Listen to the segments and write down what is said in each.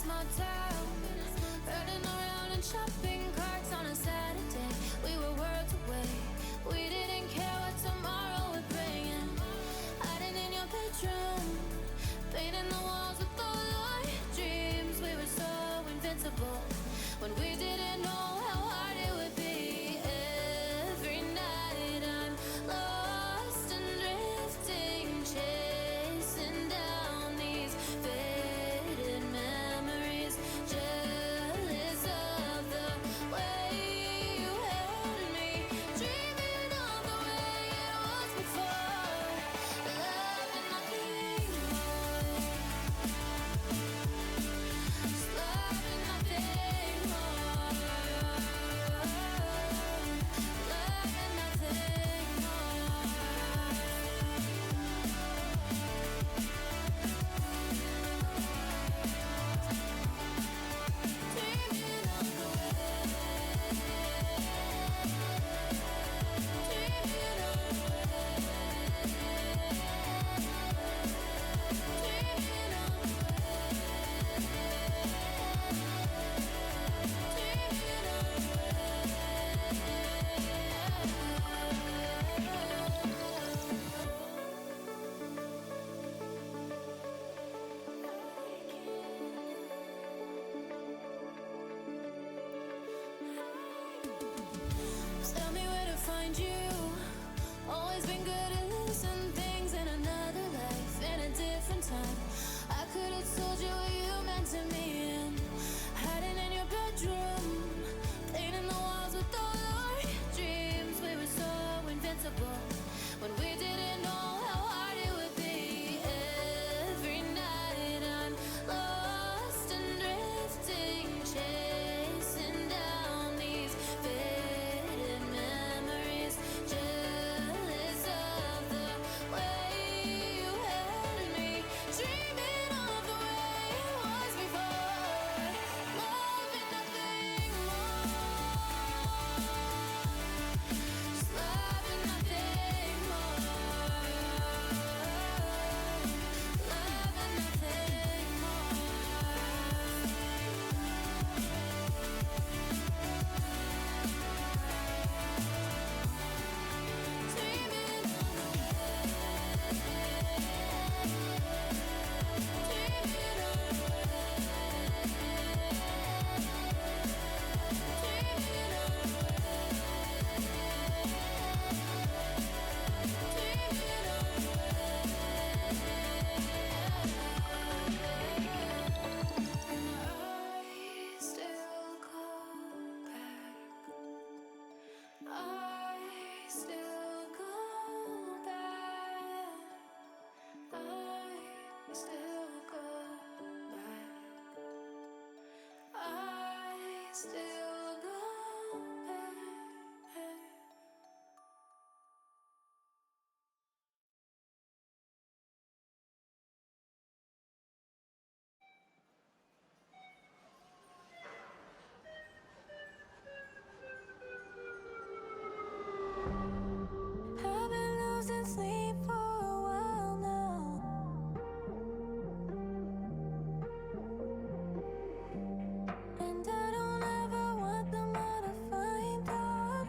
small town, riding around in shopping carts on a Saturday. We were worlds away. We didn't care what tomorrow would bring. And hiding in your bedroom, painting the walls with all our dreams. We were so invincible when we didn't know how hard it would be. Every night I'm lost and drifting, chasing down these faded memories, jealous of the way you held me, dreaming of the way it was before, love and nothing more, just love and nothing more, love and nothing more. Dreaming of the way, dreaming of the way, dreaming of the Tell me where to find you. Always been good at losing things in another life, in a different time. I could have told you what you meant to me, and hiding in your bedroom, painting the walls with all our dreams. We were so invincible when we didn't know how hard it would be. Every night I'm lost and drifting, chasing down these faded memories, jealous of the way you held me, dreaming of the way it was before, love and nothing more, just love and nothing more, love and nothing more. Dreaming of the way, dreaming of the way, dreaming of the I still go back. I still go back. I still go back. I still go back. I've been losing sleep for a while now, and I don't ever want them all to find out,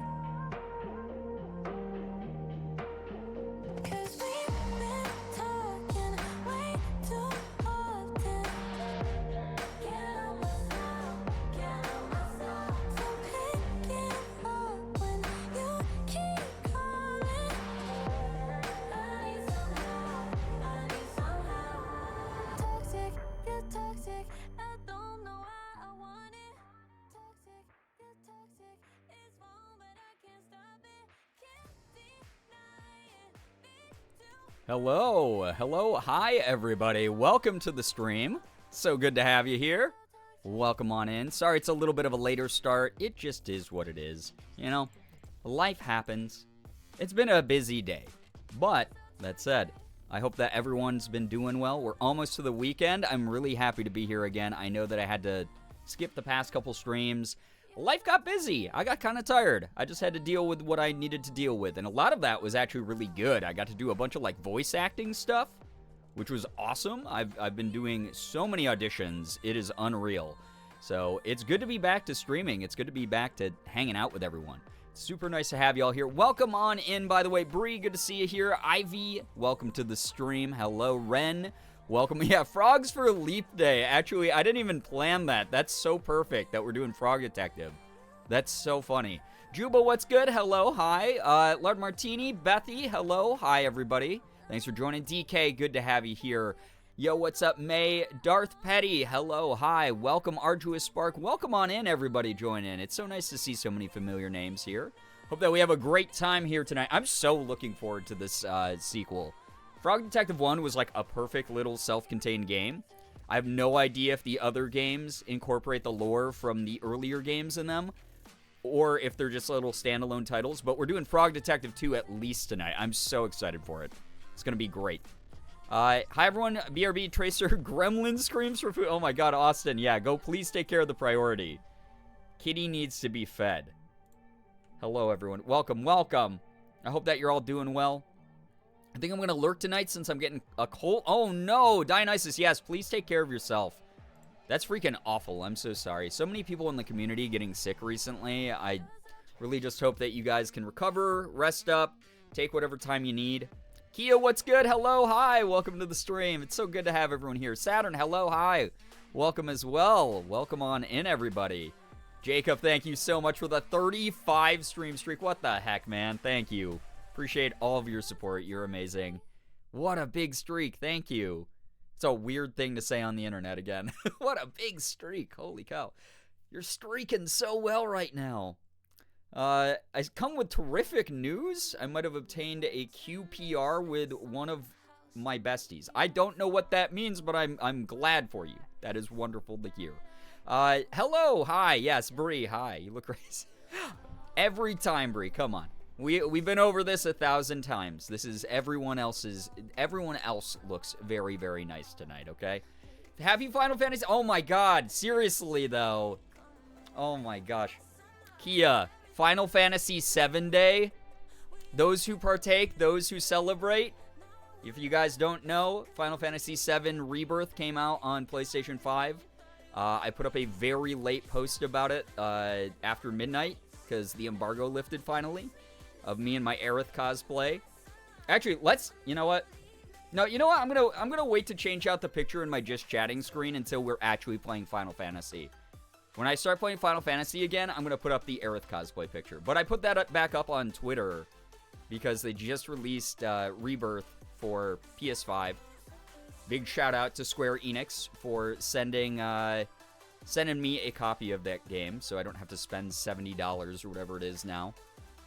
'cause we've been talking way too often. Can't help myself, can't help myself from picking up when you keep calling. I need some help, I need some help. Toxic, you're toxic, I don't know why I want it. Toxic, you're toxic, it's wrong but I can't stop it. Can't deny it, be too. Hello, hi everybody. Welcome to the stream. So good to have you here. Welcome on in. Sorry it's a little bit of a later start. It just is what it is. You know, life happens. It's been a busy day. But, that said, I hope that everyone's been doing well. We're almost to the weekend. I'm really happy to be here again. I know that I had to skip the past couple streams. Life got busy. I got kind of tired. I just had to deal with what I needed to deal with. And a lot of that was actually really good. I got to do a bunch of like voice acting stuff, which was awesome. I've been doing so many auditions. It is unreal. So it's good to be back to streaming. It's good to be back to hanging out with everyone. Super nice to have y'all here. Welcome on in, by the way. Bree, good to see you here. Ivy, welcome to the stream. Hello, Ren. Welcome. Yeah, Frogs for Leap Day. Actually, I didn't even plan that. That's so perfect that we're doing Frog Detective. That's so funny. Juba, what's good? Hello, hi. Lord Martini, Bethy, hello. Hi, everybody. Thanks for joining. DK, good to have you here. Yo, what's up, May? Darth Petty, hello, hi. Welcome, Arduous Spark. Welcome on in, everybody. Join in. It's so nice to see so many familiar names here. Hope that we have a great time here tonight. I'm so looking forward to this sequel. Frog Detective 1 was like a perfect little self-contained game. I have no idea if the other games incorporate the lore from the earlier games in them, or if they're just little standalone titles, but we're doing Frog Detective 2 at least tonight. I'm so excited for it. It's going to be great. Hi, everyone. BRB Tracer Gremlin screams for food. Oh, my God, Austin. Yeah, go please take care of the priority. Kitty needs to be fed. Hello, everyone. Welcome, welcome. I hope that you're all doing well. I think I'm going to lurk tonight since I'm getting a cold. Oh, no. Dionysus, yes, please take care of yourself. That's freaking awful. I'm so sorry. So many people in the community getting sick recently. I really just hope that you guys can recover, rest up, take whatever time you need. Kia, what's good? Hello, hi. Welcome to the stream. It's so good to have everyone here. Saturn, hello, hi. Welcome as well. Welcome on in, everybody. Jacob, thank you so much for the 35 stream streak. What the heck, man? Thank you. Appreciate all of your support. You're amazing. What a big streak. Thank you. It's a weird thing to say on the internet again. What a big streak. Holy cow. You're streaking so well right now. I come with terrific news. I might have obtained a QPR with one of my besties. I don't know what that means, but I'm glad for you. That is wonderful to hear. Hello, hi, yes, Bree, hi. You look crazy. Every time, Bree, come on. We've been over this 1,000 times. This is everyone else looks very, very nice tonight, okay? Happy Final Fantasy. Oh my God, seriously though. Oh my gosh. Kia, Final Fantasy VII Day. Those who partake, those who celebrate. If you guys don't know, Final Fantasy VII Rebirth came out on PlayStation 5. I put up a very late post about it after midnight because the embargo lifted finally of me and my Aerith cosplay. Actually, you know what? No, you know what? I'm gonna wait to change out the picture in my just chatting screen until we're actually playing Final Fantasy. When I start playing Final Fantasy again, I'm going to put up the Aerith cosplay picture. But I put that back up on Twitter because they just released Rebirth for PS5. Big shout out to Square Enix for sending me a copy of that game so I don't have to spend $70 or whatever it is now.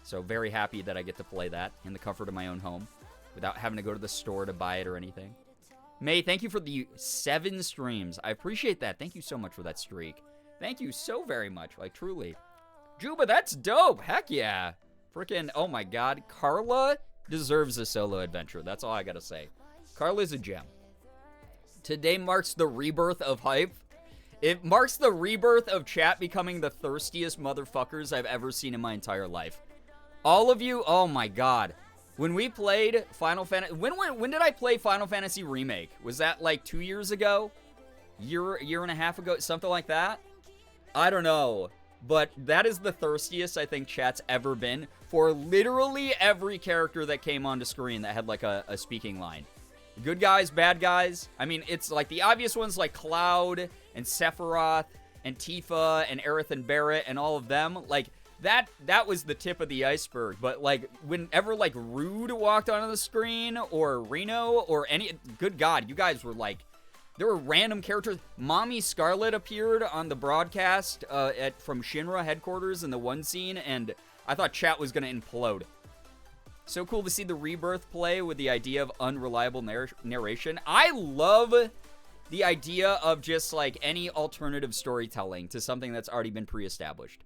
So very happy that I get to play that in the comfort of my own home without having to go to the store to buy it or anything. May, thank you for the 7 streams. I appreciate that. Thank you so much for that streak. Thank you so very much, like, truly. Juba, that's dope. Heck yeah. Freaking, oh my God. Carla deserves a solo adventure. That's all I gotta say. Carla's a gem. Today marks the rebirth of hype. It marks the rebirth of chat becoming the thirstiest motherfuckers I've ever seen in my entire life. All of you, oh my God. When we played Final Fantasy, when did I play Final Fantasy Remake? Was that like 2 years ago? Year and a half ago? Something like that? I don't know, but that is the thirstiest I think chat's ever been for literally every character that came onto screen that had like a speaking line. Good guys, bad guys. I mean, it's like the obvious ones like Cloud and Sephiroth and Tifa and Aerith and Barrett and all of them. Like that was the tip of the iceberg. But like whenever like Rude walked onto the screen or Reno or any, good God, you guys were like, there were random characters. Mommy Scarlet appeared on the broadcast from Shinra headquarters in the one scene, and I thought chat was going to implode. So cool to see the Rebirth play with the idea of unreliable narration. I love the idea of just like any alternative storytelling to something that's already been pre-established.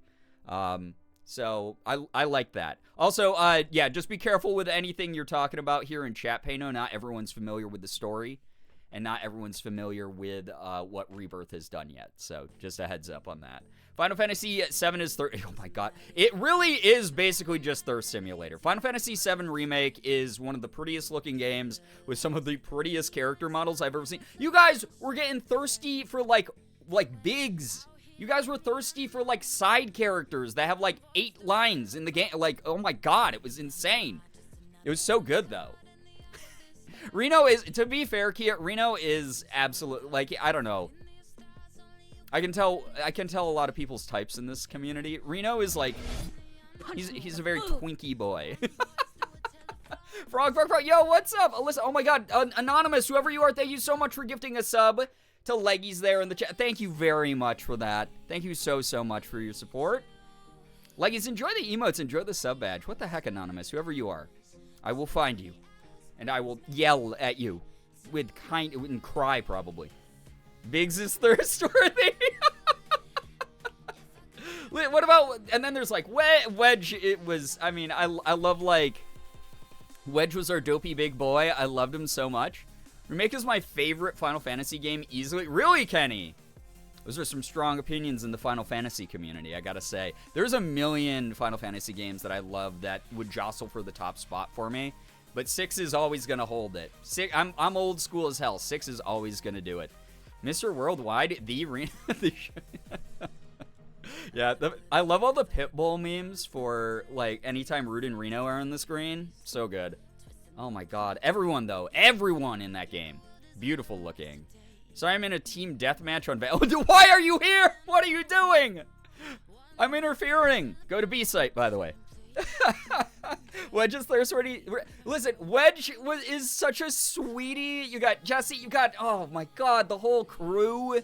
So I like that. Also, yeah, just be careful with anything you're talking about here in chat, Pano. Not everyone's familiar with the story. and not everyone's familiar with what Rebirth has done yet. So just a heads up on that. Final Fantasy VII is oh my god. It really is basically just Thirst Simulator. Final Fantasy VII Remake is one of the prettiest looking games with some of the prettiest character models I've ever seen. You guys were getting thirsty for like bigs. You guys were thirsty for like side characters that have like 8 lines in the game. Like, oh my god, it was insane. It was so good though. Reno is, to be fair, Kia, Reno is absolute, like, I don't know. I can tell a lot of people's types in this community. Reno is like, he's a very twinky boy. Frog, yo, what's up? Alyssa, oh my god, Anonymous, whoever you are, thank you so much for gifting a sub to Leggies there in the chat. Thank you very much for that. Thank you so much for your support. Leggies, enjoy the emotes, enjoy the sub badge. What the heck, Anonymous, whoever you are. I will find you, and I will yell at you and cry probably. Biggs is thirst-worthy. What about, and then there's like Wedge. It was, I mean, I love, like, Wedge was our dopey big boy. I loved him so much. Remake is my favorite Final Fantasy game easily. Really, Kenny? Those are some strong opinions in the Final Fantasy community, I gotta say. There's a million Final Fantasy games that I love that would jostle for the top spot for me, but 6 is always gonna hold it. I'm old school as hell. 6 is always gonna do it. Mr. Worldwide, the arena. Yeah, I love all the Pitbull memes for, like, anytime Rude and Reno are on the screen. So good. Oh my god. Everyone, though. Everyone in that game. Beautiful looking. Sorry, I'm in a team deathmatch on Why are you here? What are you doing? I'm interfering. Go to B site, by the way. Wedge is thirst-worthy. Listen, Wedge is such a sweetie. You got Jesse. You got, oh my god, the whole crew.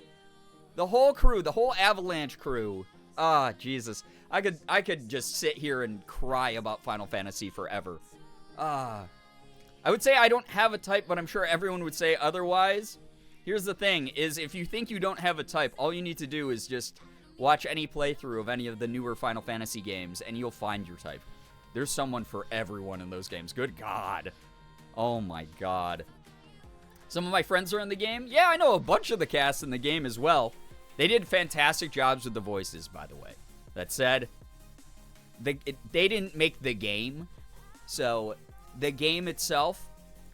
The whole Avalanche crew. Ah, Jesus. I could just sit here and cry about Final Fantasy forever. I would say I don't have a type, but I'm sure everyone would say otherwise. Here's the thing, is if you think you don't have a type, all you need to do is just watch any playthrough of any of the newer Final Fantasy games, and you'll find your type. There's someone for everyone in those games. Good God. Oh my God. Some of my friends are in the game. Yeah, I know a bunch of the cast in the game as well. They did fantastic jobs with the voices, by the way. That said, they didn't make the game. So, the game itself,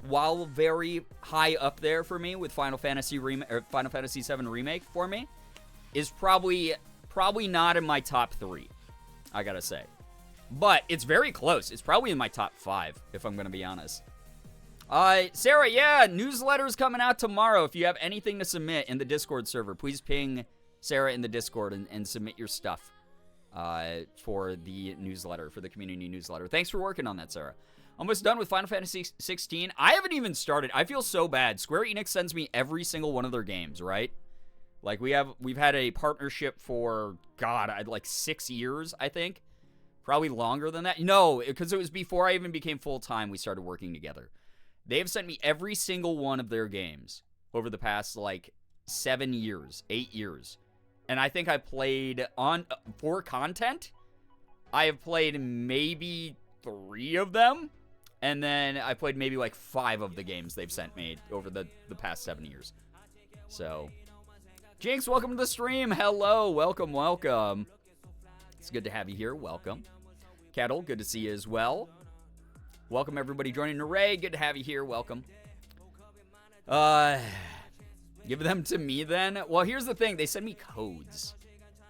while very high up there for me with Final Fantasy VII Remake for me, is probably not in my top 3, I gotta say. But it's very close. It's probably in my top 5, if I'm gonna be honest. Sarah, yeah, newsletter's coming out tomorrow. If you have anything to submit in the Discord server, please ping Sarah in the Discord and submit your stuff for the newsletter, for the community newsletter. Thanks for working on that, Sarah. Almost done with Final Fantasy 16. I haven't even started. I feel so bad. Square Enix sends me every single one of their games, right? Like, we've had a partnership for, God, like 6 years, I think. Probably longer than that. No, because it was before I even became full-time we started working together. They have sent me every single one of their games over the past, like, 7 years, 8 years. And I think I played for content, I have played maybe 3 of them. And then I played maybe like 5 of the games they've sent me over the past 7 years. So, Jinx, welcome to the stream. Hello, welcome. It's good to have you here. Welcome. Kettle, good to see you as well. Welcome everybody joining Array. Good to have you here. Welcome. Give them to me then. Well, here's the thing. They send me codes.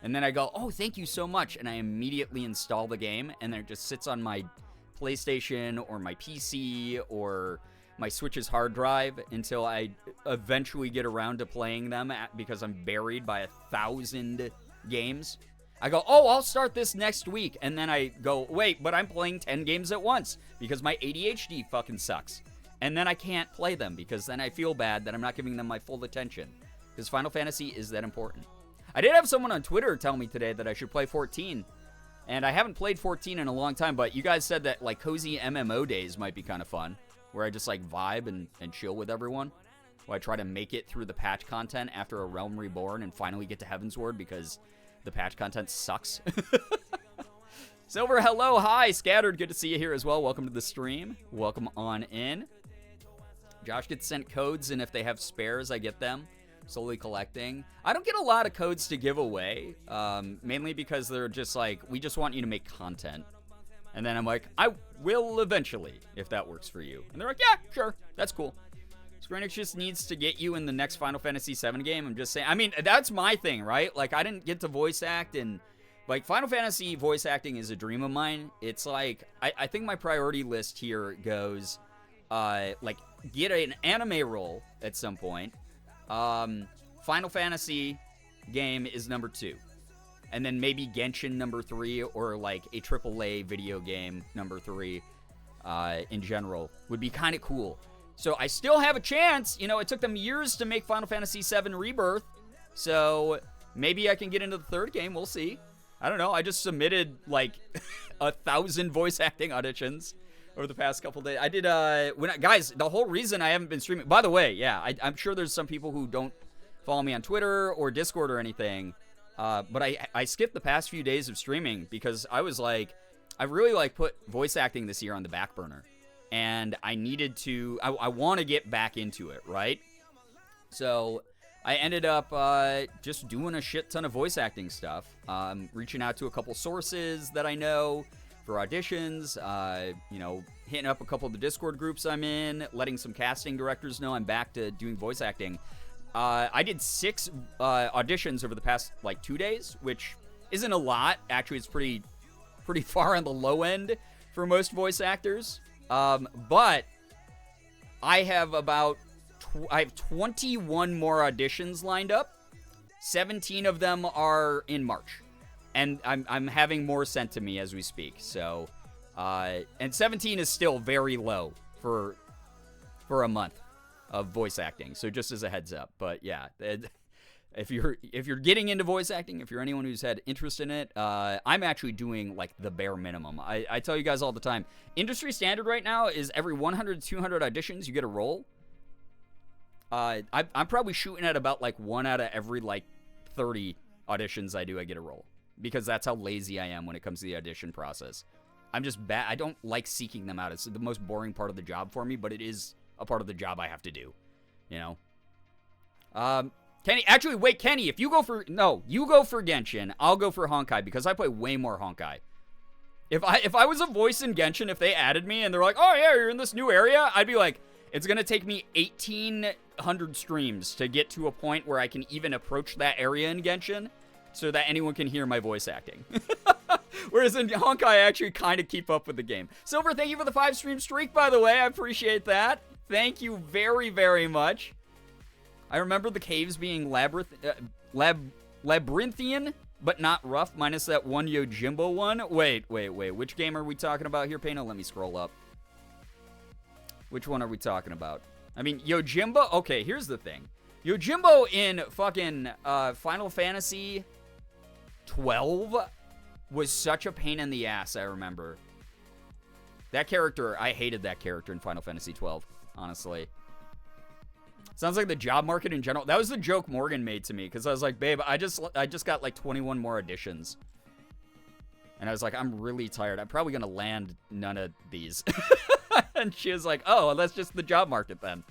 And then I go, oh, thank you so much. And I immediately install the game. And then it just sits on my PlayStation or my PC or my Switch's hard drive until I eventually get around to playing them because I'm buried by 1,000 games. I go, oh, I'll start this next week. And then I go, wait, but I'm playing 10 games at once because my ADHD fucking sucks. And then I can't play them because then I feel bad that I'm not giving them my full attention because Final Fantasy is that important. I did have someone on Twitter tell me today that I should play 14. And I haven't played 14 in a long time, but you guys said that, like, cozy MMO days might be kind of fun, where I just, like, vibe and chill with everyone, where I try to make it through the patch content after A Realm Reborn and finally get to Heavensward because the patch content sucks. Silver, hello, hi, Scattered, good to see you here as well. Welcome to the stream. Welcome on in. Josh gets sent codes, and if they have spares, I get them. Slowly collecting. I don't get a lot of codes to give away, mainly because they're just like, we just want you to make content. And then I'm like, I will eventually, if that works for you. And they're like, yeah, sure, that's cool. Square Enix just needs to get you in the next Final Fantasy VII game. I'm just saying. I mean, that's my thing, right? Like, I didn't get to voice act, and like Final Fantasy voice acting is a dream of mine. It's like, I think my priority list here goes, like, get an anime role at some point. Final Fantasy game is number 2. And then maybe Genshin number 3, or like a AAA video game number 3, in general would be kind of cool. So I still have a chance. You know, it took them years to make Final Fantasy VII Rebirth. So maybe I can get into the 3rd game. We'll see. I don't know. I just submitted like 1,000 voice acting auditions over the past couple days. I did, guys, the whole reason I haven't been streaming, by the way, yeah, I'm sure there's some people who don't follow me on Twitter or Discord or anything, but I skipped the past few days of streaming because I was like, I really like put voice acting this year on the back burner, and I needed to, I want to get back into it, right? So I ended up just doing a shit ton of voice acting stuff, reaching out to a couple sources that I know for auditions, you know, hitting up a couple of the Discord groups I'm in, letting some casting directors know I'm back to doing voice acting. I did 6 auditions over the past, like, 2 days, which isn't a lot. Actually, it's pretty far on the low end for most voice actors. But I have I have 21 more auditions lined up. 17 of them are in March. And I'm having more sent to me as we speak. So, and 17 is still very low for a month of voice acting. So just as a heads up. But yeah, if you're getting into voice acting, if you're anyone who's had interest in it, I'm actually doing like the bare minimum. I tell you guys all the time, industry standard right now is every 100 to 200 auditions you get a role. I'm probably shooting at about like 1 out of every like 30 auditions I get a role. Because that's how lazy I am when it comes to the audition process. I'm just bad. I don't like seeking them out. It's the most boring part of the job for me, but it is a part of the job I have to do. You know? Kenny, actually, wait, Kenny, if you go for, no, you go for Genshin, I'll go for Honkai, because I play way more Honkai. If I was a voice in Genshin, if they added me and they're like, oh yeah, you're in this new area, I'd be like, it's gonna take me 1,800 streams to get to a point where I can even approach that area in Genshin, so that anyone can hear my voice acting. Whereas in Honkai, I actually kind of keep up with the game. Silver, thank you for the 5-stream streak, by the way. I appreciate that. Thank you very, very much. I remember the caves being labyrinthian, but not rough, minus that one Yojimbo one. Wait. Which game are we talking about here, Pano? Let me scroll up. Which one are we talking about? I mean, Yojimbo? Okay, here's the thing. Yojimbo in fucking Final Fantasy 12 was such a pain in the ass, I remember. That character, I hated that character in Final Fantasy 12, honestly. Sounds like the job market in general. That was the joke Morgan made to me, because I was like, babe, I just got like 21 more auditions. And I was like, I'm really tired. I'm probably going to land none of these. And she was like, oh, well, that's just the job market then.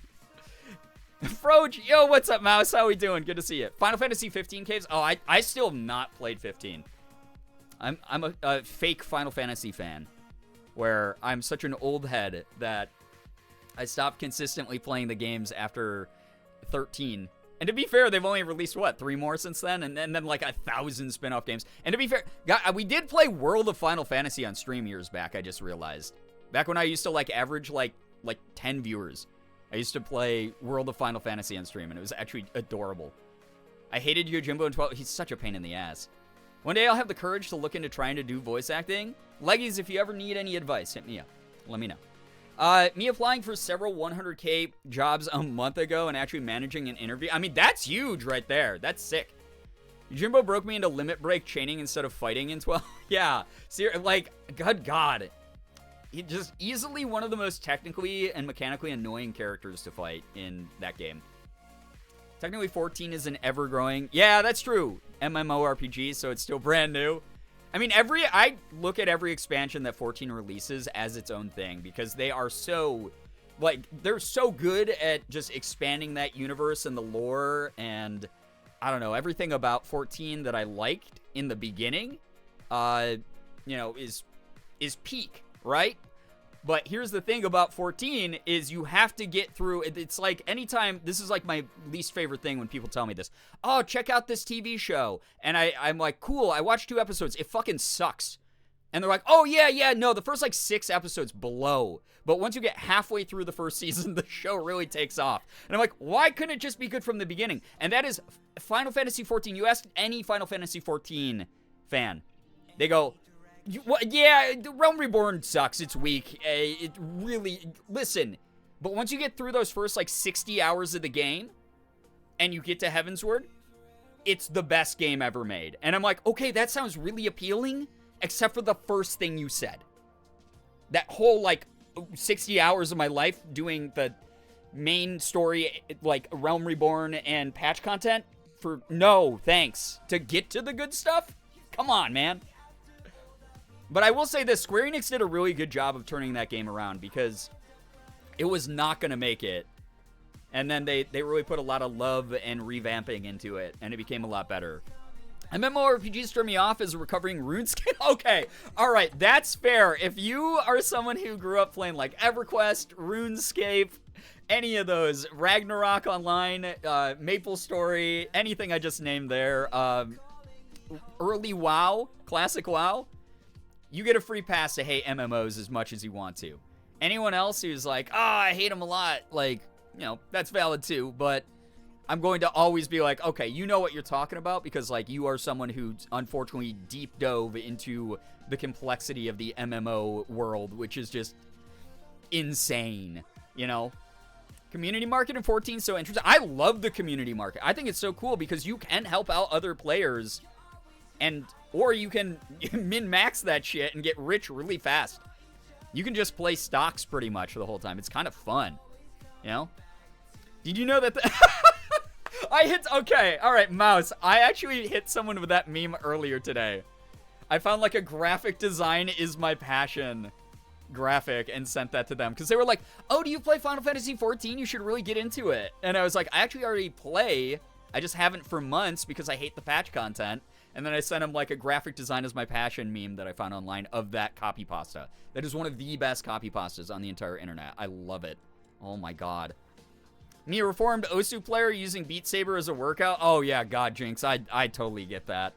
Froge, yo, what's up, Mouse? How we doing? Good to see you. Final Fantasy 15 caves? Oh, I still have not played 15. I'm a fake Final Fantasy fan, where I'm such an old head that I stopped consistently playing the games after 13. And to be fair, they've only released, what, 3 more since then? And then like 1,000 spin-off games. And to be fair, we did play World of Final Fantasy on stream years back, I just realized. Back when I used to like average like 10 viewers. I used to play World of Final Fantasy on stream, and it was actually adorable. I hated Yojimbo in 12. He's such a pain in the ass. One day I'll have the courage to look into trying to do voice acting. Leggies, if you ever need any advice, hit me up. Let me know. Me applying for several 100K jobs a month ago and actually managing an interview. I mean, that's huge right there. That's sick. Yojimbo broke me into limit break chaining instead of fighting in 12. Yeah. Like, good God. Just easily one of the most technically and mechanically annoying characters to fight in that game. Technically 14 is an ever-growing... Yeah, that's true. MMORPG, so it's still brand new. I mean, I look at every expansion that 14 releases as its own thing, because they are so like, they're so good at just expanding that universe and the lore, and I don't know, everything about 14 that I liked in the beginning, is peak, right? But here's the thing about 14 is you have to get through. It's like anytime, this is like my least favorite thing when people tell me this. Oh, check out this TV show. And I'm like, cool, I watched 2 episodes. It fucking sucks. And they're like, oh, yeah, no, the first like 6 episodes blow. But once you get halfway through the first season, the show really takes off. And I'm like, why couldn't it just be good from the beginning? And that is Final Fantasy 14. You ask any Final Fantasy 14 fan, they go, yeah, Realm Reborn sucks. It's weak. It really... Listen, but once you get through those first, like, 60 hours of the game, and you get to Heavensward, it's the best game ever made. And I'm like, okay, that sounds really appealing, except for the first thing you said. That whole, like, 60 hours of my life doing the main story, like, Realm Reborn and patch content, for no thanks. To get to the good stuff? Come on, man. But I will say this, Square Enix did a really good job of turning that game around because it was not going to make it. And then they really put a lot of love and revamping into it, and it became a lot better. MMORPGs turn me off as a recovering RuneScape. Okay, all right, that's fair. If you are someone who grew up playing like EverQuest, RuneScape, any of those, Ragnarok Online, MapleStory, anything I just named there, early WoW, classic WoW, you get a free pass to hate MMOs as much as you want to. Anyone else who's like, I hate them a lot, like, that's valid too, but I'm going to always be like, okay, you know what you're talking about because, like, you are someone who unfortunately deep dove into the complexity of the MMO world, which is just insane, Community market in 14 so interesting. I love the community market. I think it's so cool because you can help out other players or you can min-max that shit and get rich really fast. You can just play stocks pretty much the whole time. It's kind of fun, Did you know that okay, all right, Mouse. I actually hit someone with that meme earlier today. I found like a graphic design is my passion graphic and sent that to them because they were like, oh, do you play Final Fantasy 14? You should really get into it. And I was like, I actually already play. I just haven't for months because I hate the patch content. And then I sent him like a graphic design is my passion meme that I found online of that copy pasta. That is one of the best copy pastas on the entire internet. I love it. Oh my god. Me, a reformed Osu player using Beat Saber as a workout? Oh yeah, god, Jinx. I totally get that.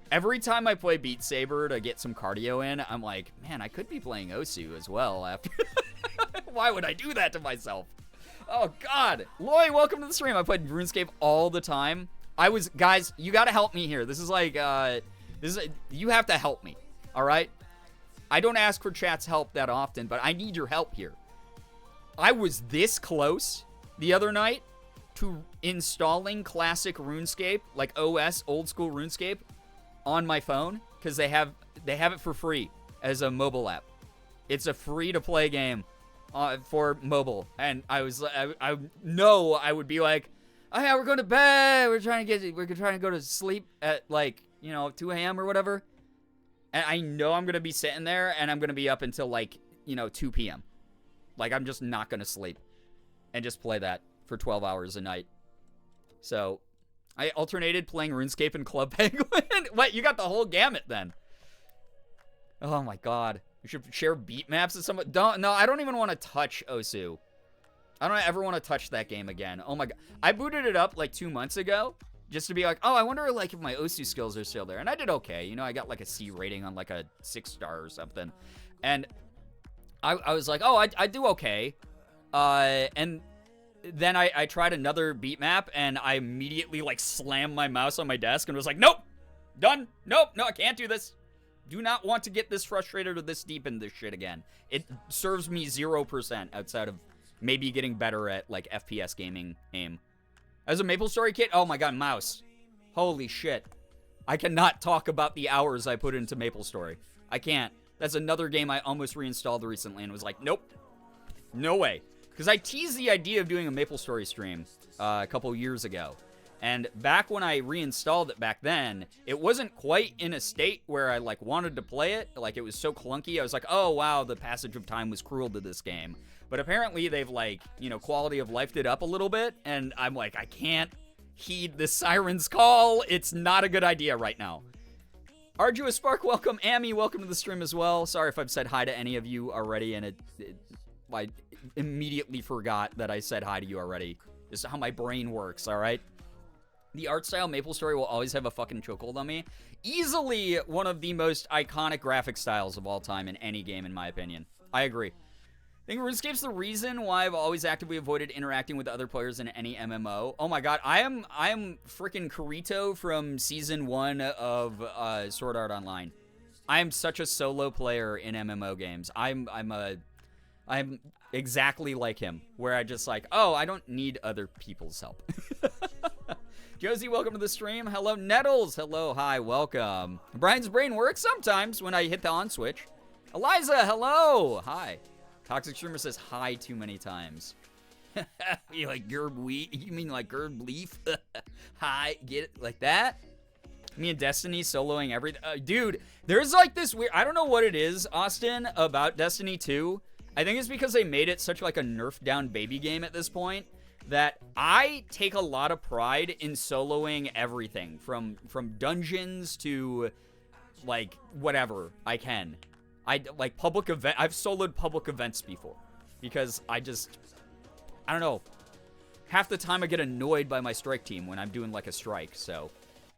Every time I play Beat Saber to get some cardio in, I'm like, man, I could be playing Osu as well after. Why would I do that to myself? Oh god. Loy, welcome to the stream. I played RuneScape all the time. Guys, you gotta help me here. This is like, you have to help me, all right? I don't ask for chat's help that often, but I need your help here. I was this close the other night to installing classic RuneScape, like OS, old school RuneScape, on my phone, because they have it for free as a mobile app. It's a free-to-play game for mobile, and I know I would be like, oh yeah, we're going to bed. We're trying to go to sleep at 2 a.m. or whatever. And I know I'm going to be sitting there and I'm going to be up until 2 p.m. Like, I'm just not going to sleep and just play that for 12 hours a night. So I alternated playing RuneScape and Club Penguin. What? You got the whole gamut then. Oh my god. We should share beat maps with someone. I don't even want to touch Osu. I don't ever want to touch that game again. Oh my god. I booted it up 2 months ago just to be like, oh, I wonder if my Osu skills are still there. And I did okay. I got a C rating on a 6-star or something. And I was like, oh, I do okay. And then I tried another beat map and I immediately slammed my mouse on my desk and was like, nope, done. Nope, no, I can't do this. Do not want to get this frustrated or this deep in this shit again. It serves me 0% outside of maybe getting better at FPS gaming aim. As a MapleStory kid, oh my god, mouse. Holy shit. I cannot talk about the hours I put into MapleStory. I can't. That's another game I almost reinstalled recently and was like, nope. No way. Because I teased the idea of doing a MapleStory stream a couple years ago. And back when I reinstalled it back then, it wasn't quite in a state where I like wanted to play it. Like, it was so clunky. I was like, oh wow, the passage of time was cruel to this game. But apparently they've like, you know, quality of lifed it up a little bit. And I'm like, I can't heed the siren's call. It's not a good idea right now. Arduous Spark, welcome. Amy, welcome to the stream as well. Sorry if I've said hi to any of you already, and I immediately forgot that I said hi to you already. This is how my brain works, all right? The art style MapleStory will always have a fucking chokehold on me. Easily one of the most iconic graphic styles of all time in any game, in my opinion. I agree. I think RuneScape's the reason why I've always actively avoided interacting with other players in any MMO. Oh my god, I am freaking Kirito from Season 1 of Sword Art Online. I am such a solo player in MMO games. I'm exactly like him, where I just like, oh, I don't need other people's help. Josie, welcome to the stream. Hello, Nettles. Hello, hi, welcome. Brian's brain works sometimes when I hit the on switch. Eliza, hello. Hi. Toxic Streamer says hi too many times. You like Girbeagly? You mean like Girbeagly? Hi, get it like that? Me and Destiny soloing everything. Dude, there's like this weird, I don't know what it is, Austin, about Destiny 2. I think it's because they made it such like a nerfed down baby game at this point, that I take a lot of pride in soloing everything from dungeons to like whatever I can. I've soloed public events before because I don't know. Half the time I get annoyed by my strike team when I'm doing like a strike. So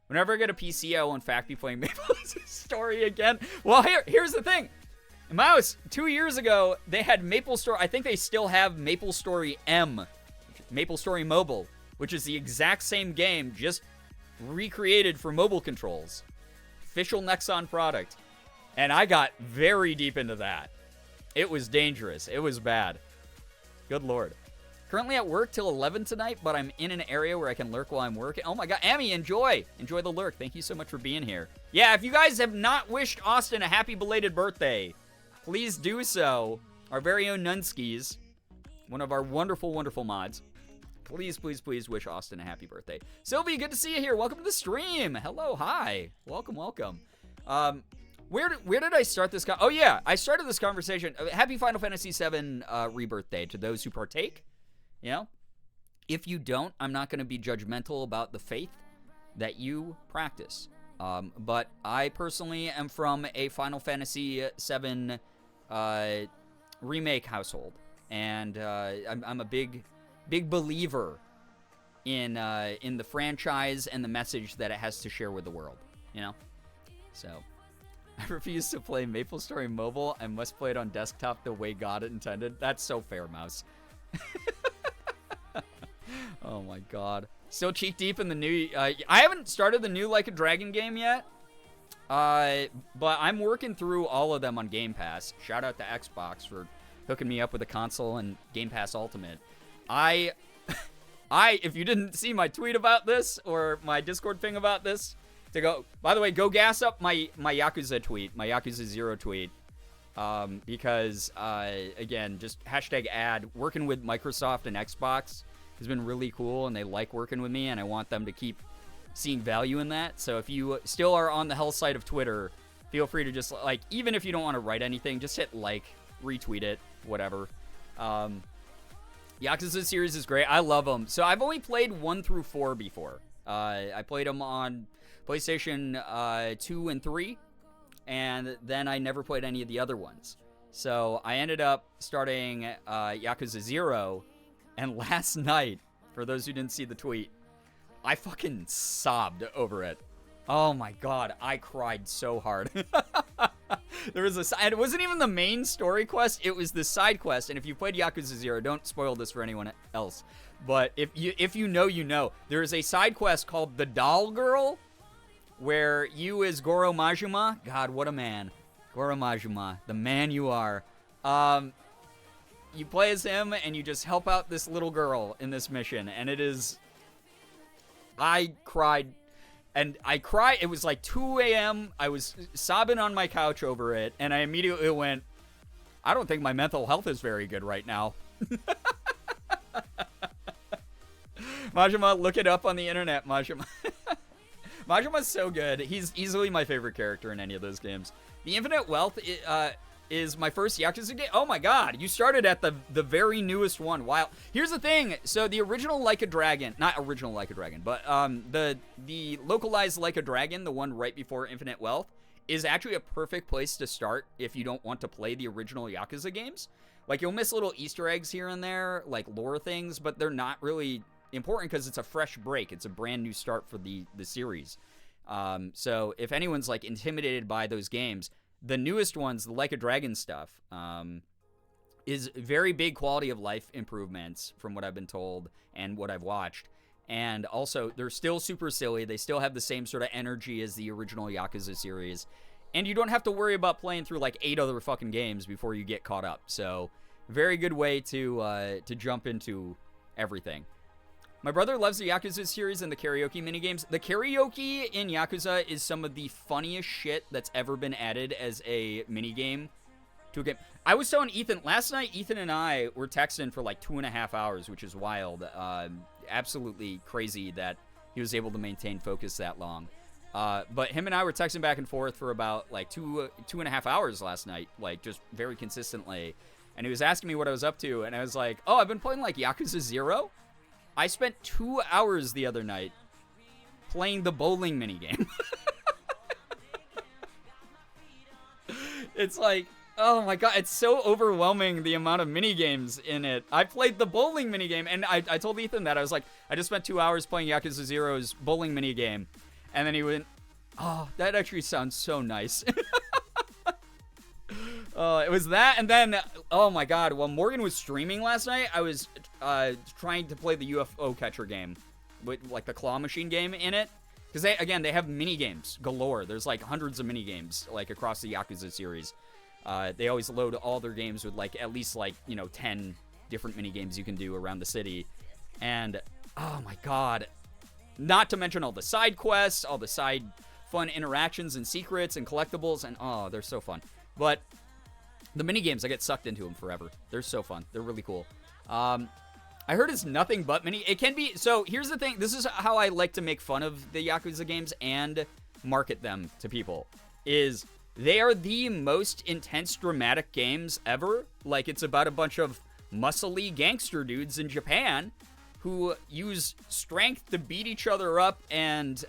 whenever I get a PC, I will in fact be playing MapleStory again. Well, here's the thing. Mouse, 2 years ago, they had MapleStory. I think they still have MapleStory M. MapleStory Mobile, which is the exact same game, just recreated for mobile controls. Official Nexon product. And I got very deep into that. It was dangerous. It was bad. Good lord. Currently at work till 11 tonight, but I'm in an area where I can lurk while I'm working. Oh my god, Amy, enjoy. Enjoy the lurk. Thank you so much for being here. Yeah, if you guys have not wished Austin a happy belated birthday, please do so. Our very own Nunskis, one of our wonderful, wonderful mods. Please, please, please wish Austin a happy birthday. Sylvie, good to see you here. Welcome to the stream. Hello, hi. Welcome, welcome. Where did I start this? Oh, yeah. I started this conversation. Happy Final Fantasy VII Rebirth Day to those who partake. You know? If you don't, I'm not going to be judgmental about the faith that you practice. But I personally am from a Final Fantasy VII remake household. And I'm a big believer in the franchise and the message that it has to share with the world, you know? So, I refuse to play MapleStory Mobile. I must play it on desktop the way God intended. That's so fair, Mouse. Oh my god. Still cheek deep in the new... I haven't started the new Like a Dragon game yet. But I'm working through all of them on Game Pass. Shout out to Xbox for hooking me up with a console and Game Pass Ultimate. If you didn't see my tweet about this or my Discord ping about this, by the way, go gas up my Yakuza tweet, my Yakuza 0 tweet, because, again, just hashtag ad, working with Microsoft and Xbox has been really cool, and they like working with me, and I want them to keep seeing value in that. So if you still are on the hell side of Twitter, feel free to just, like, even if you don't want to write anything, just hit like, retweet it, whatever. Yakuza series is great. I love them. So I've only played 1 through 4 before. I played them on PlayStation 2 and 3, and then I never played any of the other ones. So I ended up starting Yakuza 0, and last night, for those who didn't see the tweet, I fucking sobbed over it. Oh my god, I cried so hard. There was and it wasn't even the main story quest, it was the side quest, and if you played Yakuza 0, don't spoil this for anyone else, but if you know, you know. There is a side quest called The Doll Girl, where you as Goro Majima, god, what a man, Goro Majima, the man you are, you play as him, and you just help out this little girl in this mission, and it is... I cried... And it was like 2 a.m., I was sobbing on my couch over it, and I immediately went, I don't think my mental health is very good right now. Majima, look it up on the internet, Majima. Majima's so good. He's easily my favorite character in any of those games. The Infinite Wealth is my first Yakuza game. Oh my god, you started at the very newest one. Wow. Here's the thing. So the original Like a Dragon, not original Like a Dragon, but the localized Like a Dragon, the one right before Infinite Wealth, is actually a perfect place to start if you don't want to play the original Yakuza games. Like, you'll miss little Easter eggs here and there, like lore things, but they're not really important because it's a fresh break. It's a brand new start for the series. So if anyone's like intimidated by those games, the newest ones, the Like a Dragon stuff, is very big quality of life improvements from what I've been told and what I've watched. And also, they're still super silly. They still have the same sort of energy as the original Yakuza series. And you don't have to worry about playing through like 8 other fucking games before you get caught up. So, very good way to jump into everything. My brother loves the Yakuza series and the karaoke minigames. The karaoke in Yakuza is some of the funniest shit that's ever been added as a minigame to a game. I was telling Ethan, last night Ethan and I were texting for like 2.5 hours, which is wild. Absolutely crazy that he was able to maintain focus that long. But him and I were texting back and forth for about like 2.5 hours last night, like just very consistently. And he was asking me what I was up to, and I was like, oh, I've been playing like Yakuza 0. I spent 2 hours the other night playing the bowling minigame. It's like, oh my god, it's so overwhelming the amount of minigames in it. I played the bowling minigame, and I told Ethan that. I was like, I just spent 2 hours playing Yakuza 0's bowling minigame. And then he went, oh, that actually sounds so nice. It was that, and then, oh my god, while Morgan was streaming last night, I was trying to play the UFO catcher game, with like the claw machine game in it. Because they have mini games galore. There's like hundreds of mini games like across the Yakuza series. They always load all their games with like at least like 10 different mini games you can do around the city, and oh my god, not to mention all the side quests, all the side fun interactions and secrets and collectibles, and oh, they're so fun. But the mini games, I get sucked into them forever. They're so fun. They're really cool. I heard it's nothing but mini. It can be. So here's the thing. This is how I like to make fun of the Yakuza games and market them to people. Is they are the most intense dramatic games ever. Like, it's about a bunch of muscly gangster dudes in Japan who use strength to beat each other up and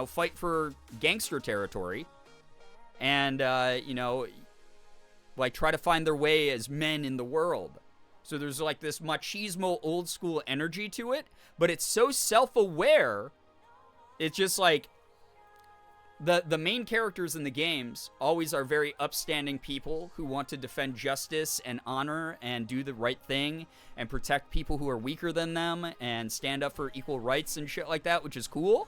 fight for gangster territory. And like try to find their way as men in the world. So there's like this machismo old school energy to it, but it's so self-aware. It's just like the main characters in the games always are very upstanding people who want to defend justice and honor and do the right thing and protect people who are weaker than them and stand up for equal rights and shit like that, which is cool.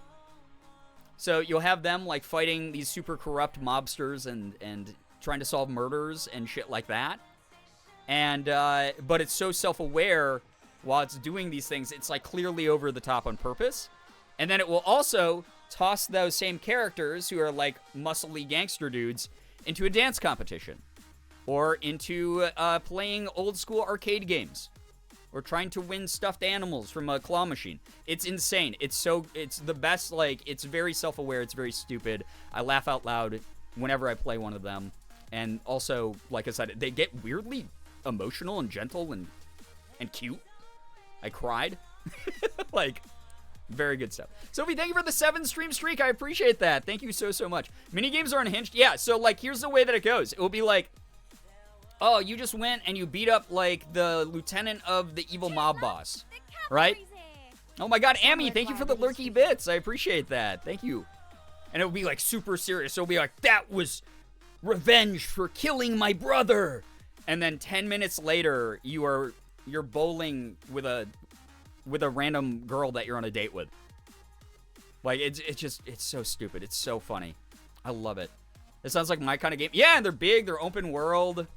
So you'll have them like fighting these super corrupt mobsters and trying to solve murders and shit like that. And but it's so self-aware while it's doing these things. It's like clearly over the top on purpose. And then it will also toss those same characters who are like muscly gangster dudes into a dance competition or into playing old school arcade games or trying to win stuffed animals from a claw machine. It's insane. It's the best. Like, it's very self-aware. It's very stupid. I laugh out loud whenever I play one of them. And also, like I said, they get weirdly emotional and gentle and cute. I cried. Like, very good stuff. Sophie, thank you for the 7 stream streak. I appreciate that. Thank you so much. Minigames are unhinged. Yeah, so, like, here's the way that it goes. It will be like, oh, you just went and you beat up, like, the lieutenant of the evil mob boss. Right? Oh my god, Amy, thank you for the lurky bits. I appreciate that. Thank you. And it will be, like, super serious. It'll be like, that was revenge for killing my brother. And then 10 minutes later, you're bowling with a random girl that you're on a date with. Like, it's so stupid. It's so funny. I love it. It sounds like my kind of game. Yeah, they're big. They're open world.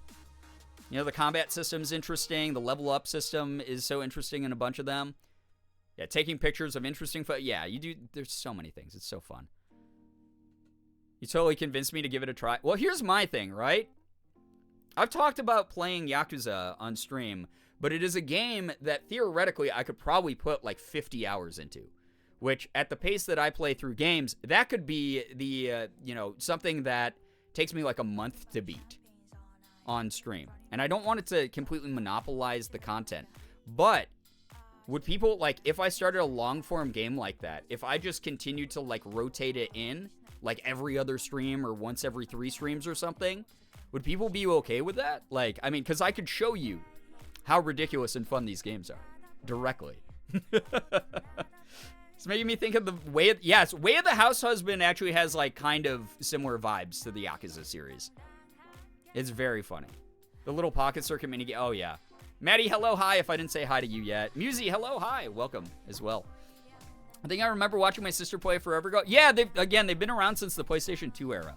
You know, the combat system's interesting. The level up system is so interesting in a bunch of them. Yeah, taking pictures of interesting yeah, you do. There's so many things. It's so fun. You totally convinced me to give it a try. Well, here's my thing, right? I've talked about playing Yakuza on stream but it is a game that theoretically I could probably put like 50 hours into, which at the pace that I play through games, that could be the, something that takes me like a month to beat on stream. And I don't want it to completely monopolize the content, but would people, like, if I started a long form game like that, if I just continued to like rotate it in like every other stream or once every 3 streams or something, would people be okay with that? Like, I mean, because I could show you how ridiculous and fun these games are directly. It's making me think of the Way of the House Husband actually has like kind of similar vibes to the Yakuza series. It's very funny. The little pocket circuit minigame. Oh yeah. Maddie, hello, hi, if I didn't say hi to you yet. Musi, hello, hi, welcome as well. I think I remember watching my sister play forever ago. Yeah, they've been around since the PlayStation 2 era.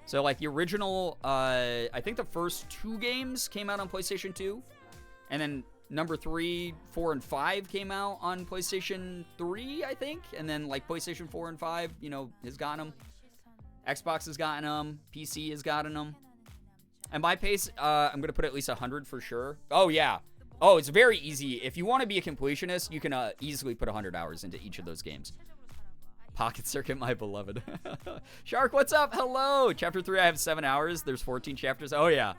So, like, the original, I think the first 2 games came out on PlayStation 2. And then number 3, 4, and 5 came out on PlayStation 3, I think. And then, like, PlayStation 4 and 5, has gotten them. Xbox has gotten them. PC has gotten them. And my pace, I'm going to put at least 100 for sure. Oh, yeah. Oh, it's very easy. If you want to be a completionist, you can easily put 100 hours into each of those games. Pocket Circuit, my beloved. Shark, what's up? Hello. Chapter 3, I have 7 hours. There's 14 chapters. Oh, yeah.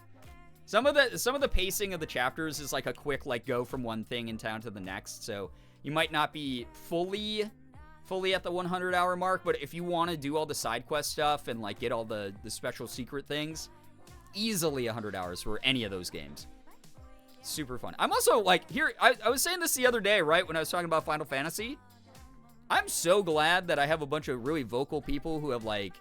Some of the pacing of the chapters is like a quick, like, go from one thing in town to the next. So you might not be fully at the 100-hour mark. But if you want to do all the side quest stuff and, like, get all the special secret things, easily 100 hours for any of those games. Super fun. I'm also, like, here, I was saying this the other day, right, when I was talking about Final Fantasy. I'm so glad that I have a bunch of really vocal people who have, like,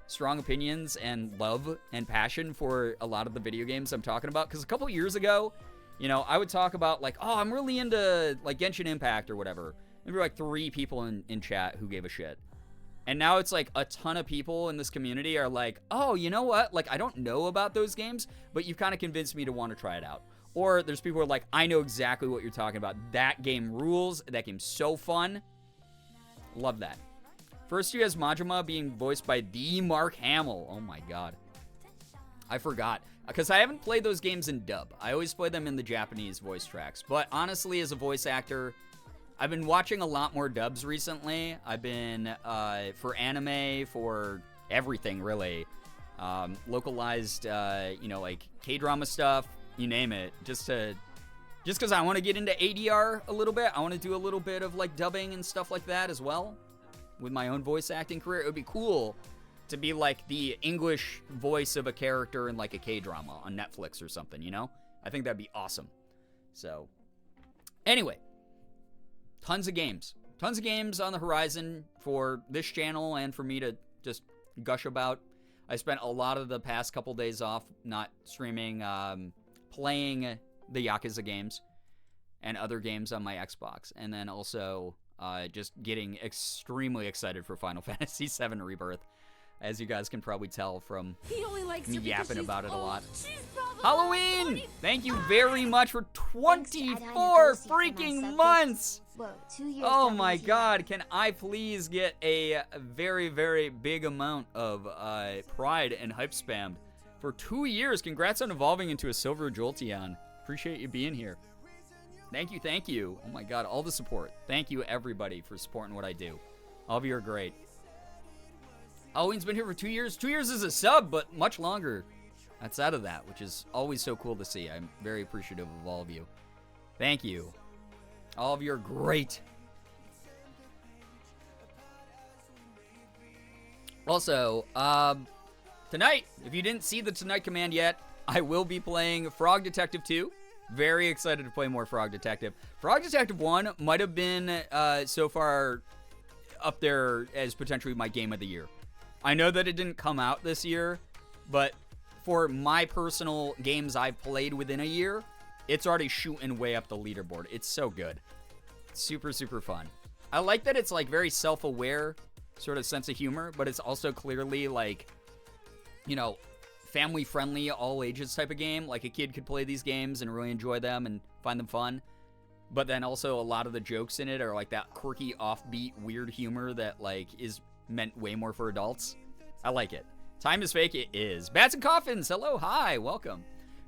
strong opinions and love and passion for a lot of the video games I'm talking about. Because a couple years ago, I would talk about, like, oh, I'm really into, like, Genshin Impact or whatever. Maybe, like, 3 people in chat who gave a shit. And now it's like a ton of people in this community are like, oh, you know what? Like, I don't know about those games, but you've kind of convinced me to want to try it out. Or there's people who are like, I know exactly what you're talking about. That game rules. That game's so fun. Love that. First, you has Majima being voiced by the Mark Hamill. Oh my god. I forgot. Because I haven't played those games in dub. I always play them in the Japanese voice tracks. But honestly, as a voice actor, I've been watching a lot more dubs recently. I've been, for anime, for everything, really. Localized, like K-drama stuff, you name it. Just because I want to get into ADR a little bit. I want to do a little bit of, like, dubbing and stuff like that as well. With my own voice acting career. It would be cool to be, like, the English voice of a character in, like, a K-drama on Netflix or something, I think that'd be awesome. So, anyway. Tons of games. Tons of games on the horizon for this channel and for me to just gush about. I spent a lot of the past couple days off not streaming, playing the Yakuza games and other games on my Xbox. And then also just getting extremely excited for Final Fantasy VII Rebirth. As you guys can probably tell from me yapping about it a lot. Halloween! Thank you very much for 24 freaking months! Oh my god, can I please get a very, very big amount of pride and hype spammed for 2 years? Congrats on evolving into a Silver Jolteon. Appreciate you being here. Thank you, thank you. Oh my god, all the support. Thank you, everybody, for supporting what I do. All of you are great. Halloween's been here for 2 years. 2 years as a sub, but much longer outside of that, which is always so cool to see. I'm very appreciative of all of you. Thank you. All of you are great. Also, tonight, if you didn't see the Tonight command yet, I will be playing Frog Detective 2. Very excited to play more Frog Detective. Frog Detective 1 might have been, so far, up there as potentially my game of the year. I know that it didn't come out this year, but for my personal games I've played within a year, it's already shooting way up the leaderboard. It's so good. Super, super fun. I like that it's, like, very self-aware sort of sense of humor, but it's also clearly, like, family-friendly, all ages type of game. Like, a kid could play these games and really enjoy them and find them fun. But then also a lot of the jokes in it are, like, that quirky, offbeat, weird humor that, like, is meant way more for adults. I like it. Time is fake, it is. Bats and Coffins, hello, hi, welcome.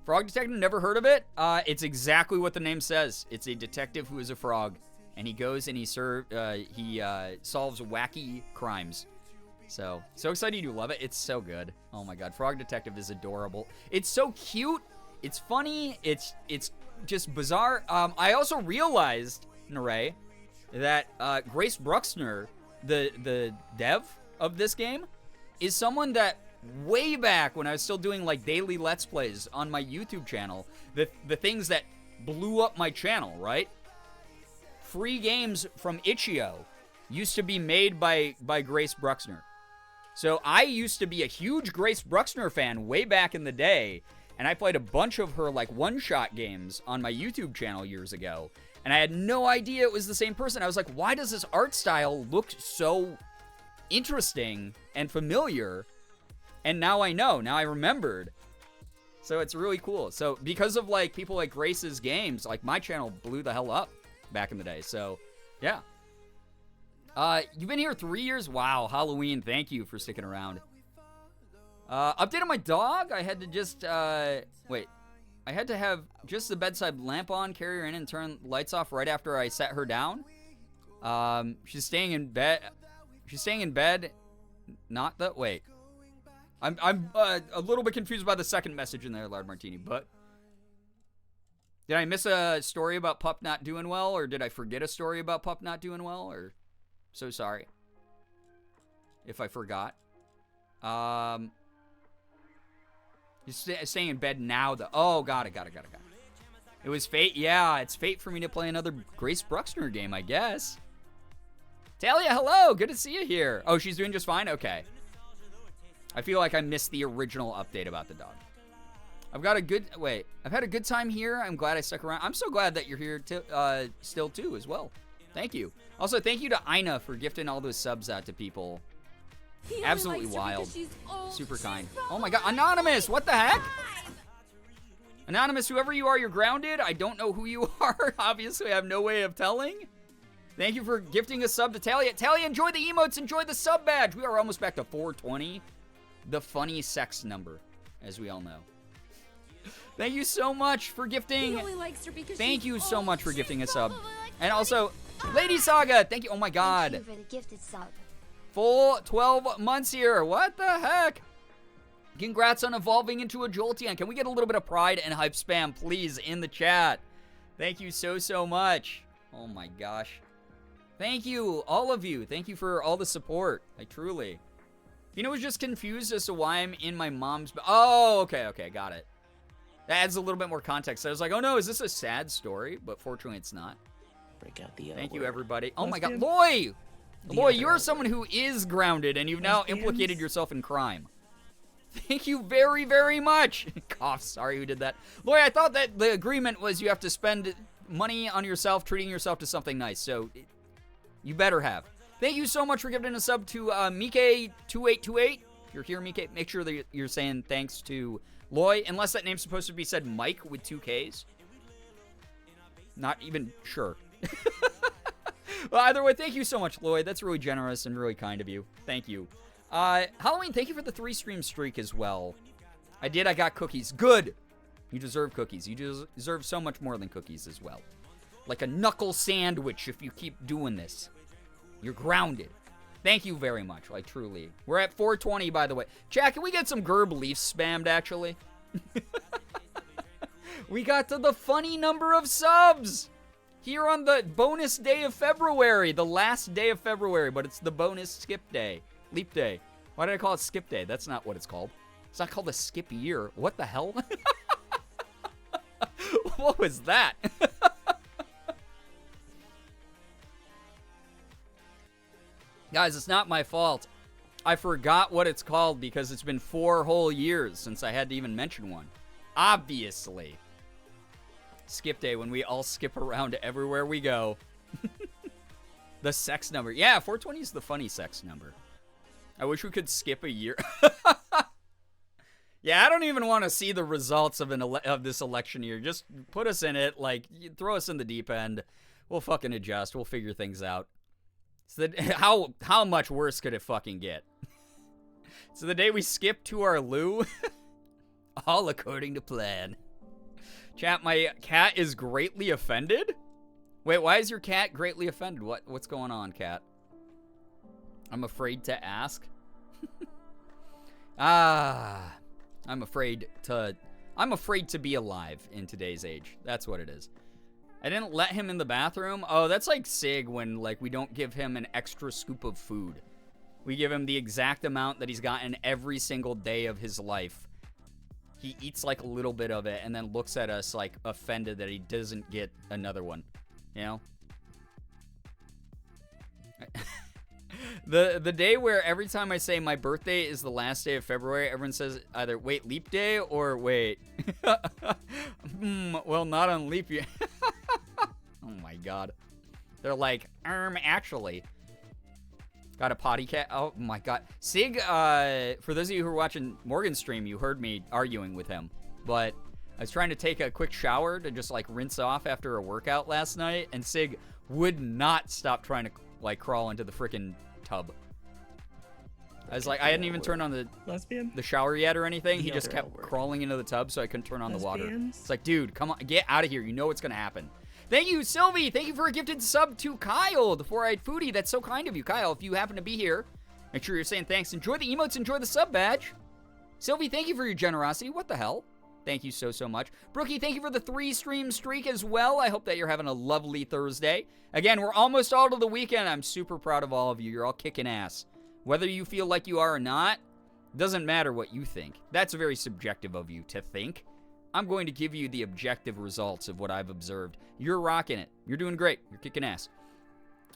Frog Detective, never heard of it. It's exactly what the name says. It's a detective who is a frog, and he goes and he solves wacky crimes. So excited you love it. It's so good. Oh my god, Frog Detective is adorable. It's so cute. It's funny. It's just bizarre. I also realized, Naray, that Grace Bruxner, the dev of this game, is someone that way back when I was still doing like daily Let's Plays on my YouTube channel, the things that blew up my channel, right? Free games from Itch.io used to be made by Grace Bruxner. So I used to be a huge Grace Bruxner fan way back in the day, and I played a bunch of her like one-shot games on my YouTube channel years ago, and I had no idea it was the same person. I was like, why does this art style look so interesting and familiar? And now I know. Now I remembered. So it's really cool. So because of like people like Grace's games, like my channel blew the hell up back in the day. So yeah. You've been here 3 years? Wow, Halloween. Thank you for sticking around. Update on my dog? I had to just, wait. I had to have just the bedside lamp on, carry her in, and turn lights off right after I set her down. She's staying in bed. She's staying in bed. Not the, wait. I'm a little bit confused by the second message in there, Lard Martini, but did I miss a story about Pup not doing well, or did I forget a story about Pup not doing well, or so sorry if I forgot. You're staying in bed now, though. Oh, got it. It was fate. Yeah, it's fate for me to play another Grace Bruxner game, I guess. Talia, hello. Good to see you here. Oh, she's doing just fine? Okay. I feel like I missed the original update about the dog. I've had a good time here. I'm glad I stuck around. I'm so glad that you're here still, too, as well. Thank you. Also, thank you to Ina for gifting all those subs out to people. Absolutely wild. Super kind. Oh my god, Anonymous, what the heck? Anonymous, whoever you are, you're grounded. I don't know who you are. Obviously, I have no way of telling. Thank you for gifting a sub to Talia. Talia, enjoy the emotes, enjoy the sub badge. We are almost back to 420. The funny sex number, as we all know. Thank you so much for gifting. Thank you so much for gifting a sub. And also, Lady Saga, thank you. Oh my god. Thank you for the gifted sub. Full 12 months here. What the heck? Congrats on evolving into a Jolteon. Can we get a little bit of pride and hype spam, please, in the chat? Thank you so much. Oh my gosh. Thank you, all of you. Thank you for all the support. I truly. You know, I was just confused as to why I'm in my mom's... Oh, okay, got it. That adds a little bit more context. I was like, oh no, is this a sad story? But fortunately, it's not. Break out the Thank you, everybody. Oh my god, Loy! Loy, you're someone who is grounded, and you've now implicated yourself in crime. Thank you very much. Cough, sorry who did that. Loy, I thought that the agreement was you have to spend money on yourself, treating yourself to something nice, so you better have. Thank you so much for giving a sub to Mike2828. If you're here, Mike, make sure that you're saying thanks to Loy, unless that name's supposed to be said Mike with 2 Ks. Not even sure. Well, either way, thank you so much, Lloyd. That's really generous and really kind of you. Thank you. Halloween, thank you for the 3-stream streak as well. I got cookies. Good. You deserve cookies. You deserve so much more than cookies as well. Like a knuckle sandwich if you keep doing this. You're grounded. Thank you very much. Like, truly. We're at 420, by the way. Chat, can we get some Girbeagly spammed, actually? We got to the funny number of subs! Here on the bonus day of February, the last day of February, but it's the bonus skip day, leap day. Why did I call it skip day? That's not what it's called. It's not called a skip year. What the hell? What was that? Guys, it's not my fault. I forgot what it's called because it's been 4 whole years since I had to even mention one. Obviously. Skip day, when we all skip around everywhere we go. The sex number. Yeah, 420 is the funny sex number. I wish we could skip a year. Yeah, I don't even want to see the results of this election year. Just put us in it. Like, throw us in the deep end. We'll fucking adjust. We'll figure things out. So how much worse could it fucking get? So the day we skip to our loo, all according to plan. Chat, my cat is greatly offended? Wait, why is your cat greatly offended? What's going on, cat? I'm afraid to ask. I'm afraid to be alive in today's age. That's what it is. I didn't let him in the bathroom. Oh, that's like Sig when like we don't give him an extra scoop of food. We give him the exact amount that he's gotten every single day of his life. He eats like a little bit of it and then looks at us like offended that he doesn't get another one. You know? The day where every time I say my birthday is the last day of February, everyone says either wait, leap day or wait. Well, not on leap year. Oh my god. They're like, actually. Got a potty cat. Oh my god. Sig, for those of you who are watching Morgan's stream, you heard me arguing with him. But I was trying to take a quick shower to just like rinse off after a workout last night, and Sig would not stop trying to like crawl into the freaking tub. I was like, I hadn't even turned on the shower yet or anything. He just kept crawling into the tub so I couldn't turn on the water. It's like, dude, come on, get out of here. You know what's going to happen. Thank you, Sylvie. Thank you for a gifted sub to Kyle, the Four-Eyed Foodie. That's so kind of you. Kyle, if you happen to be here, make sure you're saying thanks. Enjoy the emotes. Enjoy the sub badge. Sylvie, thank you for your generosity. What the hell? Thank you so much. Brookie, thank you for the 3-stream streak as well. I hope that you're having a lovely Thursday. Again, we're almost all to the weekend. I'm super proud of all of you. You're all kicking ass. Whether you feel like you are or not, doesn't matter what you think. That's very subjective of you to think. I'm going to give you the objective results of what I've observed. You're rocking it. You're doing great. You're kicking ass.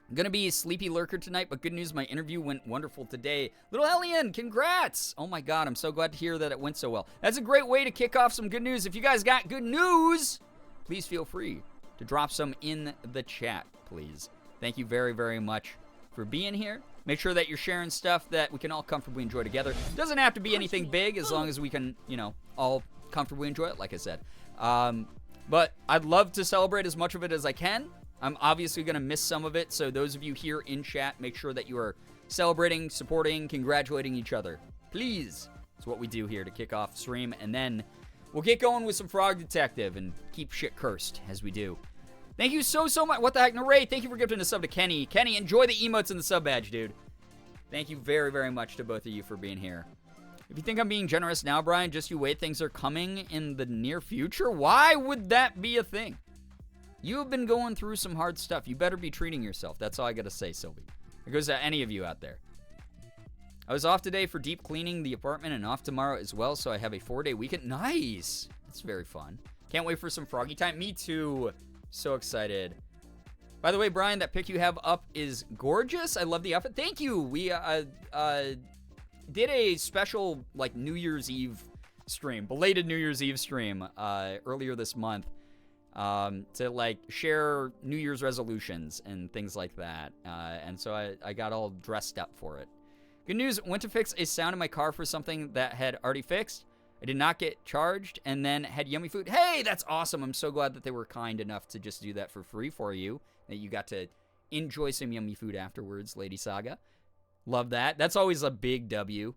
I'm going to be a sleepy lurker tonight, but good news, my interview went wonderful today. Little Hellion, congrats! Oh my god, I'm so glad to hear that it went so well. That's a great way to kick off some good news. If you guys got good news, please feel free to drop some in the chat, please. Thank you very, very much for being here. Make sure that you're sharing stuff that we can all comfortably enjoy together. Doesn't have to be anything big as long as we can, you know, all comfortably enjoy it, like I said. But I'd love to celebrate as much of it as I can. I'm obviously going to miss some of it, so those of you here in chat, make sure that you are celebrating, supporting, congratulating each other. Please. That's what we do here to kick off the stream, and then we'll get going with some Frog Detective and keep shit cursed as we do. Thank you so much. What the heck? Naray, thank you for gifting a sub to Kenny. Kenny, enjoy the emotes and the sub badge, dude. Thank you very, very much to both of you for being here. If you think I'm being generous now, Brian, just you wait. Things are coming in the near future. Why would that be a thing? You have been going through some hard stuff. You better be treating yourself. That's all I got to say, Sylvie. It goes to any of you out there. I was off today for deep cleaning the apartment and off tomorrow as well, so I have a 4-day weekend. Nice. That's very fun. Can't wait for some froggy time. Me too. So excited. By the way, Brian, that pic you have up is gorgeous. I love the outfit. Thank you. We did a special like New Year's Eve stream, belated New Year's Eve stream earlier this month. To like share New Year's resolutions and things like that. And so I got all dressed up for it. Good news, went to fix a sound in my car for something that had already fixed. I did not get charged and then had yummy food. Hey, that's awesome. I'm so glad that they were kind enough to just do that for free for you. That you got to enjoy some yummy food afterwards, Lady Saga. Love that. That's always a big W.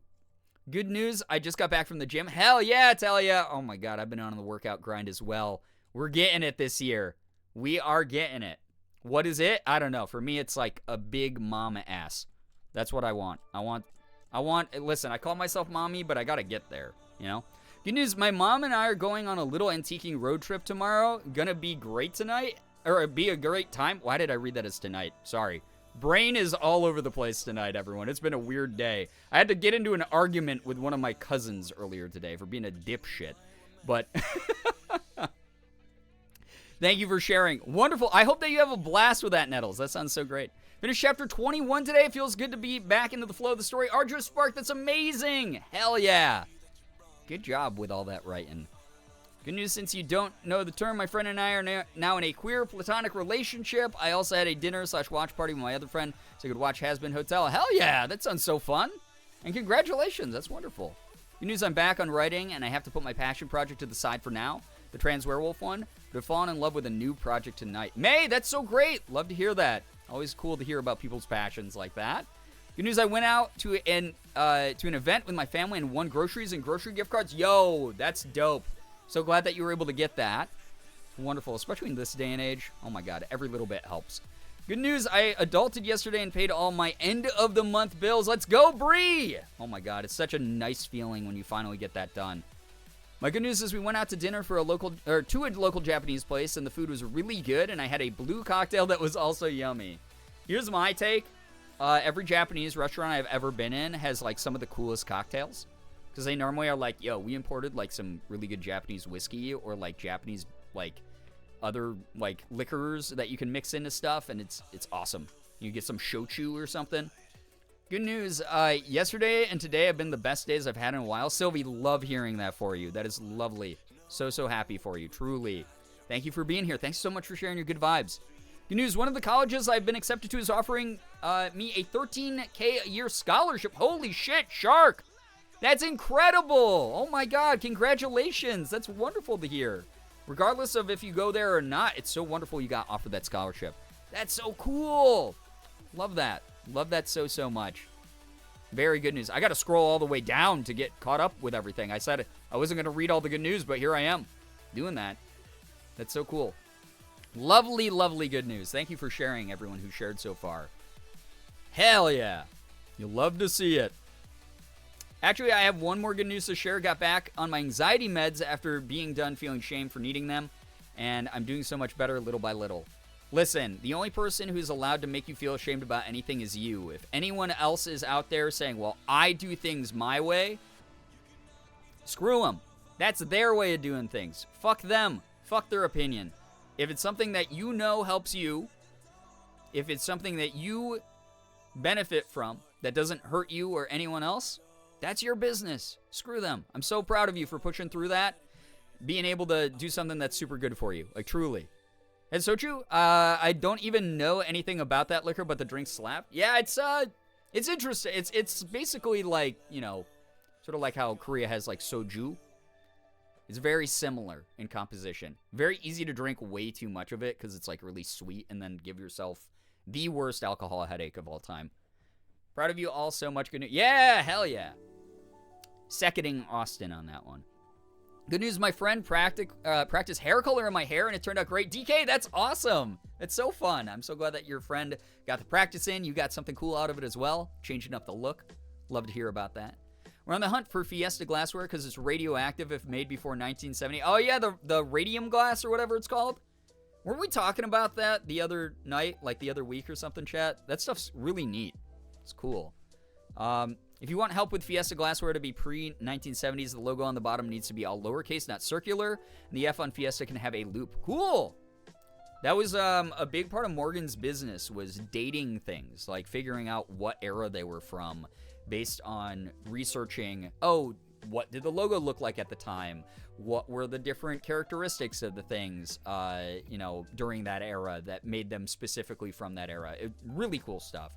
Good news, I just got back from the gym. Hell yeah, Talia. Oh my god, I've been on the workout grind as well. We're getting it this year. We are getting it. What is it? I don't know. For me, it's like a big mama ass. That's what I want. Listen, I call myself mommy, but I gotta get there, you know? Good news, my mom and I are going on a little antiquing road trip tomorrow. Gonna be great tonight, or be a great time. Why did I read that as tonight? Sorry. Brain is all over the place tonight, everyone. It's been a weird day. I had to get into an argument with one of my cousins earlier today for being a dipshit. But... Thank you for sharing. Wonderful. I hope that you have a blast with that, Nettles. That sounds so great. Finished chapter 21 today. It feels good to be back into the flow of the story. Arduous Spark, that's amazing. Hell yeah. Good job with all that writing. Good news, since you don't know the term, my friend and I are now in a queer platonic relationship. I also had a dinner/watch party with my other friend so I could watch Has Been Hotel. Hell yeah, that sounds so fun. And congratulations, that's wonderful. Good news, I'm back on writing and I have to put my passion project to the side for now. The trans werewolf one, but I've fallen in love with a new project tonight. May, that's so great. Love to hear that. Always cool to hear about people's passions like that. Good news, I went out to an event with my family and won groceries and grocery gift cards. Yo, that's dope. So glad that you were able to get that. Wonderful, especially in this day and age. Oh my god, every little bit helps. Good news, I adulted yesterday and paid all my end of the month bills. Let's go, Bree! Oh my god, it's such a nice feeling when you finally get that done. My good news is we went out to dinner to a local Japanese place, and the food was really good, and I had a blue cocktail that was also yummy. Here's my take. Every Japanese restaurant I've ever been in has, like, some of the coolest cocktails. Because they normally are like, yo, we imported, like, some really good Japanese whiskey or, like, Japanese, like, other, like, liquors that you can mix into stuff, and it's awesome. You get some shochu or something. Good news, yesterday and today have been the best days I've had in a while. Sylvie, love hearing that for you. That is lovely. So happy for you, truly. Thank you for being here. Thanks so much for sharing your good vibes. Good news, one of the colleges I've been accepted to is offering me a $13K a year scholarship. Holy shit, Shark! That's incredible! Oh my god, congratulations! That's wonderful to hear. Regardless of if you go there or not, it's so wonderful you got offered that scholarship. That's so cool! Love that. Love that so much. Very good news. I got to scroll all the way down to get caught up with everything. I said I wasn't going to read all the good news, but here I am doing that. That's so cool. Lovely, lovely good news. Thank you for sharing, everyone who shared so far. Hell yeah. You'll love to see it. Actually, I have one more good news to share. Got back on my anxiety meds after being done feeling shame for needing them, and I'm doing so much better little by little. Listen, the only person who's allowed to make you feel ashamed about anything is you. If anyone else is out there saying, well, I do things my way, screw them. That's their way of doing things. Fuck them. Fuck their opinion. If it's something that you know helps you, if it's something that you benefit from that doesn't hurt you or anyone else, that's your business. Screw them. I'm so proud of you for pushing through that, being able to do something that's super good for you. Like, truly. It's so true. I don't even know anything about that liquor, but the drink slap. Yeah, it's interesting. It's basically like, you know, sort of like how Korea has like soju. It's very similar in composition. Very easy to drink way too much of it because it's like really sweet, and then give yourself the worst alcohol headache of all time. Proud of you all so much. Good news. Yeah, hell yeah. Seconding Austin on that one. Good news, my friend practiced hair color in my hair, and it turned out great. DK, that's awesome. It's so fun. I'm so glad that your friend got the practice in. You got something cool out of it as well, changing up the look. Love to hear about that. We're on the hunt for Fiesta glassware because it's radioactive if made before 1970. Oh, yeah, the radium glass or whatever it's called. Weren't we talking about that the other night, like the other week or something, chat? That stuff's really neat. It's cool. If you want help with Fiesta glassware to be pre-1970s, the logo on the bottom needs to be all lowercase, not circular. And the F on Fiesta can have a loop. Cool! That was a big part of Morgan's business, was dating things, like figuring out what era they were from based on researching, oh, what did the logo look like at the time? What were the different characteristics of the things, you know, during that era that made them specifically from that era? Really cool stuff.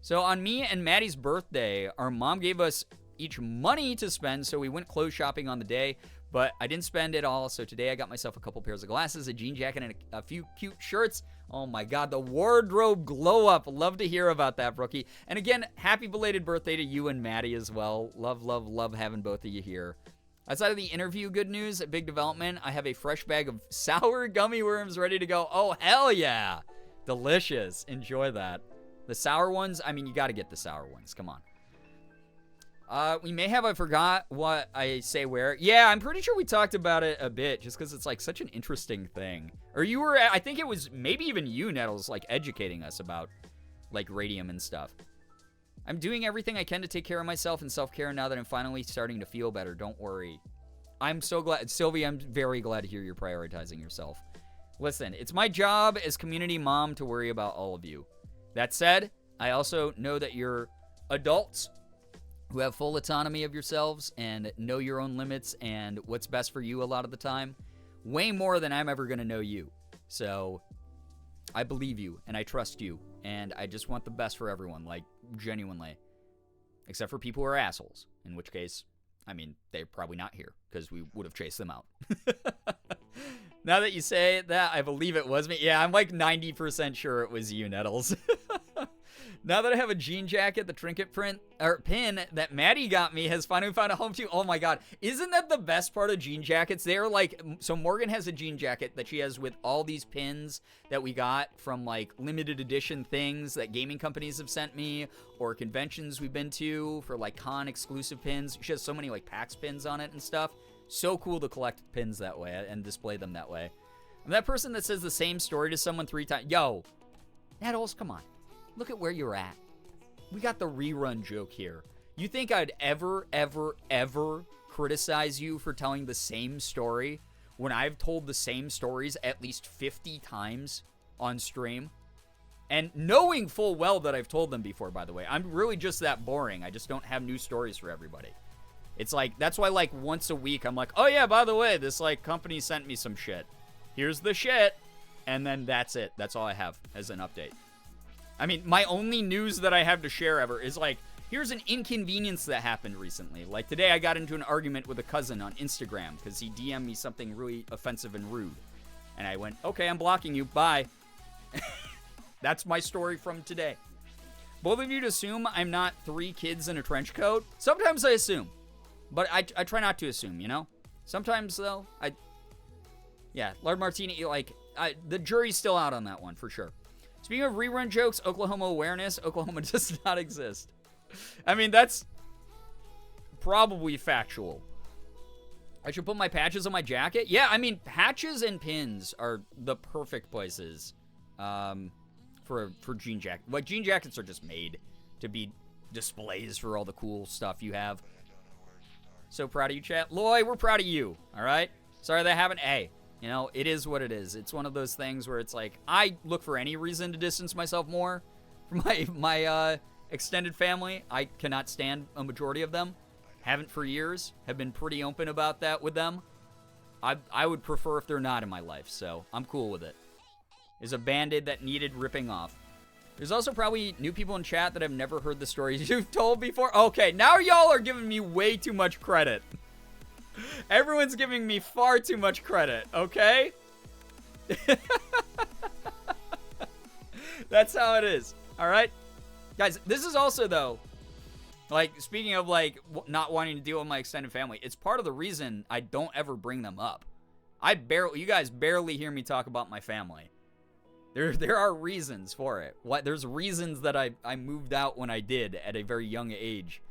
So on me and Maddie's birthday, our mom gave us each money to spend, so we went clothes shopping on the day, but I didn't spend it all, so today I got myself a couple pairs of glasses, a jean jacket, and a few cute shirts. Oh my god, the wardrobe glow up. Love to hear about that, Brookie. And again, happy belated birthday to you and Maddie as well. Love, love, love having both of you here. Outside of the interview, good news, big development, I have a fresh bag of sour gummy worms ready to go. Oh, hell yeah. Delicious. Enjoy that. The sour ones, I mean, you got to get the sour ones. Come on. We may have, I forgot what I say where. Yeah, I'm pretty sure we talked about it a bit, just because it's like such an interesting thing. Or you were, I think it was maybe even you, Nettles, like educating us about like radium and stuff. I'm doing everything I can to take care of myself and self-care now that I'm finally starting to feel better. Don't worry. I'm so glad. Sylvie, I'm very glad to hear you're prioritizing yourself. Listen, it's my job as community mom to worry about all of you. That said, I also know that you're adults who have full autonomy of yourselves and know your own limits and what's best for you a lot of the time, way more than I'm ever going to know you. So I believe you and I trust you, and I just want the best for everyone, like genuinely, except for people who are assholes, in which case, I mean, they're probably not here because we would have chased them out. Now that you say that, I believe it was me. Yeah, I'm like 90% sure it was you, Nettles. Now that I have a jean jacket, the trinket print or pin that Maddie got me has finally found a home too. Oh my god. Isn't that the best part of jean jackets? They're like, so Morgan has a jean jacket that she has with all these pins that we got from like limited edition things that gaming companies have sent me or conventions we've been to for like con exclusive pins. She has so many like PAX pins on it and stuff. So cool to collect pins that way and display them that way. I'm that person that says the same story to someone 3 times. Yo, Nettles, come on. Look at where you're at. We got the rerun joke here. You think I'd ever criticize you for telling the same story when I've told the same stories at least 50 times on stream? And knowing full well that I've told them before, by the way. I'm really just that boring. I just don't have new stories for everybody. It's like, that's why like once a week I'm like, oh yeah, by the way, this like company sent me some shit. Here's the shit. And then that's it. That's all I have as an update. I mean, my only news that I have to share ever is like, here's an inconvenience that happened recently. Like today I got into an argument with a cousin on Instagram because he DM'd me something really offensive and rude. And I went, okay, I'm blocking you. Bye. That's my story from today. Both of you assume I'm not 3 kids in a trench coat. Sometimes I assume. But I try not to assume, you know? Sometimes, though, yeah, Lord Martini, like, the jury's still out on that one, for sure. Speaking of rerun jokes, Oklahoma awareness, Oklahoma does not exist. I mean, that's probably factual. I should put my patches on my jacket? Yeah, I mean, patches and pins are the perfect places for jean jacket. Like, jean jackets are just made to be displays for all the cool stuff you have. So proud of you, chat. Loy, we're proud of you, all right? Sorry that happened. Hey, you know, it is what it is. It's one of those things where it's like, I look for any reason to distance myself more from my extended family. I cannot stand a majority of them. Haven't for years. Have been pretty open about that with them. I would prefer if they're not in my life, so I'm cool with it. There's a Band-Aid that needed ripping off. There's also probably new people in chat that have never heard the stories you've told before. Okay, now y'all are giving me way too much credit. Everyone's giving me far too much credit, okay? That's how it is, all right? Guys, this is also, though, like, speaking of, like, not wanting to deal with my extended family, it's part of the reason I don't ever bring them up. You guys barely hear me talk about my family. There are reasons for it. There's reasons that I moved out when I did at a very young age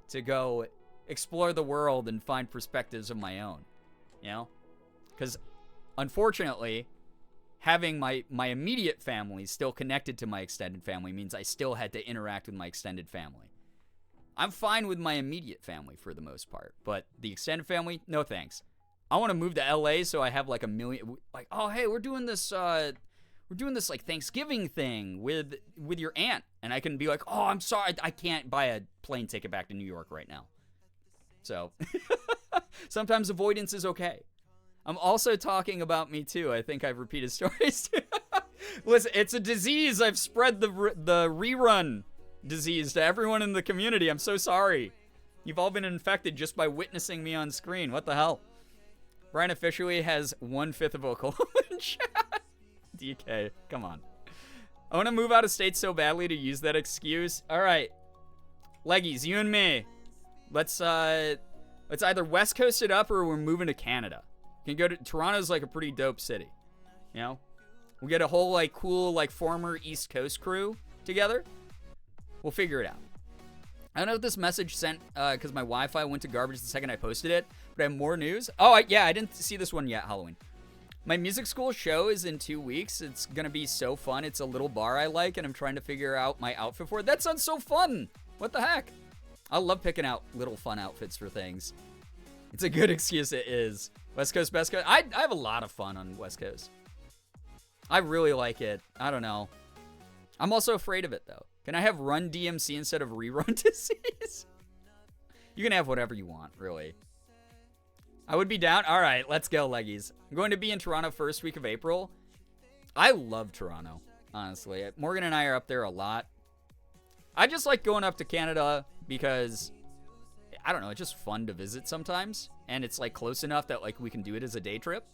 to go explore the world and find perspectives of my own, you know? Because, unfortunately, having my immediate family still connected to my extended family means I still had to interact with my extended family. I'm fine with my immediate family for the most part, but the extended family, no thanks. I want to move to LA so I have like a million, like, oh, hey, we're doing this like Thanksgiving thing with your aunt. And I can be like, oh, I'm sorry, I can't buy a plane ticket back to New York right now. So, sometimes avoidance is okay. I'm also talking about me, too. I think I've repeated stories. Listen, it's a disease. I've spread the rerun disease to everyone in the community. I'm so sorry. You've all been infected just by witnessing me on screen. What the hell? Brian officially has 1/5 of Oklahoma in chat. DK, come on. I want to move out of state so badly to use that excuse. All right. Leggies, you and me. Let's either West Coast it up or we're moving to Canada. You can go to Toronto's like a pretty dope city. You know? We get a whole like cool like former East Coast crew together. We'll figure it out. I don't know if this message sent because my Wi-Fi went to garbage the second I posted it, but I have more news. Oh, I didn't see this one yet, Halloween. My music school show is in 2 weeks. It's going to be so fun. It's a little bar I like, and I'm trying to figure out my outfit for it. That sounds so fun. What the heck? I love picking out little fun outfits for things. It's a good excuse, it is. West Coast, Best Coast. I have a lot of fun on West Coast. I really like it. I don't know. I'm also afraid of it, though. Can I have Run DMC instead of Rerun Disease? You can have whatever you want, really. I would be down. All right, let's go, Leggies. I'm going to be in Toronto first week of April. I love Toronto, honestly. Morgan and I are up there a lot. I just like going up to Canada because, I don't know, it's just fun to visit sometimes. And it's like close enough that like we can do it as a day trip.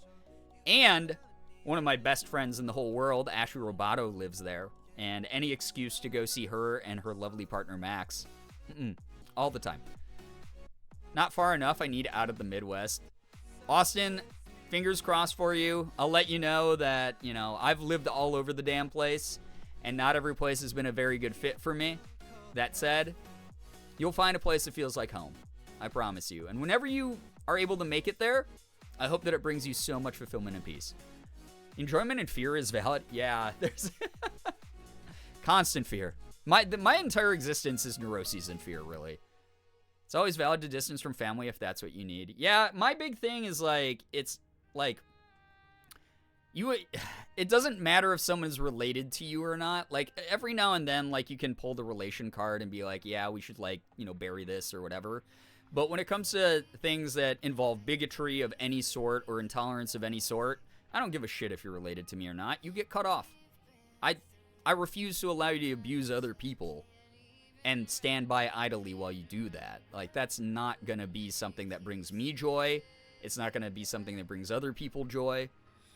And one of my best friends in the whole world, Ashley Roboto, lives there. and any excuse to go see her and her lovely partner Max. All the time. Not far enough. I need out of the Midwest. Austin, fingers crossed for you. I'll let you know that, I've lived all over the damn place, and not every place has been a very good fit for me. That said, you'll find a place that feels like home. I promise you. And whenever you are able to make it there, I hope that it brings you so much fulfillment and peace. Enjoyment and fear is valid. Yeah, there's constant fear. My entire existence is neuroses and fear, really. It's always valid to distance from family if that's what you need. Yeah, my big thing is it's like it doesn't matter if someone's related to you or not. Like every now and then, you can pull the relation card and be like, yeah, we should bury this or whatever. But when it comes to things that involve bigotry of any sort or intolerance of any sort, I don't give a shit if you're related to me or not. You get cut off. I refuse to allow you to abuse other people and stand by idly while you do that. That's not going to be something that brings me joy. It's not going to be something that brings other people joy.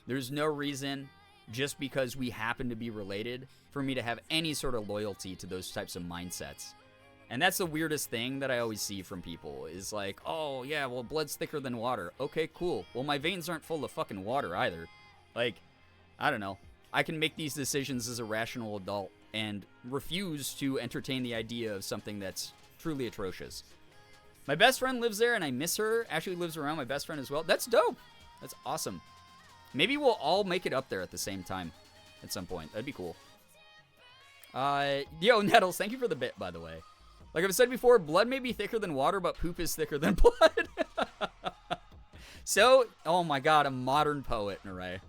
There's no reason, just because we happen to be related, for me to have any sort of loyalty to those types of mindsets. And that's the weirdest thing that I always see from people, is oh, yeah, well, blood's thicker than water. Okay, cool. Well, my veins aren't full of fucking water either. I don't know. I can make these decisions as a rational adult and refuse to entertain the idea of something that's truly atrocious. My best friend lives there, and I miss her. Ashley lives around my best friend as well. That's dope. That's awesome. Maybe we'll all make it up there at the same time at some point. That'd be cool. Yo, Nettles, thank you for the bit, by the way. Like I've said before, blood may be thicker than water, but poop is thicker than blood. So, oh my god, a modern poet, Naray.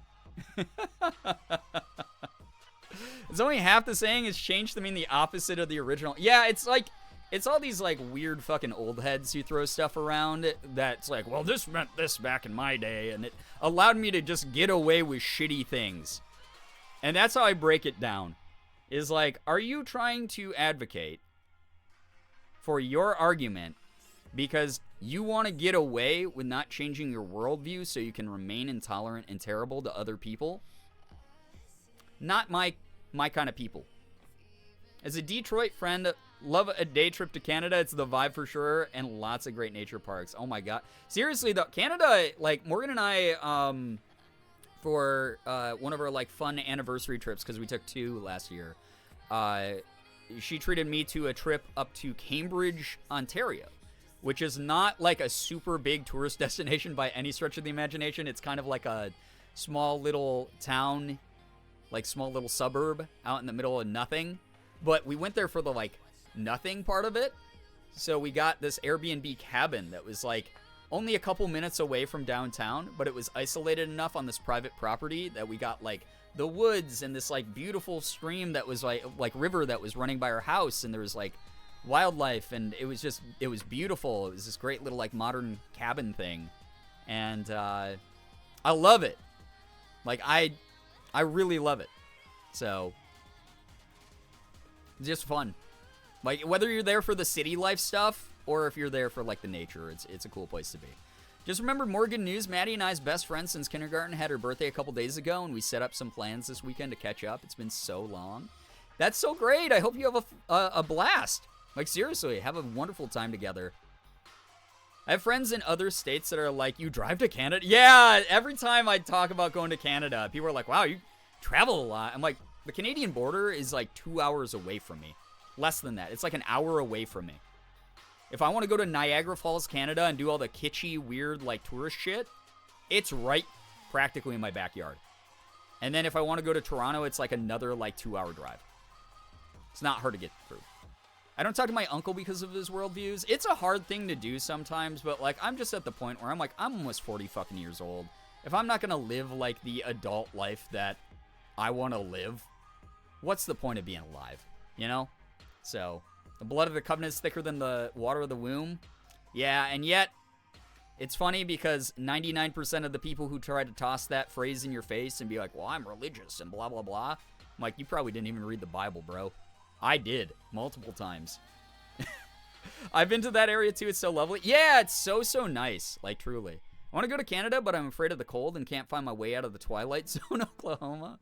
It's only half the saying is changed to mean the opposite of the original. Yeah, it's all these weird fucking old heads who throw stuff around that's well, this meant this back in my day, and it allowed me to just get away with shitty things. And that's how I break it down. Is are you trying to advocate for your argument because you want to get away with not changing your worldview so you can remain intolerant and terrible to other people? Not my kind of people. As a Detroit friend, love a day trip to Canada. It's the vibe for sure, and lots of great nature parks. Oh my god. Seriously though, Canada, Morgan and I, for one of our fun anniversary trips, because we took 2 last year, she treated me to a trip up to Cambridge, Ontario, which is not a super big tourist destination by any stretch of the imagination. It's kind of a small little town, small little suburb out in the middle of nothing. But we went there for the nothing part of it. So we got this Airbnb cabin that was only a couple minutes away from downtown, but it was isolated enough on this private property that we got the woods and this beautiful stream that was river that was running by our house, and there was wildlife, and it was beautiful. It was this great little modern cabin thing, and I love it. I really love it. So just fun. Whether you're there for the city life stuff or if you're there for the nature, it's a cool place to be. Just remember more good news. Maddie and I's best friend since kindergarten had her birthday a couple days ago, and we set up some plans this weekend to catch up. It's been so long. That's so great. I hope you have a blast. Seriously, have a wonderful time together. I have friends in other states that are you drive to Canada? Yeah, every time I talk about going to Canada, people are wow, you travel a lot. I'm the Canadian border is 2 hours away from me. Less than that. It's an hour away from me. If I want to go to Niagara Falls, Canada, and do all the kitschy, weird, tourist shit, it's right practically in my backyard. And then if I want to go to Toronto, it's another 2-hour drive. It's not hard to get through. I don't talk to my uncle because of his worldviews. It's a hard thing to do sometimes, but I'm just at the point where I'm I'm almost 40 fucking years old. If I'm not going to live the adult life that I want to live, what's the point of being alive? So, the blood of the covenant is thicker than the water of the womb. Yeah, and yet, it's funny because 99% of the people who try to toss that phrase in your face and be well, I'm religious and blah, blah, blah. I'm you probably didn't even read the Bible, bro. I did, multiple times. I've been to that area too. It's so lovely. Yeah, it's so nice. Truly. I want to go to Canada, but I'm afraid of the cold and can't find my way out of the Twilight Zone, Oklahoma.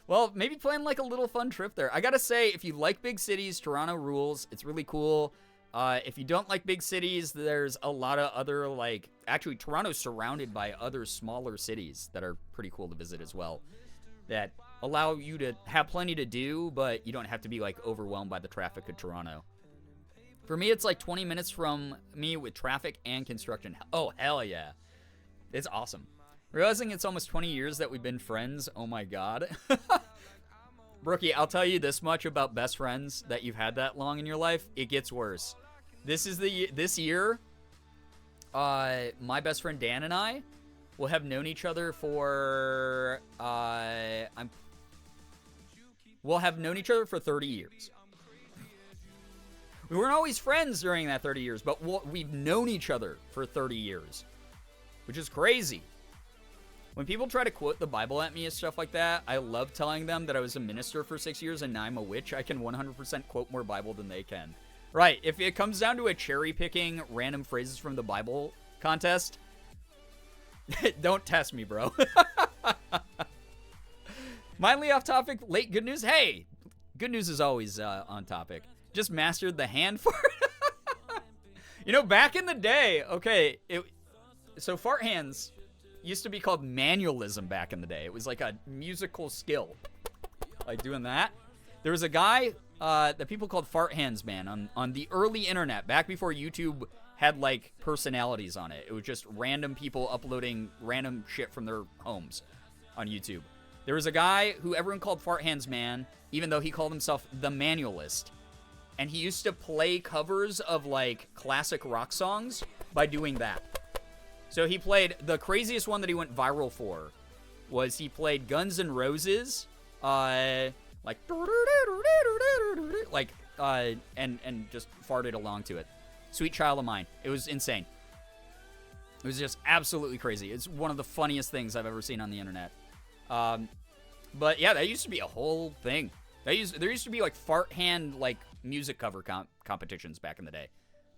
Well, maybe plan like a little fun trip there. I gotta say, if you like big cities, Toronto rules. It's really cool. If you don't like big cities, there's a lot of other, like, actually, Toronto's surrounded by other smaller cities that are pretty cool to visit as well, that allow you to have plenty to do, but you don't have to be, like, overwhelmed by the traffic of Toronto. For me, it's like 20 minutes from me with traffic and construction. Oh, hell yeah. It's awesome. Realizing it's almost 20 years that we've been friends, oh my god. Brookie, I'll tell you this much about best friends that you've had that long in your life. It gets worse. This year, my best friend Dan and I will have known each other for, we'll have known each other for 30 years. We weren't always friends during that 30 years, but we've known each other for 30 years, which is crazy. When people try to quote the Bible at me and stuff like that, I love telling them that I was a minister for 6 years and now I'm a witch. I can 100% quote more Bible than they can. Right, if it comes down to a cherry-picking random phrases from the Bible contest, don't test me, bro. Mildly off topic, late good news. Hey, good news is always on topic. Just mastered the hand fart. You know, back in the day, okay, so fart hands used to be called manualism back in the day. It was like a musical skill, like doing that. There was a guy that people called Fart Hands Man on the early internet, back before YouTube had like personalities on it. It was just random people uploading random shit from their homes on YouTube. There was a guy who everyone called Fart Hands Man, even though he called himself the Manualist. And he used to play covers of like classic rock songs by doing that. So he played, the craziest one that he went viral for was he played Guns N' Roses, and just farted along to it. Sweet Child of Mine. It was insane. It was just absolutely crazy. It's one of the funniest things I've ever seen on the internet. But yeah, that used to be a whole thing. There used to be like fart hand like music cover competitions back in the day.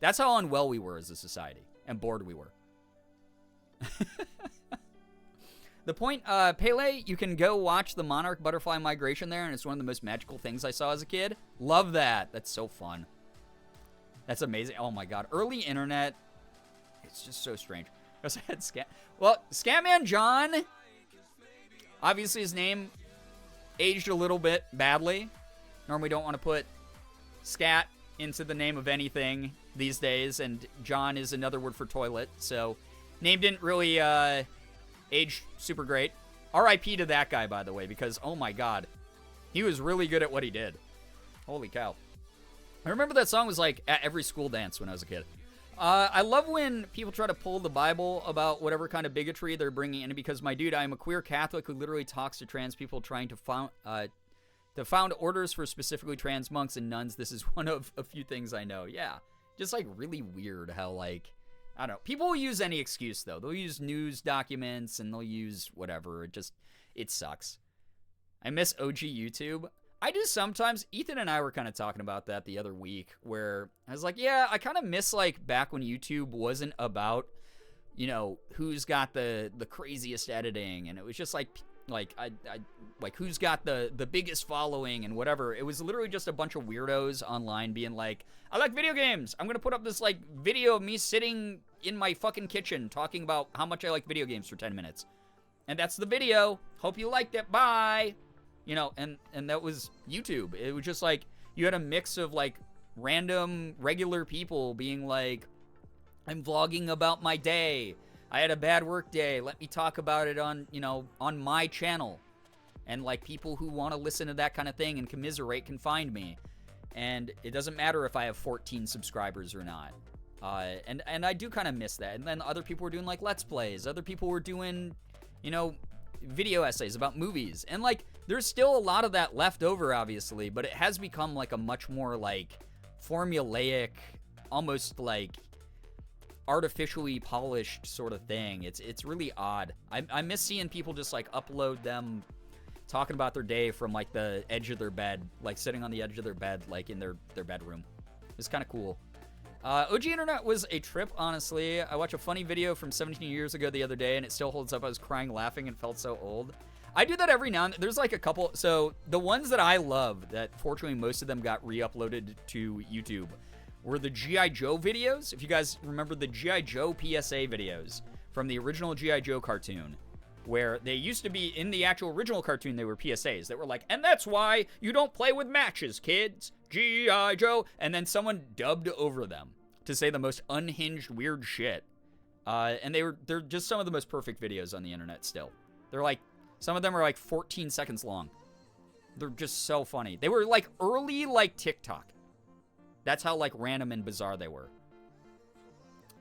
That's how unwell we were as a society and bored we were. The point, Pele, you can go watch the monarch butterfly migration there, and it's one of the most magical things I saw as a kid. Love that. That's so fun. That's amazing. Oh my god. Early internet, it's just so strange. I had Scatman John, obviously his name aged a little bit badly. Normally don't want to put scat into the name of anything these days, and John is another word for toilet, so name didn't really age super great. R.I.P. to that guy, by the way, because, oh my god, he was really good at what he did. Holy cow. I remember that song was like at every school dance when I was a kid. I love when people try to pull the Bible about whatever kind of bigotry they're bringing in, because, my dude, I am a queer Catholic who literally talks to trans people trying to found orders for specifically trans monks and nuns. This is one of a few things I know. Yeah, just like really weird how, like, I don't know. People will use any excuse, though. They'll use news documents and they'll use whatever. It sucks. I miss OG YouTube. I do sometimes. Ethan and I were kind of talking about that the other week, where I was like, yeah, I kind of miss, like, back when YouTube wasn't about, you know, who's got the craziest editing, and it was just like who's got the biggest following and whatever. It was literally just a bunch of weirdos online being like, I like video games. I'm going to put up this, like, video of me sitting in my fucking kitchen talking about how much I like video games for 10 minutes. And that's the video. Hope you liked it. Bye. You know, and that was YouTube. It was just like, you had a mix of, like, random, regular people being like, I'm vlogging about my day. I had a bad work day. Let me talk about it on, you know, on my channel. And, like, people who want to listen to that kind of thing and commiserate can find me. And it doesn't matter if I have 14 subscribers or not. And I do kind of miss that. And then other people were doing, like, Let's Plays. Other people were doing, you know, video essays about movies. And, like, there's still a lot of that left over, obviously. But it has become, like, a much more, like, formulaic, almost, like, artificially polished sort of thing. It's really odd. I miss seeing people just, like, upload them talking about their day from, like, the edge of their bed, like, sitting on the edge of their bed, like, in their bedroom. It's kind of cool. OG Internet was a trip, honestly. I watched a funny video from 17 years ago the other day, and it still holds up. I was crying laughing and felt so old. I do that every now and then. There's like a couple. So the ones that I love, that fortunately most of them got re-uploaded to YouTube, were the G.I. Joe videos. If you guys remember the G.I. Joe PSA videos from the original G.I. Joe cartoon, where they used to be, in the actual original cartoon, they were PSAs that were like, and that's why you don't play with matches, kids. G.I. Joe. And then someone dubbed over them to say the most unhinged, weird shit. And they're just some of the most perfect videos on the internet still. They're like, some of them are like 14 seconds long. They're just so funny. They were like early like TikTok. That's how like random and bizarre they were.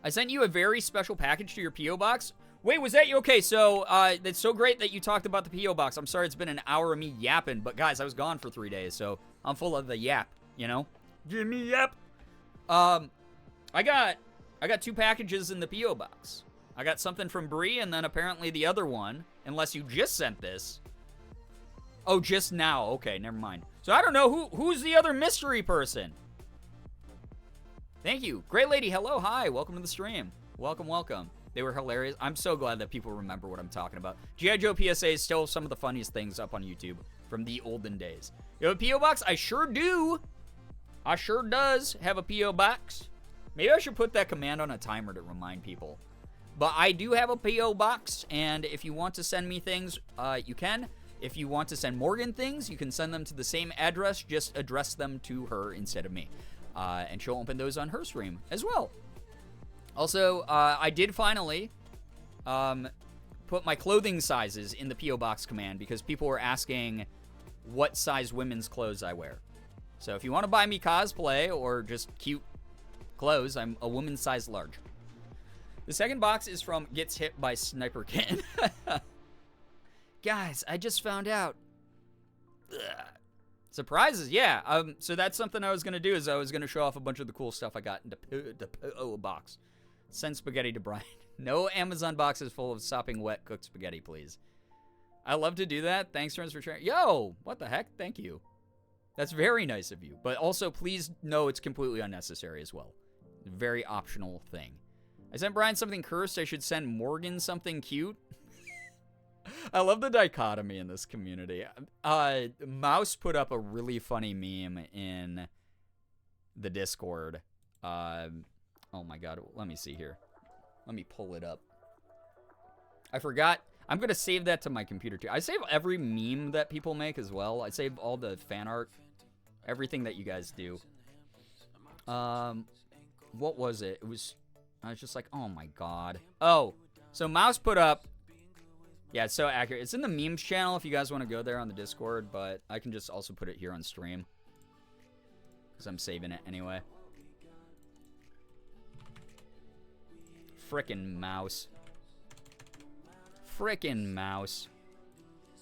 I sent you a very special package to your P.O. box. Wait, was that you? Okay, so it's so great that you talked about the P.O. box. I'm sorry it's been an hour of me yapping, but guys, I was gone for 3 days, so I'm full of the yap, you know? Give me yap. I got 2 packages in the P.O. box. I got something from Bree, and then apparently the other one, unless you just sent this. Oh, just now. Okay, never mind. So I don't know who's the other mystery person. Thank you. Great lady, hello, hi. Welcome to the stream. Welcome, welcome. They were hilarious. I'm so glad that people remember what I'm talking about. G.I. Joe PSA is still some of the funniest things up on YouTube from the olden days. You have a P.O. box? I sure do. I sure does have a P.O. box. Maybe I should put that command on a timer to remind people. But I do have a P.O. box, and if you want to send me things, you can. If you want to send Morgan things, you can send them to the same address. Just address them to her instead of me. And she'll open those on her stream as well. Also, I did finally put my clothing sizes in the P.O. box command because people were asking what size women's clothes I wear. So if you want to buy me cosplay or just cute clothes, I'm a woman's size large. The second box is from Gets Hit by Sniper Kitten. Guys, I just found out. Ugh. Surprises, yeah. So that's something I was going to do, is I was going to show off a bunch of the cool stuff I got in the P.O. box. Send spaghetti to Brian. No Amazon boxes full of sopping wet cooked spaghetti, please. I love to do that. Thanks, friends, for sharing. Yo, what the heck? Thank you. That's very nice of you. But also, please know it's completely unnecessary as well. Very optional thing. I sent Brian something cursed. I should send Morgan something cute. I love the dichotomy in this community. Mouse put up a really funny meme in the Discord. Oh my god, let me see here. Let me pull it up. I forgot. I'm going to save that to my computer too. I save every meme that people make as well. I save all the fan art. Everything that you guys do. What was it? I was just like, oh my god. Oh, so Mouse put up. Yeah, it's so accurate. It's in the memes channel if you guys want to go there on the Discord, but I can just also put it here on stream. Because I'm saving it anyway. Frickin' Mouse. Frickin' Mouse.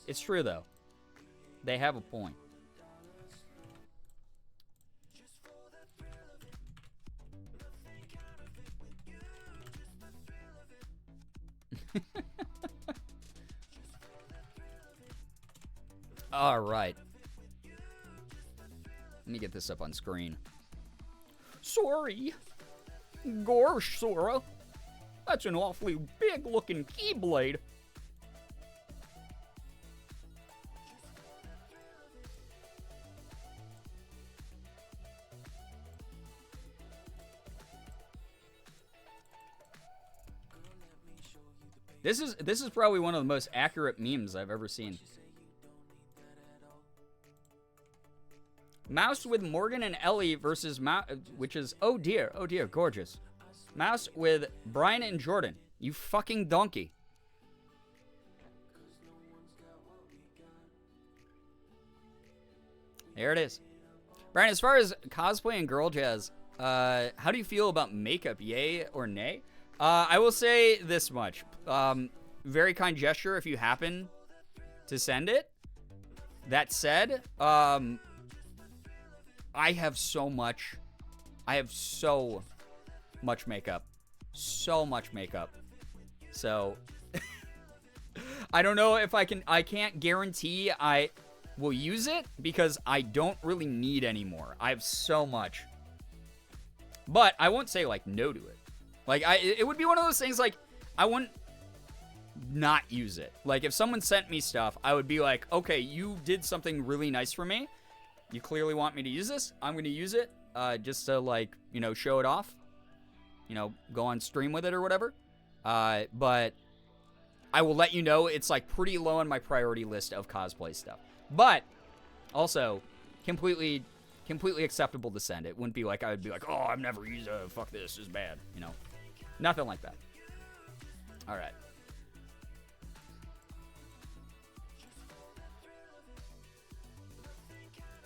It's true, though. They have a point. All right. Let me get this up on screen. Sorry. Gosh, Sora. That's an awfully big-looking keyblade. This is probably one of the most accurate memes I've ever seen. Mouse with Morgan and Ellie versus Mouse, which is, oh dear, gorgeous. Mouse with Brian and Jordan. You fucking donkey. There it is. Brian, as far as cosplay and girl jazz, how do you feel about makeup? Yay or nay? I will say this much. Very kind gesture if you happen to send it. That said, I have so much makeup. So much makeup. So, I don't know if I can't guarantee I will use it because I don't really need any more. I have so much. But I won't say, like, no to it. Like, it would be one of those things, like, I wouldn't not use it. Like, if someone sent me stuff, I would be like, okay, you did something really nice for me. You clearly want me to use this. I'm going to use it just to, like, you know, show it off. You know, go on stream with it or whatever. But I will let you know it's, like, pretty low on my priority list of cosplay stuff. But also, completely acceptable to send. It wouldn't be like I would be like, oh, I've never used a fuck this is bad. You know, nothing like that. All right.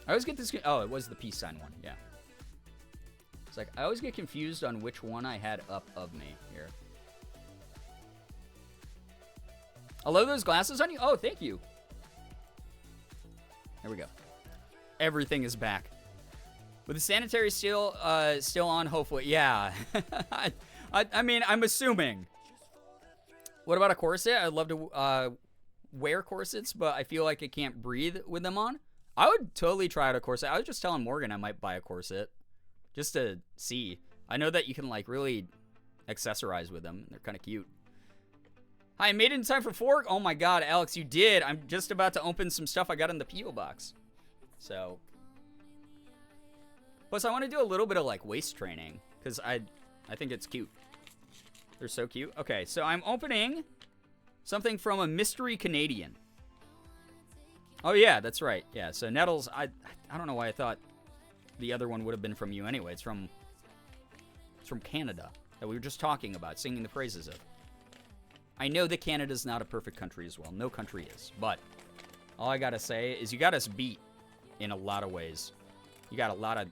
I always get this. Oh, it was the peace sign one. Yeah. It's like I always get confused on which one I had up of me here. I love those glasses on you. Oh, thank you. There we go. Everything is back. With the sanitary still on, hopefully. Yeah. I mean, I'm assuming. What about a corset? I'd love to wear corsets, but I feel like I can't breathe with them on. I would totally try out a corset. I was just telling Morgan I might buy a corset just to see. I know that you can, like, really accessorize with them. They're kind of cute. Hi, I made it in time for 4. Oh my god, Alex, you did. I'm just about to open some stuff I got in the P.O. box. So. Plus, I want to do a little bit of, like, waist training. Because I think it's cute. They're so cute. Okay, so I'm opening something from a mystery Canadian. Oh, yeah, that's right. Yeah, so Nettles, I don't know why I thought the other one would have been from you anyway. It's from Canada that we were just talking about, singing the praises of. I know that Canada's not a perfect country as well. No country is. But all I got to say is you got us beat in a lot of ways. You got a lot of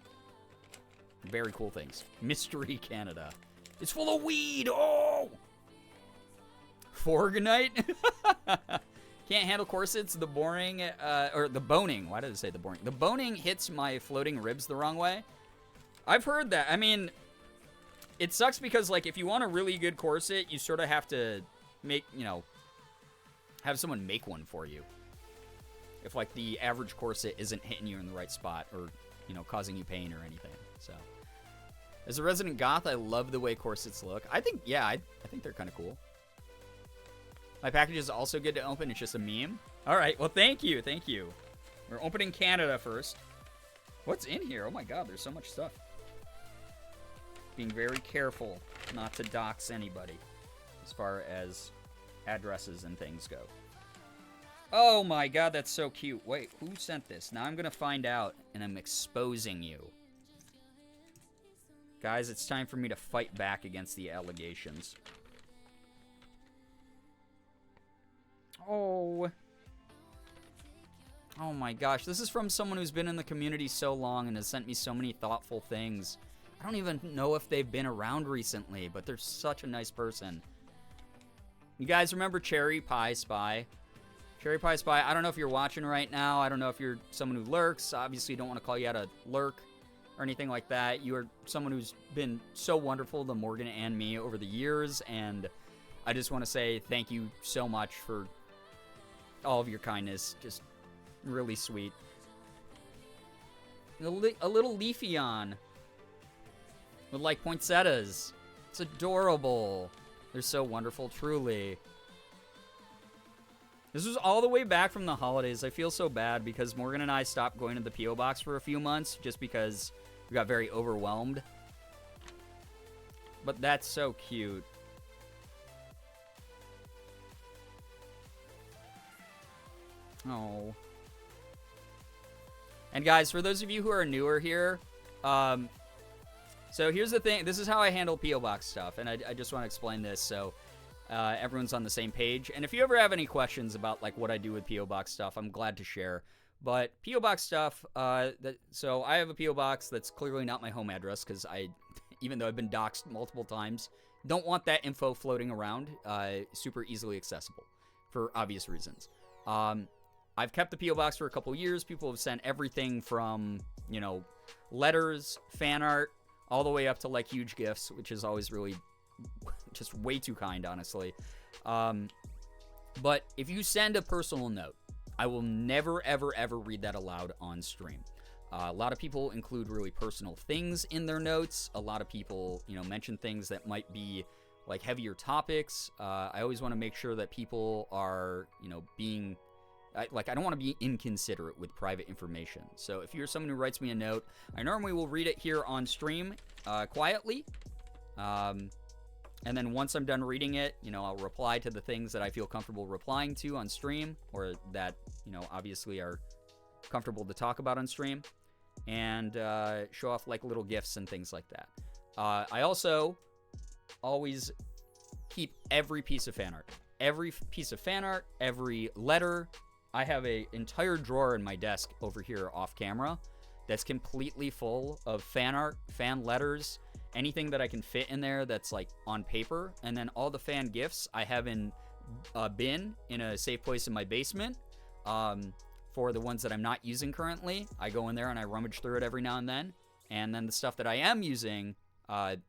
very cool things. Mystery Canada. It's full of weed. Oh! Forgnite? Can't handle corsets. The boring, or the boning. Why did I say the boring? The boning hits my floating ribs the wrong way. I've heard that. I mean, it sucks because, like, if you want a really good corset, you sort of have to make, you know, have someone make one for you. If, like, the average corset isn't hitting you in the right spot or, you know, causing you pain or anything. So, as a resident goth, I love the way corsets look. I think, yeah, I think they're kind of cool. My package is also good to open. It's just a meme. All right. Well, thank you. Thank you. We're opening Canada first. What's in here? Oh, my God. There's so much stuff. Being very careful not to dox anybody as far as addresses and things go. Oh, my God. That's so cute. Wait, who sent this? Now I'm going to find out, and I'm exposing you. Guys, it's time for me to fight back against the allegations. Oh. Oh my gosh. This is from someone who's been in the community so long and has sent me so many thoughtful things. I don't even know if they've been around recently, but they're such a nice person. You guys remember Cherry Pie Spy? Cherry Pie Spy, I don't know if you're watching right now. I don't know if you're someone who lurks. Obviously, don't want to call you out a lurk or anything like that. You are someone who's been so wonderful to Morgan and me over the years, and I just want to say thank you so much for all of your kindness. Just really sweet. A little Leafeon with, like, poinsettias. It's adorable. They're so wonderful, truly. This was all the way back from the holidays. I feel so bad because Morgan and I stopped going to the P.O. box for a few months just because we got very overwhelmed. But that's so cute. Oh. And guys, for those of you who are newer here, so here's the thing. This is how I handle P.O. Box stuff, and I just want to explain this so everyone's on the same page. And if you ever have any questions about, like, what I do with P.O. Box stuff, I'm glad to share. But P.O. Box stuff, so I have a P.O. Box that's clearly not my home address because even though I've been doxxed multiple times, don't want that info floating around super easily accessible for obvious reasons. I've kept the P.O. Box for a couple years. People have sent everything from, you know, letters, fan art, all the way up to, like, huge gifts, which is always really just way too kind, honestly. But if you send a personal note, I will never, ever, ever read that aloud on stream. A lot of people include really personal things in their notes. A lot of people, you know, mention things that might be like heavier topics. I always want to make sure that people are, being I don't want to be inconsiderate with private information. So if you're someone who writes me a note, I normally will read it here on stream quietly. And then once I'm done reading it, I'll reply to the things that I feel comfortable replying to on stream, or that, obviously are comfortable to talk about on stream, and show off like little gifts and things like that. I also always keep every piece of fan art. Every piece of fan art, every letter. I have an entire drawer in my desk over here off camera that's completely full of fan art, fan letters, anything that I can fit in there that's like on paper. And then all the fan gifts I have in a bin in a safe place in my basement. For the ones that I'm not using currently, I go in there and I rummage through it every now and then. And then the stuff that I am using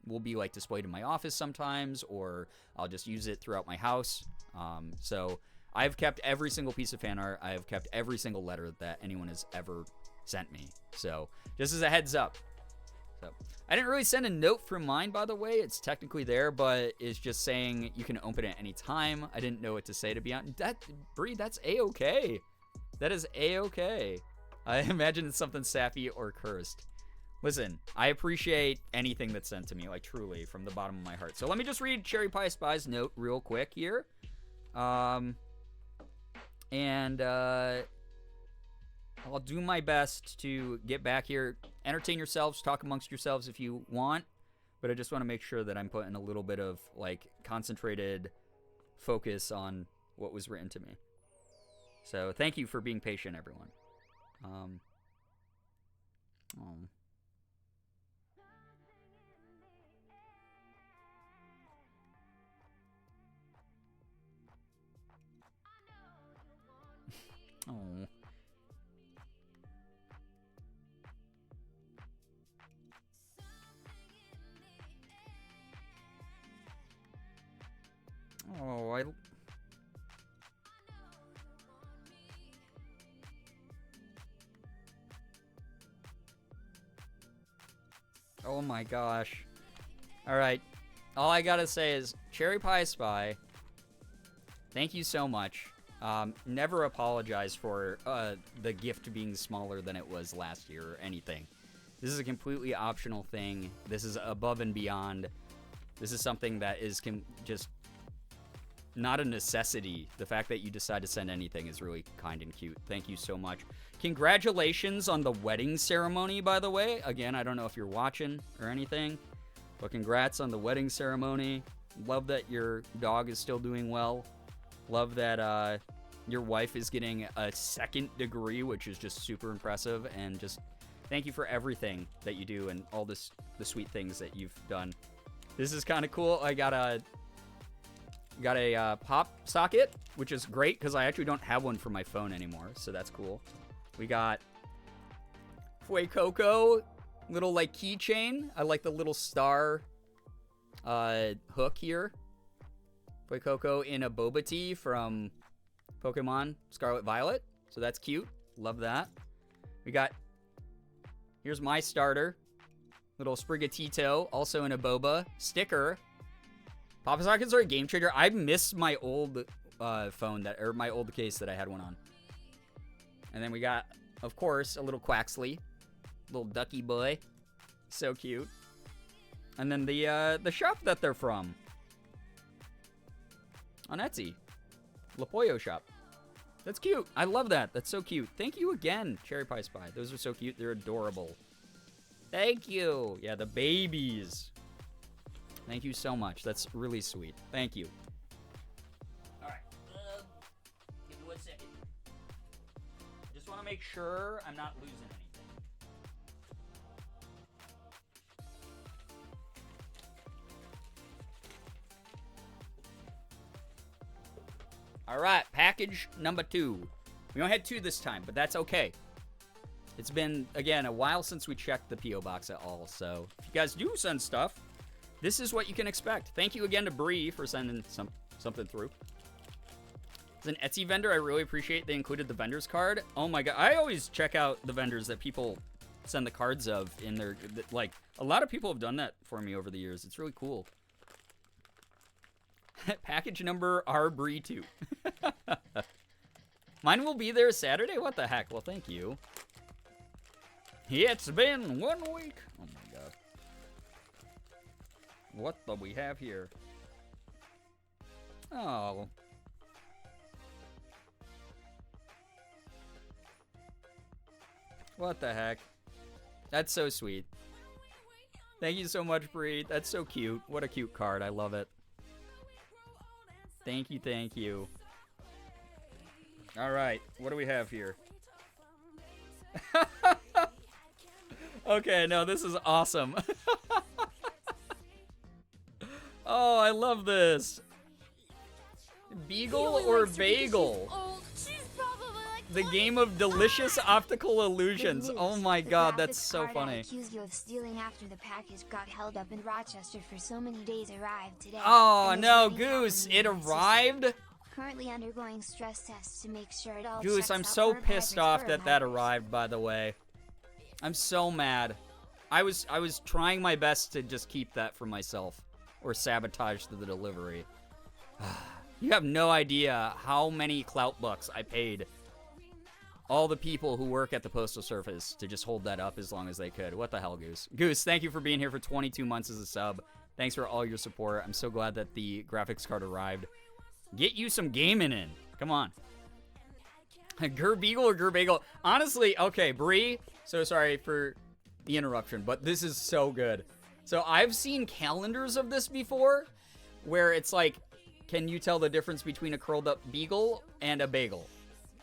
will be like displayed in my office sometimes, or I'll just use it throughout my house. So I've kept every single piece of fan art. I have kept every single letter that anyone has ever sent me. So just as a heads up. So I didn't really send a note from mine, by the way. It's technically there, but it's just saying you can open it any time. I didn't know what to say, to be honest. Bree, that's A-okay. That is A-okay. I imagine it's something sappy or cursed. Listen, I appreciate anything that's sent to me, like truly, from the bottom of my heart. So let me just read Cherry Pie Spy's note real quick here. I'll do my best to get back here. Entertain yourselves, talk amongst yourselves if you want, but I just want to make sure that I'm putting a little bit of like concentrated focus on what was written to me. So thank you for being patient, everyone. Oh my gosh. Alright. All I gotta say is, Cherry Pie Spy, thank you so much. Never apologize for the gift being smaller than it was last year or anything. This is a completely optional thing. This is above and beyond. This is something that is just not a necessity. The fact that you decide to send anything is really kind and cute. Thank you so much. Congratulations on the wedding ceremony, by the way. Again, I don't know if you're watching or anything, but congrats on the wedding ceremony. Love that your dog is still doing well. Love that your wife is getting a second degree, which is just super impressive. And just thank you for everything that you do and all the sweet things that you've done. This is kind of cool. I got a pop socket, which is great because I actually don't have one for my phone anymore, so that's cool. We got Fue Coco, little like keychain. I like the little star hook here. Fue Coco in a boba tea from Pokemon Scarlet Violet, so that's cute. Love that. We got, here's my starter, little Sprigatito, also in a boba sticker. Pop sockets are a game changer. I miss my old phone or my old case that I had one on. And then we got, of course, a little Quaxley, little ducky boy, so cute. And then the shop that they're from on Etsy, La Pollo shop. That's cute. I love that. That's so cute. Thank you again, Cherry Pie Spy. Those are so cute. They're adorable. Thank you. Yeah, the babies. Thank you so much. That's really sweet. Thank you. All right. Give me 1 second. Just want to make sure I'm not losing anything. All right, package number 2. We only had 2 this time, but that's okay. It's been, again, a while since we checked the P.O. box at all, so if you guys do send stuff, this is what you can expect. Thank you again to Bree for sending something through. As an Etsy vendor, I really appreciate they included the vendor's card. Oh my god, I always check out the vendors that people send the cards of in their, like, a lot of people have done that for me over the years. It's really cool. Package number RBRE2. Mine will be there Saturday? What the heck? Well, thank you. It's been 1 week. Oh my god. What do we have here? Oh. What the heck? That's so sweet. Thank you so much, Bree. That's so cute. What a cute card. I love it. Thank you, thank you. All right, what do we have here? Okay, no, this is awesome. Oh, I love this. Beagle or bagel? The game of delicious optical illusions. Oh my god, that's so funny. Accused you of stealing after the package got held up in Rochester for so many days arrived today. Oh no, Goose, it arrived? Currently undergoing stress tests to make sure it all Goose, checks I'm out so for pissed Patrick's off firm that that hours. arrived, by the way. I'm so mad. I was trying my best to just keep that for myself or sabotage the delivery. You have no idea how many clout bucks I paid all the people who work at the Postal Service to just hold that up as long as they could. What the hell, Goose? Goose, thank you for being here for 22 months as a sub. Thanks for all your support. I'm so glad that the graphics card arrived. Get you some gaming in. Come on. Girbeagle or Girbeagly? Honestly, okay, Bree, so sorry for the interruption, but this is so good. So I've seen calendars of this before where it's like, can you tell the difference between a curled up beagle and a bagel?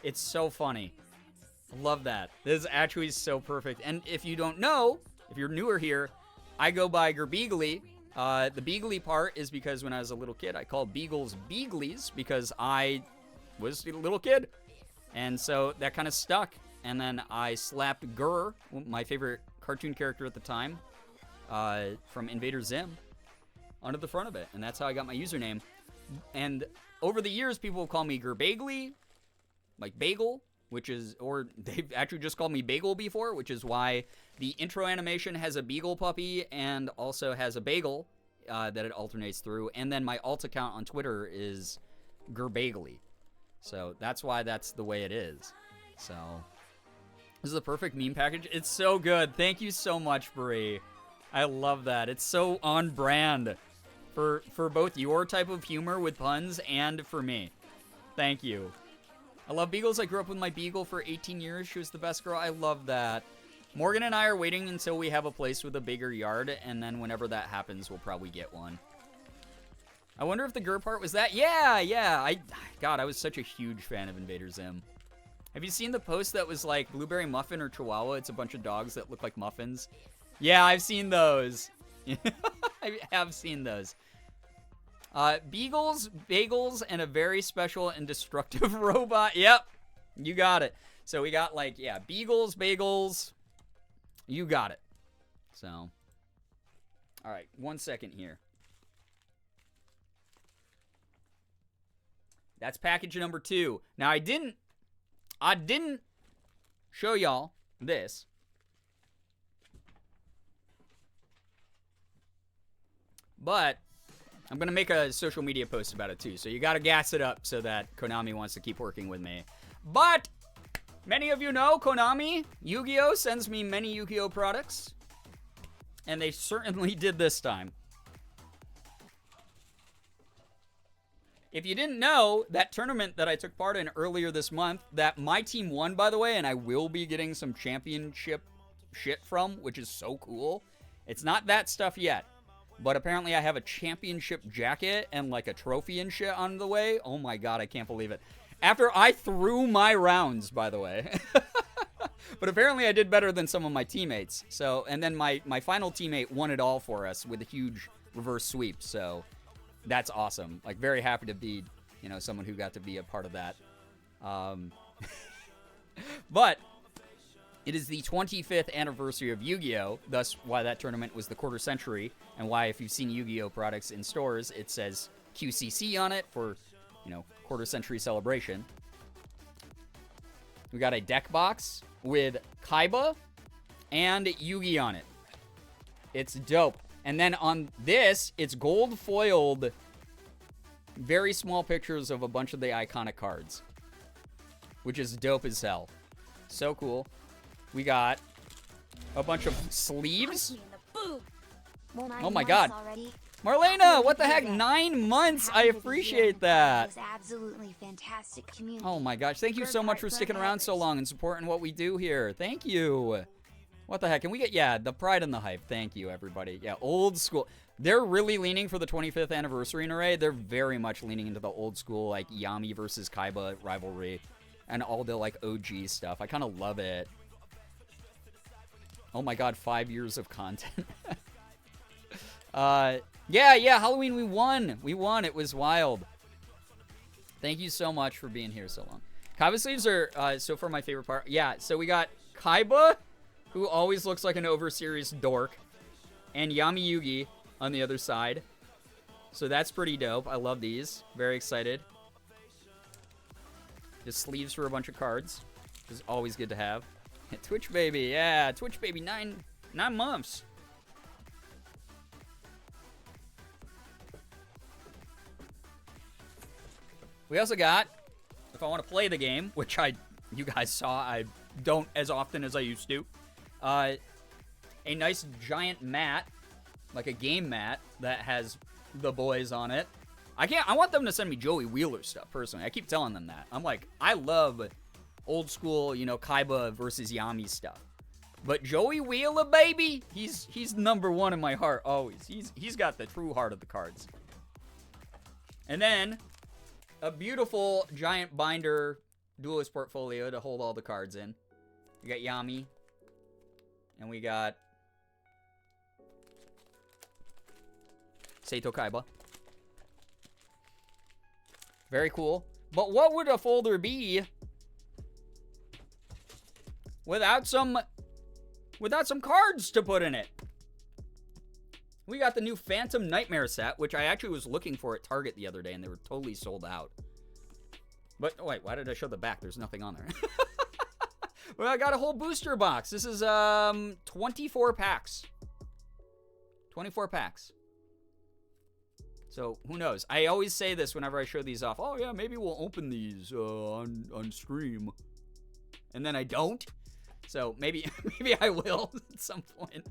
It's so funny. Love that. This is actually so perfect. And if you don't know, if you're newer here, I go by Girbeagly. The beagly part is because when I was a little kid, I called beagles beaglies because I was a little kid. And so that kind of stuck. And then I slapped Gur, my favorite cartoon character at the time, from Invader Zim, onto the front of it. And that's how I got my username. And over the years, people will call me Girbeagly, like bagel, which is, or they've actually just called me Bagel before, which is why the intro animation has a beagle puppy and also has a bagel that it alternates through. And then my alt account on Twitter is Girbeagly. So that's why that's the way it is. So this is a perfect meme package. It's so good. Thank you so much, Brie. I love that. It's so on brand for both your type of humor with puns and for me. Thank you. I love beagles. I grew up with my beagle for 18 years. She was the best girl. I love that. Morgan and I are waiting until we have a place with a bigger yard, and then whenever that happens, we'll probably get one. I wonder if the Gur part was that. Yeah. God, I was such a huge fan of Invader Zim. Have you seen the post that was like Blueberry Muffin or Chihuahua? It's a bunch of dogs that look like muffins. Yeah, I've seen those. I have seen those. Beagles, bagels, and a very special and destructive robot. Yep, you got it. So we got like, yeah, beagles, bagels. You got it. So, all right, 1 second here. That's package number 2. Now I didn't show y'all this. But I'm going to make a social media post about it too. So you got to gas it up so that Konami wants to keep working with me. But many of you know Konami, Yu-Gi-Oh! Sends me many Yu-Gi-Oh! Products. And they certainly did this time. If you didn't know, that tournament that I took part in earlier this month, that my team won, by the way, and I will be getting some championship shit from, which is so cool. It's not that stuff yet. But apparently I have a championship jacket and like a trophy and shit on the way. Oh my god, I can't believe it. After I threw my rounds, by the way. But apparently I did better than some of my teammates. So, and then my final teammate won it all for us with a huge reverse sweep. So that's awesome. Like, very happy to be, you know, someone who got to be a part of that. But it is the 25th anniversary of Yu-Gi-Oh! Thus why that tournament was the quarter century, and why if you've seen Yu-Gi-Oh! Products in stores, it says QCC on it for, you know, quarter century celebration. We got a deck box with Kaiba and Yugi on it. It's dope. And then on this, it's gold foiled very small pictures of a bunch of the iconic cards, which is dope as hell. So cool. We got a bunch of sleeves. Oh my god. Marlena, what the heck? 9 months. I appreciate that. Absolutely fantastic community. Oh my gosh. Thank you so much for sticking around so long and supporting what we do here. Thank you. What the heck? Can we get, yeah, the pride and the hype. Thank you, everybody. Yeah, old school. They're really leaning for the 25th anniversary in Array. They're very much leaning into the old school, like, Yami versus Kaiba rivalry and all the, like, OG stuff. I kind of love it. Oh my god, 5 years of content. Yeah, Halloween, we won. We won. It was wild. Thank you so much for being here so long. Kaiba sleeves are, so far my favorite part. Yeah, so we got Kaiba, who always looks like an over-serious dork, and Yami Yugi on the other side. So that's pretty dope. I love these. Very excited. Just sleeves for a bunch of cards, which is always good to have. Twitch baby, yeah, Twitch baby, 9 months. We also got, if I want to play the game, which you guys saw, I don't as often as I used to, a nice giant mat, like a game mat that has the boys on it. I want them to send me Joey Wheeler stuff, personally. I keep telling them that. I'm like, I love old school, you know, Kaiba versus Yami stuff. But Joey Wheeler, baby, he's #1 in my heart always. He's got the true heart of the cards. And then a beautiful giant binder duelist portfolio to hold all the cards in. We got Yami. And we got Seito Kaiba. Very cool. But what would a folder be without some cards to put in it? We got the new Phantom Nightmare set, which I actually was looking for at Target the other day, and they were totally sold out. But, oh wait, why did I show the back? There's nothing on there. Well, I got a whole booster box. This is 24 packs. 24 packs. So, who knows? I always say this whenever I show these off. Oh, yeah, maybe we'll open these on stream. And then I don't. So, maybe I will at some point.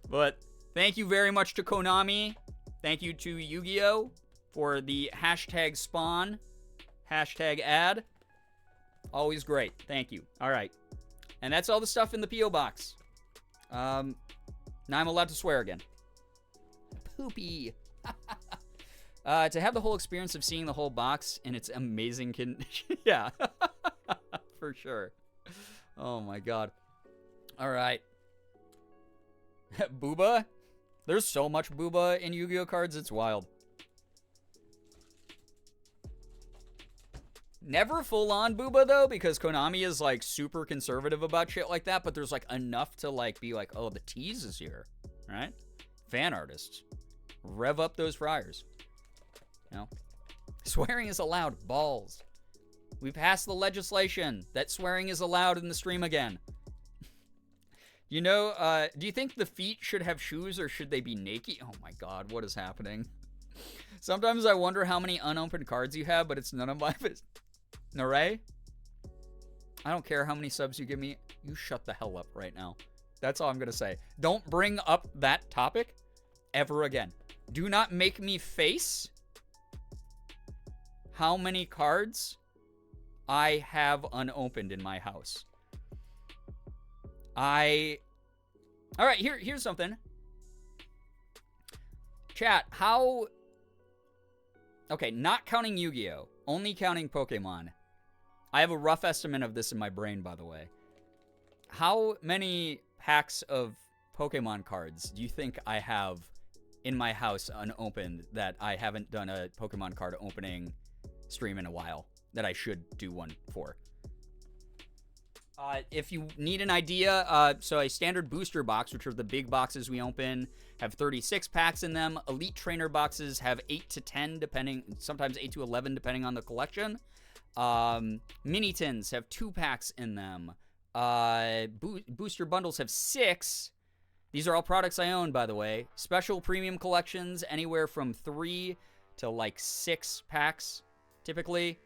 But thank you very much to Konami. Thank you to Yu-Gi-Oh! For the hashtag spawn. Hashtag ad. Always great. Thank you. All right. And that's all the stuff in the P.O. box. Now I'm allowed to swear again. Poopy. To have the whole experience of seeing the whole box in its amazing condition. Yeah. For sure. Oh my god. All right. Booba? There's so much Booba in Yu-Gi-Oh cards, it's wild. Never full-on Booba, though, because Konami is, like, super conservative about shit like that, but there's, like, enough to, like, be like, oh, the tease is here, right? Fan artists. Rev up those fryers. You know? Swearing is allowed. Balls. We passed the legislation that swearing is allowed in the stream again. You know, do you think the feet should have shoes or should they be naked? Oh my god, what is happening? Sometimes I wonder how many unopened cards you have, but it's none of my business. Naray? I don't care how many subs you give me. You shut the hell up right now. That's all I'm going to say. Don't bring up that topic ever again. Do not make me face how many cards I have unopened in my house. Alright, here's something. Chat, how... Okay, not counting Yu-Gi-Oh! Only counting Pokemon. I have a rough estimate of this in my brain, by the way. How many packs of Pokemon cards do you think I have in my house unopened that I haven't done a Pokemon card opening stream in a while that I should do one for? If you need an idea, so a standard booster box, which are the big boxes we open, have 36 packs in them. Elite trainer boxes have 8 to 10, depending, sometimes 8 to 11, depending on the collection. Mini tins have 2 packs in them. Booster bundles have 6. These are all products I own, by the way. Special premium collections, anywhere from 3 to like 6 packs, typically.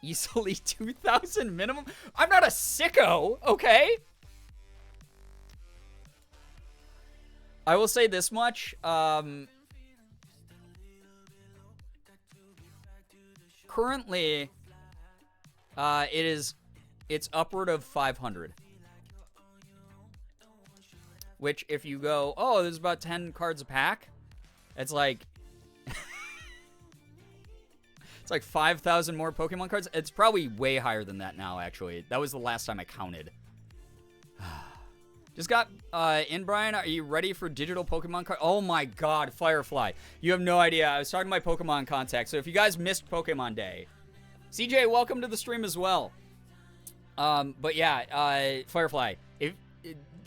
Easily 2,000 minimum. I'm not a sicko, okay? I will say this much. Currently, it's upward of 500. Which, if you go, oh, there's about 10 cards a pack, it's like, it's like 5,000 more Pokemon cards. It's probably way higher than that now, actually. That was the last time I counted. Just got in, Brian. Are you ready for digital Pokemon card? Oh my God, Firefly. You have no idea. I was talking to my Pokemon contact. So if you guys missed Pokemon Day, CJ, welcome to the stream as well. But yeah, Firefly.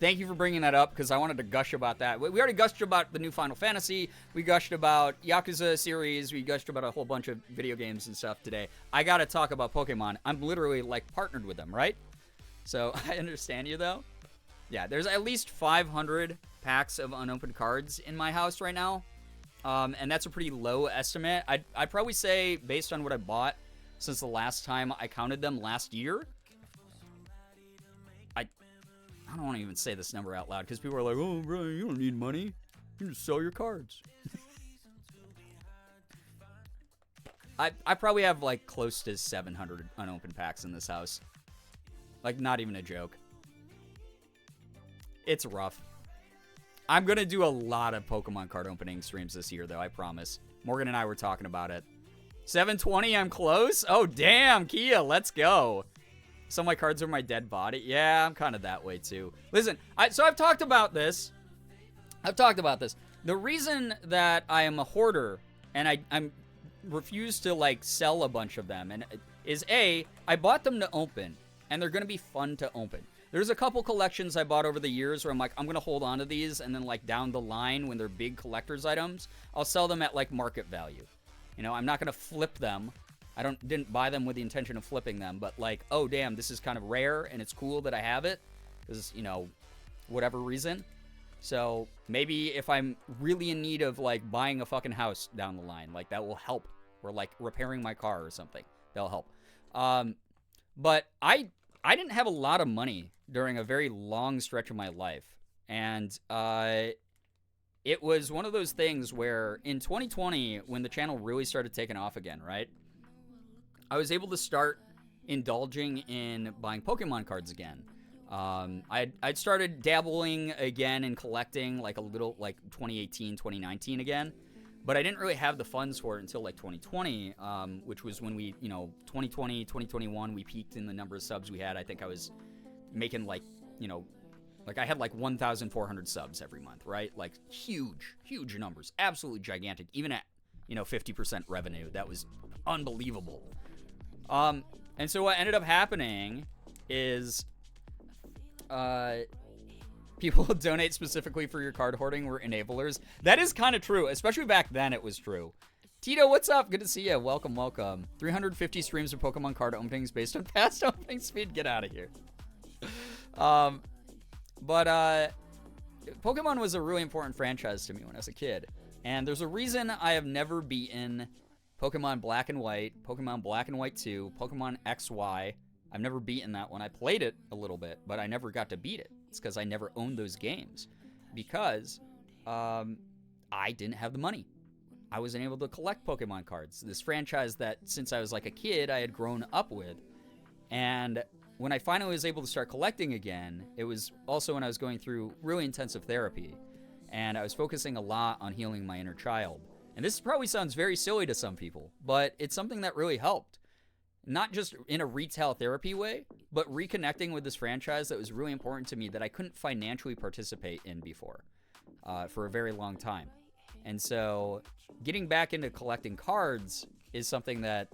Thank you for bringing that up because I wanted to gush about that. We already gushed about the new Final Fantasy. We gushed about Yakuza series. We gushed about a whole bunch of video games and stuff today. I got to talk about Pokemon. I'm literally like partnered with them, right? So I understand you though. Yeah, there's at least 500 packs of unopened cards in my house right now. And that's a pretty low estimate. I'd probably say, based on what I bought since the last time I counted them last year, I don't want to even say this number out loud because people are like, oh, bro, you don't need money. You just sell your cards. I probably have like close to 700 unopened packs in this house. Like, not even a joke. It's rough. I'm going to do a lot of Pokemon card opening streams this year, though, I promise. Morgan and I were talking about it. 720, I'm close? Oh, damn, Kia, let's go. Some of my cards are my dead body. Yeah, I'm kind of that way, too. Listen, so I've talked about this. The reason that I am a hoarder and I'm refuse to, like, sell a bunch of them is, A, I bought them to open, and they're going to be fun to open. There's a couple collections I bought over the years where I'm like, I'm going to hold on to these, and then, like, down the line, when they're big collector's items, I'll sell them at, like, market value. You know, I'm not going to flip them. I didn't buy them with the intention of flipping them, but like, oh damn, this is kind of rare and it's cool that I have it, because, you know, whatever reason. So maybe if I'm really in need of like buying a fucking house down the line, like that will help, or like repairing my car or something, that'll help. But I didn't have a lot of money during a very long stretch of my life, and it was one of those things where in 2020, when the channel really started taking off again, right? I was able to start indulging in buying Pokemon cards again. I'd started dabbling again in collecting like a little, like 2018, 2019 again, but I didn't really have the funds for it until like 2020, which was when we, 2020, 2021, we peaked in the number of subs we had. I think I was making like, like I had like 1,400 subs every month, right? Like huge numbers, absolutely gigantic. Even at, 50% revenue, that was unbelievable. And so what ended up happening is, people donate specifically for your card hoarding were enablers. That is kind of true, especially back then it was true. Tito, what's up? Good to see you. Welcome. 350 streams of Pokemon card openings based on past opening speed. Get out of here. But Pokemon was a really important franchise to me when I was a kid. And there's a reason I have never beaten Pokemon Black and White, Pokemon Black and White 2, Pokemon XY. I've never beaten that one. I played it a little bit, but I never got to beat it. It's because I never owned those games. Because I didn't have the money. I wasn't able to collect Pokemon cards. This franchise that, since I was like a kid, I had grown up with. And when I finally was able to start collecting again, it was also when I was going through really intensive therapy. And I was focusing a lot on healing my inner child. And this probably sounds very silly to some people, but it's something that really helped. Not just in a retail therapy way, but reconnecting with this franchise that was really important to me that I couldn't financially participate in before for a very long time. And so getting back into collecting cards is something that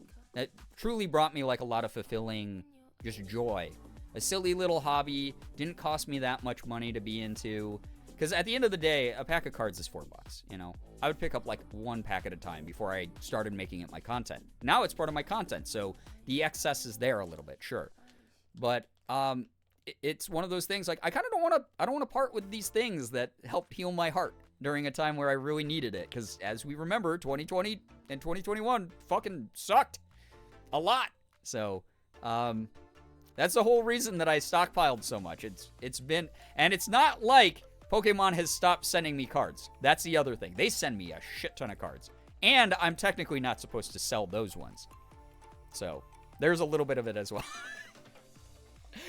truly brought me like a lot of fulfilling just joy. A silly little hobby, didn't cost me that much money to be into. Because at the end of the day, a pack of cards is $4, I would pick up like one pack at a time before I started making it my content. Now it's part of my content, so the excess is there a little bit, sure. But it's one of those things, like, I kind of don't want to part with these things that help heal my heart. during a time where I really needed it. Because as we remember, 2020 and 2021 fucking sucked a lot. So, that's the whole reason that I stockpiled so much. It's been, and it's not like Pokemon has stopped sending me cards. That's the other thing. They send me a shit ton of cards. And I'm technically not supposed to sell those ones. So, there's a little bit of it as well.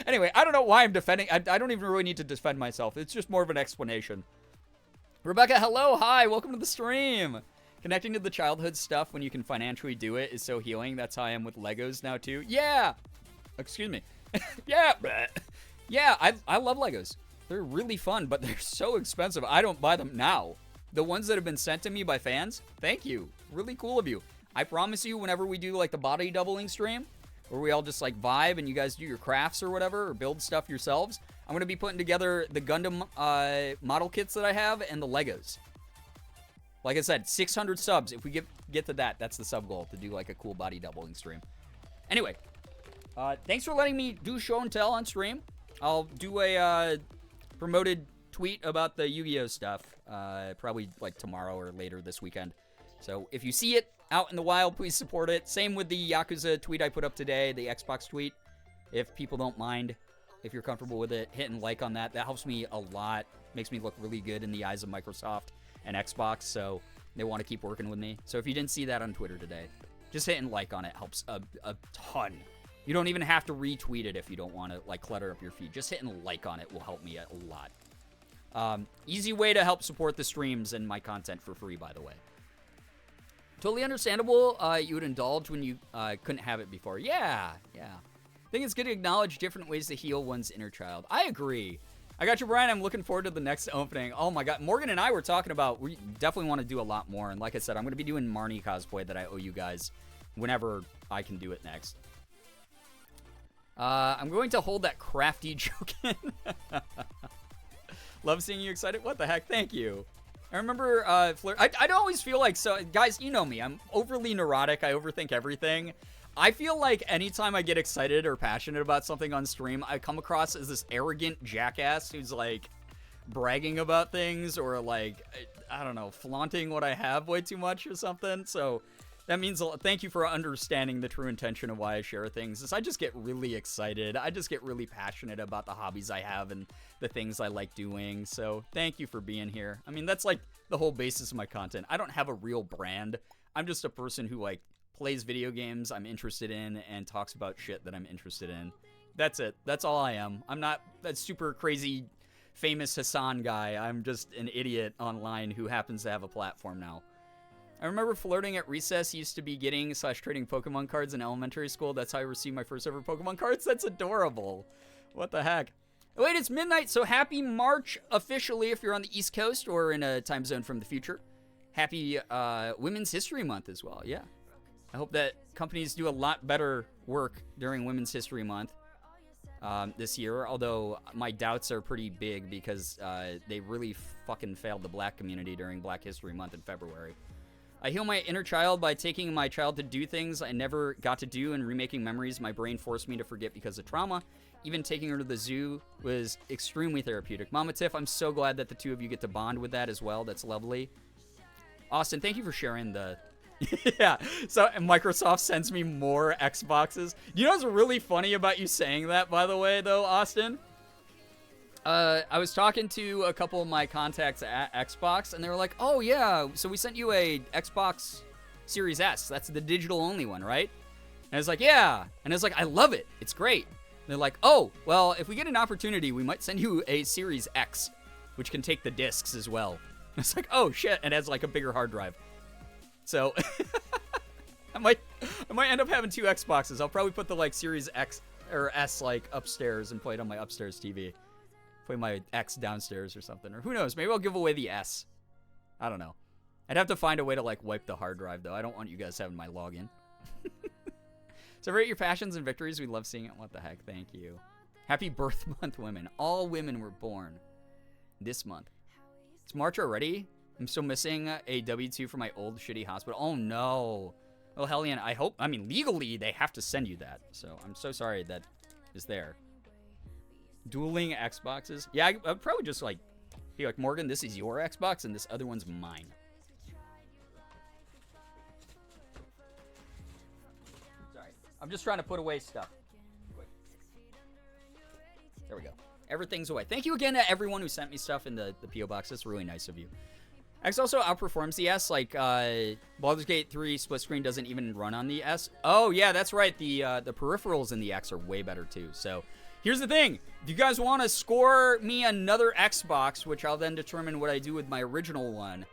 Anyway, I don't know why I'm defending. I don't even really need to defend myself. It's just more of an explanation. Rebecca, hello, hi, welcome to the stream. Connecting to the childhood stuff when you can financially do it is so healing. That's how I am with Legos now, too. Yeah! Excuse me. Yeah! Yeah, I love Legos. They're really fun, but they're so expensive. I don't buy them now. The ones that have been sent to me by fans, thank you. Really cool of you. I promise you, whenever we do, like, the body doubling stream, where we all just, like, vibe and you guys do your crafts or whatever, or build stuff yourselves, I'm going to be putting together the Gundam model kits that I have and the Legos. Like I said, 600 subs. If we get to that, that's the sub goal, to do, like, a cool body doubling stream. Anyway, thanks for letting me do show and tell on stream. I'll do a promoted tweet about the Yu-Gi-Oh stuff, probably, like, tomorrow or later this weekend. So if you see it out in the wild, please support it. Same with the Yakuza tweet I put up today, the Xbox tweet. If people don't mind, if you're comfortable with it, hitting like on that. That helps me a lot. Makes me look really good in the eyes of Microsoft and Xbox, so they want to keep working with me. So if you didn't see that on Twitter today, just hitting like on it helps a ton. You don't even have to retweet it if you don't want to, like, clutter up your feed. Just hitting like on it will help me a lot. Easy way to help support the streams and my content for free, by the way. Totally understandable you would indulge when you couldn't have it before. Yeah. I think it's good to acknowledge different ways to heal one's inner child. I agree. I got you, Brian. I'm looking forward to the next opening. Oh my god. Morgan and I were talking about, we definitely want to do a lot more. And like I said, I'm going to be doing Marnie cosplay that I owe you guys whenever I can do it next. I'm going to hold that crafty joke in. Love seeing you excited. What the heck? Thank you. I remember, I'd always feel like, so, guys, you know me, I'm overly neurotic, I overthink everything. I feel like anytime I get excited or passionate about something on stream, I come across as this arrogant jackass who's, like, bragging about things or, like, I don't know, flaunting what I have way too much or something, so that means a lot. Thank you for understanding the true intention of why I share things. Is I just get really excited. I just get really passionate about the hobbies I have and the things I like doing. So thank you for being here. I mean, that's like the whole basis of my content. I don't have a real brand. I'm just a person who, like, plays video games I'm interested in and talks about shit that I'm interested in. That's it. That's all I am. I'm not that super crazy famous Hassan guy. I'm just an idiot online who happens to have a platform now. I remember flirting at recess. Used to be getting / trading Pokemon cards in elementary school. That's how I received my first ever Pokemon cards. That's adorable. What the heck? Wait, it's midnight, so happy March officially if you're on the East Coast or in a time zone from the future. Happy Women's History Month as well, yeah. I hope that companies do a lot better work during Women's History Month this year, although my doubts are pretty big because they really fucking failed the black community during Black History Month in February. I heal my inner child by taking my child to do things I never got to do and remaking memories my brain forced me to forget because of trauma. Even taking her to the zoo was extremely therapeutic. Mama Tiff, I'm so glad that the two of you get to bond with that as well. That's lovely. Austin, thank you for sharing the... Yeah, so Microsoft sends me more Xboxes. You know what's really funny about you saying that, by the way, though, Austin? I was talking to a couple of my contacts at Xbox, and they were like, oh, yeah, so we sent you a Xbox Series S. That's the digital-only one, right? And I was like, yeah. And I was like, I love it. It's great. And they're like, oh, well, if we get an opportunity, we might send you a Series X, which can take the discs as well. And it's like, oh, shit, and it has, like, a bigger hard drive. So, I might end up having two Xboxes. I'll probably put the, like, Series X or S, like, upstairs and play it on my upstairs TV. Play my X downstairs or something. Or who knows? Maybe I'll give away the S. I don't know. I'd have to find a way to, like, wipe the hard drive, though. I don't want you guys having my login. So rate your passions and victories. We love seeing it. What the heck? Thank you. Happy birth month, women. All women were born this month. It's March already? I'm still missing a W-2 for my old shitty hospital. Oh, no. Well, Hellion, I mean, legally, they have to send you that. So I'm so sorry that is there. Dueling Xboxes. Yeah, I'd probably just, like, Be like, Morgan, this is your Xbox and this other one's mine. Sorry. I'm just trying to put away stuff. There we go. Everything's away. Thank you again to everyone who sent me stuff in the P.O. box. That's really nice of you. X also outperforms the S. Like, Baldur's Gate 3 split screen doesn't even run on the S. Oh, yeah, that's right. The peripherals in the X are way better, too. So, here's the thing. If you guys want to score me another Xbox, which I'll then determine what I do with my original one,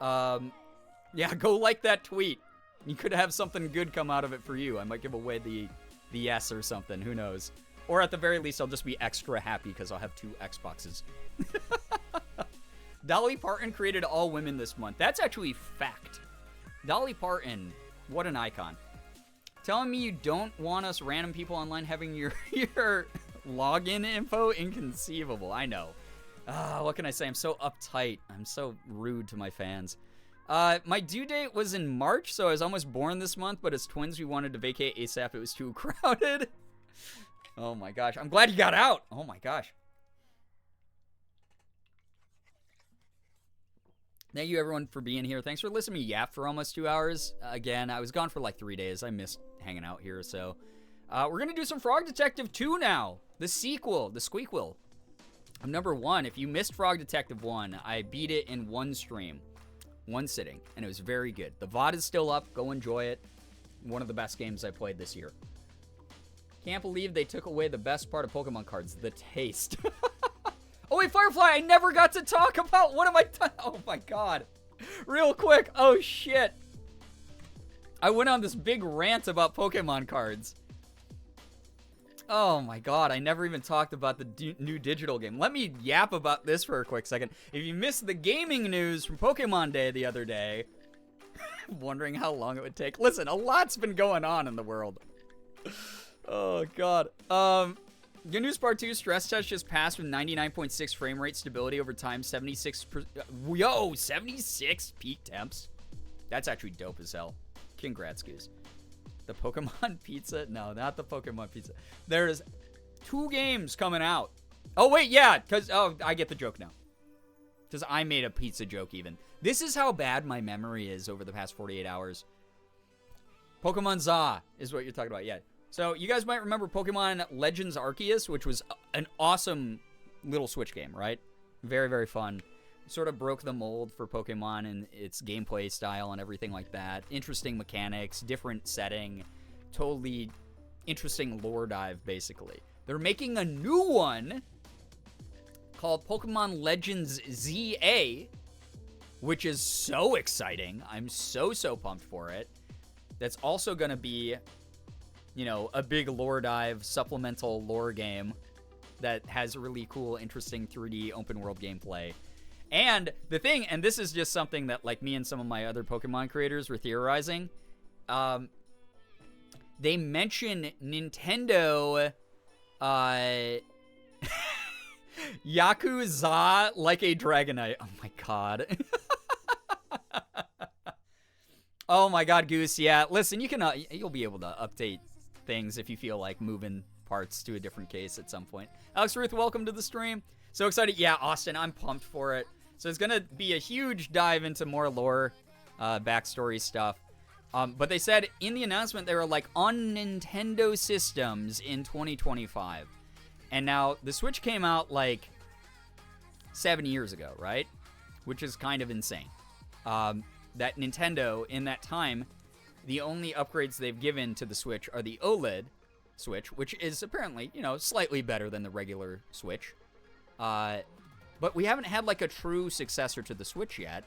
yeah, go like that tweet. You could have something good come out of it for you. I might give away the S or something. Who knows? Or at the very least, I'll just be extra happy because I'll have 2 Xboxes. Dolly Parton created all women this month. That's actually fact. Dolly Parton, what an icon. Telling me you don't want us random people online having your login info? Inconceivable. I know. What can I say? I'm so uptight. I'm so rude to my fans. My due date was in March, so I was almost born this month, but as twins, we wanted to vacate ASAP. It was too crowded. Oh my gosh. I'm glad you got out. Oh my gosh. Thank you everyone for being here. Thanks for listening to me yap for almost 2 hours. Again, I was gone for like 3 days. I missed hanging out here, so. We're going to do some Frog Detective 2 now. The sequel, the squeakquel. I'm number 1. If you missed Frog Detective 1, I beat it in one stream. One sitting. And it was very good. The VOD is still up. Go enjoy it. One of the best games I played this year. Can't believe they took away the best part of Pokemon cards, the taste. Oh wait, Firefly, I never got to talk about what am I oh my god. Real quick, oh shit. I went on this big rant about Pokemon cards. Oh my god, I never even talked about the new digital game. Let me yap about this for a quick second. If you missed the gaming news from Pokemon Day the other day, wondering how long it would take. Listen, a lot's been going on in the world. Oh, God. Good News Part 2 stress test just passed with 99.6 frame rate stability over time, 76 peak temps. That's actually dope as hell. Congrats, Goose. The Pokemon Pizza? No, not the Pokemon Pizza. There's 2 games coming out. Oh, wait, yeah, because, oh, I get the joke now. Because I made a pizza joke even. This is how bad my memory is over the past 48 hours. Pokemon Za is what you're talking about, yeah. So, you guys might remember Pokemon Legends Arceus, which was an awesome little Switch game, right? Very, very fun. Sort of broke the mold for Pokemon and its gameplay style and everything like that. Interesting mechanics, different setting, totally interesting lore dive, basically. They're making a new one called Pokemon Legends ZA, which is so exciting. I'm so pumped for it. That's also going to be, you know, a big lore dive, supplemental lore game that has really cool, interesting 3D open world gameplay. And the thing, and this is just something that like me and some of my other Pokemon creators were theorizing, they mention Nintendo, Yakuza like a Dragonite. Oh my god. Oh my god, Goose, yeah. Listen, you can, you'll be able to update things if you feel like moving parts to a different case at some point. Alex Ruth, welcome to the stream. So excited. Yeah, Austin, I'm pumped for it. So it's going to be a huge dive into more lore, backstory stuff. But they said in the announcement they were like on Nintendo systems in 2025. And now the Switch came out like 7 years ago, right? Which is kind of insane. That Nintendo, in that time, the only upgrades they've given to the Switch are the OLED Switch, which is apparently, you know, slightly better than the regular Switch. But we haven't had like a true successor to the Switch yet.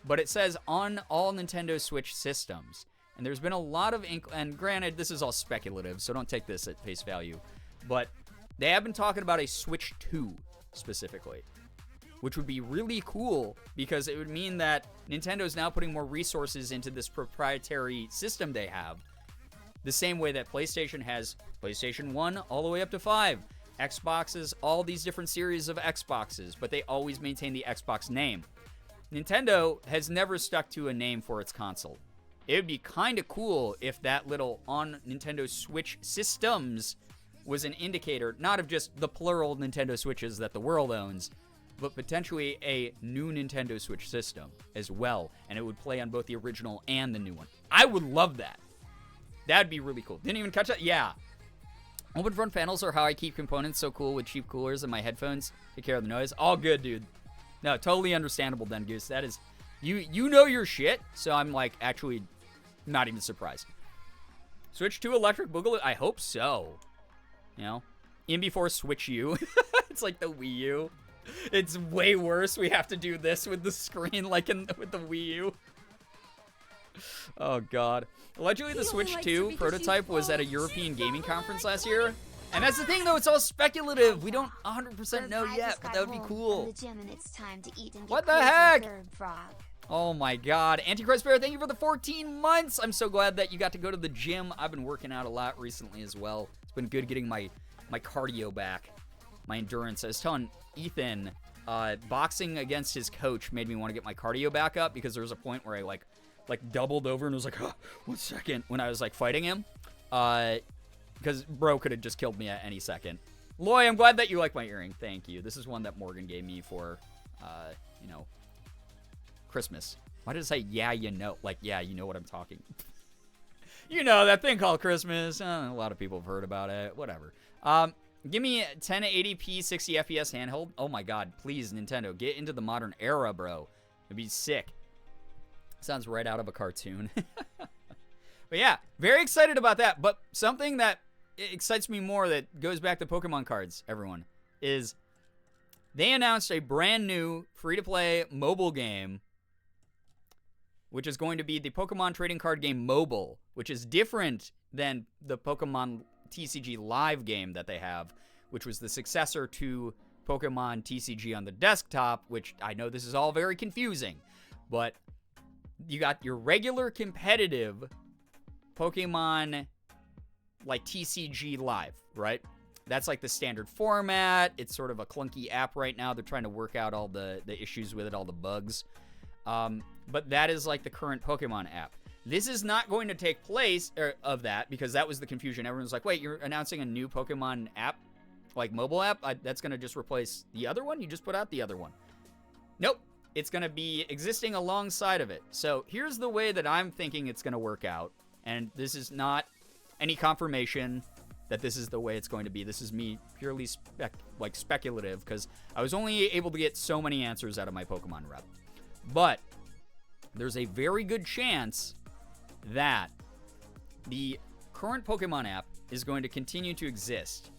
But it says on all Nintendo Switch systems. And there's been a lot of and granted, this is all speculative, so don't take this at face value. But they have been talking about a Switch 2 specifically, which would be really cool because it would mean that Nintendo's now putting more resources into this proprietary system they have. The same way that PlayStation has PlayStation 1 all the way up to 5. Xboxes, all these different series of Xboxes, but they always maintain the Xbox name. Nintendo has never stuck to a name for its console. It would be kind of cool if that little on Nintendo Switch systems was an indicator, not of just the plural Nintendo Switches that the world owns, but potentially a new Nintendo Switch system as well, and it would play on both the original and the new one. I would love that. That'd be really cool. Didn't even catch that? Yeah. Open front panels are how I keep components so cool with cheap coolers and my headphones. Take care of the noise. All good, dude. No, totally understandable then, Goose. That is, you know your shit, so I'm like actually not even surprised. Switch to electric boogaloo? I hope so. You know? In before Switch U. It's like the Wii U. It's way worse. We have to do this with the screen like with the Wii U. Oh, God. Allegedly, the Switch 2 prototype was at a European gaming conference last year. And that's the thing, though. It's all speculative. We don't 100% know yet, but that would be cool. What the heck? Oh, my God. Antichrist Bear, thank you for the 14 months. I'm so glad that you got to go to the gym. I've been working out a lot recently as well. It's been good getting my cardio back, my endurance. I was telling Ethan, boxing against his coach made me want to get my cardio back up because there was a point where I like doubled over and was like, oh, 1 second when I was like fighting him. Because bro could have just killed me at any second. Loy, I'm glad that you like my earring. Thank you. This is one that Morgan gave me for, Christmas. Why did it say, yeah, you know? Like, yeah, you know what I'm talking. You know, that thing called Christmas. A lot of people have heard about it. Whatever. Give me 1080p 60 FPS handheld. Oh my God, please, Nintendo, get into the modern era, bro. It'd be sick. Sounds right out of a cartoon. But yeah, very excited about that. But something that excites me more that goes back to Pokemon cards, everyone, is they announced a brand new free-to-play mobile game, which is going to be the Pokemon Trading Card Game Mobile, which is different than the Pokemon TCG Live game that they have, which was the successor to Pokemon TCG on the desktop, which I know this is all very confusing, but you got your regular competitive Pokemon like TCG Live, right? That's like the standard format. It's sort of a clunky app right now. They're trying to work out all the issues with it, all the bugs. But that is like the current Pokemon app. This is not going to take place of that because that was the confusion. Everyone's like, wait, you're announcing a new Pokemon app, like mobile app? That's going to just replace the other one? You just put out the other one. Nope. It's going to be existing alongside of it. So here's the way that I'm thinking it's going to work out. And this is not any confirmation that this is the way it's going to be. This is me purely speculative because I was only able to get so many answers out of my Pokemon rep. But there's a very good chance that the current Pokemon app is going to continue to exist.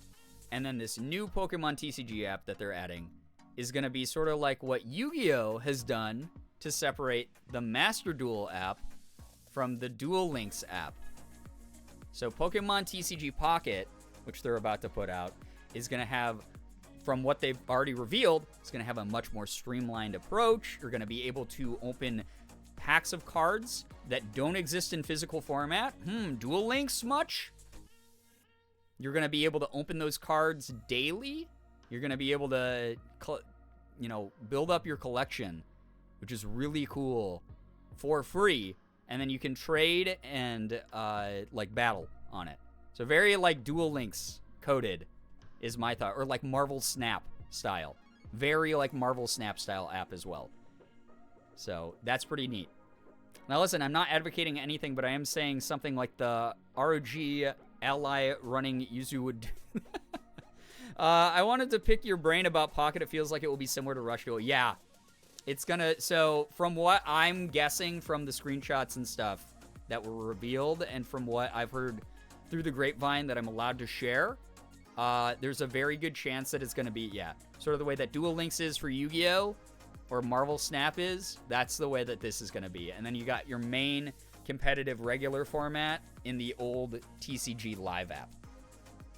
And then this new Pokemon TCG app that they're adding is going to be sort of like what Yu-Gi-Oh! Has done to separate the Master Duel app from the Duel Links app. So Pokemon TCG Pocket, which they're about to put out, is going to have, from what they've already revealed, it's going to have a much more streamlined approach. You're going to be able to open packs of cards that don't exist in physical format. Duel Links much? You're going to be able to open those cards daily. You're going to be able to, build up your collection, which is really cool, for free. And then you can trade and, battle on it. So very, Duel Links coded is my thought. Or, Marvel Snap style. Very, Marvel Snap style app as well. So that's pretty neat. Now, listen, I'm not advocating anything, but I am saying something like the ROG Ally running Yuzu would do. I wanted to pick your brain about Pocket. It feels like it will be similar to Rush Duel. Yeah. It's gonna, so from what I'm guessing from the screenshots and stuff that were revealed and from what I've heard through the grapevine that I'm allowed to share, there's a very good chance that it's gonna be, sort of the way that Duel Links is for Yu-Gi-Oh! Or Marvel Snap is, that's the way that this is gonna be. And then you got your main competitive regular format in the old TCG Live app.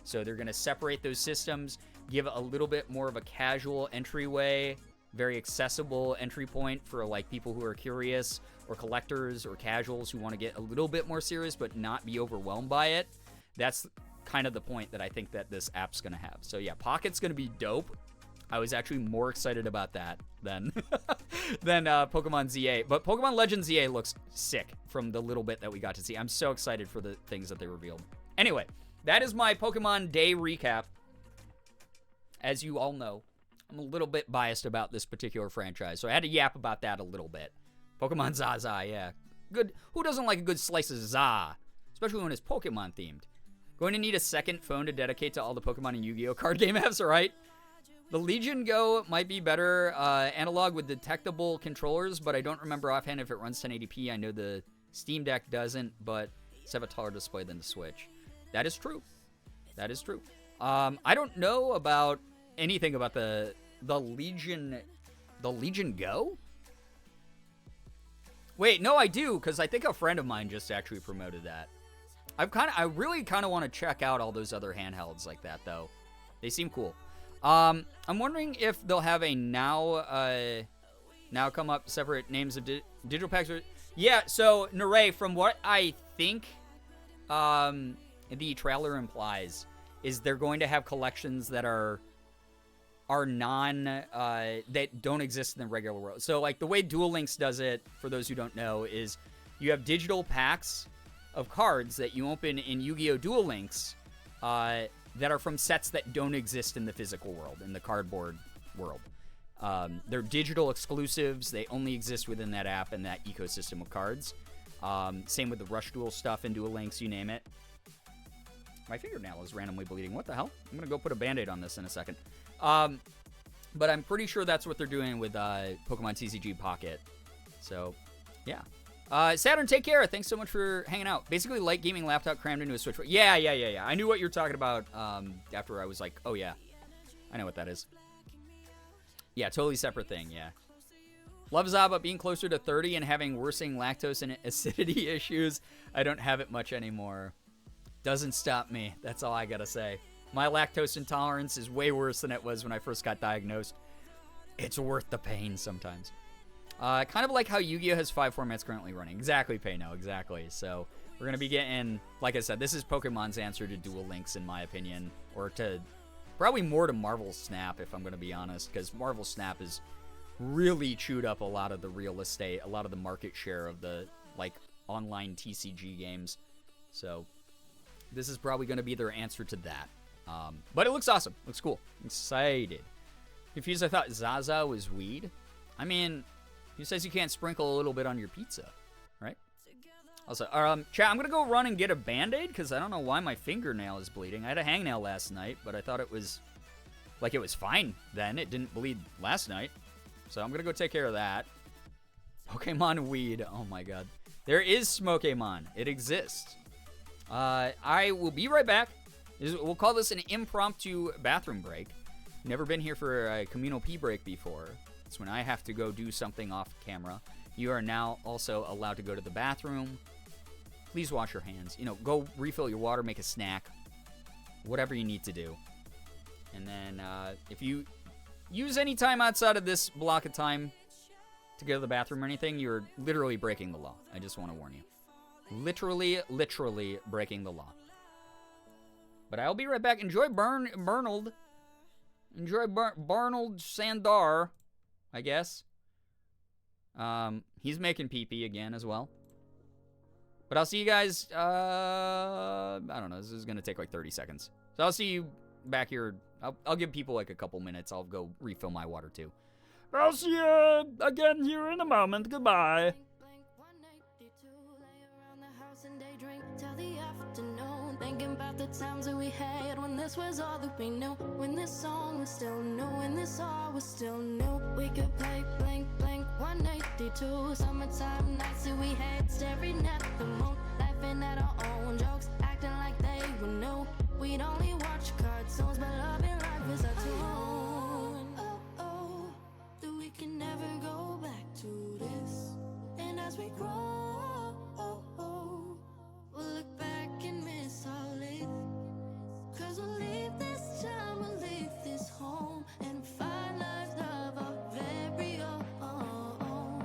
So they're gonna separate those systems, give a little bit more of a casual entryway, very accessible entry point for people who are curious or collectors or casuals who want to get a little bit more serious but not be overwhelmed by it. That's kind of the point that I think that this app's going to have. So yeah, Pocket's going to be dope. I was actually more excited about that than Pokemon ZA. But Pokemon Legends ZA looks sick from the little bit that we got to see. I'm so excited for the things that they revealed. Anyway, that is my Pokemon Day recap. As you all know, I'm a little bit biased about this particular franchise, so I had to yap about that a little bit. Pokemon Zaza, yeah. Good. Who doesn't like a good slice of za? Especially when it's Pokemon themed. Going to need a second phone to dedicate to all the Pokemon and Yu-Gi-Oh card game apps, alright? The Legion Go might be better analog with detectable controllers, but I don't remember offhand if it runs 1080p. I know the Steam Deck doesn't, but it's have a taller display than the Switch. That is true. That is true. I don't know about anything about the Legion Go? Wait, no, I do, because I think a friend of mine just actually promoted that. I really kind of want to check out all those other handhelds like that, though. They seem cool. I'm wondering if they'll have a now come up separate names of digital packs. Yeah, so Naray, from what I think the trailer implies, is they're going to have collections that are non that don't exist in the regular world. So like the way Duel Links does it, for those who don't know, is you have digital packs of cards that you open in Yu-Gi-Oh! Duel Links that are from sets that don't exist in the physical world, in the cardboard world. They're digital exclusives. They only exist within that app and that ecosystem of cards. Same with the Rush Duel stuff in Duel Links, you name it. My fingernail is randomly bleeding. What the hell? I'm going to go put a Band-Aid on this in a second. But I'm pretty sure that's what they're doing with Pokemon TCG Pocket. So, yeah. Saturn, take care. Thanks so much for hanging out. Basically, light gaming laptop crammed into a Switch. Yeah. I knew what you were talking about after I was like, oh, yeah. I know what that is. Yeah, totally separate thing, yeah. Love Zaba being closer to 30 and having worsening lactose and acidity issues. I don't have it much anymore. Doesn't stop me. That's all I gotta say. My lactose intolerance is way worse than it was when I first got diagnosed. It's worth the pain sometimes. Kind of like how Yu-Gi-Oh! Has 5 formats currently running. Exactly, Payno, exactly. So we're going to be getting, like I said, this is Pokemon's answer to Duel Links, in my opinion. Or to, probably more to Marvel Snap, if I'm going to be honest. Because Marvel Snap has really chewed up a lot of the real estate, a lot of the market share of the, like, online TCG games. So this is probably going to be their answer to that. But it looks awesome. Looks cool. I'm excited. Confused, I thought Zaza was weed. I mean, who says you can't sprinkle a little bit on your pizza, right? Also, chat, I'm going to go run and get a Band-Aid, because I don't know why my fingernail is bleeding. I had a hangnail last night, but I thought it was, like, it was fine then. It didn't bleed last night. So I'm going to go take care of that. Pokemon weed. Oh, my God. There is Smokemon. It exists. I will be right back. We'll call this an impromptu bathroom break. Never been here for a communal pee break before. It's when I have to go do something off camera. You are now also allowed to go to the bathroom. Please wash your hands. You know, go refill your water, make a snack. Whatever you need to do. And then if you use any time outside of this block of time to go to the bathroom or anything, you're literally breaking the law. I just want to warn you. Literally breaking the law. But I'll be right back. Enjoy Bernald. Enjoy Barnold Sandar, I guess. He's making pee-pee again as well. But I'll see you guys, I don't know. This is going to take like 30 seconds. So I'll see you back here. I'll give people like a couple minutes. I'll go refill my water too. I'll see you again here in a moment. Goodbye. Till the afternoon, thinking about the times that we had when this was all that we knew, when this song was still new, when this all was still new. We could play blank blank 182 summertime nights that we had, staring at the moon, laughing at our own jokes, acting like they were new. We'd only watch cartoons, but loving life is our tune. That we can never go back to this. And as we grow, we'll look back and miss all it. Cause we'll leave this time, we'll leave this home, and find lives of our very own.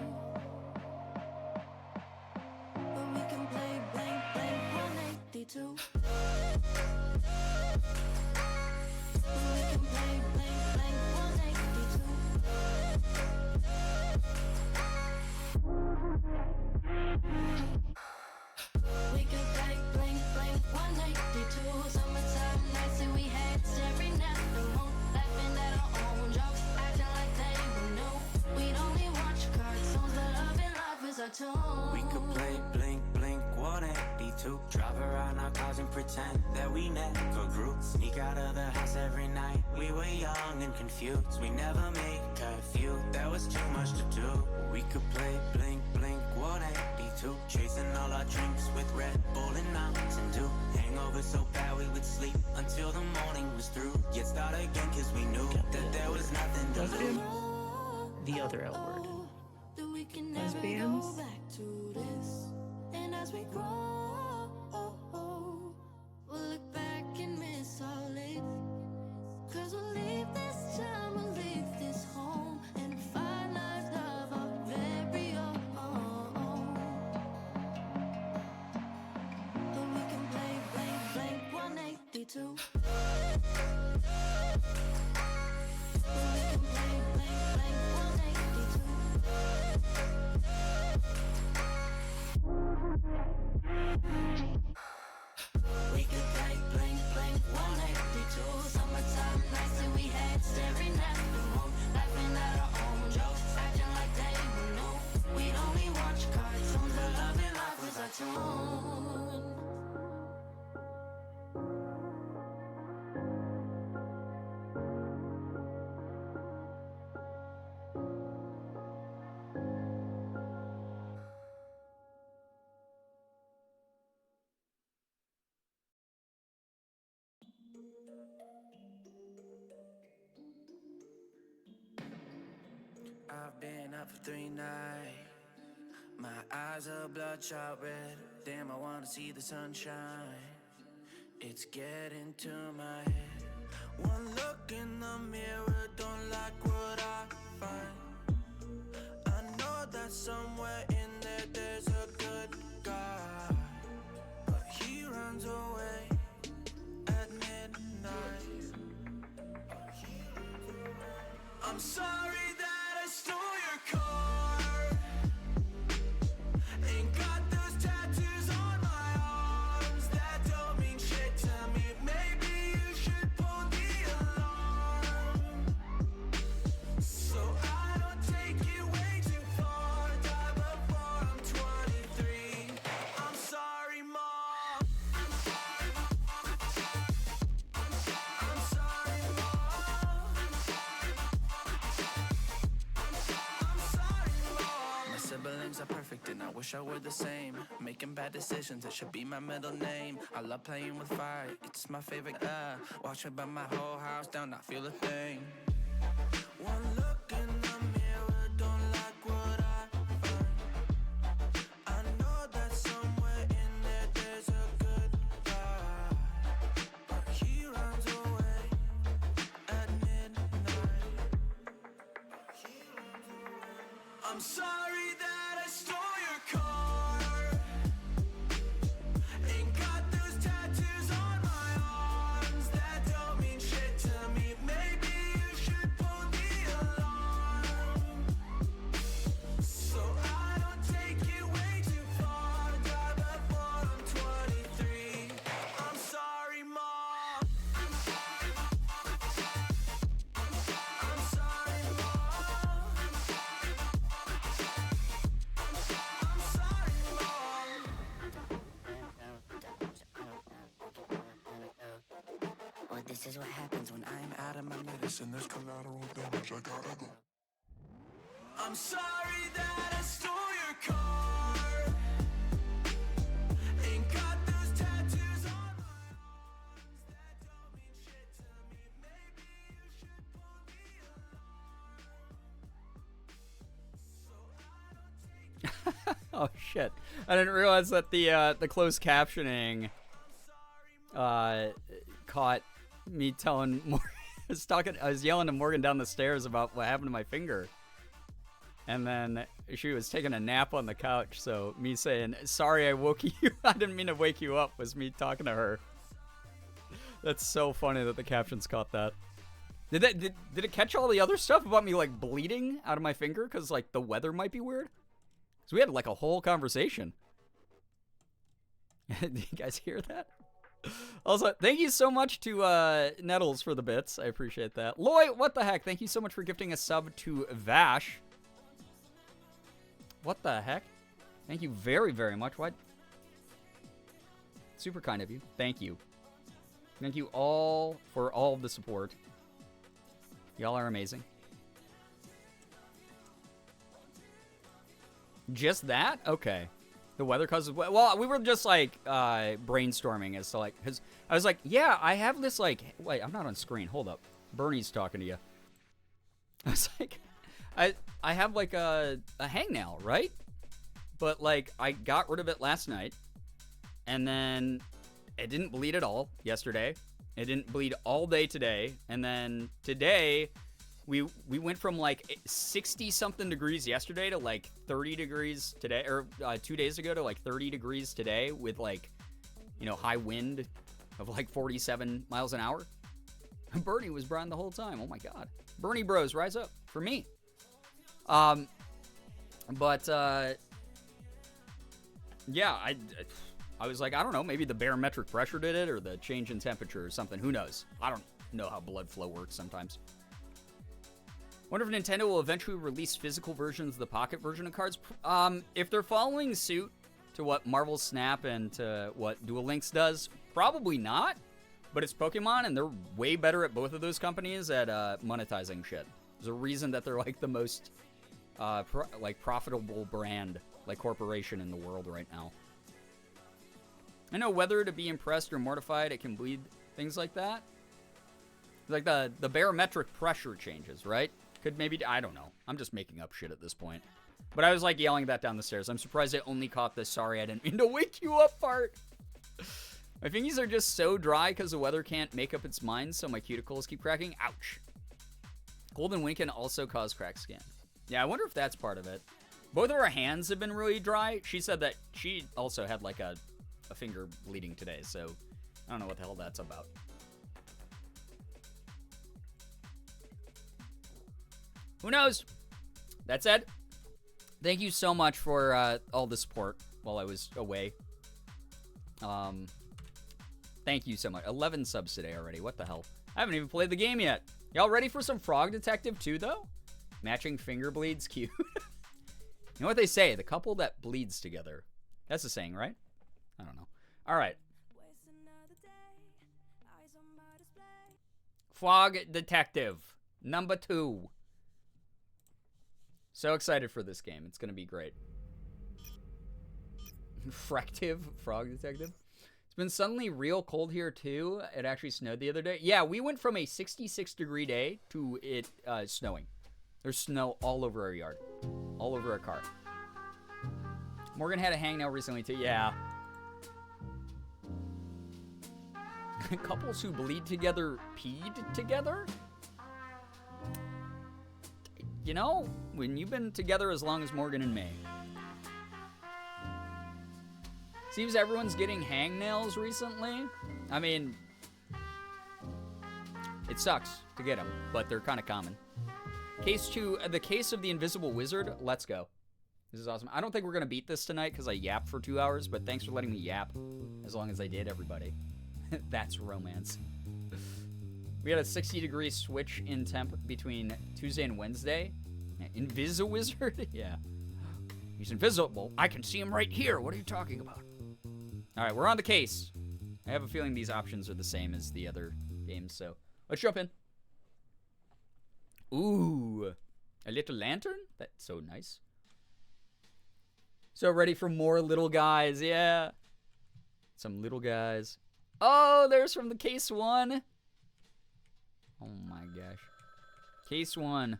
But we can play blank, blank 182. We can play blank, blank 182. We could play blank, blank 182 summertime nights that we had, staring at the moon, laughing at our own jokes, tone. We could play blink, blink, 182. Drive around our cars and pretend that we never grew. Sneak out of the house every night. We were young and confused. We never made curfew. There was too much to do. We could play blink, blink, 182. Chasing all our dreams with Red Bull and Mountain Dew. Hangover so bad we would sleep until the morning was through. Yet start again cause we knew that there was nothing to lose. The other L word. That we can never Lesbians? go back to this. And as we grow, we'll look back and miss our life. Cause we'll leave this town, we'll leave this home, and find life, love our very own. But we can play blank, blank 182. We can play blank, blank 182. We could play blank, blank 182. Summertime nights that we had, staring at the moon, laughing at our own jokes, acting like they were new. We'd only watch cartoons, but loving life was our tune. I've been up for 3 nights. My eyes are bloodshot red. Damn, I wanna see the sunshine. It's getting to my head. One look in the mirror, don't like what I find. I know that somewhere in there there's a good guy, but he runs away at midnight. I'm sorry that I stole your car. Ain't got those tattoos on my arms that don't mean shit to me. Maybe you should pull the alarm, so I don't take it way too far. Die before I'm 23. I'm sorry, Mom. I'm sorry, Mom. I'm sorry, Mom. My siblings are perfect and I wish I were the same. Making bad decisions, it should be my middle name. I love playing with fire, it's my favorite. Watch me burn my whole house down, not feel a thing. One look in the mirror, don't like what I find. I know that somewhere in there there's a good guy, but he runs away at midnight. I'm sorry that I stole your car. Ain't got those tattoos on my arms that don't mean shit to me. Maybe you should pull the alarm, so I don't take it way too far. Die before I'm 23. I'm sorry, Mom. I'm sorry, Mom. I'm sorry, Mom. I'm sorry, Mom. Well, this is what happens when I'm out of my medicine. There's collateral damage, I gotta go. I'm sorry that I stole your car. Ain't got those tattoos on my arms that don't mean shit to me. Maybe you should pull the alarm, so I don't take Oh shit! I didn't realize that the closed captioning caught me telling Morgan. I was yelling to Morgan down the stairs about what happened to my finger, and then she was taking a nap on the couch. So me saying sorry I woke you, I didn't mean to wake you up, was me talking to her. That's so funny that the captions caught that. Did it catch all the other stuff about me like bleeding out of my finger because like the weather might be weird? So we had like a whole conversation. Did you guys hear that? Also, thank you so much to Nettles for the bits. I appreciate that. Loy, what the heck? Thank you so much for gifting a sub to Vash. What the heck? Thank you very, very much. What? Super kind of you. Thank you. Thank you all for all of the support. Y'all are amazing. Just that? Okay. The weather causes... Well, we were just, like, brainstorming as to, like... Because I was like, yeah, I have this, like... Wait, I'm not on screen. Hold up. Bernie's talking to you. I was like... I have, like, a hangnail, right? But, like, I got rid of it last night. And then it didn't bleed at all yesterday. It didn't bleed all day today. And then today... We went from like 60-something degrees yesterday to like 30 degrees today, or 2 days ago to like 30 degrees today with like, you know, high wind of like 47 miles an hour. Bernie was Brian the whole time. Oh my God. Bernie bros, rise up for me. Yeah, I was like, I don't know, maybe the barometric pressure did it or the change in temperature or something. Who knows? I don't know how blood flow works sometimes. Wonder if Nintendo will eventually release physical versions of the Pocket version of cards. If they're following suit to what Marvel Snap and to what Duel Links does, probably not. But it's Pokemon, and they're way better at both of those companies at monetizing shit. There's a reason that they're like the most profitable brand, like corporation in the world right now. I know whether to be impressed or mortified, it can bleed, things like that. Like the barometric pressure changes, right? Could maybe, I don't know. I'm just making up shit at this point. But I was like yelling that down the stairs. I'm surprised I only caught this sorry I didn't mean to wake you up part. My fingies are just so dry because the weather can't make up its mind, so my cuticles keep cracking. Ouch. Golden wind can also cause crack skin. Yeah, I wonder if that's part of it. Both of her hands have been really dry. She said that she also had like a finger bleeding today, so I don't know what the hell that's about. Who knows? That said, thank you so much for all the support while I was away. Thank you so much. 11 subs today already. What the hell? I haven't even played the game yet. Y'all ready for some Frog Detective 2, though? Matching finger bleeds, cute. You know what they say? The couple that bleeds together. That's the saying, right? I don't know. All right. Frog Detective number 2. So excited for this game. It's going to be great. Fractive Frog Detective. It's been suddenly real cold here, too. It actually snowed the other day. Yeah, we went from a 66-degree day to it snowing. There's snow all over our yard. All over our car. Morgan had a hangnail recently, too. Yeah. Couples who bleed together peed together? You know, when you've been together as long as Morgan and May. Seems everyone's getting hangnails recently. I mean, it sucks to get them, but they're kind of common. Case 2, the Case of the Invisible Wizard. Let's go. This is awesome. I don't think we're going to beat this tonight because I yapped for 2 hours, but thanks for letting me yap as long as I did, everybody. That's romance. We had a 60-degree switch in temp between Tuesday and Wednesday. Invis-a-Wizard? Yeah. He's invisible. I can see him right here. What are you talking about? All right, we're on the case. I have a feeling these options are the same as the other games, so let's jump in. Ooh, a little lantern? That's so nice. So ready for more little guys, yeah. Some little guys. Oh, there's from the Case 1. Oh my gosh. Case 1.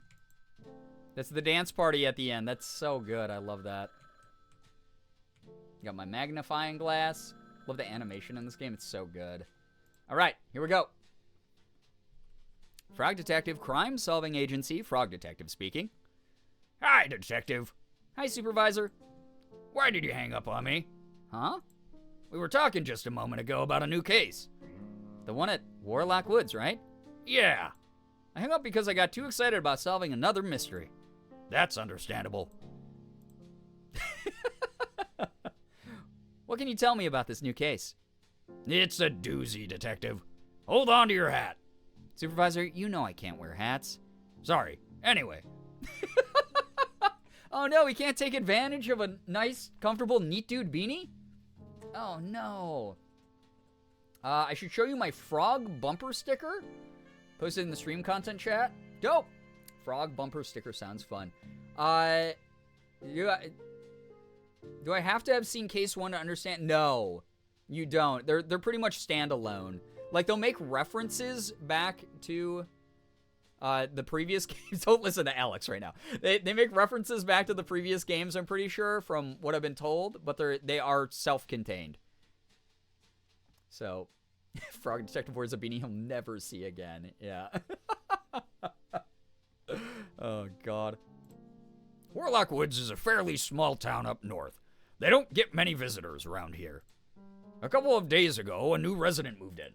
That's the dance party at the end. That's so good. I love that. Got my magnifying glass. Love the animation in this game. It's so good. All right, here we go. Frog Detective Crime Solving Agency. Frog Detective speaking. Hi, Detective. Hi, Supervisor. Why did you hang up on me? Huh? We were talking just a moment ago about a new case. The one at Warlock Woods, right? Yeah. I hung up because I got too excited about solving another mystery. That's understandable. What can you tell me about this new case? It's a doozy, Detective. Hold on to your hat. Supervisor, you know I can't wear hats. Sorry. Anyway. Oh no, we can't take advantage of a nice, comfortable, neat dude beanie? Oh no. I should show you my frog bumper sticker. Posted in the stream content chat. Dope. Frog bumper sticker sounds fun. Do I have to have seen Case 1 to understand? No, you don't. They're pretty much standalone. Like, they'll make references back to the previous games. Don't listen to Alex right now. They make references back to the previous games, I'm pretty sure, from what I've been told, but they are self-contained. So, Frog Detective wears a beanie he'll never see again. Yeah. Oh, God. Warlock Woods is a fairly small town up north. They don't get many visitors around here. A couple of days ago, a new resident moved in.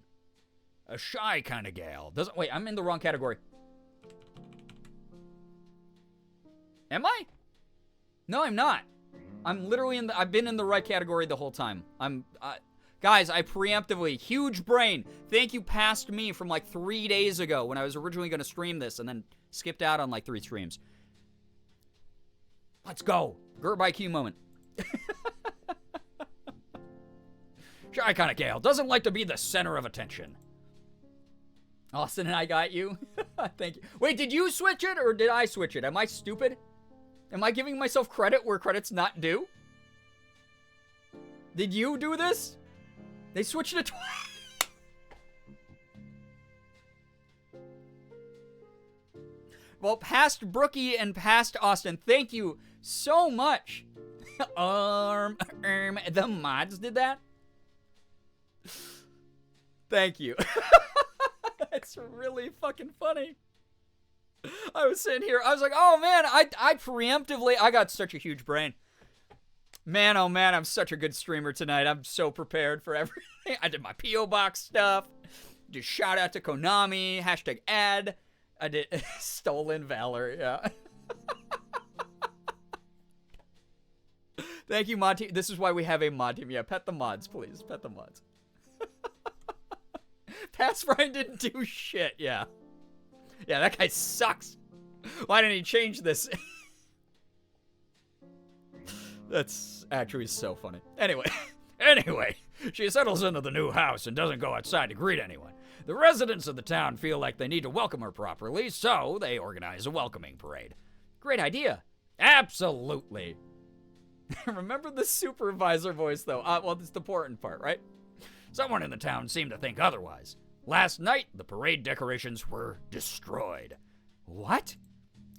A shy kind of gal. Wait, I'm in the wrong category. Am I? No, I'm not. I'm literally I've been in the right category the whole time. Guys, I preemptively, huge brain. Thank you, past me from like 3 days ago when I was originally going to stream this and then skipped out on like 3 streams. Let's go. Girbeagly moment. Shy kind of gal. Doesn't like to be the center of attention. Austin and I got you. Thank you. Wait, did you switch it or did I switch it? Am I stupid? Am I giving myself credit where credit's not due? Did you do this? They switched it twice. Well, past Brookie and past Austin, thank you so much. The mods did that? Thank you. That's really fucking funny. I was sitting here, I was like, oh man, I preemptively, I got such a huge brain. Man, oh man, I'm such a good streamer tonight. I'm so prepared for everything. I did my P.O. Box stuff. Just shout out to Konami. Hashtag ad. I did Stolen Valor, yeah. Thank you, mod team. This is why we have a mod team. Yeah, pet the mods, please. Pet the mods. Past Brian didn't do shit, yeah. Yeah, that guy sucks. Why didn't he change this? That's actually so funny. Anyway, she settles into the new house and doesn't go outside to greet anyone. The residents of the town feel like they need to welcome her properly, so they organize a welcoming parade. Great idea. Absolutely. Remember the supervisor voice, though. Well, that's the important part, right? Someone in the town seemed to think otherwise. Last night, the parade decorations were destroyed. What?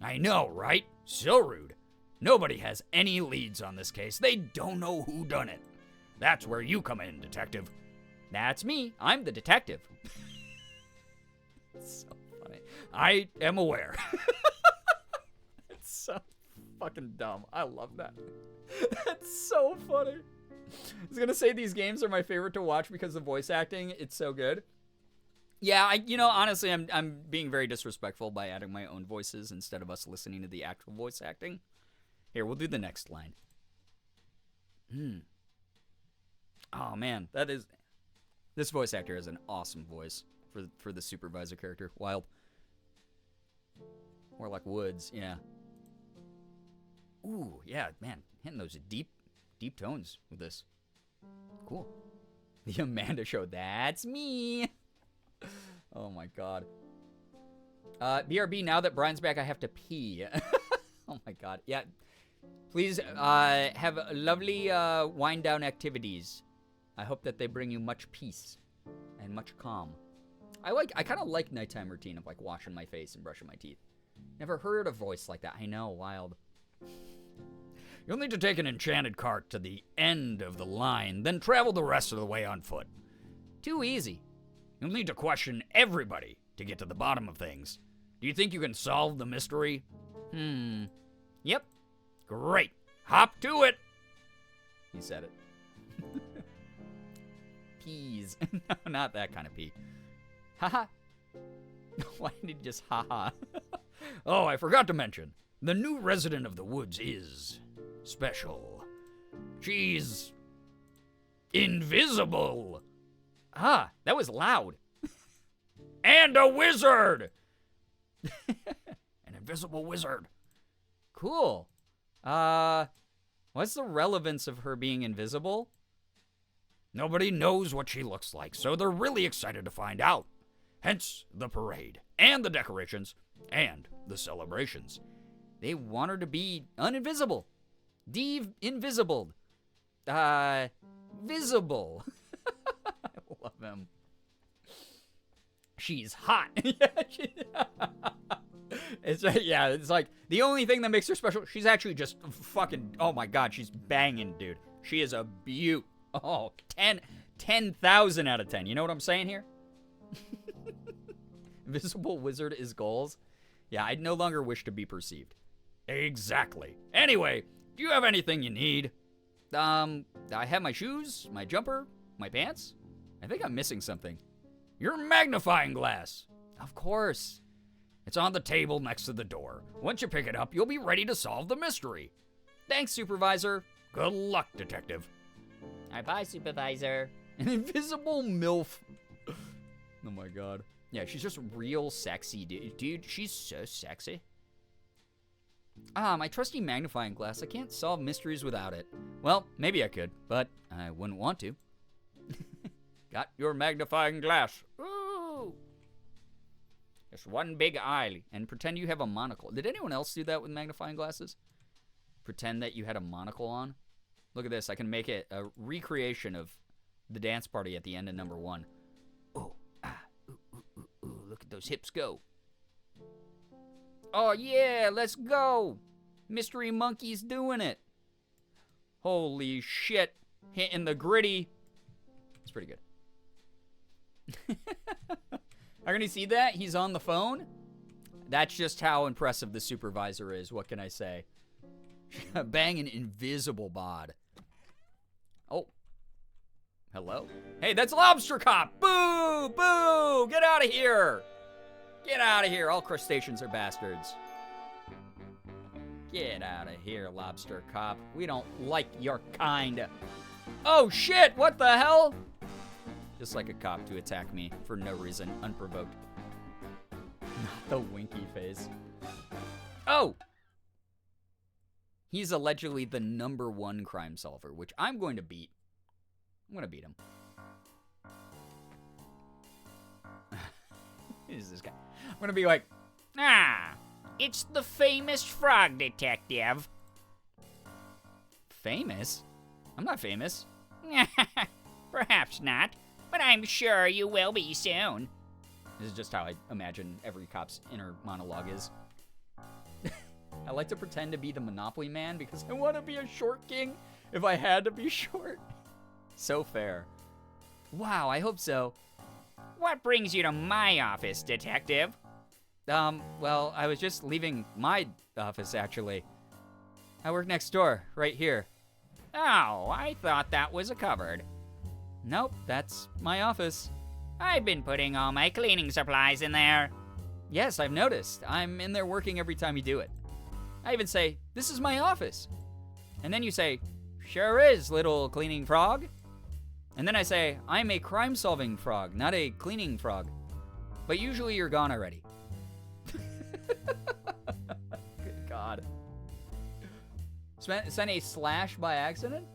I know, right? So rude. Nobody has any leads on this case. They don't know who done it. That's where you come in, detective. That's me. I'm the detective. So funny. I am aware. It's so fucking dumb. I love that. That's so funny. I was gonna say these games are my favorite to watch because the voice acting, it's so good. Yeah, honestly, I'm being very disrespectful by adding my own voices instead of us listening to the actual voice acting. Here, we'll do the next line. Oh man, this voice actor has an awesome voice for the supervisor character. Wild. Warlock Woods, yeah. Ooh, yeah, man, hitting those deep tones with this. Cool. The Amanda Show, that's me. Oh my god. BRB, now that Brian's back, I have to pee. Oh my god. Yeah. Please have lovely wind down activities. I hope that they bring you much peace and much calm. I kind of like nighttime routine of like washing my face and brushing my teeth. Never heard a voice like that. I know, wild. You'll need to take an enchanted cart to the end of the line, then travel the rest of the way on foot. Too easy. You'll need to question everybody to get to the bottom of things. Do you think you can solve the mystery? Yep. Great. Hop to it. He said it. Peas. No, not that kind of pea. Haha. Why did he just haha? Oh, I forgot to mention. The new resident of the woods is special. She's invisible. Ah, that was loud. And a wizard. An invisible wizard. Cool. What's the relevance of her being invisible? Nobody knows what she looks like, so they're really excited to find out. Hence the parade, and the decorations, and the celebrations. They want her to be uninvisible. Invisible. Visible. I love him. She's hot. It's like the only thing that makes her special. She's actually just fucking, oh my god, she's banging, dude. She is a beaut. Oh, 10,000 out of 10. You know what I'm saying here? Invisible wizard is goals. Yeah, I no longer wish to be perceived. Exactly. Anyway, do you have anything you need? I have my shoes, my jumper, my pants. I think I'm missing something. Your magnifying glass. Of course. It's on the table next to the door. Once you pick it up, you'll be ready to solve the mystery. Thanks, Supervisor. Good luck, Detective. Bye, Supervisor. An invisible MILF. Oh my god. Yeah, she's just real sexy, dude. Dude, she's so sexy. My trusty magnifying glass. I can't solve mysteries without it. Well, maybe I could, but I wouldn't want to. Got your magnifying glass. Ooh. Just one big eye, and pretend you have a monocle. Did anyone else do that with magnifying glasses? Pretend that you had a monocle on? Look at this. I can make it a recreation of the dance party at the end of number 1. Oh, ooh, look at those hips go. Oh, yeah, let's go. Mystery Monkey's doing it. Holy shit. Hitting the gritty. It's pretty good. Are you going to see that? He's on the phone? That's just how impressive the supervisor is. What can I say? Bang an invisible bod. Oh. Hello? Hey, that's Lobster Cop! Boo! Boo! Get out of here! Get out of here. All crustaceans are bastards. Get out of here, Lobster Cop. We don't like your kind. Oh, shit! What the hell? Just like a cop to attack me for no reason, unprovoked. Not the winky face. Oh! He's allegedly the #1 crime solver, which I'm going to beat. I'm going to beat him. Who's this guy? I'm going to be like, It's the famous frog detective. famous? I'm not famous. Perhaps not, but I'm sure you will be soon. This is just how I imagine every cop's inner monologue is. I like to pretend to be the Monopoly man because I want to be a short king if I had to be short. So fair. Wow, I hope so. What brings you to my office, detective? Well, I was just leaving my office, actually. I work next door, right here. Oh, I thought that was a cupboard. Nope, that's my office. I've been putting all my cleaning supplies in there. Yes, I've noticed. I'm in there working every time you do it. I even say, this is my office. And then you say, sure is, little cleaning frog. And then I say, I'm a crime-solving frog, not a cleaning frog. But usually you're gone already. Good God. Sent a slash by accident?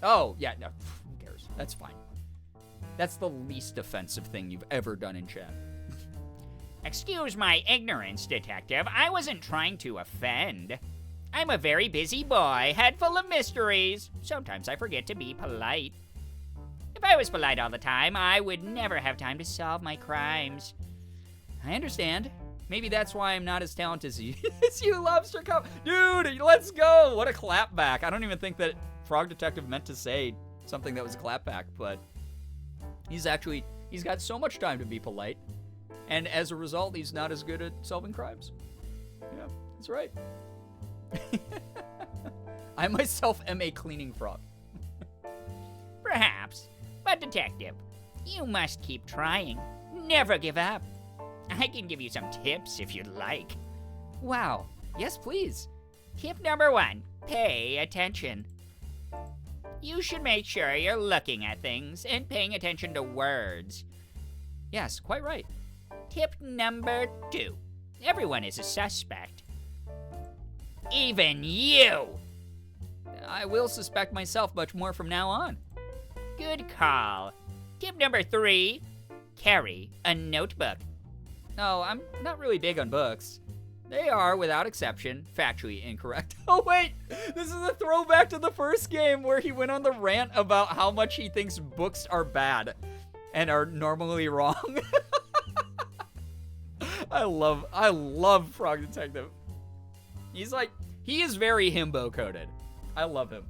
Oh, yeah, no, who cares? That's fine. That's the least offensive thing you've ever done in chat. Excuse my ignorance, detective. I wasn't trying to offend. I'm a very busy boy, head full of mysteries. Sometimes I forget to be polite. If I was polite all the time, I would never have time to solve my crimes. I understand. Maybe that's why I'm not as talented as you, Lobster Cop. Dude, let's go. What a clapback. I don't even think that Frog Detective meant to say something that was a clapback, but he's got so much time to be polite. And as a result, he's not as good at solving crimes. Yeah, that's right. I myself am a cleaning frog. Perhaps. But detective, you must keep trying. Never give up. I can give you some tips if you'd like. Wow. Yes, please. Tip number 1, pay attention. You should make sure you're looking at things and paying attention to words. Yes, quite right. Tip number 2, everyone is a suspect. Even you! I will suspect myself much more from now on. Good call. Tip number 3, carry a notebook. No, I'm not really big on books. They are, without exception, factually incorrect. Oh, wait! This is a throwback to the first game where he went on the rant about how much he thinks books are bad and are normally wrong. I love Frog Detective. He is very himbo coded. I love him.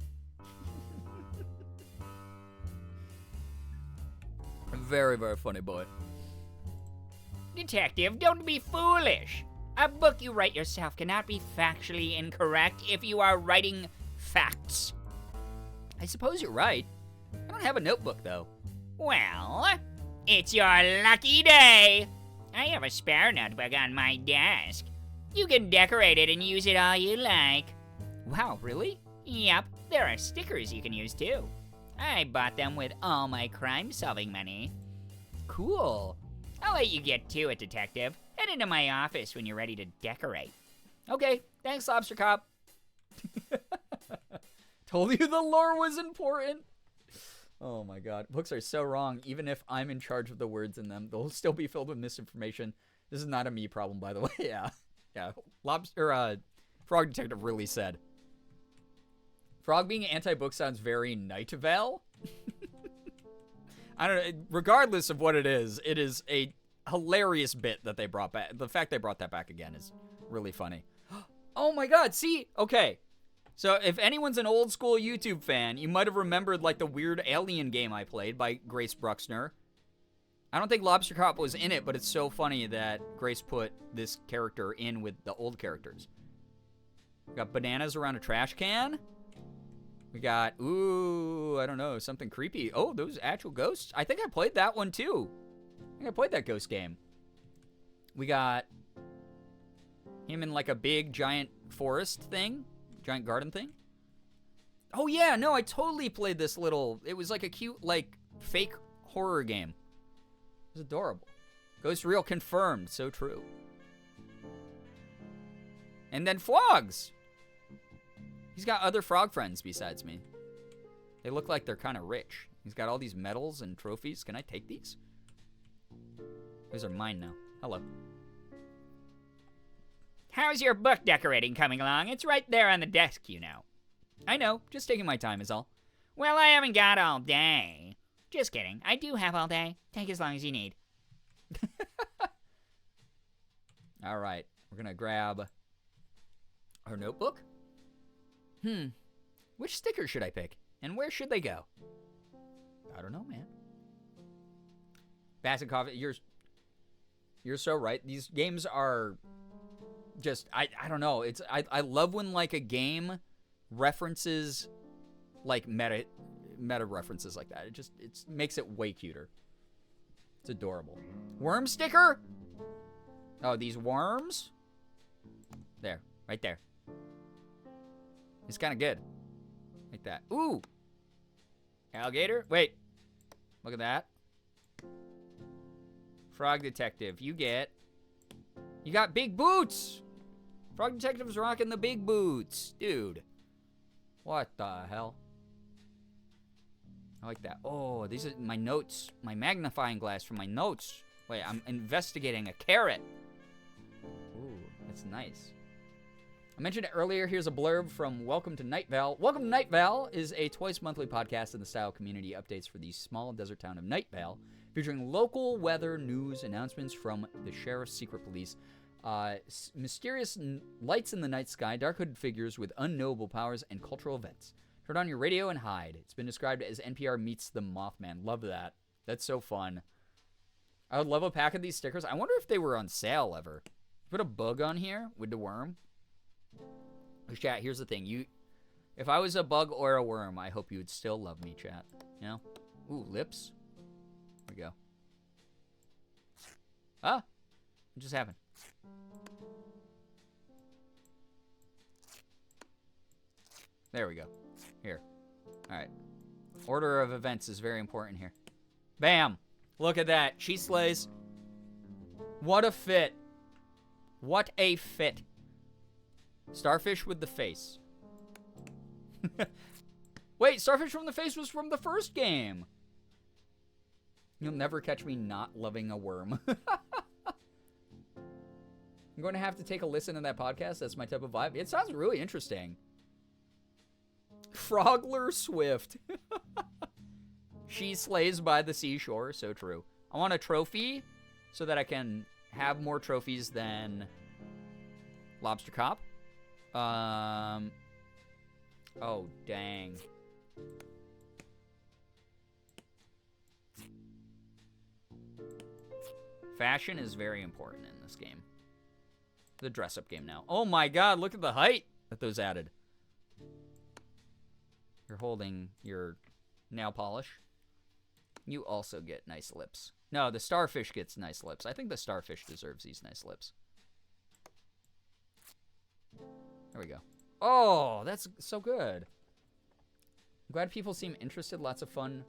Very, very funny boy. Detective, don't be foolish. A book you write yourself cannot be factually incorrect if you are writing facts. I suppose you're right. I don't have a notebook, though. Well, it's your lucky day. I have a spare notebook on my desk. You can decorate it and use it all you like. Wow, really? Yep, there are stickers you can use too. I bought them with all my crime-solving money. Cool. I'll let you get to it, Detective. Head into my office when you're ready to decorate. Okay, thanks, Lobster Cop. Told you the lore was important. Oh my god. Books are so wrong. Even if I'm in charge of the words in them, they'll still be filled with misinformation. This is not a me problem, by the way. Yeah. Frog Detective really said. Frog being anti-book sounds very Night Vale. I don't know. Regardless of what it is a hilarious bit that they brought back. The fact they brought that back again is really funny. Oh my god, see? Okay. So if anyone's an old school YouTube fan, you might have remembered like the weird alien game I played by Grace Bruxner. I don't think Lobster Cop was in it, but it's so funny that Grace put this character in with the old characters. We got bananas around a trash can. We got, ooh, I don't know, something creepy. Oh, those actual ghosts? I think I played that one too. I think I played that ghost game. We got him in like a big giant forest thing. Giant garden thing. Oh yeah, no, I totally played this little, it was like a cute, like, fake horror game. It was adorable. Ghost real confirmed, so true. And then Flogs. He's got other frog friends besides me. They look like they're kind of rich. He's got all these medals and trophies. Can I take these? These are mine now. Hello. How's your book decorating coming along? It's right there on the desk, you know. I know. Just taking my time is all. Well, I haven't got all day. Just kidding. I do have all day. Take as long as you need. All right. We're going to grab our notebook. Which sticker should I pick? And where should they go? I don't know, man. Basset Coffee, you're so right. These games are just, I don't know. I love when like a game references like meta references like that. It makes it way cuter. It's adorable. Worm sticker? Oh, these worms? There, right there. It's kind of good. Like that. Ooh. Alligator? Wait. Look at that. Frog Detective, you got big boots. Frog Detective's rocking the big boots. Dude. What the hell? I like that. Oh, these are my notes. My magnifying glass for my notes. Wait, I'm investigating a carrot. Ooh, that's nice. I mentioned it earlier. Here's a blurb from Welcome to Night Vale. Welcome to Night Vale is a twice-monthly podcast in the style community updates for the small desert town of Night Vale, featuring local weather, news, announcements from the sheriff's secret police, mysterious lights in the night sky, dark hooded figures with unknowable powers, and cultural events. Turn on your radio and hide. It's been described as NPR meets the Mothman. Love that. That's so fun. I would love a pack of these stickers. I wonder if they were on sale ever. Put a bug on here with the worm. Chat, here's the thing. If I was a bug or a worm, I hope you would still love me, chat. You know? Ooh, lips. There we go. Ah! What just happened? There we go. Here. Alright. Order of events is very important here. Bam! Look at that. She slays. What a fit. What a fit. Starfish with the face. Wait, Starfish from the face was from the first game. You'll never catch me not loving a worm. I'm going to have to take a listen to that podcast. That's my type of vibe. It sounds really interesting. Frogler Swift. She slays by the seashore. So true. I want a trophy so that I can have more trophies than Lobster Cop. Oh, dang. Fashion is very important in this game. The dress-up game now. Oh my god, look at the height that those added. You're holding your nail polish. You also get nice lips. No, the starfish gets nice lips. I think the starfish deserves these nice lips. There we go. Oh, that's so good. I'm glad people seem interested. Lots of fun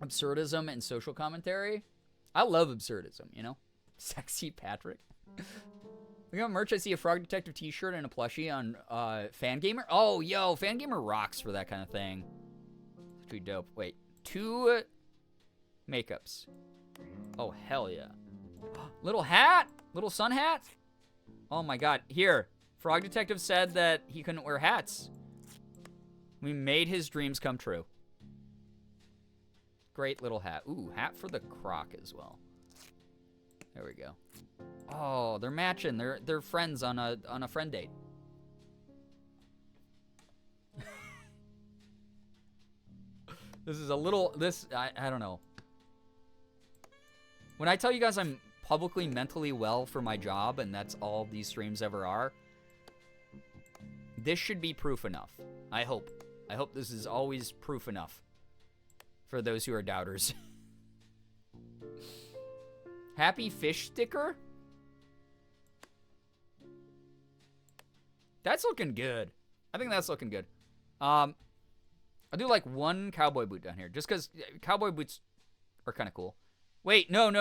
absurdism and social commentary. I love absurdism, you know? Sexy Patrick. We got merch. I see a Frog Detective t-shirt and a plushie on Fangamer. Oh, yo, Fangamer rocks for that kind of thing. It's pretty dope. Wait, 2 makeups. Oh, hell yeah. Little hat? Little sun hat? Oh my god. Here, Frog Detective said that he couldn't wear hats. We made his dreams come true. Great little hat. Ooh, hat for the croc as well. There we go. Oh, they're matching. They're friends on a friend date. I don't know. When I tell you guys I'm publicly mentally well for my job, and that's all these streams ever are, this should be proof enough. I hope. I hope this is always proof enough for those who are doubters. Happy fish sticker? That's looking good. I think that's looking good. I do like 1 cowboy boot down here, just because cowboy boots are kind of cool. Wait, no.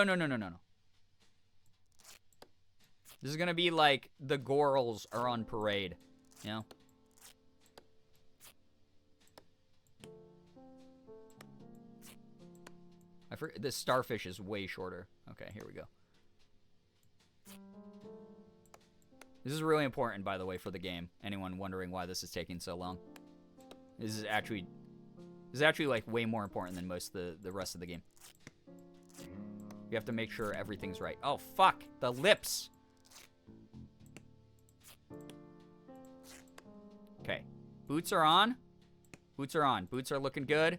This is gonna be like the Gorals are on parade, you know? I forget, this starfish is way shorter. Okay, here we go. This is really important, by the way, for the game. Anyone wondering why this is taking so long? This is actually like way more important than most of the rest of the game. You have to make sure everything's right. Oh, fuck. The lips. Okay. Boots are on. Boots are on. Boots are looking good.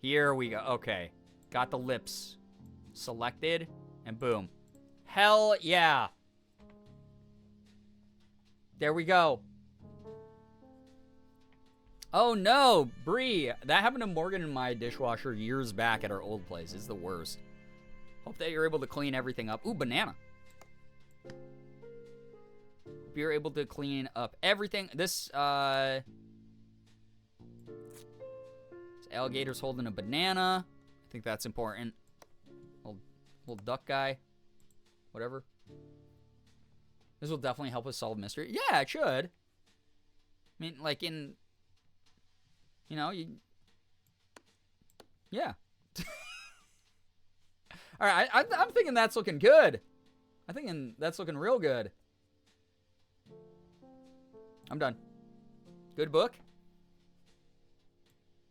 Here we go. Okay. Got the lips selected. And boom. Hell yeah. There we go. Oh no, Bree. That happened to Morgan in my dishwasher years back at our old place. It's the worst. Hope that you're able to clean everything up. Ooh, banana. Hope you're able to clean up everything. This alligator's holding a banana. I think that's important. Little duck guy. Whatever. This will definitely help us solve mystery. Yeah, it should. I mean, like in... You know, yeah. All right, I'm thinking that's looking good. I'm thinking that's looking real good. I'm done. Good book?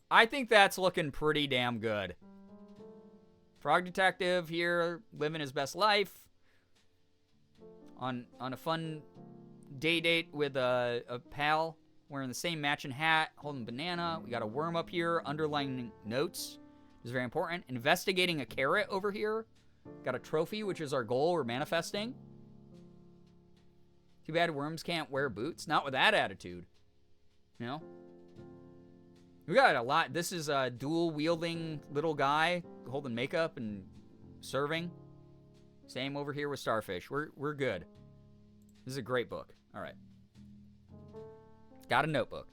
I think that's looking pretty damn good. Frog Detective here, living his best life. On a fun day date with a pal. Wearing the same matching hat, holding banana. We got a worm up here, underlining notes. This is very important. Investigating a carrot over here. Got a trophy, which is our goal we're manifesting. Too bad worms can't wear boots. Not with that attitude. You know? We got a lot. This is a dual-wielding little guy holding makeup and serving. Same over here with Starfish. We're good. This is a great book. All right. Got a notebook.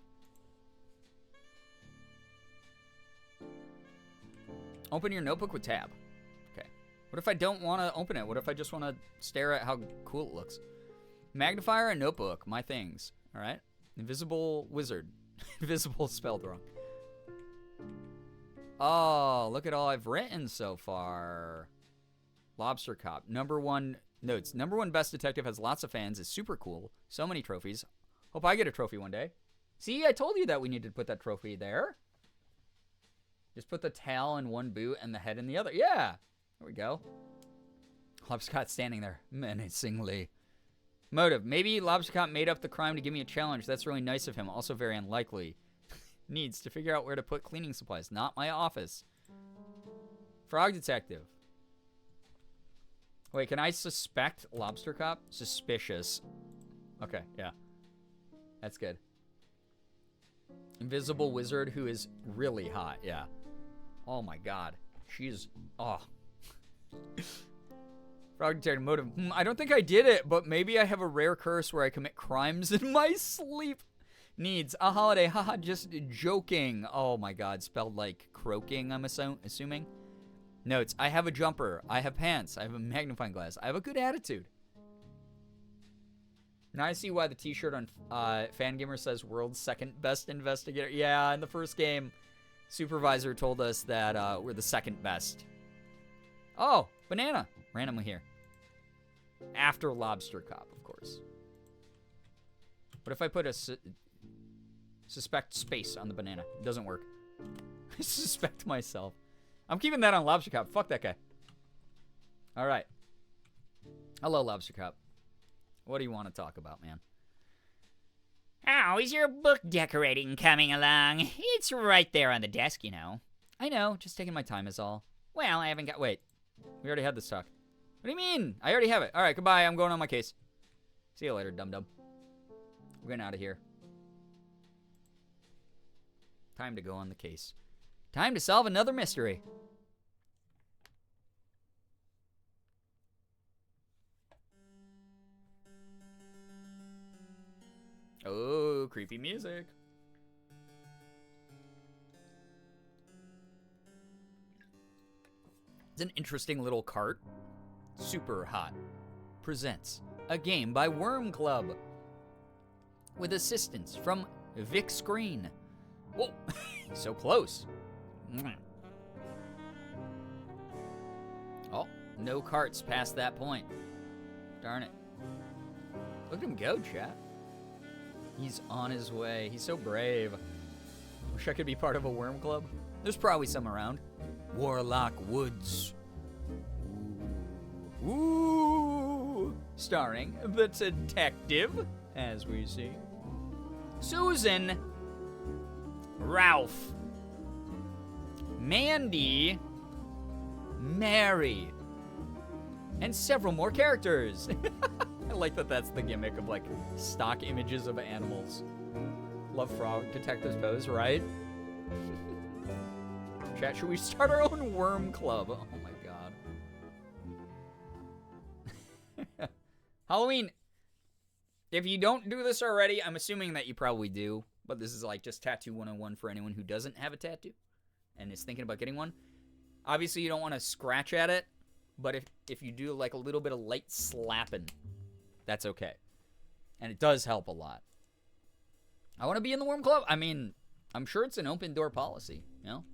Open your notebook with tab. Okay. What if I don't want to open it? What if I just want to stare at how cool it looks? Magnifier and notebook, my things. All right. Invisible wizard. Invisible spelled wrong. Oh, look at all I've written so far. Lobster Cop. #1 notes. #1 best detective, has lots of fans, is super cool. So many trophies. Hope I get a trophy one day. See, I told you that we needed to put that trophy there. Just put the tail in one boot and the head in the other. Yeah. There we go. Lobster Cop standing there menacingly. Motive. Maybe Lobster Cop made up the crime to give me a challenge. That's really nice of him. Also very unlikely. Needs to figure out where to put cleaning supplies. Not my office. Frog Detective. Wait, can I suspect Lobster Cop? Suspicious. Okay, yeah. That's good. Invisible wizard who is really hot, yeah. Oh my god. She's... Oh. Frog Detective motive. I don't think I did it, but maybe I have a rare curse where I commit crimes in my sleep. Needs a holiday. Haha, just joking. Oh my god, spelled like croaking, I'm assuming. Notes. I have a jumper. I have pants. I have a magnifying glass. I have a good attitude. Now I see why the t-shirt on Fangamer says world's second best investigator. Yeah, in the first game, supervisor told us that we're the second best. Oh, banana. Randomly here. After Lobster Cop, of course. What if I put a suspect space on the banana? It doesn't work. I suspect myself. I'm keeping that on Lobster Cop. Fuck that guy. All right. Hello, Lobster Cop. What do you want to talk about, man? How is your book decorating coming along? It's right there on the desk, you know. I know. Just taking my time is all. Well, I haven't got... Wait. We already had this talk. What do you mean? I already have it. All right, goodbye. I'm going on my case. See you later, dum-dum. We're getting out of here. Time to go on the case. Time to solve another mystery. Oh, creepy music. It's an interesting little cart. Super Hot presents a game by Worm Club with assistance from Vic Screen. Whoa, so close. Oh, no carts past that point. Darn it. Look at him go, chat. He's on his way. He's so brave. Wish I could be part of a Worm Club. There's probably some around. Warlock Woods. Ooh. Starring the detective, as we see. Susan. Ralph. Mandy. Mary. And several more characters. I like that that's the gimmick of, like, stock images of animals. Love Frog Detective's pose, right? Chat, should we start our own Worm Club? Oh my god. Halloween. If you don't do this already, I'm assuming that you probably do. But this is like just Tattoo 101 for anyone who doesn't have a tattoo and is thinking about getting one. Obviously, you don't want to scratch at it. But if you do like a little bit of light slapping, that's okay. And it does help a lot. I want to be in the Worm Club. I mean, I'm sure it's an open door policy, you know?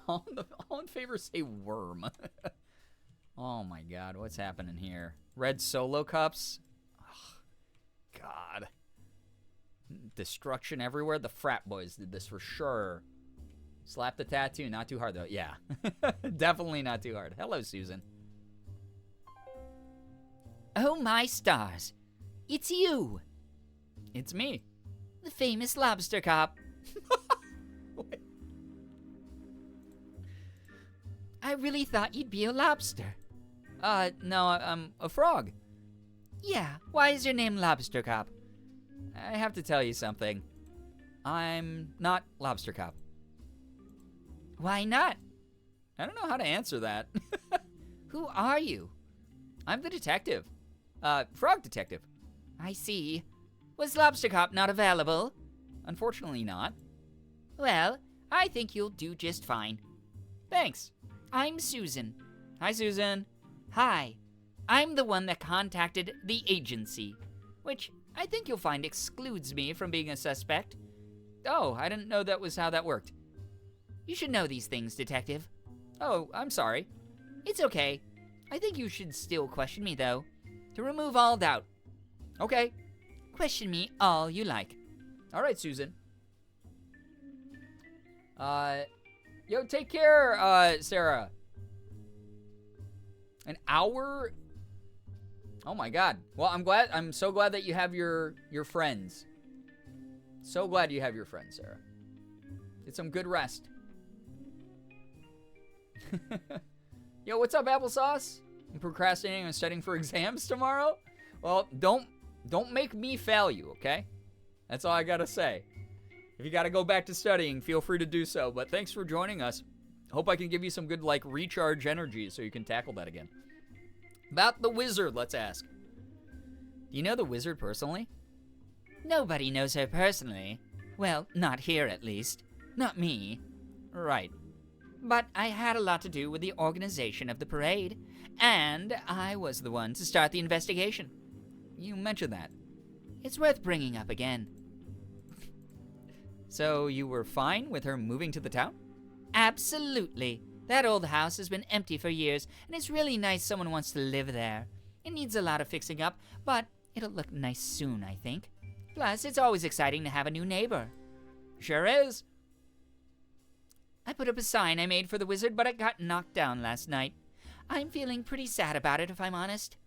All in favor say worm. Oh my god, what's happening here? Red Solo cups? Oh, god. Destruction everywhere. The frat boys did this for sure. Slap the tattoo. Not too hard, though. Yeah. Definitely not too hard. Hello, Susan. Oh my stars. It's you. It's me. The famous Lobster Cop. I really thought you'd be a lobster. No, I'm a frog. Yeah, why is your name Lobster Cop? I have to tell you something. I'm not Lobster Cop. Why not? I don't know how to answer that. Who are you? I'm the detective. Frog detective. I see. Was Lobster Cop not available? Unfortunately not. Well, I think you'll do just fine. Thanks. I'm Susan. Hi, Susan. Hi. I'm the one that contacted the agency, which I think you'll find excludes me from being a suspect. Oh, I didn't know that was how that worked. You should know these things, Detective. Oh, I'm sorry. It's okay. I think you should still question me, though, to remove all doubt. Okay. Question me all you like. All right, Susan. Yo, take care, Sarah. An hour? Oh my God. Well, I'm so glad that you have your friends. So glad you have your friends, Sarah. Get some good rest. Yo, what's up, applesauce? I'm procrastinating on studying for exams tomorrow? Well, don't make me fail you, okay? That's all I gotta say. If you gotta go back to studying, feel free to do so. But thanks for joining us. Hope I can give you some good, like, recharge energy so you can tackle that again. About the wizard, let's ask. Do you know the wizard personally? Nobody knows her personally. Well, not here at least. Not me. Right. But I had a lot to do with the organization of the parade, and I was the one to start the investigation. You mentioned that. It's worth bringing up again. So you were fine with her moving to the town? Absolutely. That old house has been empty for years, and it's really nice someone wants to live there. It needs a lot of fixing up, but it'll look nice soon, I think. Plus, it's always exciting to have a new neighbor. Sure is. I put up a sign I made for the wizard, but it got knocked down last night. I'm feeling pretty sad about it, if I'm honest.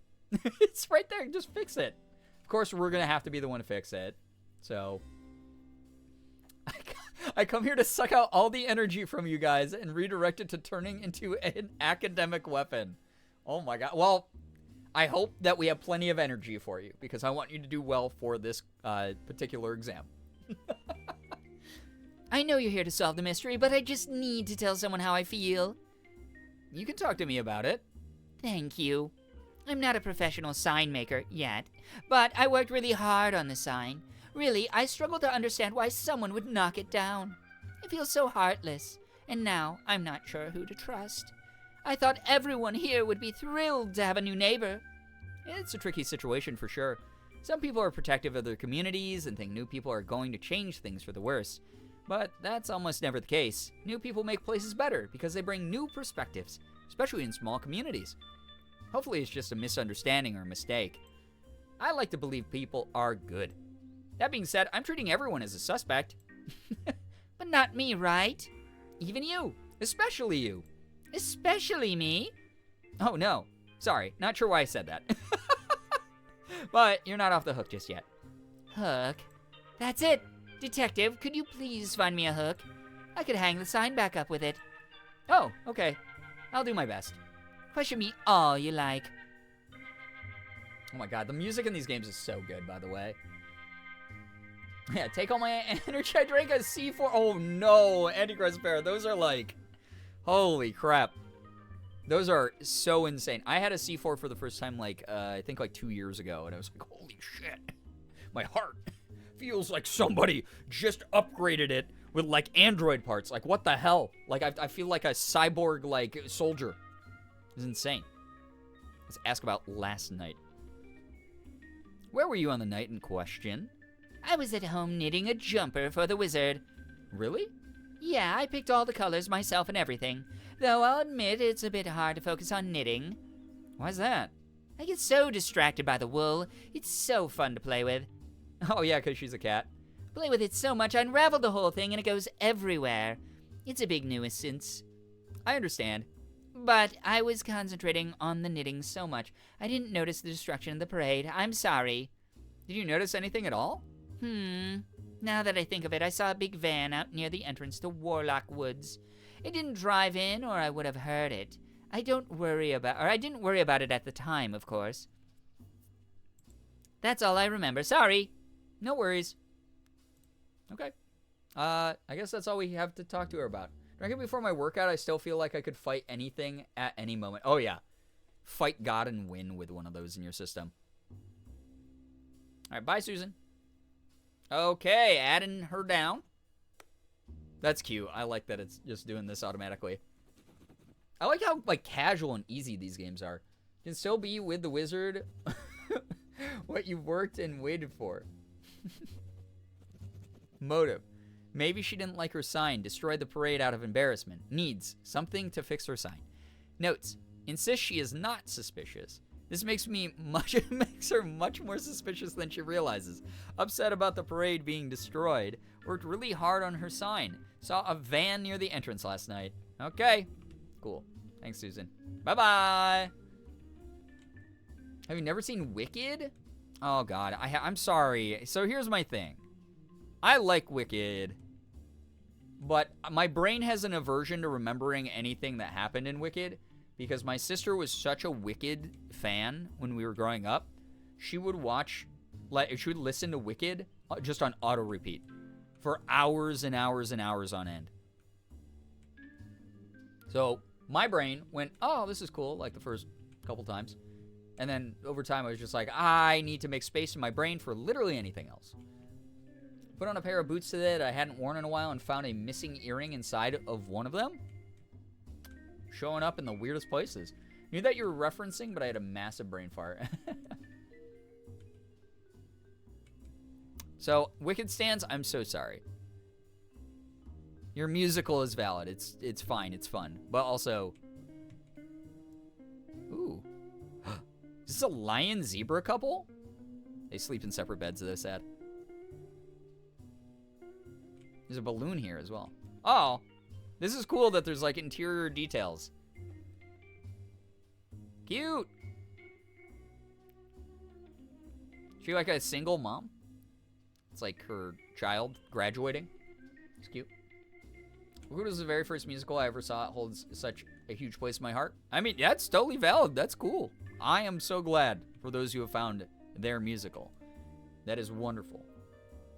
It's right there. Just fix it. Of course, we're going to have to be the one to fix it. So, I come here to suck out all the energy from you guys and redirect it to turning into an academic weapon. Oh my God. Well, I hope that we have plenty of energy for you because I want you to do well for this particular exam. I know you're here to solve the mystery, but I just need to tell someone how I feel. You can talk to me about it. Thank you. I'm not a professional sign maker yet, but I worked really hard on the sign. Really, I struggle to understand why someone would knock it down. It feels so heartless, and now I'm not sure who to trust. I thought everyone here would be thrilled to have a new neighbor. It's a tricky situation for sure. Some people are protective of their communities and think new people are going to change things for the worse. But that's almost never the case. New people make places better because they bring new perspectives, especially in small communities. Hopefully it's just a misunderstanding or a mistake. I like to believe people are good. That being said, I'm treating everyone as a suspect. But not me, right? Even you. Especially you. Especially me? Oh, no. Sorry. Not sure why I said that. But you're not off the hook just yet. Hook? That's it. Detective, could you please find me a hook? I could hang the sign back up with it. Oh, okay. I'll do my best. Question me all you like. Oh my God, the music in these games is so good, by the way. Yeah, take all my energy. I drank a C4. Oh no, Antichrist Bear. Those are like, holy crap. Those are so insane. I had a C4 for the first time, like, I think like 2 years ago, and I was like, holy shit. My heart feels like somebody just upgraded it with like Android parts. Like, what the hell? Like, I feel like a cyborg, like, soldier. It's insane. Let's ask about last night. Where were you on the night in question? I was at home knitting a jumper for the wizard. Really? Yeah, I picked all the colors myself and everything. Though I'll admit it's a bit hard to focus on knitting. Why's that? I get so distracted by the wool. It's so fun to play with. Oh yeah, because she's a cat. Play with it so much, I unravel the whole thing and it goes everywhere. It's a big nuisance. I understand. But I was concentrating on the knitting so much, I didn't notice the destruction of the parade. I'm sorry. Did you notice anything at all? Now that I think of it, I saw a big van out near the entrance to Warlock Woods. It didn't drive in, or I would have heard it. I didn't worry about it at the time, of course. That's all I remember. Sorry. No worries. Okay. I guess that's all we have to talk to her about. Drinking before my workout, I still feel like I could fight anything at any moment. Oh, yeah. Fight God and win with one of those in your system. All right, bye, Susan. Okay, adding her down. That's cute. I like that it's just doing this automatically. I like how, like, casual and easy these games are. You can still be with the wizard what you worked and waited for. Motive. Maybe she didn't like her sign. Destroyed the parade out of embarrassment. Needs something to fix her sign. Notes. Insists she is not suspicious. This makes her much more suspicious than she realizes. Upset about the parade being destroyed. Worked really hard on her sign. Saw a van near the entrance last night. Okay. Cool. Thanks, Susan. Bye-bye. Have you never seen Wicked? Oh, God. I'm sorry. So here's my thing. I like Wicked, but my brain has an aversion to remembering anything that happened in Wicked because my sister was such a Wicked fan when we were growing up. She would listen to Wicked just on auto repeat for hours and hours and hours on end. So my brain went, oh, this is cool, like the first couple times. And then over time, I was just like, I need to make space in my brain for literally anything else. Put on a pair of boots today that I hadn't worn in a while and found a missing earring inside of one of them. Showing up in the weirdest places. Knew that you were referencing, but I had a massive brain fart. So, Wicked stands, I'm so sorry. Your musical is valid. It's fine. It's fun. But also... Ooh. Is this a lion-zebra couple? They sleep in separate beds, though, sad. There's a balloon here as well. Oh. This is cool that there's, like, interior details. Cute. Is she like a single mom? It's like her child graduating. It's cute. Wicked was the very first musical I ever saw. It holds such a huge place in my heart. I mean, that's totally valid. That's cool. I am so glad for those who have found their musical. That is wonderful.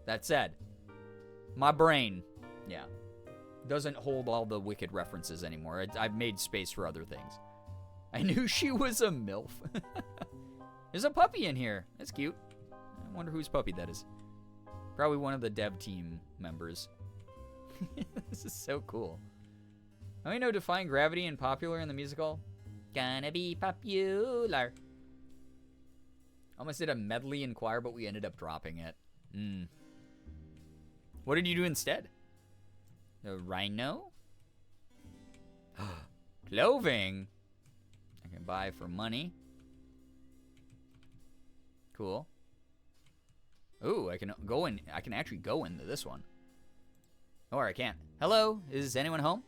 That said, my brain, yeah, doesn't hold all the Wicked references anymore. I've made space for other things. I knew she was a MILF. There's a puppy in here. That's cute. I wonder whose puppy that is. Probably one of the dev team members. This is so cool. How do you know Defying Gravity and Popular in the musical? Gonna be popular. Almost did a medley in choir, but we ended up dropping it. What did you do instead? The rhino? Clothing. I can buy for money. Cool. Ooh, I can actually go into this one. Or I can't. Hello, is anyone home?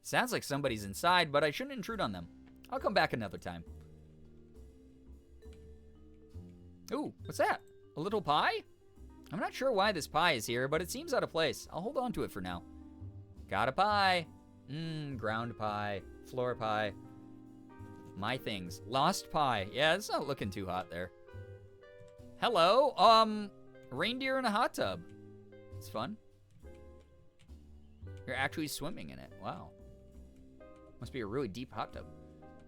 Sounds like somebody's inside, but I shouldn't intrude on them. I'll come back another time. Ooh, what's that? A little pie? I'm not sure why this pie is here, but it seems out of place. I'll hold on to it for now. Got a pie. Ground pie. Floor pie. My things. Lost pie. Yeah, it's not looking too hot there. Hello, reindeer in a hot tub. It's fun. You're actually swimming in it. Wow. Must be a really deep hot tub.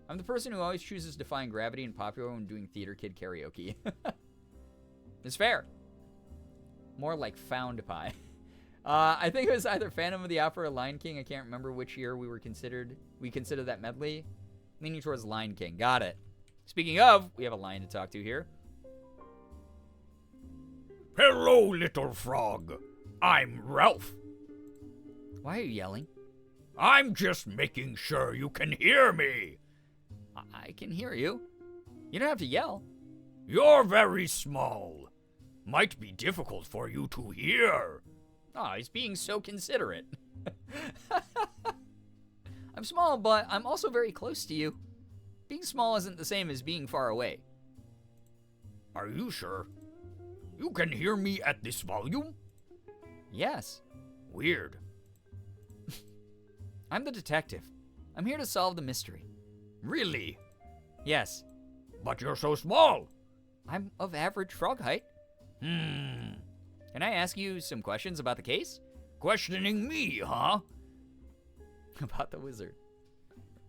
I'm the person who always chooses Defying Gravity and Popular when doing theater kid karaoke. It's fair. More like found pie. I think it was either Phantom of the Opera or Lion King. I can't remember which year we considered that medley. Leaning towards Lion King. Got it. Speaking of, we have a lion to talk to here. Hello, little frog. I'm Ralph. Why are you yelling? I'm just making sure you can hear me. I can hear you. You don't have to yell. You're very small. Might be difficult for you to hear. Oh, he's being so considerate. I'm small, but I'm also very close to you. Being small isn't the same as being far away. Are you sure? You can hear me at this volume? Yes. Weird. I'm the detective. I'm here to solve the mystery. Really? Yes. But you're so small. I'm of average frog height. Can I ask you some questions about the case? Questioning me, huh? About the wizard.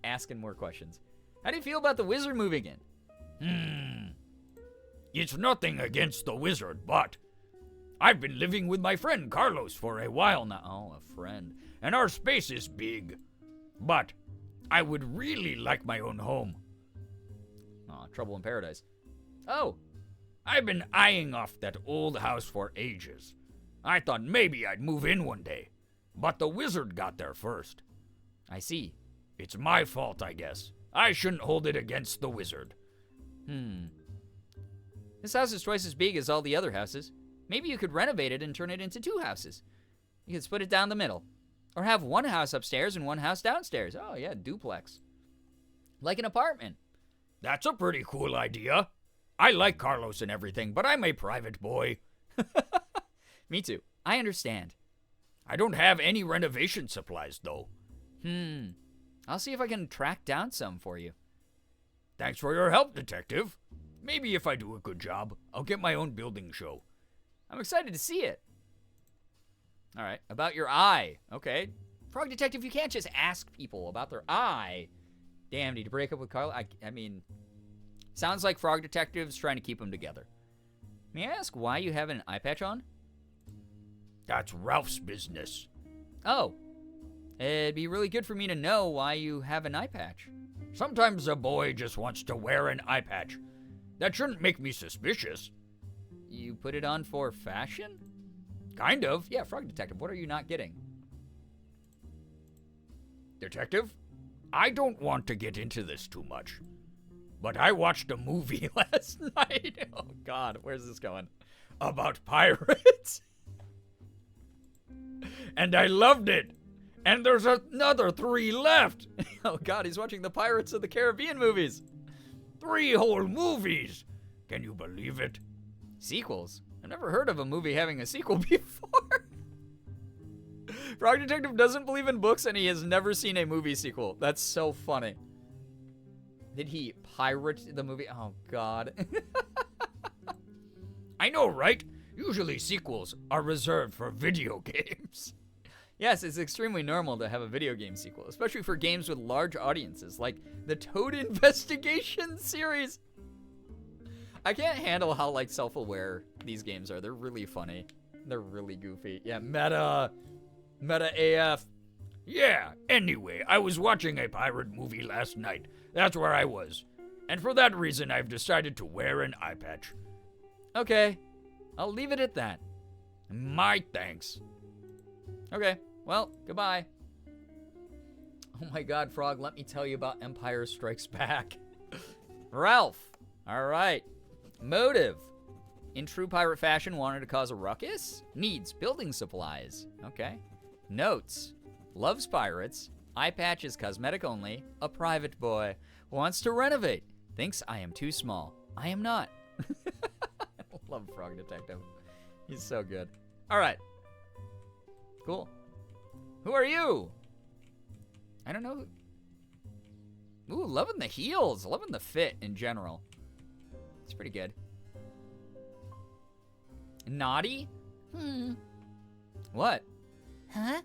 Asking more questions. How do you feel about the wizard moving in? It's nothing against the wizard, but I've been living with my friend Carlos for a while now. Oh, a friend. And our space is big. But I would really like my own home. Aw, trouble in paradise. Oh, I've been eyeing off that old house for ages. I thought maybe I'd move in one day, but the wizard got there first. I see. It's my fault, I guess. I shouldn't hold it against the wizard. This house is twice as big as all the other houses. Maybe you could renovate it and turn it into 2 houses. You could split it down the middle. Or have 1 house upstairs and 1 house downstairs. Oh, yeah, duplex. Like an apartment. That's a pretty cool idea. I like Carlos and everything, but I'm a private boy. Me too. I understand. I don't have any renovation supplies, though. I'll see if I can track down some for you. Thanks for your help, Detective. Maybe if I do a good job, I'll get my own building show. I'm excited to see it. All right, about your eye. Okay. Frog Detective, you can't just ask people about their eye. Damn, did you break up with Carla? I mean, sounds like Frog Detective's trying to keep them together. May I ask why you have an eye patch on? That's Ralph's business. Oh. It'd be really good for me to know why you have an eye patch. Sometimes a boy just wants to wear an eye patch. That shouldn't make me suspicious. You put it on for fashion? Kind of. Yeah, Frog Detective, what are you not getting? Detective, I don't want to get into this too much, but I watched a movie last night. Oh, God, where's this going? About pirates. And I loved it. And there's another 3 left. Oh, God, he's watching the Pirates of the Caribbean movies. 3 whole movies. Can you believe it? Sequels? I've never heard of a movie having a sequel before. Frog Detective doesn't believe in books and he has never seen a movie sequel. That's so funny. Did he pirate the movie? Oh, God. I know, right? Usually sequels are reserved for video games. Yes, it's extremely normal to have a video game sequel, especially for games with large audiences, like the Toad Investigation series. I can't handle how, like, self-aware these games are. They're really funny. They're really goofy. Yeah, meta AF. Yeah, anyway, I was watching a pirate movie last night. That's where I was. And for that reason, I've decided to wear an eye patch. Okay, I'll leave it at that. My thanks. Okay, well, goodbye. Oh my God, Frog, let me tell you about Empire Strikes Back. Ralph, all right. Motive. In true pirate fashion, wanted to cause a ruckus. Needs building supplies. Okay. Notes. Loves pirates. Eye patch is cosmetic only. A private boy. Wants to renovate. Thinks I am too small. I am not. I love Frog Detective. He's so good. All right. Cool. Who are you? I don't know. Ooh, loving the heels. Loving the fit in general. It's pretty good. Naughty? What? Huh?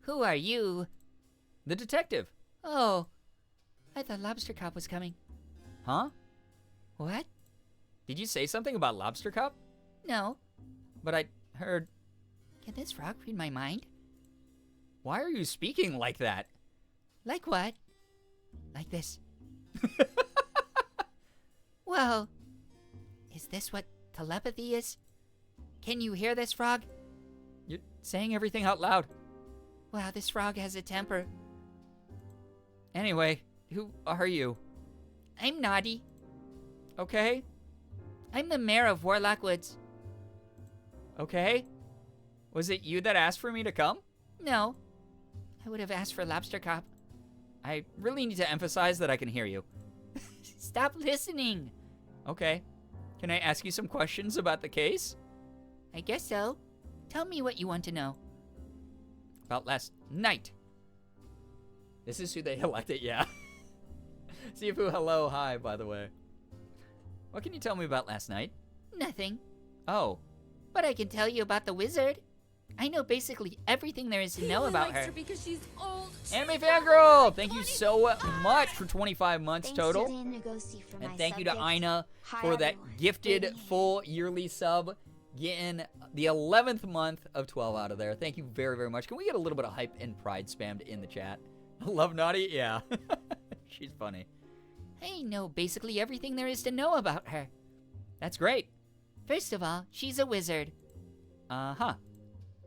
Who are you? The detective. Oh, I thought Lobster Cop was coming. Huh? What? Did you say something about Lobster Cup? No. But I heard... Can this frog read my mind? Why are you speaking like that? Like what? Like this. Well, is this what telepathy is? Can you hear this, frog? You're saying everything out loud. Wow, this frog has a temper. Anyway, who are you? I'm Naughty. Okay. I'm the mayor of Warlock Woods. Okay. Was it you that asked for me to come? No. I would have asked for Lobster Cop. I really need to emphasize that I can hear you. Stop listening. Okay. Can I ask you some questions about the case? I guess so. Tell me what you want to know. About last night. This is who they elected, yeah. Sifu, hello, hi, by the way. What can you tell me about last night? Nothing. Oh. But I can tell you about the wizard. I know basically everything there is to know about her. Because she's old. Anime Fangirl! Thank you so much for 25 months Thanks total. To the Ngozi for And my thank you to subjects. Ina Hi, for that everyone. gifted Baby. full yearly sub. Getting the 11th month of 12 out of there. Thank you very, very much. Can we get a little bit of hype and pride spammed in the chat? Love Naughty? Yeah. She's funny. I know basically everything there is to know about her. That's great. First of all, she's a wizard. Uh-huh.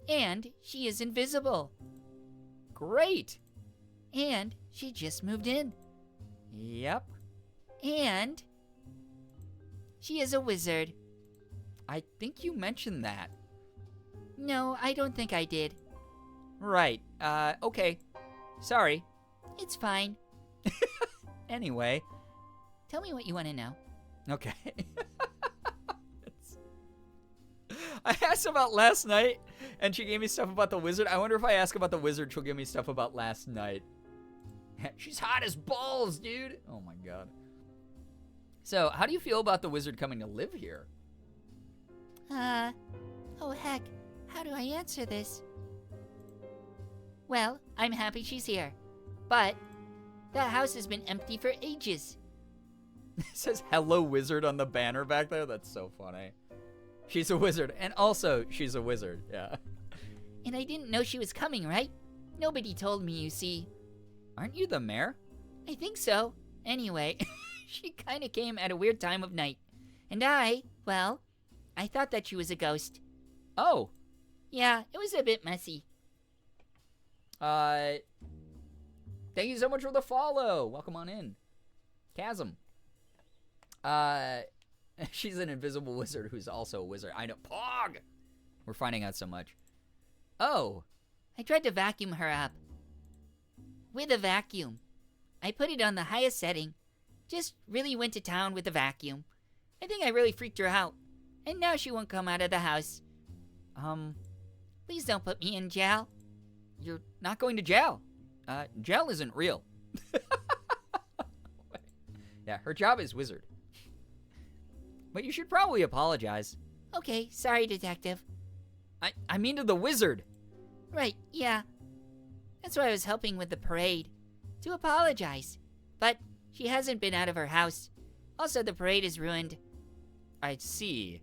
And she is invisible. Great. And she just moved in. Yep. And she is a wizard. I think you mentioned that. No, I don't think I did. Right. Okay. Sorry. It's fine. Anyway. Tell me what you want to know. Okay. I asked about last night, and she gave me stuff about the wizard. I wonder if I ask about the wizard, she'll give me stuff about last night. She's hot as balls, dude. Oh my god. So, how do you feel about the wizard coming to live here? Oh heck, how do I answer this? Well, I'm happy she's here. But that house has been empty for ages. It says hello wizard on the banner back there. That's so funny. She's a wizard, and also she's a wizard, yeah. And I didn't know she was coming, right? Nobody told me, you see. Aren't you the mayor? I think so. Anyway, she kinda came at a weird time of night. And I thought that she was a ghost. Oh. Yeah, it was a bit messy. Thank you so much for the follow. Welcome on in. Chasm. She's an invisible wizard who's also a wizard. I know. Pog! We're finding out so much. Oh. I tried to vacuum her up. With a vacuum. I put it on the highest setting. Just really went to town with the vacuum. I think I really freaked her out. And now she won't come out of the house. Please don't put me in jail. You're not going to jail. Jail isn't real. Yeah, her job is wizard. But you should probably apologize. Okay, sorry, detective. I mean to the wizard. Right, yeah. That's why I was helping with the parade. To apologize. But she hasn't been out of her house. Also, the parade is ruined. I see.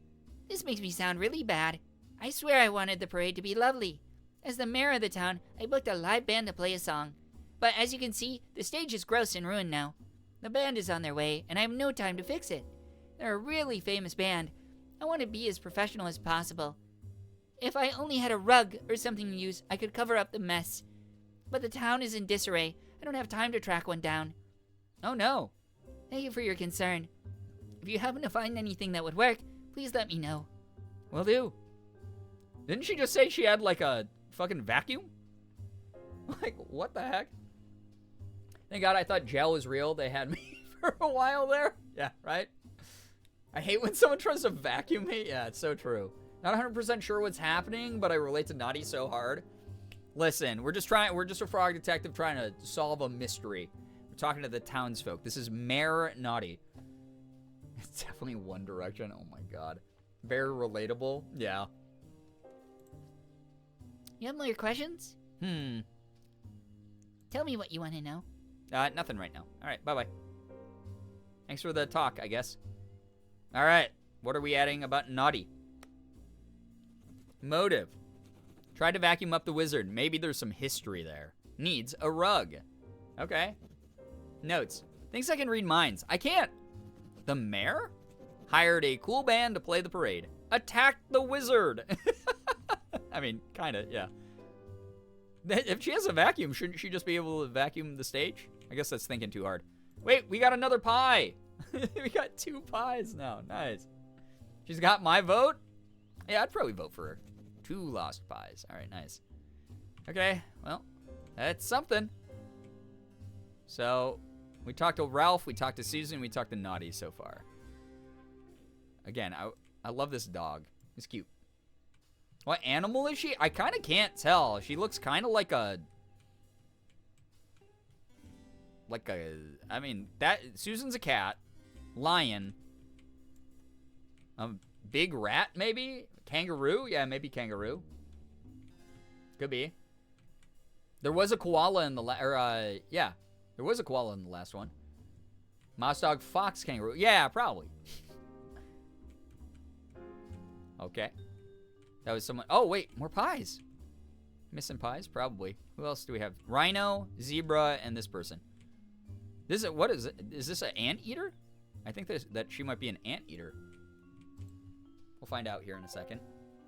This makes me sound really bad. I swear I wanted the parade to be lovely. As the mayor of the town, I booked a live band to play a song. But as you can see, the stage is gross and ruined now. The band is on their way, and I have no time to fix it. They're a really famous band. I want to be as professional as possible. If I only had a rug or something to use, I could cover up the mess. But the town is in disarray. I don't have time to track one down. Oh no. Thank you for your concern. If you happen to find anything that would work, please let me know. Will do. Didn't she just say she had like a fucking vacuum? Like, what the heck? Thank God I thought jail was real. They had me for a while there. Yeah, right? I hate when someone tries to vacuum me. Yeah, it's so true. Not 100% sure what's happening, but I relate to Naughty so hard. Listen, we're just a frog detective trying to solve a mystery. We're talking to the townsfolk. This is Mayor Naughty. It's definitely One Direction. Oh my god. Very relatable. Yeah. You have more questions? Tell me what you want to know. Nothing right now. Alright, bye-bye. Thanks for the talk, I guess. Alright, what are we adding about Naughty? Motive. Tried to vacuum up the wizard. Maybe there's some history there. Needs a rug. Okay. Notes. Thinks I can read minds. I can't. The mayor? Hired a cool band to play the parade. Attacked the wizard. I mean, kinda, yeah. If she has a vacuum, shouldn't she just be able to vacuum the stage? I guess that's thinking too hard. Wait, we got another pie. We got 2 pies now. Nice. She's got my vote? Yeah, I'd probably vote for her. 2 lost pies. All right, nice. Okay, well, that's something. So, we talked to Ralph, we talked to Susan, we talked to Naughty so far. Again, I love this dog. It's cute. What animal is she? I kind of can't tell. She looks kind of like a... I mean, Susan's a cat. Lion. Big rat, maybe? Kangaroo? Yeah, maybe kangaroo. Could be. There was a koala in the yeah. There was a koala in the last one. Mouse dog, fox, kangaroo. Yeah, probably. Okay. That was someone. Oh, wait. More pies. Missing pies? Probably. Who else do we have? Rhino, zebra, and this person. What is it? Is this an anteater? I think that she might be an anteater. We'll find out here in a second.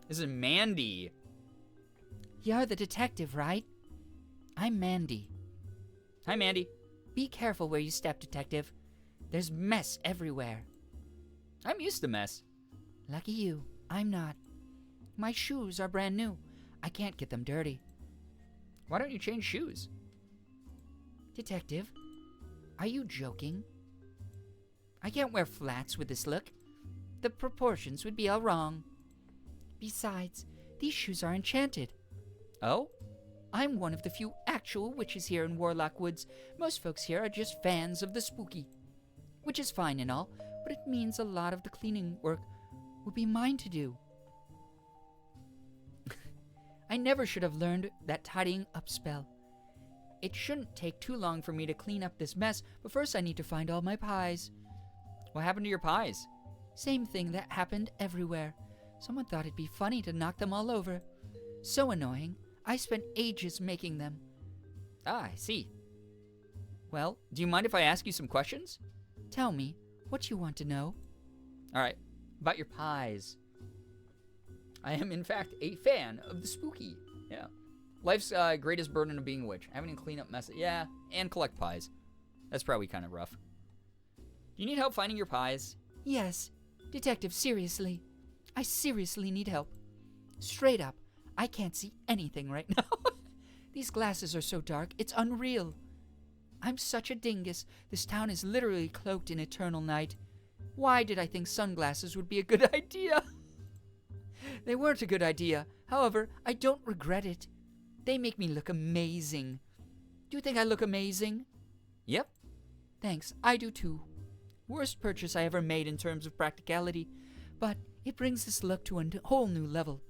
This is Mandy. You're the detective, right? I'm Mandy. Hi, Mandy. Be careful where you step, detective. There's mess everywhere. I'm used to mess. Lucky you, I'm not. My shoes are brand new. I can't get them dirty. Why don't you change shoes? Detective, are you joking? I can't wear flats with this look. The proportions would be all wrong. Besides, these shoes are enchanted. Oh? I'm one of the few actual witches here in Warlock Woods. Most folks here are just fans of the spooky. Which is fine and all, but it means a lot of the cleaning work will be mine to do. I never should have learned that tidying up spell. It shouldn't take too long for me to clean up this mess, but first I need to find all my pies. What happened to your pies? Same thing that happened everywhere. Someone thought it'd be funny to knock them all over. So annoying. I spent ages making them. Ah, I see. Well, do you mind if I ask you some questions? Tell me, what you want to know? All right, about your pies. I am, in fact, a fan of the spooky. Yeah. Life's greatest burden of being a witch. Having to clean up messes. Yeah, and collect pies. That's probably kind of rough. Do you need help finding your pies? Yes. Detective, seriously. I seriously need help. Straight up, I can't see anything right now. These glasses are so dark, it's unreal. I'm such a dingus. This town is literally cloaked in eternal night. Why did I think sunglasses would be a good idea? They weren't a good idea. However, I don't regret it. They make me look amazing. Do you think I look amazing? Yep. Thanks, I do too. Worst purchase I ever made in terms of practicality, but it brings this look to a whole new level.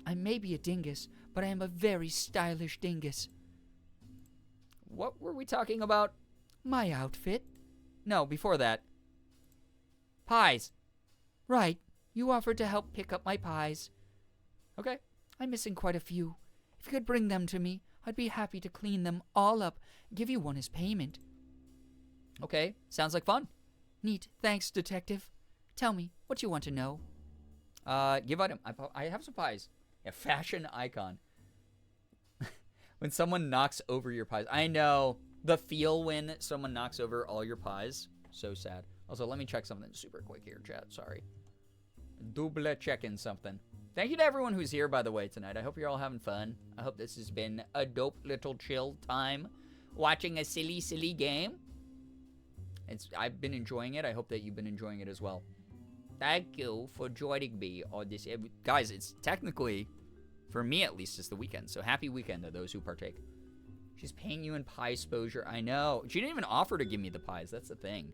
I may be a dingus, but I am a very stylish dingus. What were we talking about? My outfit. No, before that. Pies. Right. You offered to help pick up my pies. Okay. I'm missing quite a few. If you could bring them to me, I'd be happy to clean them all up and give you one as payment. Okay. Sounds like fun. Neat. Thanks, detective. Tell me, what you want to know? Give item. I have some pies. A fashion icon. When someone knocks over your pies. I know. The feel when someone knocks over all your pies. So sad. Also, let me check something super quick here, chat. Sorry. Double checking something. Thank you to everyone who's here, by the way, tonight. I hope you're all having fun. I hope this has been a dope little chill time watching a silly, silly game. I've been enjoying it. I hope that you've been enjoying it as well. Thank you for joining me on this. Guys, it's technically, for me at least, it's the weekend. So happy weekend to those who partake. She's paying you in pie exposure. I know. She didn't even offer to give me the pies. That's the thing.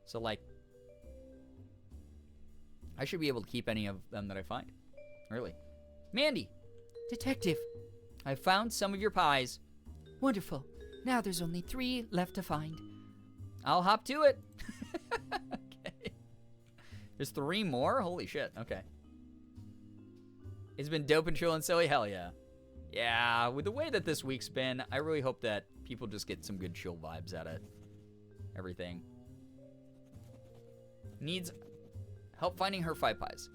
So, like, I should be able to keep any of them that I find. Really. Mandy. Detective. I found some of your pies. Wonderful. Now there's only 3 left to find. I'll hop to it. Okay. There's 3 more? Holy shit. Okay. It's been dope and chill and silly. Hell yeah. Yeah, with the way that this week's been, I really hope that people just get some good chill vibes out of everything. Needs help finding her 5 pies.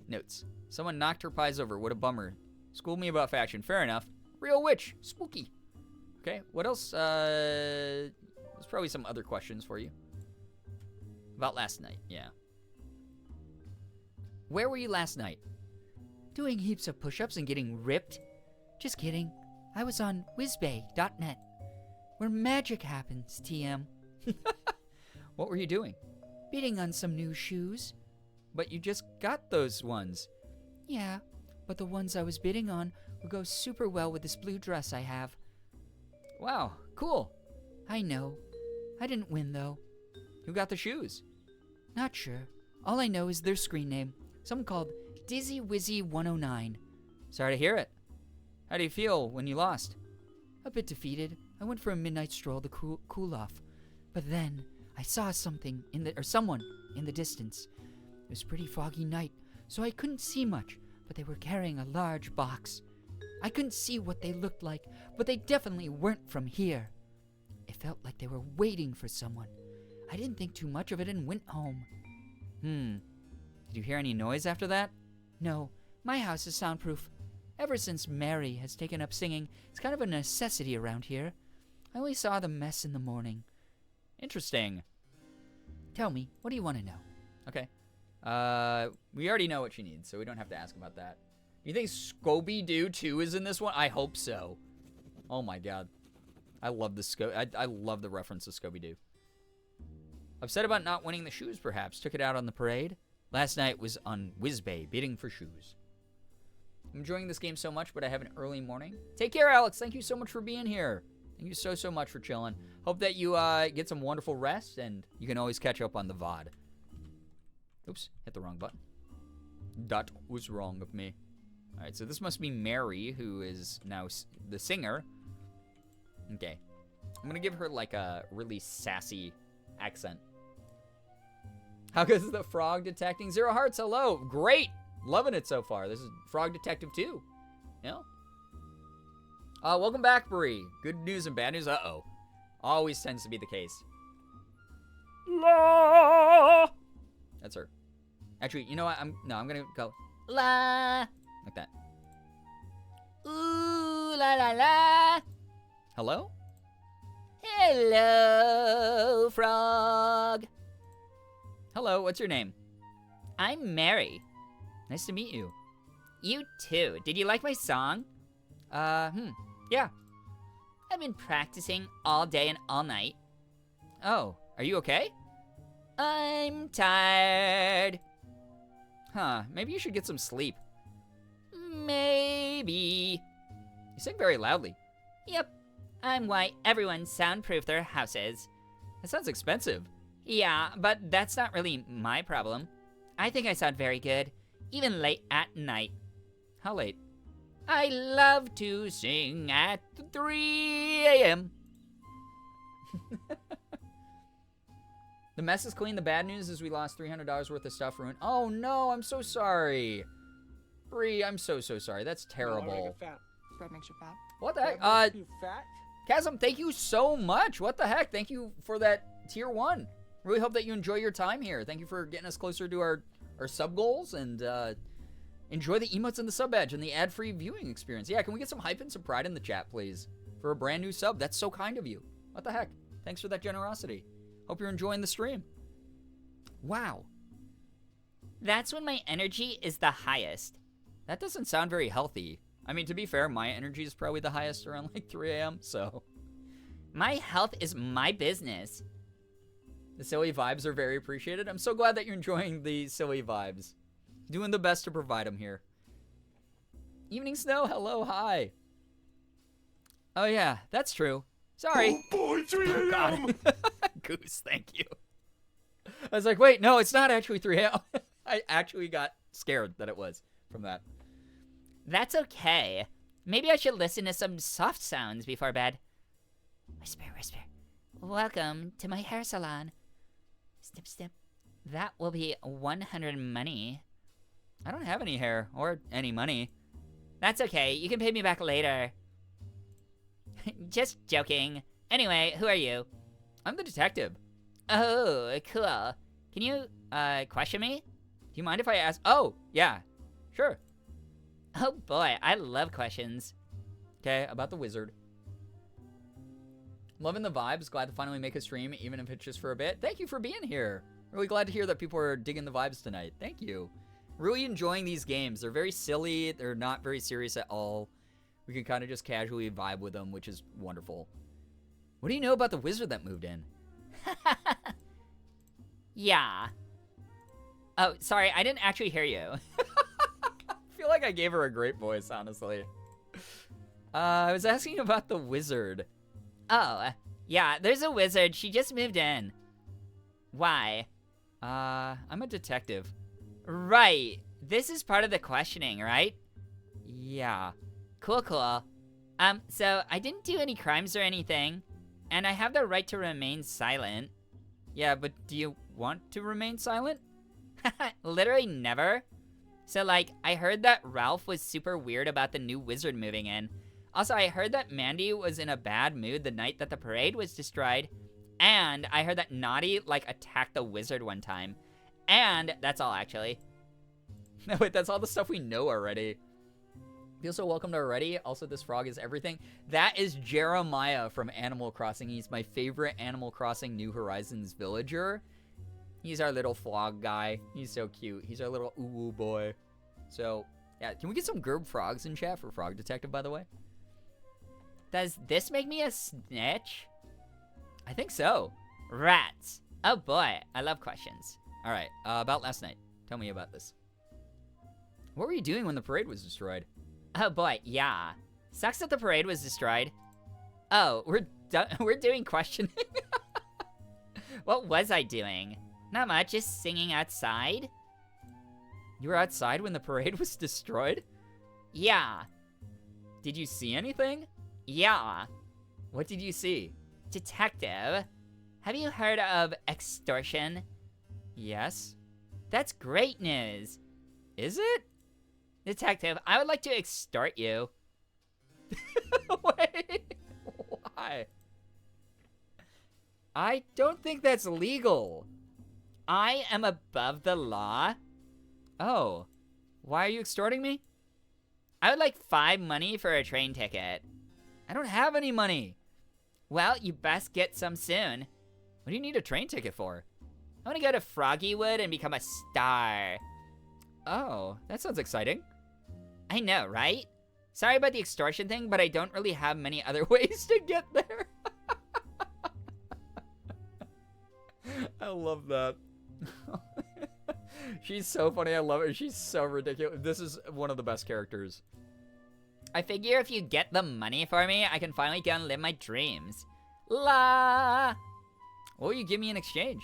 Notes. Someone knocked her pies over. What a bummer. Schooled me about fashion. Fair enough. Real witch. Spooky. Okay, what else? There's probably some other questions for you. About last night, yeah. Where were you last night? Doing heaps of push-ups and getting ripped. Just kidding. I was on whizbay.net, where magic happens, TM. What were you doing? Bidding on some new shoes. But you just got those ones. Yeah, but the ones I was bidding on would go super well with this blue dress I have. Wow, cool. I know. I didn't win, though. Who got the shoes? Not sure. All I know is their screen name. Someone called Dizzy Wizzy 109. Sorry to hear it. How do you feel when you lost? A bit defeated. I went for a midnight stroll to cool off. But then I saw someone in the distance. It was a pretty foggy night, so I couldn't see much, but they were carrying a large box. I couldn't see what they looked like, but they definitely weren't from here. It felt like they were waiting for someone. I didn't think too much of it and went home. Did you hear any noise after that? No, my house is soundproof. Ever since Mary has taken up singing, it's kind of a necessity around here. I only saw the mess in the morning. Interesting. Tell me, what do you want to know? Okay. We already know what she needs, so we don't have to ask about that. You think Scooby-Doo 2 is in this one? I hope so. Oh my god. I love the I love the reference to Scooby-Doo. Upset about not winning the shoes, perhaps. Took it out on the parade. Last night was on Whizbay, bidding for shoes. I'm enjoying this game so much, but I have an early morning. Take care, Alex. Thank you so much for being here. Thank you so much for chilling. Hope that you get some wonderful rest, and you can always catch up on the VOD. Oops, hit the wrong button. That was wrong of me. All right, so this must be Mary, who is now the singer. Okay. I'm going to give her, like, a really sassy accent. How good is the frog detecting? 0 hearts, hello. Great. Loving it so far. This is Frog Detective 2. You know? Welcome back, Bree. Good news and bad news. Uh-oh. Always tends to be the case. La. That's her. Actually, you know what? I'm gonna go la like that. Ooh la la la. Hello? Hello, frog. Hello, what's your name? I'm Mary. Nice to meet you. You too. Did you like my song? Yeah. I've been practicing all day and all night. Oh, are you okay? I'm tired. Huh, maybe you should get some sleep. Maybe. You sing very loudly. Yep. I'm why everyone soundproof their houses. That sounds expensive. Yeah, but that's not really my problem. I think I sound very good, even late at night. How late? I love to sing at 3 a.m. The mess is clean. The bad news is we lost $300 worth of stuff ruined. Oh no, I'm so sorry. Bree, I'm so sorry. That's terrible. Bread makes you fat. What the heck? Bread makes you fat? Chasm, thank you so much. What the heck? Thank you for that tier 1. Really hope that you enjoy your time here. Thank you for getting us closer to our sub goals, and enjoy the emotes and the sub badge and the ad-free viewing experience. Yeah, can we get some hype and some pride in the chat, please? For a brand new sub. That's so kind of you. What the heck? Thanks for that generosity. Hope you're enjoying the stream. Wow. That's when my energy is the highest. That doesn't sound very healthy. I mean, to be fair, my energy is probably the highest around like 3 a.m., so. My health is my business. The silly vibes are very appreciated. I'm so glad that you're enjoying the silly vibes. Doing the best to provide them here. Evening Snow, hello, hi. Oh yeah, that's true. Sorry. Oh boy, 3 a.m. Goose, thank you. I was like, wait, no, it's not actually 3 a.m. I actually got scared that it was from that. That's okay. Maybe I should listen to some soft sounds before bed. Whisper, whisper. Welcome to my hair salon. Snip, snip. That will be 100 money. I don't have any hair or any money. That's okay. You can pay me back later. Just joking. Anyway, who are you? I'm the detective. Oh, cool. Can you, question me? Do you mind if I ask? Oh, yeah. Sure. Oh boy, I love questions. Okay, about the wizard. Loving the vibes. Glad to finally make a stream, even if it's just for a bit. Thank you for being here. Really glad to hear that people are digging the vibes tonight. Thank you. Really enjoying these games. They're very silly. They're not very serious at all. We can kind of just casually vibe with them, which is wonderful. What do you know about the wizard that moved in? Yeah. Oh, sorry, I didn't actually hear you. I feel like I gave her a great voice, honestly. I was asking about the wizard. Oh, yeah, there's a wizard. She just moved in. Why? I'm a detective. Right. This is part of the questioning, right? Yeah. Cool, cool. So I didn't do any crimes or anything, and I have the right to remain silent. Yeah, but do you want to remain silent? Literally never. So, like, I heard that Ralph was super weird about the new wizard moving in. Also, I heard that Mandy was in a bad mood the night that the parade was destroyed. And I heard that Naughty, like, attacked the wizard one time. And that's all, actually. No, wait, that's all the stuff we know already. Feel so welcomed already. Also, this frog is everything. That is Jeremiah from Animal Crossing. He's my favorite Animal Crossing New Horizons villager. He's our little frog guy. He's so cute. He's our little ooh boy. So, yeah, can we get some Gerb frogs in chat for Frog Detective, by the way? Does this make me a snitch? I think so. Rats. Oh boy, I love questions. All right, about last night. Tell me about this. What were you doing when the parade was destroyed? Oh boy, yeah. Sucks that the parade was destroyed. Oh, we're doing questioning. What was I doing? Not much, just singing outside. You were outside when the parade was destroyed? Yeah. Did you see anything? Yeah. What did you see? Detective, have you heard of extortion? Yes. That's great news. Is it? Detective, I would like to extort you. Wait, why? I don't think that's legal. I am above the law. Oh, why are you extorting me? I would like 5 money for a train ticket. I don't have any money. Well, you best get some soon. What do you need a train ticket for? I want to go to Froggywood and become a star. Oh, that sounds exciting. I know, right? Sorry about the extortion thing, but I don't really have many other ways to get there. I love that. She's so funny. I love her. She's so ridiculous. This is one of the best characters. I figure if you get the money for me, I can finally go and live my dreams. La! What will you give me in exchange?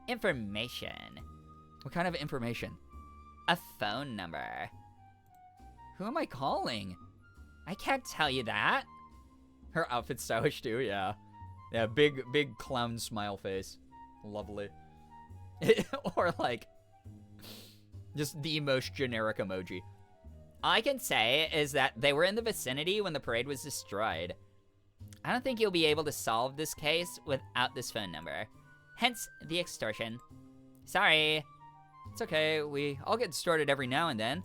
Information. What kind of information? A phone number. Who am I calling? I can't tell you that. Her outfit's stylish too, yeah. Yeah, big clown smile face. Lovely. Or like, just the most generic emoji. All I can say is that they were in the vicinity when the parade was destroyed. I don't think you'll be able to solve this case without this phone number. Hence, the extortion. Sorry. It's okay, we all get extorted every now and then.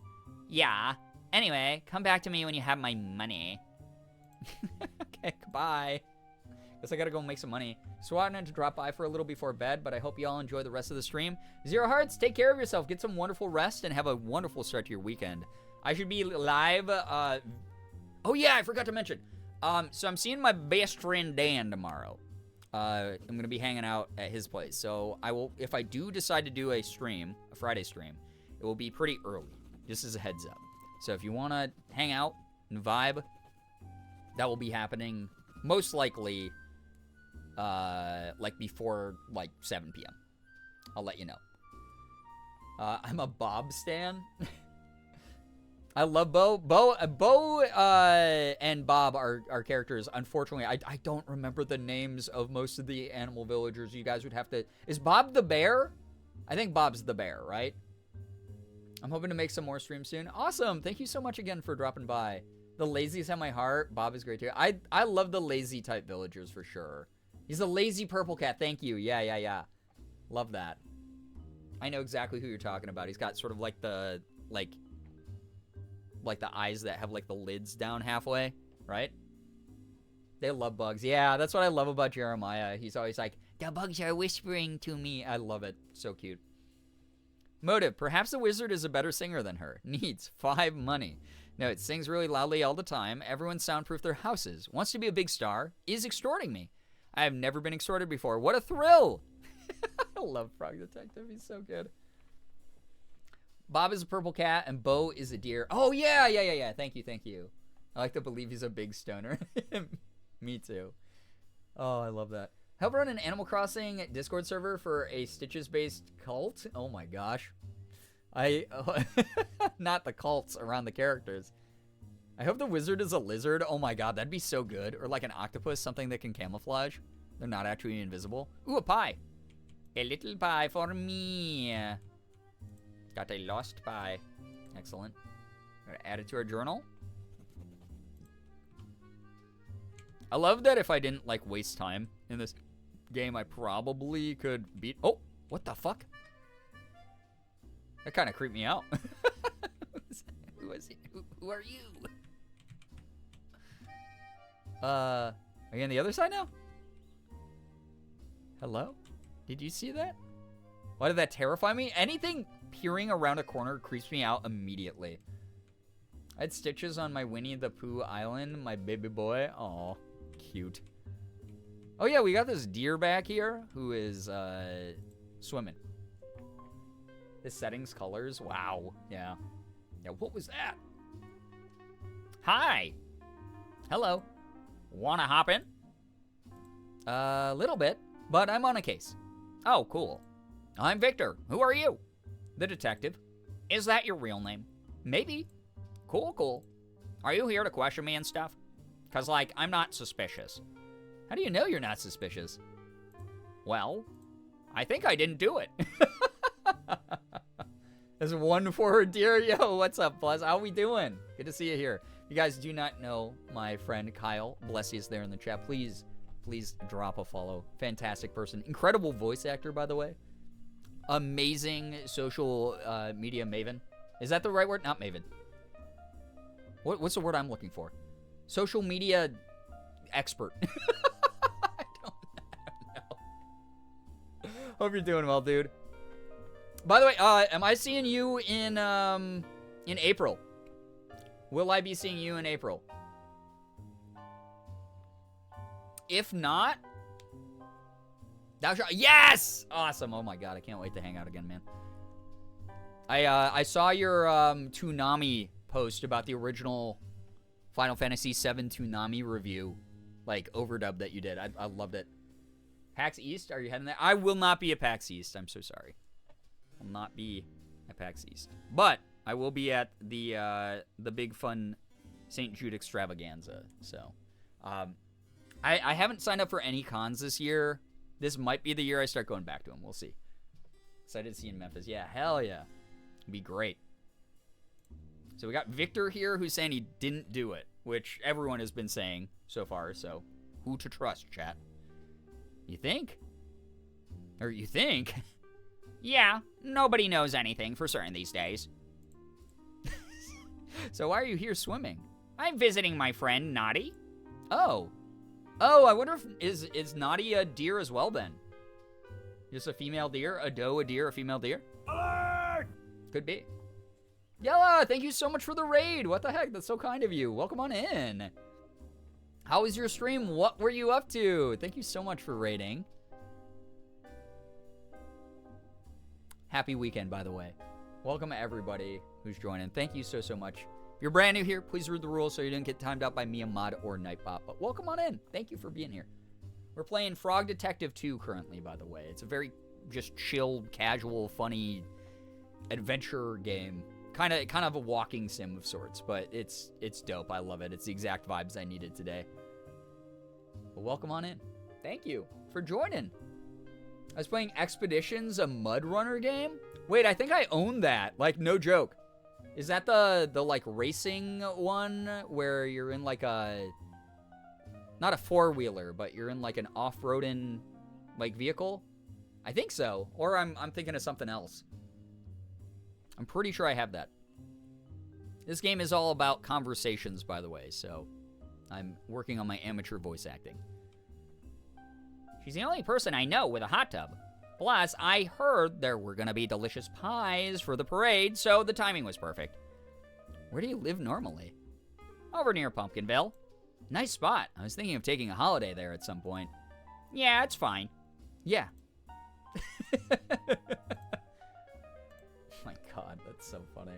Yeah. Anyway, come back to me when you have my money. Okay, goodbye. Guess I gotta go make some money. So I wanted to drop by for a little before bed, but I hope you all enjoy the rest of the stream. Zero Hearts, take care of yourself, get some wonderful rest, and have a wonderful start to your weekend. I should be live, oh yeah, I forgot to mention. So I'm seeing my best friend Dan tomorrow. I'm gonna be hanging out at his place. So I will, if I do decide to do a stream, a Friday stream, it will be pretty early, just as a heads up. So if you wanna hang out and vibe, that will be happening most likely, like before like 7 p.m. I'll let you know. I'm a Bob stan. I love Bo. Bo and Bob are characters. Unfortunately, I don't remember the names of most of the animal villagers. You guys would have to... Is Bob the bear? I think Bob's the bear, right? I'm hoping to make some more streams soon. Awesome. Thank you so much again for dropping by. The laziest have my heart. Bob is great too. I love the lazy type villagers for sure. He's a lazy purple cat. Thank you. Yeah. Love that. I know exactly who you're talking about. He's got sort of like the... like the eyes that have like the lids down halfway, right? They love bugs. Yeah, that's what I love about Jeremiah. He's always like, the bugs are whispering to me. I love it. So cute. Motive. Perhaps the wizard is a better singer than her. Needs 5 money. No, it sings really loudly all the time. Everyone soundproof their houses. Wants to be a big star. Is extorting me. I have never been extorted before. What a thrill. I love Frog Detective. He's so good. Bob is a purple cat, and Bo is a deer. Oh, yeah. Thank you. I like to believe he's a big stoner. Me too. Oh, I love that. Help run an Animal Crossing Discord server for a Stitches-based cult? Oh my gosh. Not the cults around the characters. I hope the wizard is a lizard. Oh my god, that'd be so good. Or like an octopus, something that can camouflage. They're not actually invisible. Ooh, a pie. A little pie for me. Got a lost pie. Excellent. Gotta add it to our journal. I love that if I didn't, like, waste time in this game, I probably could beat... Oh, what the fuck? That kind of creeped me out. Who is he? Who are you? Are you on the other side now? Hello? Did you see that? Why did that terrify me? Anything peering around a corner creeps me out immediately. I had stitches on my Winnie the Pooh island, my baby boy. Aw, cute. Oh yeah, we got this deer back here who is swimming. His settings, colors, wow. Yeah. Yeah, what was that? Hi. Hello. Wanna hop in? A little bit, but I'm on a case. Oh, cool. I'm Victor. Who are you? The detective. Is that your real name? Maybe. Cool, cool. Are you here to question me and stuff? Cause, like, I'm not suspicious. How do you know you're not suspicious? Well, I think I didn't do it. There's one for dear. Yo, what's up, Buzz? How we doing? Good to see you here. If you guys do not know my friend Kyle, bless he is there in the chat. Please drop a follow. Fantastic person. Incredible voice actor, by the way. Amazing social media maven. Is that the right word? Not maven. What's the word I'm looking for? Social media expert. I don't know. Hope you're doing well, dude. By the way, am I seeing you in April? Will I be seeing you in April? If not, yes! Awesome. Oh my god, I can't wait to hang out again, man. I saw your Toonami post about the original Final Fantasy VII Toonami review, like overdub that you did. I loved it. PAX East, are you heading there? I will not be at PAX East. I'm so sorry. I'll not be at PAX East, but I will be at the big fun St. Jude extravaganza. So, I haven't signed up for any cons this year. This might be the year I start going back to them. We'll see. Excited to see you in Memphis. Yeah, hell yeah. It'd be great. So we got Victor here who's saying he didn't do it, which everyone has been saying so far. So who to trust, chat? You think? Or you think? Yeah, nobody knows anything for certain these days. So why are you here swimming? I'm visiting my friend, Naughty. Oh, I wonder if is Naughty a deer as well then? Just a female deer? A doe, a deer, a female deer? Alert! Could be. Yella, thank you so much for the raid. What the heck? That's so kind of you. Welcome on in. How was your stream? What were you up to? Thank you so much for raiding. Happy weekend, by the way. Welcome everybody who's joining. Thank you so much. If you're brand new here, please read the rules so you don't get timed out by me, Ahmad, or Nightbot. But welcome on in. Thank you for being here. We're playing Frog Detective 2 currently, by the way. It's a very just chilled, casual, funny adventure game. Kind of a walking sim of sorts, but it's dope. I love it. It's the exact vibes I needed today. Well, welcome on in. Thank you for joining. I was playing Expeditions, a Mud Runner game. Wait, I think I own that. Like, no joke. Is that the like racing one where you're in like a not a four-wheeler, but you're in like an off-roading like vehicle? I think so. Or I'm thinking of something else. I'm pretty sure I have that. This game is all about conversations, by the way, so I'm working on my amateur voice acting. She's the only person I know with a hot tub. Plus, I heard there were gonna be delicious pies for the parade, so the timing was perfect. Where do you live normally? Over near Pumpkinville. Nice spot. I was thinking of taking a holiday there at some point. Yeah, it's fine. Yeah. My god, that's so funny.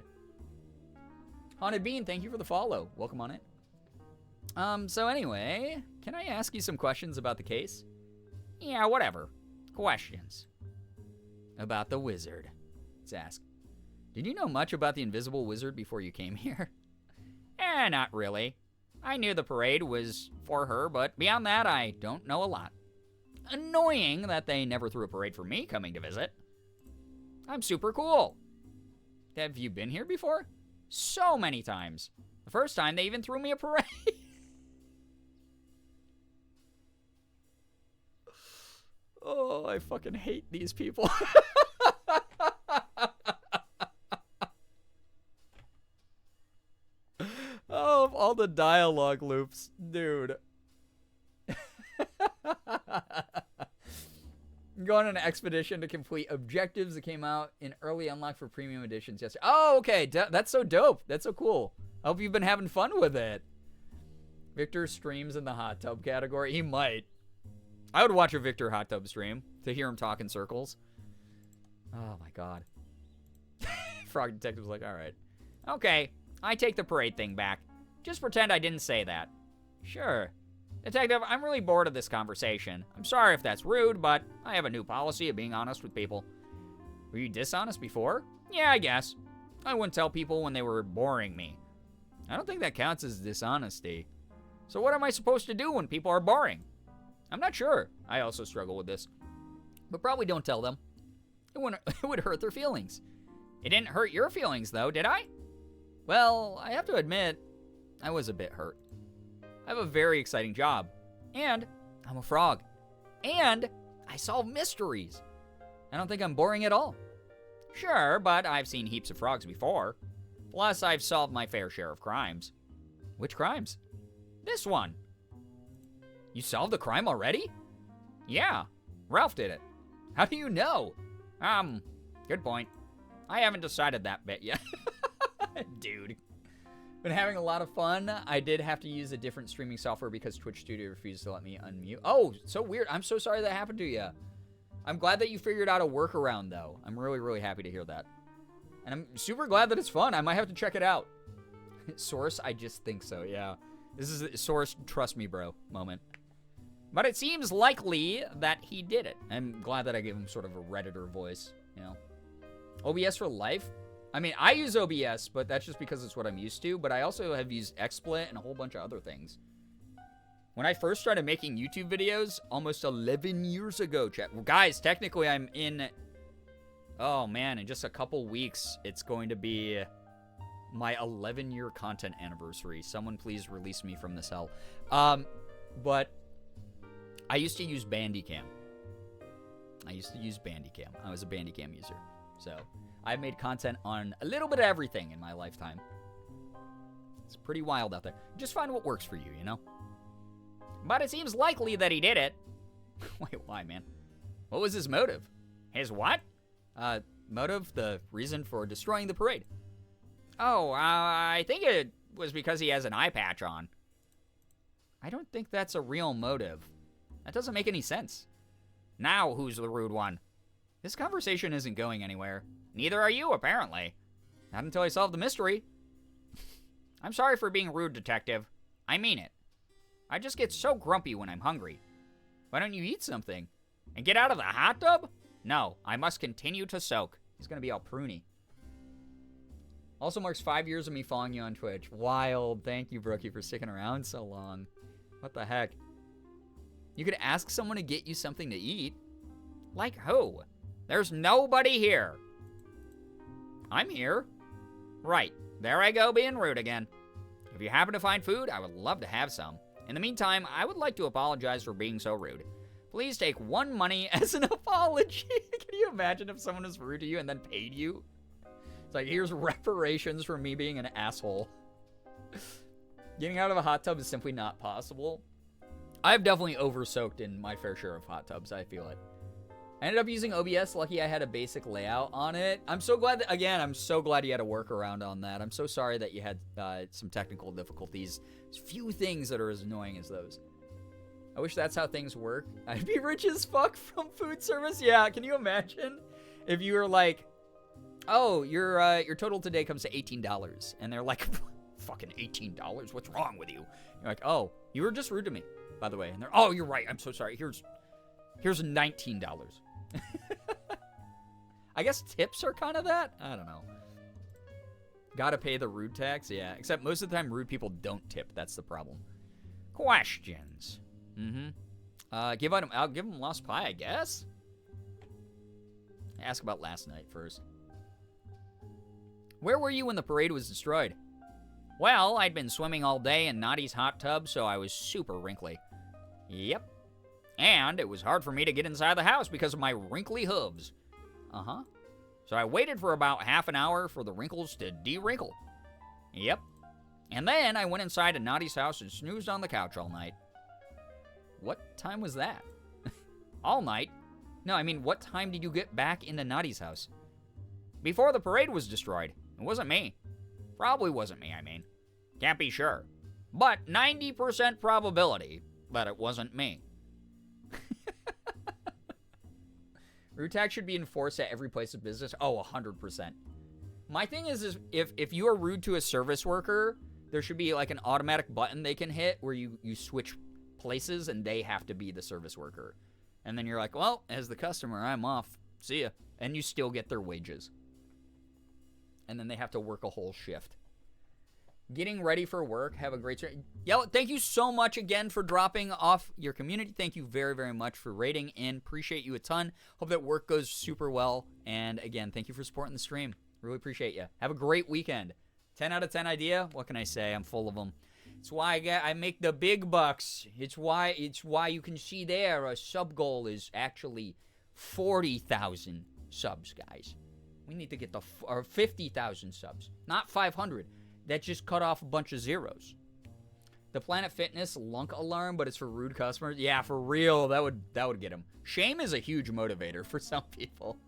Haunted Bean, thank you for the follow. Welcome on in. So anyway, can I ask you some questions about the case? Yeah, whatever. Questions. About the wizard. Let's ask. Did you know much about the invisible wizard before you came here? Not really. I knew the parade was for her, but beyond that, I don't know a lot. Annoying that they never threw a parade for me coming to visit. I'm super cool. Have you been here before? So many times. The first time, they even threw me a parade. Oh, I fucking hate these people. Oh, of all the dialogue loops, dude. Go on an expedition to complete objectives that came out in early unlock for premium editions yesterday. Oh, okay. That's so dope. That's so cool. I hope you've been having fun with it. Victor streams in the hot tub category. He might. I would watch a Victor hot tub stream to hear him talk in circles. Oh, my God. Frog Detective's like, all right. Okay, I take the parade thing back. Just pretend I didn't say that. Sure. Detective, I'm really bored of this conversation. I'm sorry if that's rude, but I have a new policy of being honest with people. Were you dishonest before? Yeah, I guess. I wouldn't tell people when they were boring me. I don't think that counts as dishonesty. So what am I supposed to do when people are boring? I'm not sure. I also struggle with this. But probably don't tell them. It would hurt their feelings. It didn't hurt your feelings, though, did I? Well, I have to admit, I was a bit hurt. I have a very exciting job. And I'm a frog. And I solve mysteries. I don't think I'm boring at all. Sure, but I've seen heaps of frogs before. Plus, I've solved my fair share of crimes. Which crimes? This one. You solved the crime already? Yeah, Ralph did it. How do you know? Good point. I haven't decided that bit yet. Dude. Been having a lot of fun. I did have to use a different streaming software because Twitch Studio refused to let me unmute. Oh, so weird. I'm so sorry that happened to you. I'm glad that you figured out a workaround, though. I'm really, really happy to hear that. And I'm super glad that it's fun. I might have to check it out. Source, I just think so, yeah. This is a Source, trust me, bro, moment. But it seems likely that he did it. I'm glad that I gave him sort of a Redditor voice, you know. OBS for life? I mean, I use OBS, but that's just because it's what I'm used to. But I also have used XSplit and a whole bunch of other things. When I first started making YouTube videos, almost 11 years ago, chat. Well, guys, technically I'm in... Oh, man, in just a couple weeks, it's going to be my 11-year content anniversary. Someone please release me from this hell. But I used to use Bandicam. I was a Bandicam user. So I've made content on a little bit of everything in my lifetime. It's pretty wild out there. Just find what works for you, you know? But it seems likely that he did it. Wait, why, man? What was his motive? His what? Motive, the reason for destroying the parade. Oh, I think it was because he has an eye patch on. I don't think that's a real motive. That doesn't make any sense. Now, who's the rude one? This conversation isn't going anywhere. Neither are you, apparently. Not until I solve the mystery. I'm sorry for being rude, Detective. I mean it. I just get so grumpy when I'm hungry. Why don't you eat something? And get out of the hot tub? No, I must continue to soak. He's gonna be all pruny. Also marks 5 years of me following you on Twitch. Wild. Thank you, Brookie, for sticking around so long. What the heck? You could ask someone to get you something to eat. Like who? There's nobody here. I'm here. Right. There I go being rude again. If you happen to find food, I would love to have some. In the meantime, I would like to apologize for being so rude. Please take 1 money as an apology. Can you imagine if someone was rude to you and then paid you? It's like, here's reparations for me being an asshole. Getting out of a hot tub is simply not possible. I've definitely over-soaked in my fair share of hot tubs, I feel it. I ended up using OBS. Lucky I had a basic layout on it. I'm so glad that, again, I'm so glad you had a workaround on that. I'm so sorry that you had some technical difficulties. There's few things that are as annoying as those. I wish that's how things work. I'd be rich as fuck from food service. Yeah, can you imagine if you were like, oh, your total today comes to $18. And they're like, fucking $18? What's wrong with you? You're like, oh, you were just rude to me, by the way. And they're, oh, you're right. I'm so sorry. Here's $19. I guess tips are kind of that. I don't know. Gotta pay the rude tax? Yeah, except most of the time rude people don't tip. That's the problem. Questions. I'll give them Lost Pie, I guess. Ask about last night first. Where were you when the parade was destroyed? Well, I'd been swimming all day in Noddy's hot tub, so I was super wrinkly. Yep. And it was hard for me to get inside the house because of my wrinkly hooves. Uh-huh. So I waited for about half an hour for the wrinkles to de-wrinkle. Yep. And then I went inside to Noddy's house and snoozed on the couch all night. What time was that? All night. No, I mean, what time did you get back into Noddy's house? Before the parade was destroyed. It wasn't me. Probably wasn't me, I mean. Can't be sure. But 90% probability that it wasn't me. Rude tax should be enforced at every place of business. Oh, 100%. My thing is if you are rude to a service worker, there should be like an automatic button they can hit where you switch places and they have to be the service worker. And then you're like, well, as the customer, I'm off. See ya. And you still get their wages. And then they have to work a whole shift. Getting ready for work. Have a great start. Yellow, thank you so much again for dropping off your community. Thank you very, very much for rating in. Appreciate you a ton. Hope that work goes super well. And again, thank you for supporting the stream. Really appreciate you. Have a great weekend. 10 out of 10 idea. What can I say? I'm full of them. It's why I make the big bucks. It's why you can see there a sub goal is actually 40,000 subs, guys. We need to get the 50,000 subs, not 500. That just cut off a bunch of zeros. The Planet Fitness lunk alarm, but it's for rude customers. Yeah, for real, that would get them. Shame is a huge motivator for some people.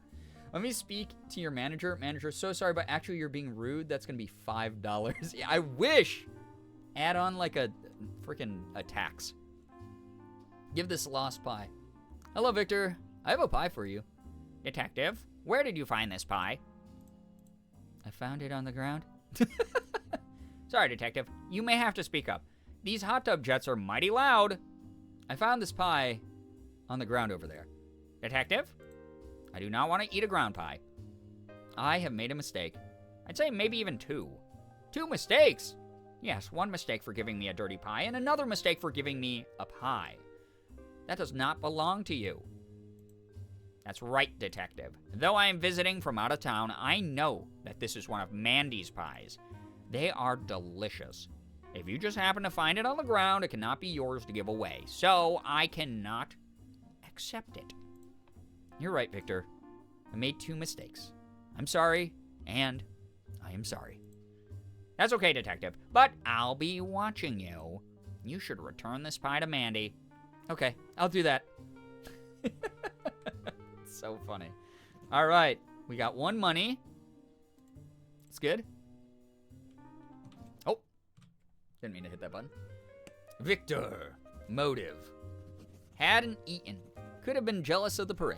Let me speak to your manager. Manager, so sorry, but actually you're being rude. That's gonna be $5. Yeah, I wish. Add on like a freaking tax. Give this lost pie. Hello, Victor. I have a pie for you. Detective, where did you find this pie? I found it on the ground. Sorry, Detective. You may have to speak up. These hot tub jets are mighty loud. I found this pie on the ground over there. Detective, I do not want to eat a ground pie. I have made a mistake. I'd say maybe even two. 2 mistakes? Yes, one mistake for giving me a dirty pie and another mistake for giving me a pie. That does not belong to you. That's right, Detective. Though I am visiting from out of town, I know that this is one of Mandy's pies. They are delicious. If you just happen to find it on the ground, it cannot be yours to give away. So I cannot accept it. You're right, Victor. I made 2 mistakes. I'm sorry, and I am sorry. That's okay, Detective, but I'll be watching you. You should return this pie to Mandy. Okay, I'll do that. So funny. All right, we got 1 money. It's good. Oh, didn't mean to hit that button. Victor, motive. Hadn't eaten. Could have been jealous of the parade.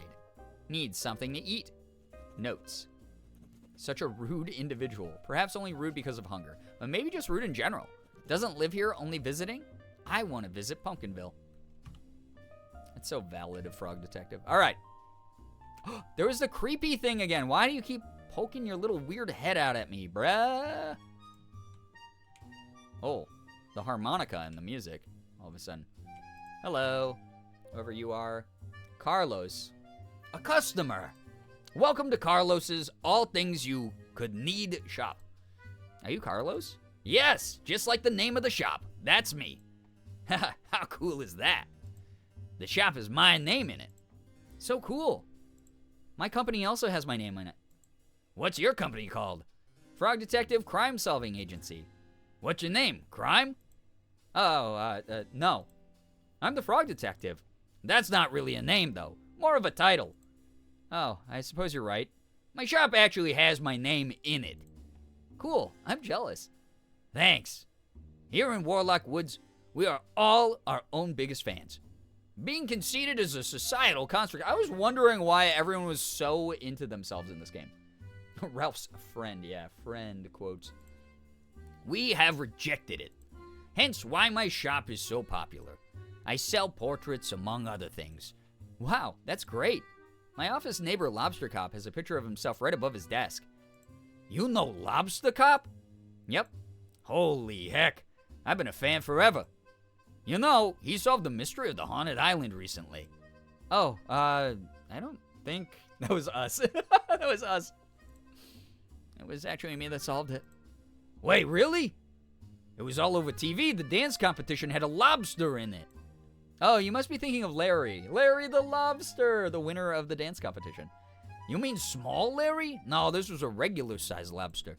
Needs something to eat. Notes. Such a rude individual. Perhaps only rude because of hunger, but maybe just rude in general. Doesn't live here, only visiting? I want to visit Pumpkinville. That's so valid of Frog Detective. All right. There was the creepy thing again. Why do you keep poking your little weird head out at me, bruh? Oh, the harmonica and the music. All of a sudden. Hello, whoever you are. Carlos, a customer. Welcome to Carlos's All Things You Could Need shop. Are you Carlos? Yes, just like the name of the shop. That's me. How cool is that? The shop has my name in it. So cool. My company also has my name in it. What's your company called? Frog Detective Crime Solving Agency. What's your name? Crime? Oh, no. I'm the Frog Detective. That's not really a name, though. More of a title. Oh, I suppose you're right. My shop actually has my name in it. Cool. I'm jealous. Thanks. Here in Warlock Woods, we are all our own biggest fans. Being conceited is a societal construct. I was wondering why everyone was so into themselves in this game. Ralph's friend, yeah, friend quotes. We have rejected it. Hence why my shop is so popular. I sell portraits among other things. Wow, that's great. My office neighbor Lobster Cop has a picture of himself right above his desk. You know Lobster Cop? Yep. Holy heck, I've been a fan forever. You know, he solved the mystery of the haunted island recently. Oh, I don't think that was us. That was us. It was actually me that solved it. Wait, really? It was all over TV. The dance competition had a lobster in it. Oh, you must be thinking of Larry. Larry the lobster, the winner of the dance competition. You mean small Larry? No, this was a regular-sized lobster.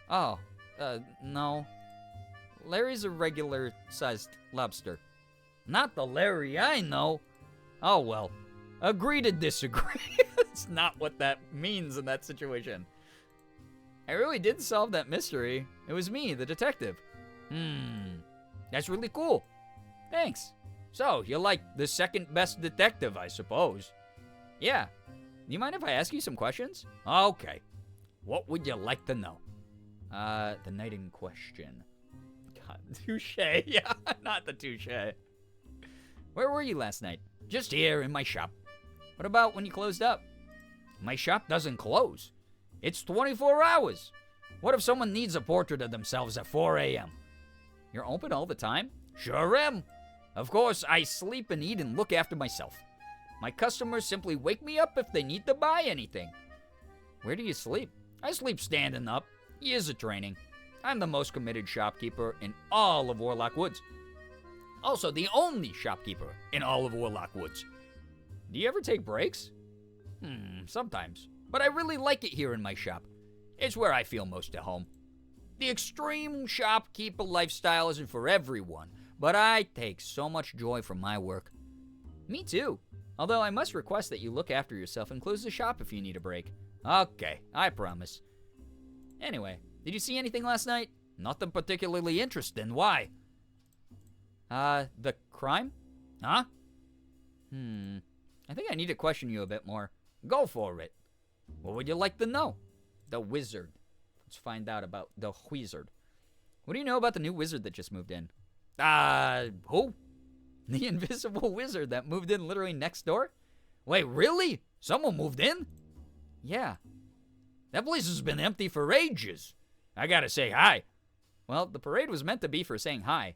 Oh, no. Larry's a regular-sized lobster. Not the Larry I know. Oh, well. Agree to disagree. That's not what that means in that situation. I really did solve that mystery. It was me, the detective. That's really cool. Thanks. So, you're like the second best detective, I suppose. Yeah. Do you mind if I ask you some questions? Okay. What would you like to know? The night in question. God, touche. Yeah, not the touche. Where were you last night? Just here in my shop. What about when you closed up? My shop doesn't close. It's 24 hours. What if someone needs a portrait of themselves at 4 a.m.? You're open all the time? Sure am. Of course, I sleep and eat and look after myself. My customers simply wake me up if they need to buy anything. Where do you sleep? I sleep standing up. Years of training. I'm the most committed shopkeeper in all of Warlock Woods. Also, the only shopkeeper in all of Warlock Woods. Do you ever take breaks? Sometimes. But I really like it here in my shop. It's where I feel most at home. The extreme shopkeeper lifestyle isn't for everyone, but I take so much joy from my work. Me too. Although I must request that you look after yourself and close the shop if you need a break. Okay, I promise. Anyway, did you see anything last night? Nothing particularly interesting. Why? The crime? Huh? I think I need to question you a bit more. Go for it. What would you like to know? The wizard. Let's find out about the wizard. What do you know about the new wizard that just moved in? Who? The invisible wizard that moved in literally next door? Wait, really? Someone moved in? Yeah. That place has been empty for ages. I gotta say hi. Well, the parade was meant to be for saying hi.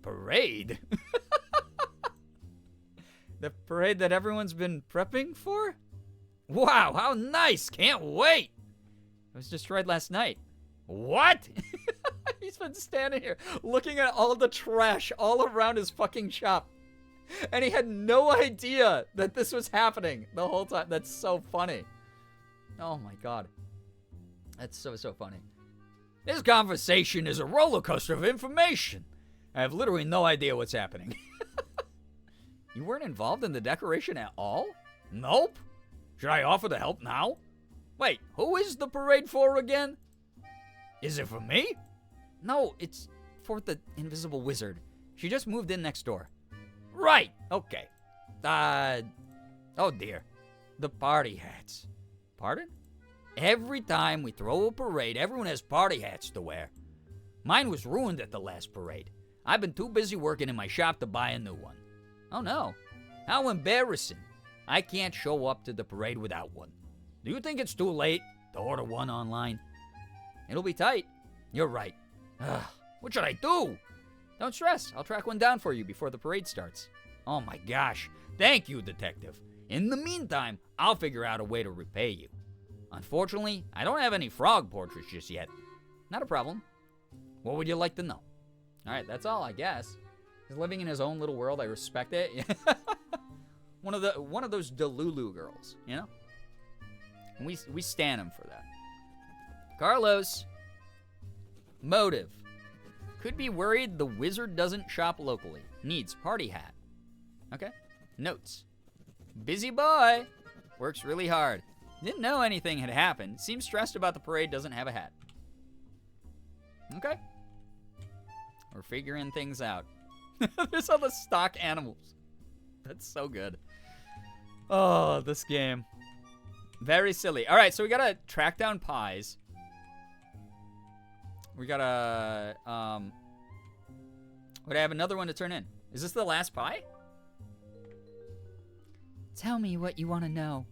Parade? The parade that everyone's been prepping for? Wow, how nice! Can't wait! It was destroyed last night. What? He's been standing here looking at all the trash all around his fucking shop. And he had no idea that this was happening the whole time. That's so funny. Oh my god. That's so funny. This conversation is a roller coaster of information. I have literally no idea what's happening. You weren't involved in the decoration at all? Nope. Should I offer to help now? Wait, who is the parade for again? Is it for me? No, it's for the invisible wizard. She just moved in next door. Right, okay. Oh dear. The party hats. Pardon? Every time we throw a parade, everyone has party hats to wear. Mine was ruined at the last parade. I've been too busy working in my shop to buy a new one. Oh no. How embarrassing. I can't show up to the parade without one. Do you think it's too late to order one online? It'll be tight. You're right. What should I do? Don't stress. I'll track one down for you before the parade starts. Oh my gosh. Thank you, detective. In the meantime, I'll figure out a way to repay you. Unfortunately, I don't have any frog portraits just yet. Not a problem. What would you like to know? Alright, that's all, I guess. He's living in his own little world. I respect it. One of those Delulu girls, you know? And we stan him for that. Carlos. Motive. Could be worried the wizard doesn't shop locally. Needs party hat. Okay. Notes. Busy boy. Works really hard. Didn't know anything had happened. Seems stressed about the parade, doesn't have a hat. Okay. We're figuring things out. There's all the stock animals. That's so good. Oh, this game. Very silly. All right, so we gotta track down pies. We gotta, would I have another one to turn in? Is this the last pie? Tell me what you want to know.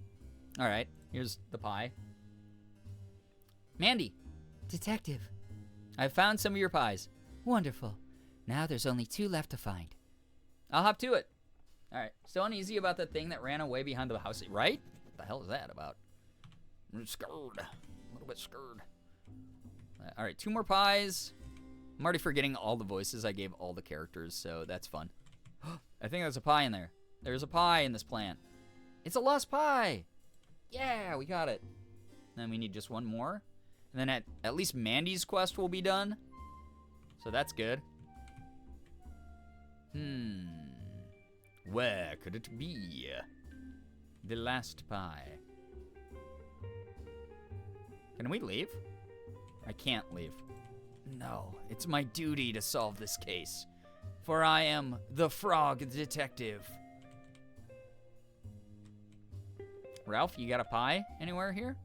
All right, here's the pie. Mandy. Detective. I found some of your pies. Wonderful. Now there's only 2 left to find. I'll hop to it. All right, still uneasy about the thing that ran away behind the house, right? What the hell is that about? I'm scared. A little bit scared. All right, 2 more pies. I'm already forgetting all the voices I gave all the characters, so that's fun. I think there's a pie in there. There's a pie in this plant. It's a lost pie. Yeah, we got it. Then we need just 1 more. And then at least Mandy's quest will be done. So that's good. Where could it be? The last pie. Can we leave? I can't leave. No, it's my duty to solve this case. For I am the frog detective. Ralph, you got a pie anywhere here?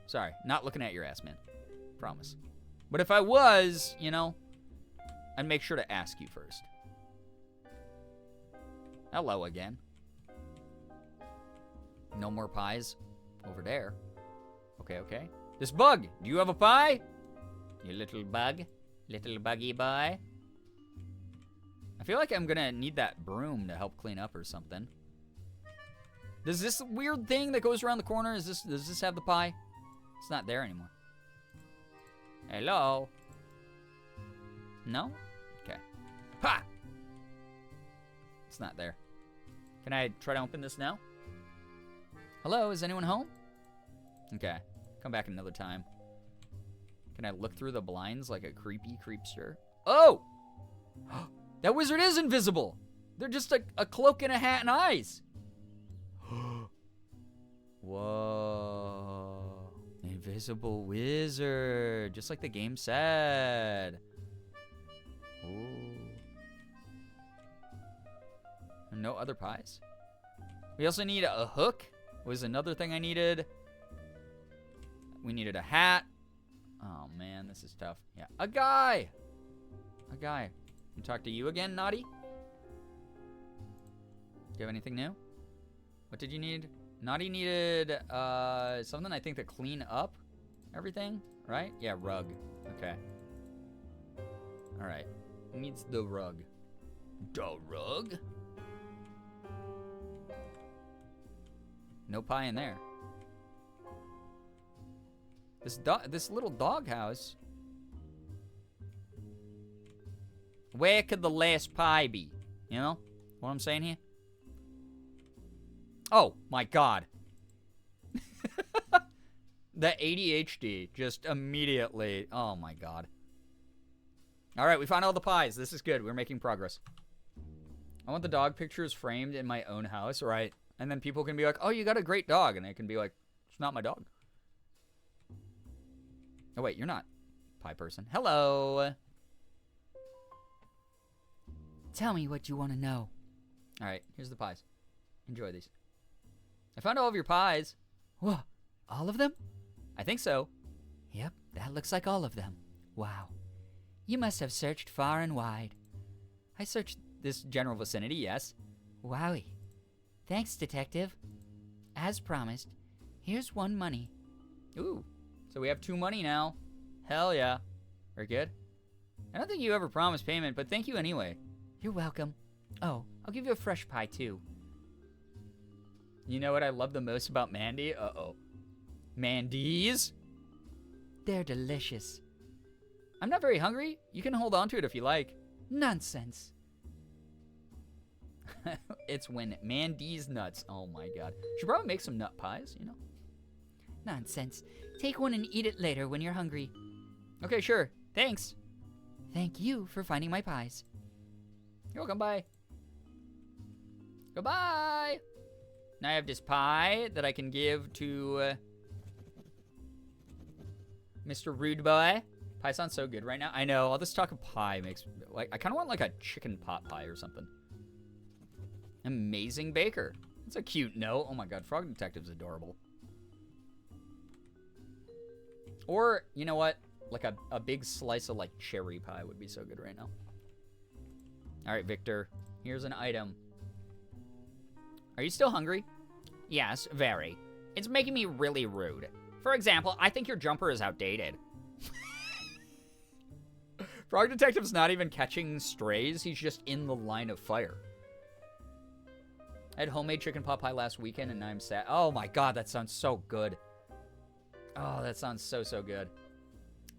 Sorry, not looking at your ass, man. Promise. But if I was, you know, I'd make sure to ask you first. Hello again. No more pies over there. Okay, okay. This bug, do you have a pie? You little bug. Little buggy boy. I feel like I'm gonna need that broom to help clean up or something. Does this weird thing that goes around the corner, does this have the pie? It's not there anymore. Hello? No? Okay. Ha! It's not there. Can I try to open this now? Hello, is anyone home? Okay. Come back another time. Can I look through the blinds like a creepy creepster? Oh! That wizard is invisible! They're just a cloak and a hat and eyes. Whoa. Invisible wizard. Just like the game said. Ooh. No other pies? We also need a hook. Was another thing I needed. We needed a hat. Oh man, this is tough. Yeah, a guy. A guy. Can I talk to you again, Naughty? Do you have anything new? What did you need? Naughty needed something I think to clean up everything, right? Yeah, rug. Okay. All right. Who needs the rug? The rug? No pie in there. This little doghouse. Where could the last pie be? You know what I'm saying here? Oh my God. The ADHD just immediately. Oh my God. All right, we found all the pies. This is good. We're making progress. I want the dog pictures framed in my own house, right? And then people can be like, oh, you got a great dog. And I can be like, it's not my dog. Oh, wait, you're not pie person. Hello. Tell me what you want to know. All right, here's the pies. Enjoy these. I found all of your pies. Whoa, all of them? I think so. Yep, that looks like all of them. Wow. You must have searched far and wide. I searched this general vicinity, yes. Wowie. Thanks, detective. As promised, here's 1 money. Ooh, so we have 2 money now. Hell yeah. Very good. I don't think you ever promised payment, but thank you anyway. You're welcome. Oh, I'll give you a fresh pie, too. You know what I love the most about Mandy? Uh-oh. Mandy's? They're delicious. I'm not very hungry. You can hold on to it if you like. Nonsense. It's when Mandy's nuts. Oh my God. Should probably make some nut pies, you know? Nonsense. Take one and eat it later when you're hungry. Okay, sure. Thanks. Thank you for finding my pies. You're welcome. Bye. Goodbye. Now I have this pie that I can give to Mr. Rude Boy. Pie sounds so good right now. I know. All this talk of pie makes like I kind of want like a chicken pot pie or something. Amazing baker. That's a cute note. Oh my God, Frog Detective's adorable. Or, you know what? Like a big slice of like cherry pie would be so good right now. All right, Victor. Here's an item. Are you still hungry? Yes, very. It's making me really rude. For example, I think your jumper is outdated. Frog Detective's not even catching strays. He's just in the line of fire. I had homemade chicken pot pie last weekend, and now I'm sad. Oh my God, that sounds so good. Oh, that sounds so good.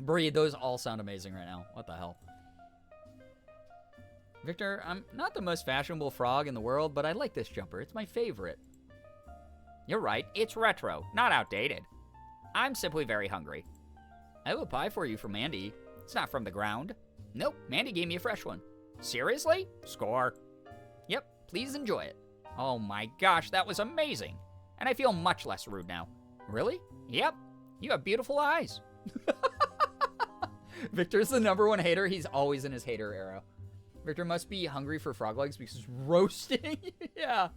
Bree, those all sound amazing right now. What the hell? Victor, I'm not the most fashionable frog in the world, but I like this jumper. It's my favorite. You're right, it's retro, not outdated. I'm simply very hungry. I have a pie for you from Mandy. It's not from the ground. Nope, Mandy gave me a fresh one. Seriously? Score. Yep, please enjoy it. Oh my gosh, that was amazing. And I feel much less rude now. Really? Yep, you have beautiful eyes. Victor's the #1 hater. He's always in his hater era. Victor must be hungry for frog legs because he's roasting. Yeah,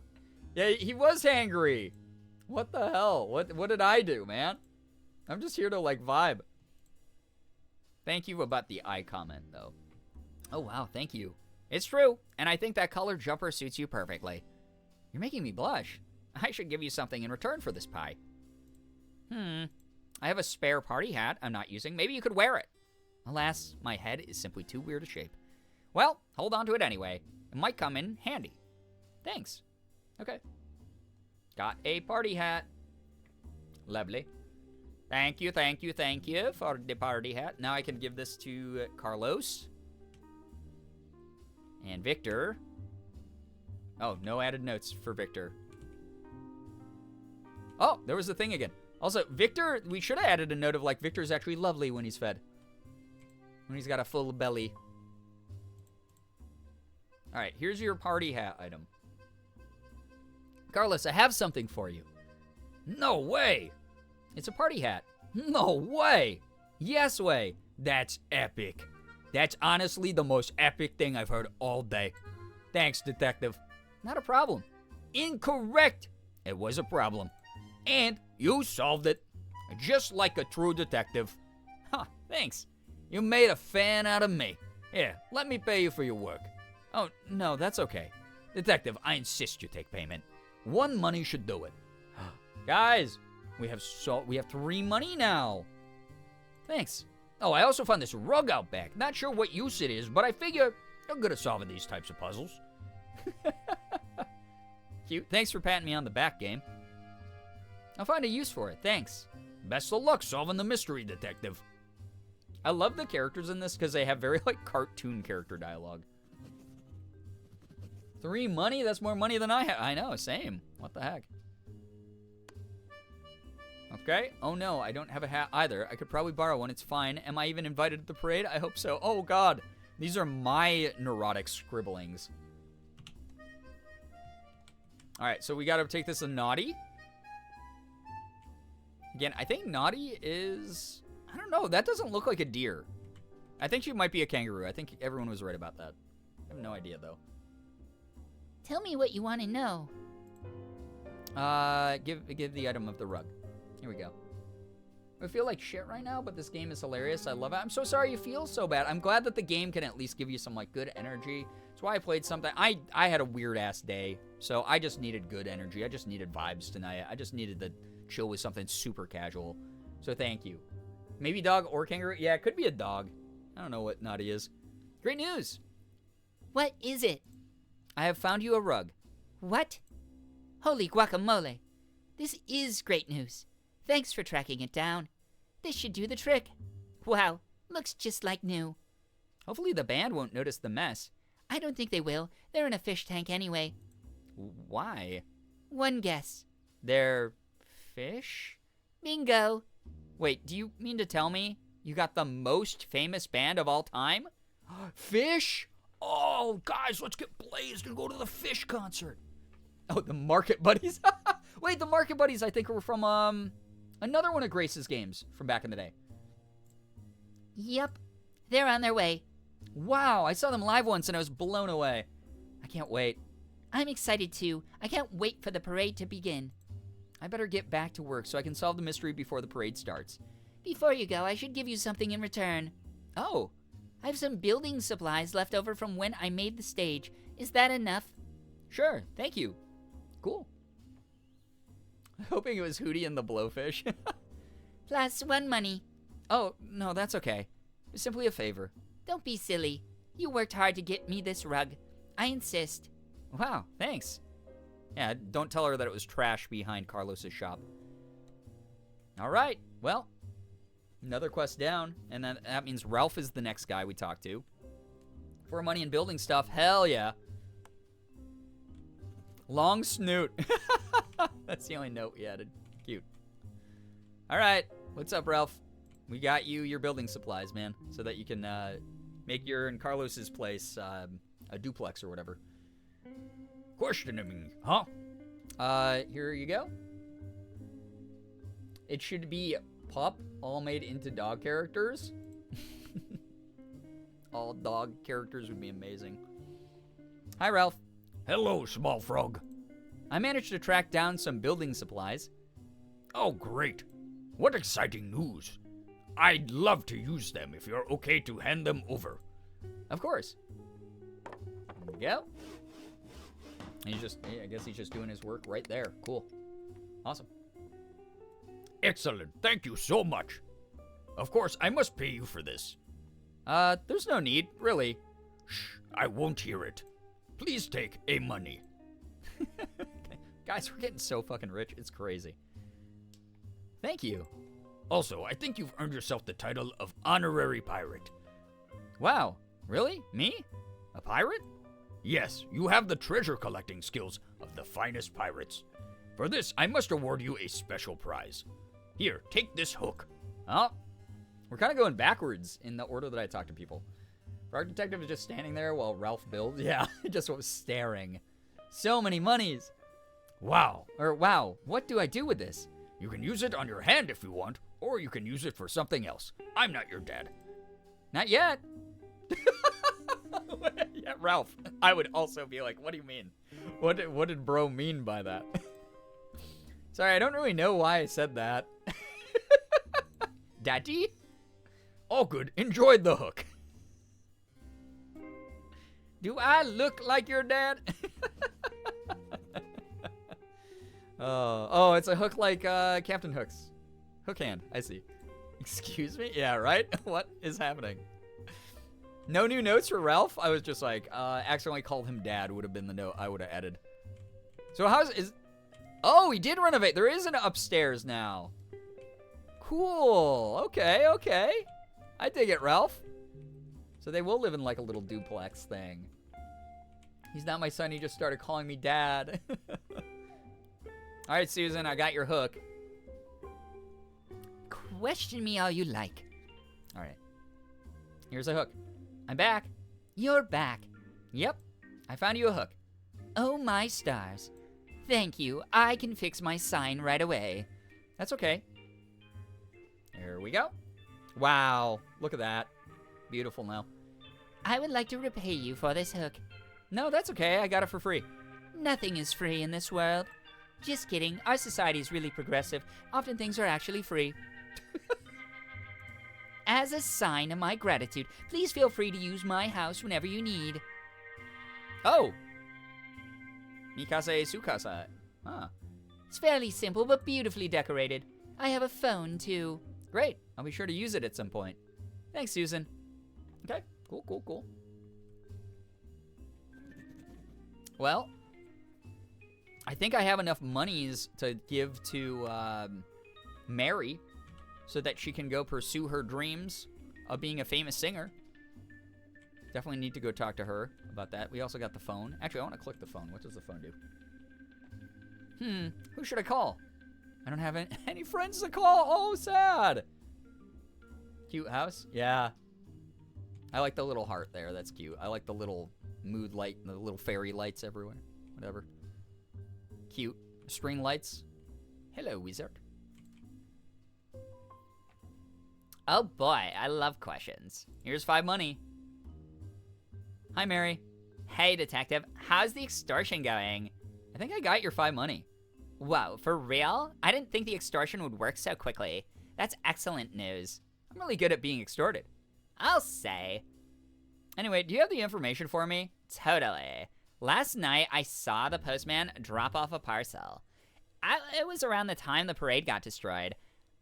he was hangry. What the hell? What did I do, man? I'm just here to, like, vibe. Thank you about the eye comment, though. Oh, wow, thank you. It's true, and I think that colored jumper suits you perfectly. You're making me blush. I should give you something in return for this pie. I have a spare party hat I'm not using. Maybe you could wear it. Alas, my head is simply too weird a shape. Well, hold on to it anyway. It might come in handy. Thanks. Okay. Got a party hat. Lovely. Thank you for the party hat. Now I can give this to Carlos. And Victor. Oh, no added notes for Victor. Oh, there was the thing again. Also, Victor, we should have added a note of, like, Victor's actually lovely when he's fed. When he's got a full belly. All right, here's your party hat item. Carlos, I have something for you. No way! It's a party hat. No way! Yes way. That's epic. That's honestly the most epic thing I've heard all day. Thanks, detective. Not a problem. Incorrect! It was a problem. And you solved it. Just like a true detective. Huh, thanks. You made a fan out of me. Here, let me pay you for your work. Oh, no, that's okay. Detective, I insist you take payment. One money should do it. Guys, we have 3 money now. Thanks. Oh, I also found this rug out back. Not sure what use it is, but I figure you're good at solving these types of puzzles. Cute. Thanks for patting me on the back, game. I'll find a use for it. Thanks. Best of luck solving the mystery, detective. I love the characters in this because they have very, like, cartoon character dialogue. 3 money? That's more money than I have. I know, same. What the heck? Okay. Oh, no, I don't have a hat either. I could probably borrow one. It's fine. Am I even invited to the parade? I hope so. Oh, God. These are my neurotic scribblings. All right, so we got to take this to Naughty. Again, I think Naughty is... I don't know. That doesn't look like a deer. I think she might be a kangaroo. I think everyone was right about that. I have no idea, though. Tell me what you want to know. Give the item of the rug. Here we go. I feel like shit right now, but this game is hilarious. I love it. I'm so sorry you feel so bad. I'm glad that the game can at least give you some, like, good energy. That's why I played something. I had a weird-ass day, so I just needed good energy. I just needed vibes tonight. I just needed to chill with something super casual. So thank you. Maybe dog or kangaroo? Yeah, it could be a dog. I don't know what Naughty is. Great news! What is it? I have found you a rug. What? Holy guacamole. This is great news. Thanks for tracking it down. This should do the trick. Wow, looks just like new. Hopefully the band won't notice the mess. I don't think they will. They're in a fish tank anyway. Why? One guess. They're fish? Bingo. Wait, do you mean to tell me you got the most famous band of all time? Fish? Oh, guys, let's get blazed and go to the Fish concert. Oh, the Market Buddies? Wait, the Market Buddies, I think, were from, another one of Grace's games from back in the day. Yep, they're on their way. Wow, I saw them live once and I was blown away. I can't wait. I'm excited too. I can't wait for the parade to begin. I better get back to work so I can solve the mystery before the parade starts. Before you go, I should give you something in return. Oh. I have some building supplies left over from when I made the stage. Is that enough? Sure, thank you. Cool. Hoping it was Hootie and the Blowfish. Plus 1 money. Oh, no, that's okay. It's simply a favor. Don't be silly. You worked hard to get me this rug. I insist. Wow, thanks. Yeah, don't tell her that it was trash behind Carlos's shop. All right, well, Another quest down, and then that means Ralph is the next guy we talk to. For money and building stuff, hell yeah. Long snoot. That's the only note we added. Cute. All right, what's up, Ralph? We got you your building supplies, man, so that you can make your and Carlos's place a duplex or whatever. Questioning, huh? Here you go. It should be pup, all made into dog characters. All dog characters would be amazing. Hi, Ralph. Hello, small frog. I managed to track down some building supplies. Oh, great. What exciting news. I'd love to use them if you're okay to hand them over. Of course. There we go. I guess he's just doing his work right there. Cool. Awesome. Excellent. Thank you so much. Of course, I must pay you for this. There's no need, really. Shh, I won't hear it. Please take a money. Guys, we're getting so fucking rich. It's crazy. Thank you. Also, I think you've earned yourself the title of Honorary Pirate. Wow. Really? Me? A pirate? Yes, you have the treasure collecting skills of the finest pirates. For this, I must award you a special prize. Here, take this hook. Oh. We're kind of going backwards in the order that I talk to people. Frog Detective is just standing there while Ralph builds. Yeah, just was staring. So many monies. Wow. Wow, what do I do with this? You can use it on your hand if you want, or you can use it for something else. I'm not your dad. Not yet. Yeah, Ralph. I would also be like, what do you mean? What did bro mean by that? Sorry, I don't really know why I said that. Daddy? All good. Enjoyed the hook. Do I look like your dad? Oh, it's a hook like Captain Hook's. Hook hand, I see. Excuse me? Yeah, right? What is happening? No new notes for Ralph? I was just like, accidentally called him dad would have been the note I would have added. So oh, he did renovate. There is an upstairs now. Cool. Okay. I dig it, Ralph. So they will live in like a little duplex thing. He's not my son. He just started calling me dad. All right, Susan, I got your hook. Question me all you like. All right. Here's a hook. I'm back. You're back. Yep. I found you a hook. Oh my stars. Thank you. I can fix my sign right away. That's okay. Here we go. Wow. Look at that. Beautiful now. I would like to repay you for this hook. No, that's okay. I got it for free. Nothing is free in this world. Just kidding. Our society is really progressive. Often things are actually free. As a sign of my gratitude, please feel free to use my house whenever you need. Oh. Mikase Sukasa. Huh. It's fairly simple, but beautifully decorated. I have a phone, too. Great. I'll be sure to use it at some point. Thanks, Susan. Okay. Cool. Well, I think I have enough monies to give to Mary so that she can go pursue her dreams of being a famous singer. Definitely need to go talk to her about that. We also got the phone. Actually, I want to click the phone. What does the phone do? Who should I call? I don't have any friends to call. Oh, sad. Cute house? Yeah. I like the little heart there. That's cute. I like the little mood light and the little fairy lights everywhere. Whatever. Cute. String lights. Hello, wizard. Oh boy, I love questions. Here's 5 money. Hi, Mary. Hey, detective, how's the extortion going? I think I got your 5 money. Whoa, for real? I didn't think the extortion would work so quickly. That's excellent news. I'm really good at being extorted. I'll say. Anyway, do you have the information for me? Totally. Last night, I saw the postman drop off a parcel. It was around the time the parade got destroyed.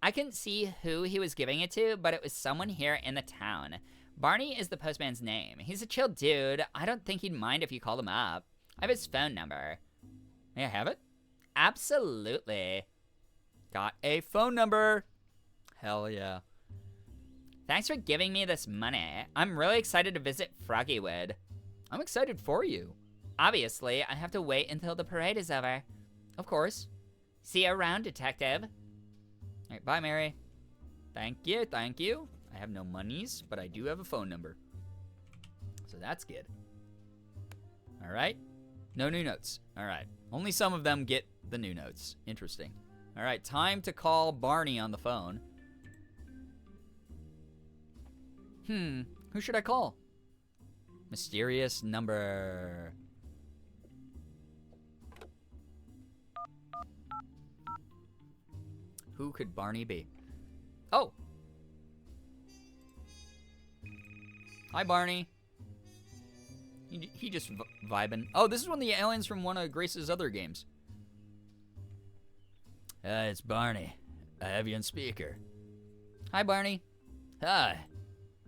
I couldn't see who he was giving it to, but it was someone here in the town. Barney is the postman's name. He's a chill dude. I don't think he'd mind if you called him up. I have his phone number. May I have it? Absolutely. Got a phone number. Hell yeah. Thanks for giving me this money. I'm really excited to visit Froggywood. I'm excited for you. Obviously, I have to wait until the parade is over. Of course. See you around, detective. All right, bye, Mary. Thank you, thank you. I have no monies, but I do have a phone number. So that's good. All right. No new notes. All right. Only some of them get the new notes. Interesting. All right, time to call Barney on the phone. Who should I call? Mysterious number. Who could Barney be? Oh. Hi, Barney. He just vibing. Oh, this is one of the aliens from one of Grace's other games. It's Barney. I have you on speaker. Hi, Barney. Hi.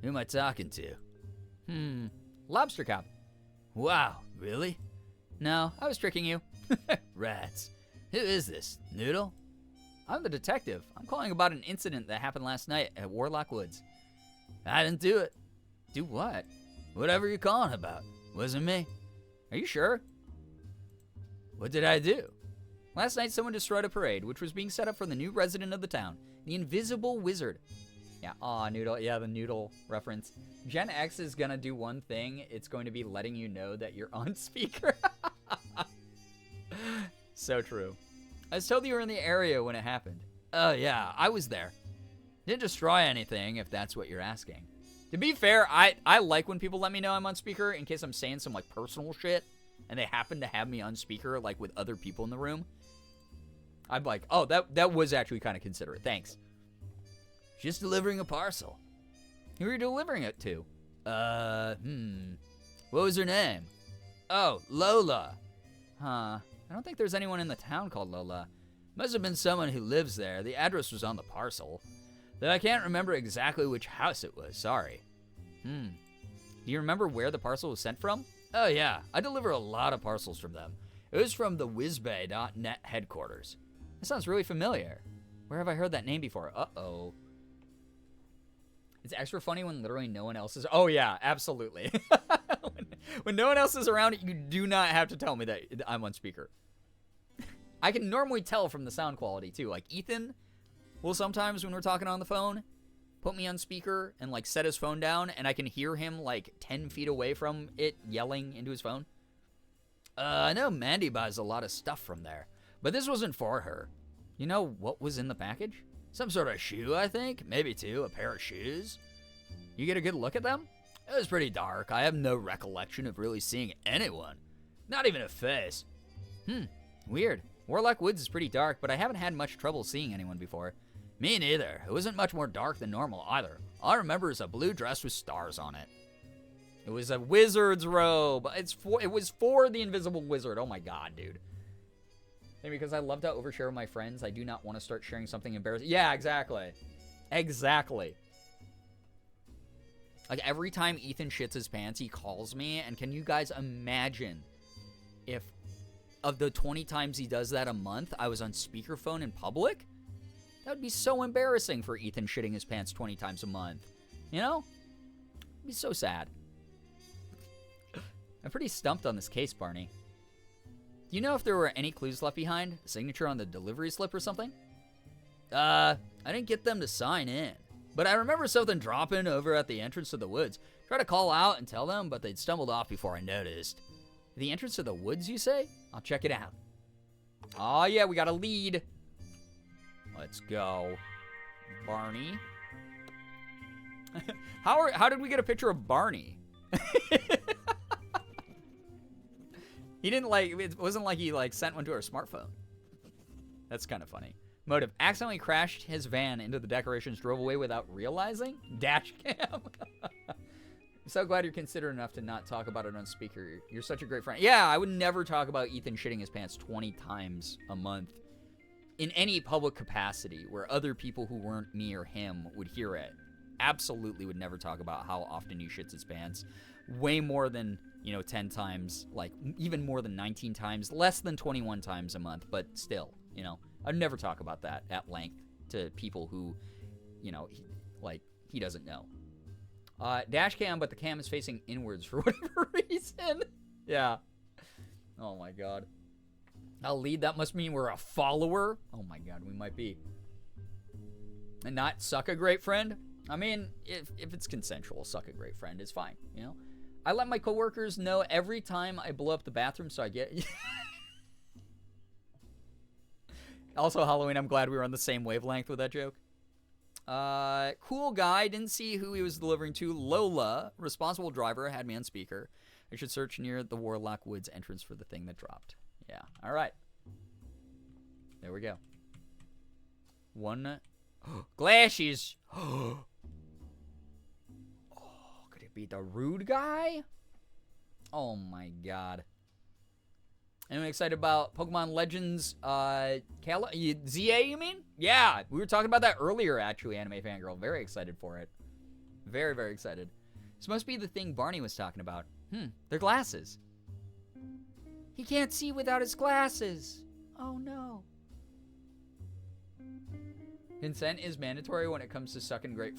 Who am I talking to? Lobster Cop. Wow, really? No, I was tricking you. Rats. Who is this? Noodle? I'm the detective. I'm calling about an incident that happened last night at Warlock Woods. I didn't do it. Do what? Whatever you're calling about. Wasn't me. Are you sure? What did I do? Last night, someone destroyed a parade, which was being set up for the new resident of the town, the Invisible Wizard. Yeah, aw, Noodle. Yeah, the Noodle reference. Gen X is gonna do one thing. It's going to be letting you know that you're on speaker. So true. I was told you were in the area when it happened. Oh, yeah, I was there. Didn't destroy anything, if that's what you're asking. To be fair, I like when people let me know I'm on speaker in case I'm saying some, like, personal shit, and they happen to have me on speaker, like, with other people in the room. I'm like, oh, that was actually kind of considerate. Thanks. Just delivering a parcel. Who are you delivering it to? What was her name? Oh, Lola. Huh. I don't think there's anyone in the town called Lola. Must have been someone who lives there. The address was on the parcel. Though I can't remember exactly which house it was. Sorry. Do you remember where the parcel was sent from? Oh, yeah. I deliver a lot of parcels from them. It was from the WizBay.net headquarters. That sounds really familiar. Where have I heard that name before? Uh-oh. It's extra funny when literally no one else is... Oh, yeah, absolutely. when no one else is around, you do not have to tell me that I'm on speaker. I can normally tell from the sound quality, too. Like, Ethan will sometimes, when we're talking on the phone, put me on speaker and, like, set his phone down, and I can hear him, like, 10 feet away from it yelling into his phone. I know Mandy buys a lot of stuff from there, but this wasn't for her. You know what was in the package? Some sort of shoe, I think. Maybe two. A pair of shoes. You get a good look at them? It was pretty dark. I have no recollection of really seeing anyone. Not even a face. Weird. Warlock Woods is pretty dark, but I haven't had much trouble seeing anyone before. Me neither. It wasn't much more dark than normal either. All I remember is a blue dress with stars on it. It was a wizard's robe. It was for the Invisible Wizard. Oh my god, dude. And because I love to overshare with my friends, I do not want to start sharing something embarrassing. Yeah, exactly. Exactly. Like, every time Ethan shits his pants, he calls me, and can you guys imagine if, of the 20 times he does that a month, I was on speakerphone in public? That would be so embarrassing for Ethan shitting his pants 20 times a month. You know? It'd be so sad. I'm pretty stumped on this case, Barney. Do you know if there were any clues left behind? A signature on the delivery slip or something? I didn't get them to sign in. But I remember something dropping over at the entrance to the woods. Tried to call out and tell them, but they'd stumbled off before I noticed. The entrance to the woods, you say? I'll check it out. Oh yeah, we got a lead. Let's go. Barney. How did we get a picture of Barney? He didn't it wasn't like he sent one to our smartphone. That's kind of funny. Motive: accidentally crashed his van into the decorations, drove away without realizing? Dash cam. I'm so glad you're considerate enough to not talk about it on speaker. You're such a great friend. Yeah, I would never talk about Ethan shitting his pants 20 times a month in any public capacity where other people who weren't me or him would hear it. Absolutely would never talk about how often he shits his pants. Way more than, 10 times, even more than 19 times, less than 21 times a month, but still, I'd never talk about that at length to people who, he doesn't know. Dash cam, but the cam is facing inwards for whatever reason. Yeah. Oh my god. I'll lead. That must mean we're a follower. Oh my god, we might be. And not suck a great friend. I mean, if it's consensual, suck a great friend is fine, you know? I let my coworkers know every time I blow up the bathroom, so I get... Also, Halloween, I'm glad we were on the same wavelength with that joke. Cool guy, didn't see who he was delivering to. Lola, responsible driver, had me on speaker. I should search near the Warlock Woods entrance for the thing that dropped. Yeah, all right. There we go. One... Glasses! Oh, could it be the rude guy? Oh my god. Anyone excited about Pokemon Legends, ZA, you mean? Yeah, we were talking about that earlier, actually, Anime Fangirl. Very excited for it. Very, very excited. This must be the thing Barney was talking about. They're glasses. He can't see without his glasses. Oh, no. Consent is mandatory when it comes to sucking great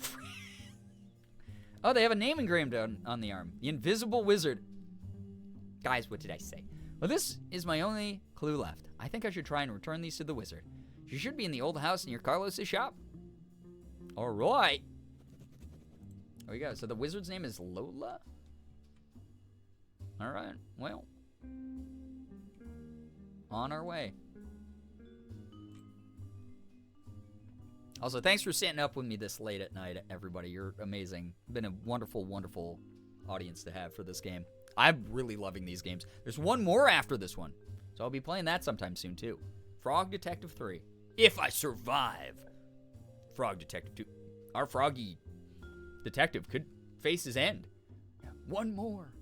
Oh, they have a name engraved on the arm. The Invisible Wizard. Guys, what did I say? Well, this is my only clue left. I think I should try and return these to the wizard. She should be in the old house near Carlos's shop. All right. There we go. So the wizard's name is Lola? All right. Well. On our way. Also, thanks for sitting up with me this late at night, everybody. You're amazing. Been a wonderful, wonderful audience to have for this game. I'm really loving these games. There's one more after this one, so I'll be playing that sometime soon, too. Frog Detective 3. If I survive. Frog Detective 2. Our froggy detective could face his end. One more.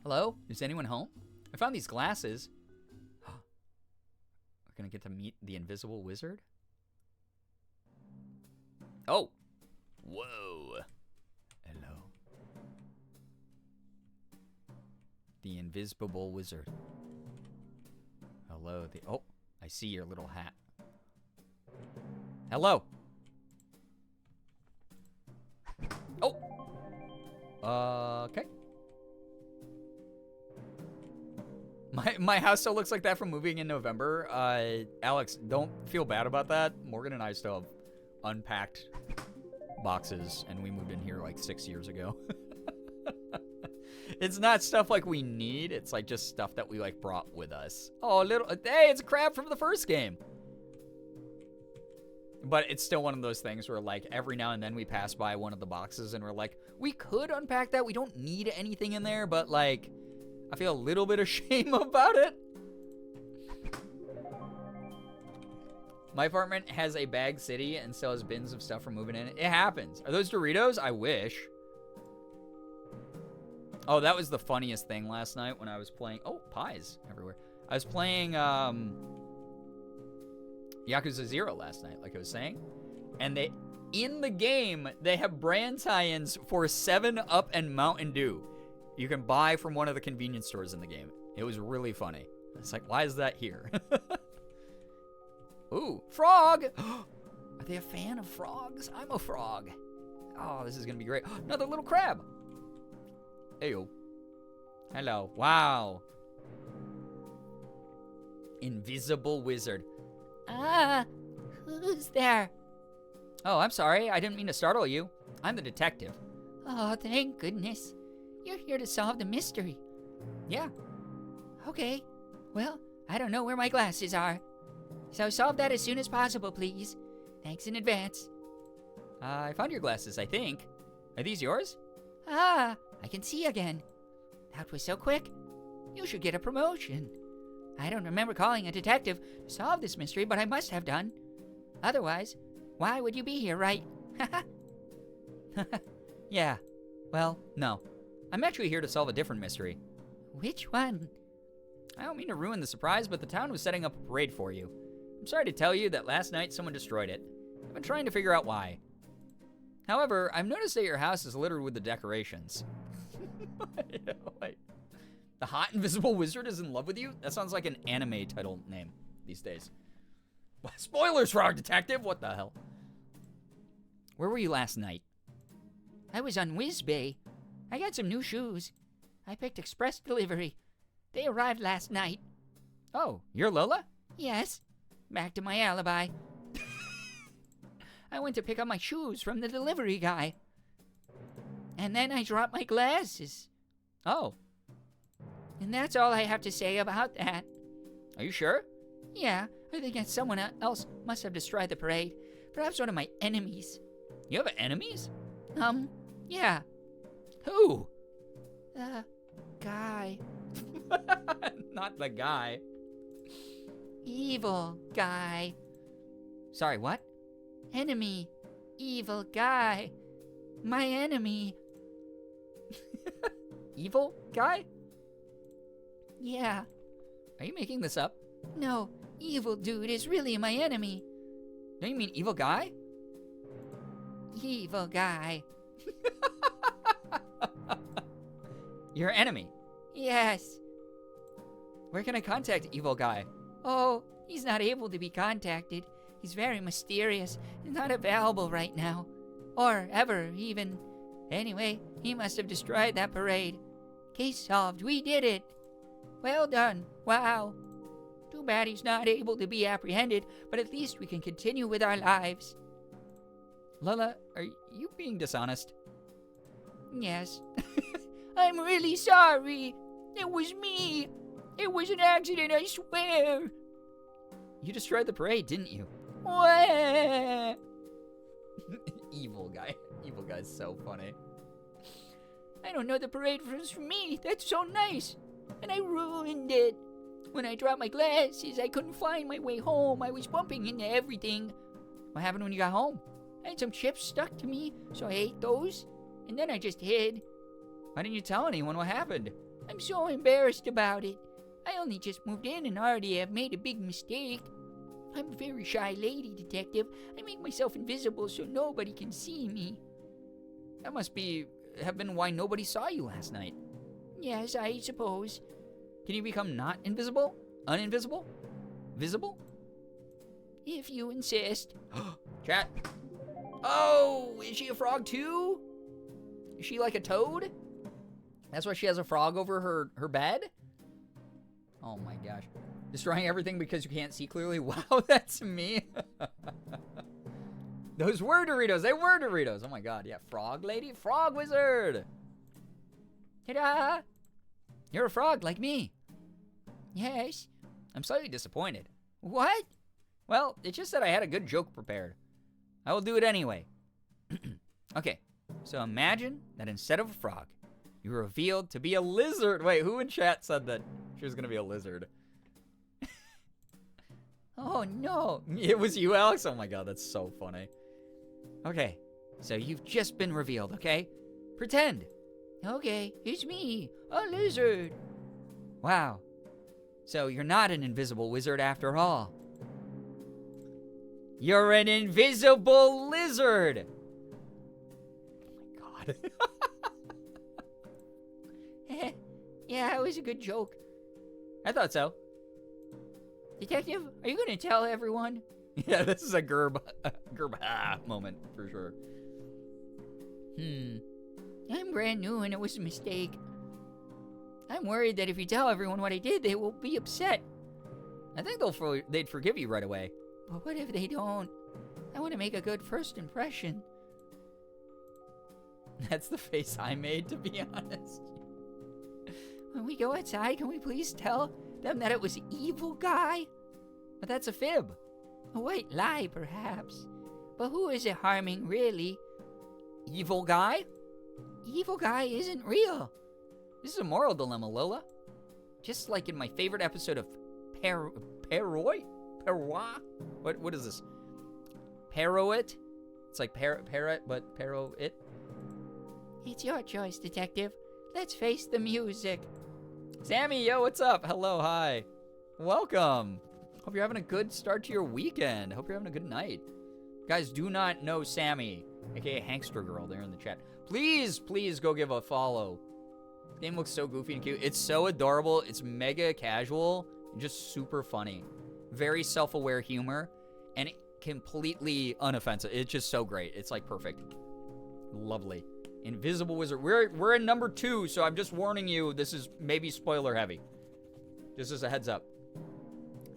Hello? Is anyone home? I found these glasses. We're going to get to meet the Invisible Wizard? Oh. Whoa. Hello. The Invisible Wizard. Hello. Oh, I see your little hat. Hello. Oh. Okay. My house still looks like that from moving in November. Alex, don't feel bad about that. Morgan and I still have unpacked boxes, and we moved in here like 6 years ago. It's not stuff like we need. It's like just stuff that we like brought with us. Oh, hey, it's a crab from the first game. But it's still one of those things where like every now and then we pass by one of the boxes and we're like, we could unpack that. We don't need anything in there, but like, I feel a little bit of shame about it. My apartment has a bag city and still has bins of stuff for moving in. It happens. Are those Doritos? I wish. Oh, that was the funniest thing last night when I was playing. Oh, pies everywhere. I was playing Yakuza 0 last night, like I was saying. And in the game, they have brand tie-ins for 7-Up and Mountain Dew. You can buy from one of the convenience stores in the game. It was really funny. It's like, why is that here? Ooh, frog! Are they a fan of frogs? I'm a frog. Oh, this is gonna be great. Another little crab. Heyo. Hello. Wow. Invisible Wizard. Who's there? Oh, I'm sorry. I didn't mean to startle you. I'm the detective. Oh, thank goodness. You're here to solve the mystery. Yeah. Okay. Well, I don't know where my glasses are. So solve that as soon as possible, please. Thanks in advance. I found your glasses, I think. Are these yours? I can see again. That was so quick. You should get a promotion. I don't remember calling a detective to solve this mystery, but I must have done. Otherwise, why would you be here, right? Yeah. Well, no. I'm actually here to solve a different mystery. Which one? I don't mean to ruin the surprise, but the town was setting up a parade for you. I'm sorry to tell you that last night someone destroyed it. I've been trying to figure out why. However, I've noticed that your house is littered with the decorations. The hot invisible wizard is in love with you? That sounds like an anime title name these days. Spoilers, Frog Detective! What the hell? Where were you last night? I was on Whiz Bay. I got some new shoes. I picked express delivery. They arrived last night. Oh, you're Lola? Yes. Back to my alibi. I went to pick up my shoes from the delivery guy. And then I dropped my glasses. Oh, And that's all I have to say about that. are you sure? Yeah, I think that someone else must have destroyed the parade. Perhaps one of my enemies. You have enemies? Yeah. Who? The guy. Not the guy. Evil guy. Sorry, what? Enemy. Evil guy. My enemy. Evil guy? Yeah. Are you making this up? No, evil dude is really my enemy. Don't you mean evil guy? Evil guy. Your enemy. Yes. Where can I contact evil guy? Oh, he's not able to be contacted. He's very mysterious and not available right now. Or ever, even. Anyway, he must have destroyed that parade. Case solved. We did it. Well done. Wow. Too bad he's not able to be apprehended, but at least we can continue with our lives. Lola, are you being dishonest? Yes. I'm really sorry. It was me. It was an accident, I swear. You destroyed the parade, didn't you? What? Evil guy. Evil guy's so funny. I don't know the parade was for me. That's so nice. And I ruined it. When I dropped my glasses, I couldn't find my way home. I was bumping into everything. What happened when you got home? I had some chips stuck to me, so I ate those. And then I just hid. Why didn't you tell anyone what happened? I'm so embarrassed about it. I only just moved in and already have made a big mistake. I'm a very shy lady, detective. I make myself invisible so nobody can see me. That must have been why nobody saw you last night. Yes, I suppose. Can you become not invisible? Uninvisible? Visible? If you insist. Chat. Oh, is she a frog too? Is she like a toad? That's why she has a frog over her bed? Oh my gosh. Destroying everything because you can't see clearly? Wow, that's me. Those were Doritos. They were Doritos. Oh my god. Yeah, frog lady. Frog wizard. Ta-da! You're a frog like me. Yes. I'm slightly disappointed. What? Well, it's just that I had a good joke prepared. I will do it anyway. Okay, so imagine that instead of a frog, you were revealed to be a lizard. Wait, who in chat said that she was going to be a lizard? Oh, no. It was you, Alex? Oh my god, that's so funny. Okay, so you've just been revealed, okay? Pretend. Okay, it's me, a lizard. Wow. So you're not an invisible wizard after all. You're an invisible lizard. Oh my god. Yeah, it was a good joke. I thought so. Detective, are you going to tell everyone? Yeah, this is a Gerb moment for sure. I'm brand new and it was a mistake. I'm worried that if you tell everyone what I did, they will be upset. I think they'd forgive you right away. But what if they don't? I want to make a good first impression. That's the face I made, to be honest. When we go outside, can we please tell them that it was evil guy? But that's a fib. A white lie, perhaps. But who is it harming, really? Evil guy? Evil guy isn't real. This is a moral dilemma, Lola. Just like in my favorite episode of Perroy? What is this? Parrot? It's like parrot, but parrot. It's your choice, detective. Let's face the music. Sammy, yo, what's up? Hello, hi. Welcome. Hope you're having a good start to your weekend. Hope you're having a good night. Guys, do not know Sammy, aka Hankster Girl, there in the chat. Please go give a follow. Name looks so goofy and cute. It's so adorable. It's mega casual and just super funny. Very self-aware humor. And completely unoffensive. It's just so great. It's like perfect. Lovely. Invisible Wizard. We're in number 2, so I'm just warning you, this is maybe spoiler heavy. Just as a heads up.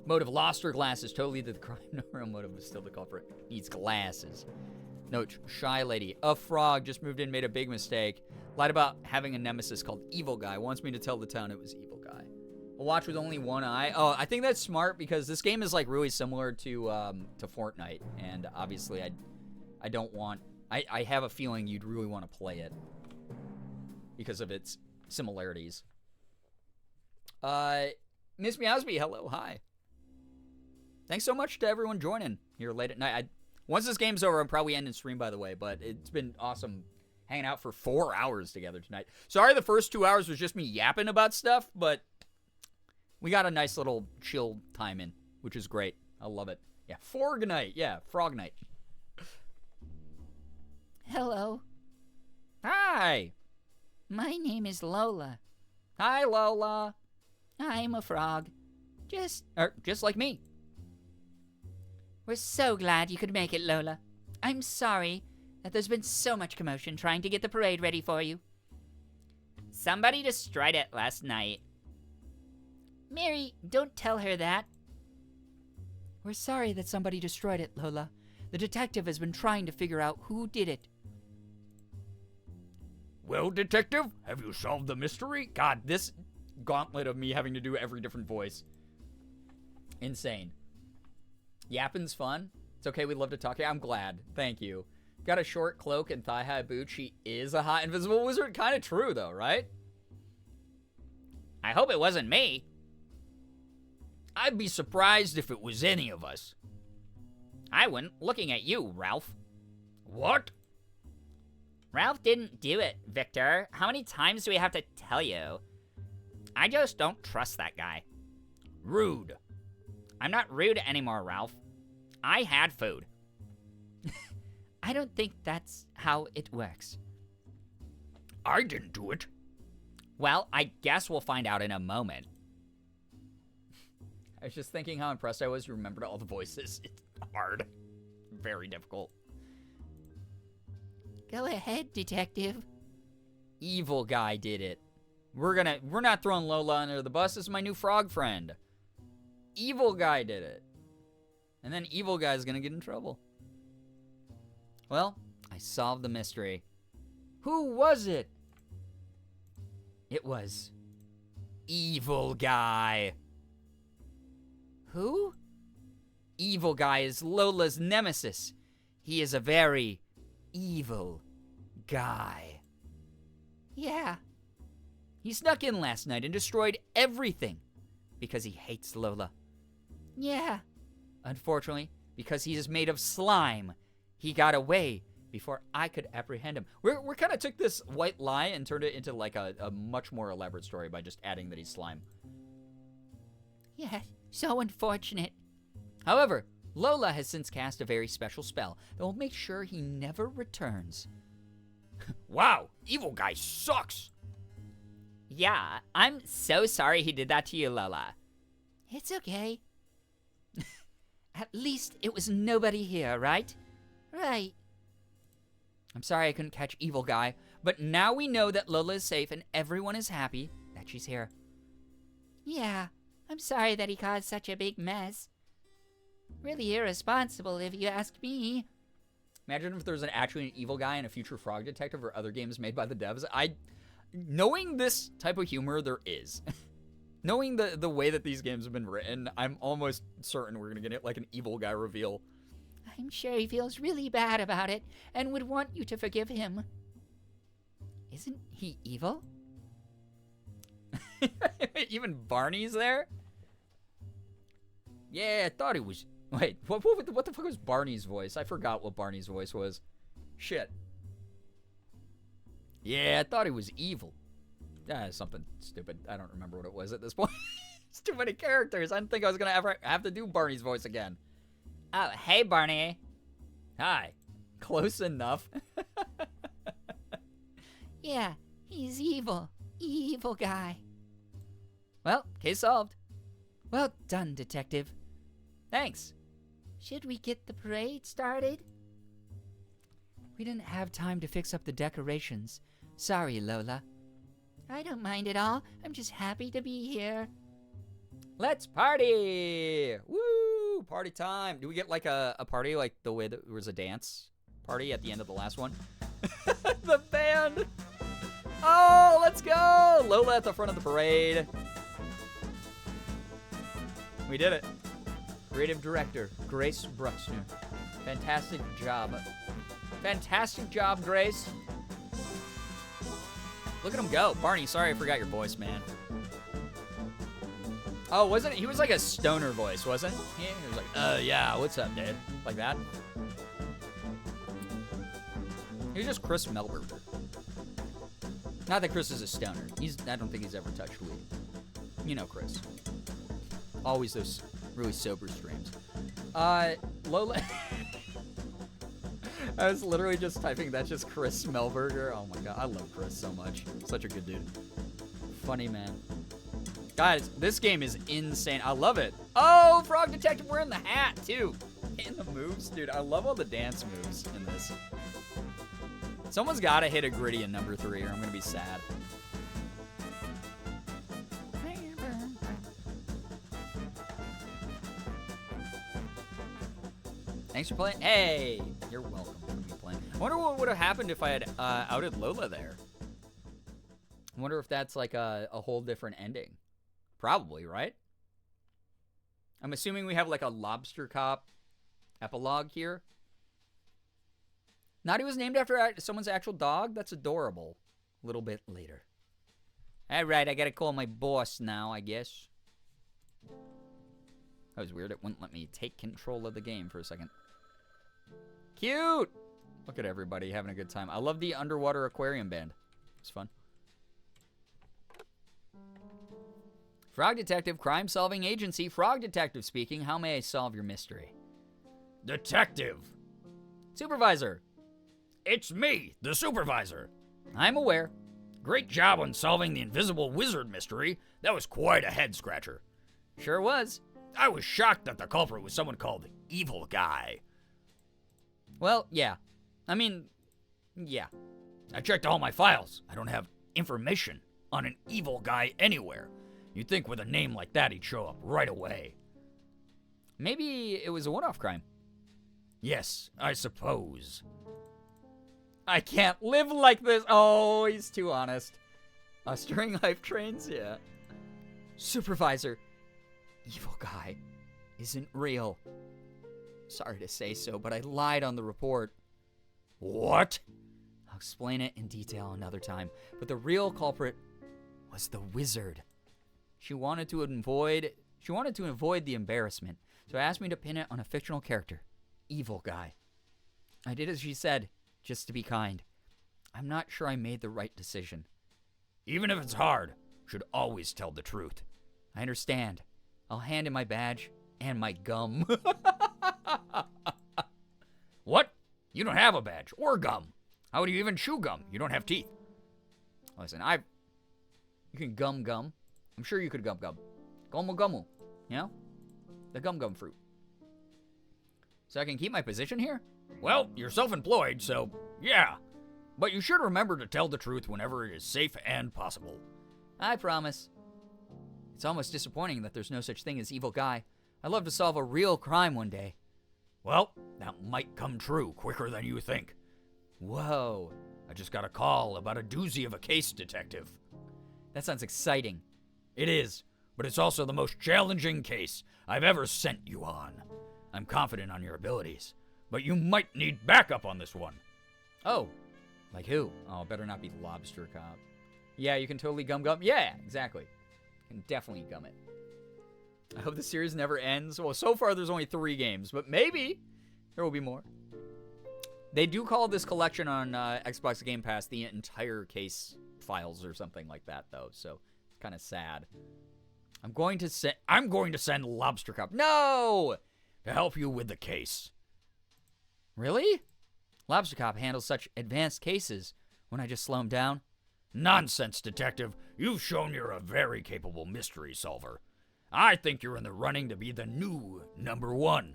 Motive, lost her glasses. Totally did the crime. No, real motive was still the culprit. Needs glasses. Note, shy lady. A frog just moved in, made a big mistake. Lied about having a nemesis called Evil Guy. Wants me to tell the town it was Evil Guy. A watch with only one eye. Oh, I think that's smart because this game is like really similar to Fortnite. And obviously I don't want... I have a feeling you'd really want to play it because of its similarities. Miss Meowsby, hello, hi. Thanks so much to everyone joining here late at night. Once this game's over, I'm probably ending stream, by the way, but it's been awesome hanging out for 4 hours together tonight. Sorry the first 2 hours was just me yapping about stuff, but we got a nice little chill time in, which is great. I love it. Yeah, Frog Night. Yeah, Frog Night. Hello. Hi. My name is Lola. Hi, Lola. I'm a frog. Just like me. We're so glad you could make it, Lola. I'm sorry that there's been so much commotion trying to get the parade ready for you. Somebody destroyed it last night. Mary, don't tell her that. We're sorry that somebody destroyed it, Lola. The detective has been trying to figure out who did it. Well, detective, have you solved the mystery? God, this gauntlet of me having to do every different voice. Insane. Yapping's fun. It's okay, we love to talk. Yeah, I'm glad. Thank you. Got a short cloak and thigh-high boots. She is a hot invisible wizard. Kind of true, though, right? I hope it wasn't me. I'd be surprised if it was any of us. I wouldn't. Looking at you, Ralph. What? Ralph didn't do it, Victor. How many times do we have to tell you? I just don't trust that guy. Rude. I'm not rude anymore, Ralph. I had food. I don't think that's how it works. I didn't do it. Well, I guess we'll find out in a moment. I was just thinking how impressed I was you remembered all the voices. It's hard. Very difficult. Go ahead, detective. Evil Guy did it. We're not throwing Lola under the bus. This is my new frog friend. Evil Guy did it. And then Evil Guy's gonna get in trouble. Well, I solved the mystery. Who was it? It was Evil Guy. Who? Evil Guy is Lola's nemesis. He is a very evil guy. Yeah. He snuck in last night and destroyed everything because he hates Lola. Yeah. Unfortunately, because he is made of slime, he got away before I could apprehend him. We kind of took this white lie and turned it into like a much more elaborate story by just adding that he's slime. Yeah, so unfortunate. However, Lola has since cast a very special spell that will make sure he never returns. Wow, Evil Guy sucks. Yeah, I'm so sorry he did that to you, Lola. It's okay. At least it was nobody here, right? Right. I'm sorry I couldn't catch Evil Guy, but now we know that Lola is safe and everyone is happy that she's here. Yeah, I'm sorry that he caused such a big mess. Really irresponsible if you ask me. Imagine if there was actually an Evil Guy in a future Frog Detective or other games made by the devs. Knowing this type of humor, there is. Knowing the way that these games have been written, I'm almost certain we're going to get like an Evil Guy reveal. I'm sure he feels really bad about it and would want you to forgive him. Isn't he evil? Even Barney's there? Yeah, I thought he was... Wait, what the fuck was Barney's voice? I forgot what Barney's voice was. Shit. Yeah, I thought he was evil. Something stupid. I don't remember what it was at this point. It's too many characters. I didn't think I was going to ever have to do Barney's voice again. Oh, hey, Barney. Hi. Close enough. Yeah, he's evil. Evil guy. Well, case solved. Well done, detective. Thanks. Should we get the parade started? We didn't have time to fix up the decorations. Sorry, Lola. I don't mind at all. I'm just happy to be here. Let's party! Woo! Party time. Do we get like a party like the way that there was a dance party at the end of the last one? The band! Oh, let's go! Lola at the front of the parade. We did it. Creative director, Grace Bruxner. Fantastic job. Fantastic job, Grace. Look at him go. Barney, sorry I forgot your voice, man. Oh, wasn't it? He was like a stoner voice, wasn't he? He was like, yeah, what's up, dude? Like that. He was just Chris Melberger. Not that Chris is a stoner. I don't think he's ever touched weed. You know Chris. Always those really sober streams. Lola. I was literally just typing that's just Chris Melberger. Oh my god, I love Chris so much. Such a good dude. Funny man. Guys, this game is insane. I love it. Oh, Frog Detective wearing the hat too. And the moves, dude. I love all the dance moves in this. Someone's got to hit a gritty in number 3 or I'm going to be sad. Thanks for playing. Hey, you're welcome for playing. I wonder what would have happened if I had outed Lola there. I wonder if that's like a whole different ending. Probably, right? I'm assuming we have like a Lobster Cop epilogue here. Naughty was named after someone's actual dog? That's adorable. A little bit later. Alright, I gotta call my boss now, I guess. That was weird. It wouldn't let me take control of the game for a second. Cute! Look at everybody having a good time. I love the underwater aquarium band. It's fun. Frog Detective, crime-solving agency. Frog Detective speaking. How may I solve your mystery? Detective. Supervisor. It's me, the supervisor. I'm aware. Great job on solving the invisible wizard mystery. That was quite a head-scratcher. Sure was. I was shocked that the culprit was someone called Evil Guy. Well, yeah. I mean, yeah. I checked all my files. I don't have information on an evil guy anywhere. You'd think with a name like that he'd show up right away. Maybe it was a one-off crime. Yes, I suppose. I can't live like this. Oh, he's too honest. Stirring hype trains? Yeah. Supervisor. Evil guy isn't real. Sorry to say so, but I lied on the report. What? I'll explain it in detail another time. But the real culprit was the wizard. She wanted to avoid the embarrassment, so asked me to pin it on a fictional character, Evil Guy. I did as she said, just to be kind. I'm not sure I made the right decision. Even if it's hard, should always tell the truth. I understand. I'll hand in my badge and my gum. What? You don't have a badge or gum. How would you even chew gum? You don't have teeth. Listen, you can gum. I'm sure you could gum. Gomu. You know? The gum fruit. So I can keep my position here? Well, you're self-employed, so yeah. But you should remember to tell the truth whenever it is safe and possible. I promise. It's almost disappointing that there's no such thing as Evil Guy. I'd love to solve a real crime one day. Well, that might come true quicker than you think. Whoa. I just got a call about a doozy of a case, Detective. That sounds exciting. It is, but it's also the most challenging case I've ever sent you on. I'm confident on your abilities, but you might need backup on this one. Oh, like who? Oh, better not be Lobster Cop. Yeah, you can totally gum. Yeah, exactly. You can definitely gum it. I hope the series never ends. Well, so far there's only 3 games, but maybe there will be more. They do call this collection on Xbox Game Pass the entire case files or something like that, though, so it's kind of sad. I'm going to send Lobster Cop. No! To help you with the case. Really? Lobster Cop handles such advanced cases. When I just slow him down? Nonsense, Detective. You've shown you're a very capable mystery solver. I think you're in the running to be the new #1.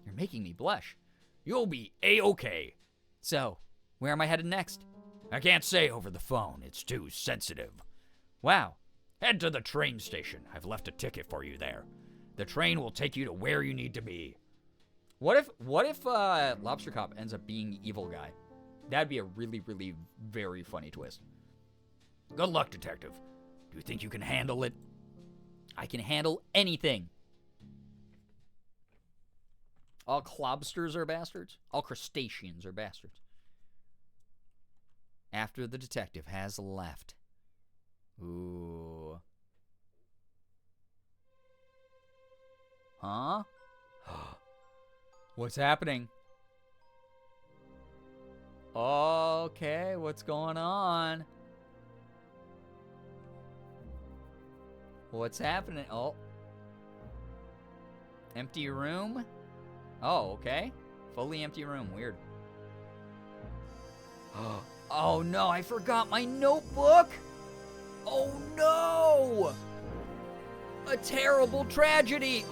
You're making me blush. You'll be A-okay. So, where am I headed next? I can't say over the phone. It's too sensitive. Wow. Head to the train station. I've left a ticket for you there. The train will take you to where you need to be. What if Lobster Cop ends up being evil guy? That'd be a really, really very funny twist. Good luck, detective. Do you think you can handle it? I can handle anything. All clobsters are bastards. All crustaceans are bastards. After the detective has left. Ooh. Huh? What's happening? Okay, what's going on? What's happening? Oh. Empty room? Oh, okay. Fully empty room. Weird. Oh no, I forgot my notebook! Oh no! A terrible tragedy!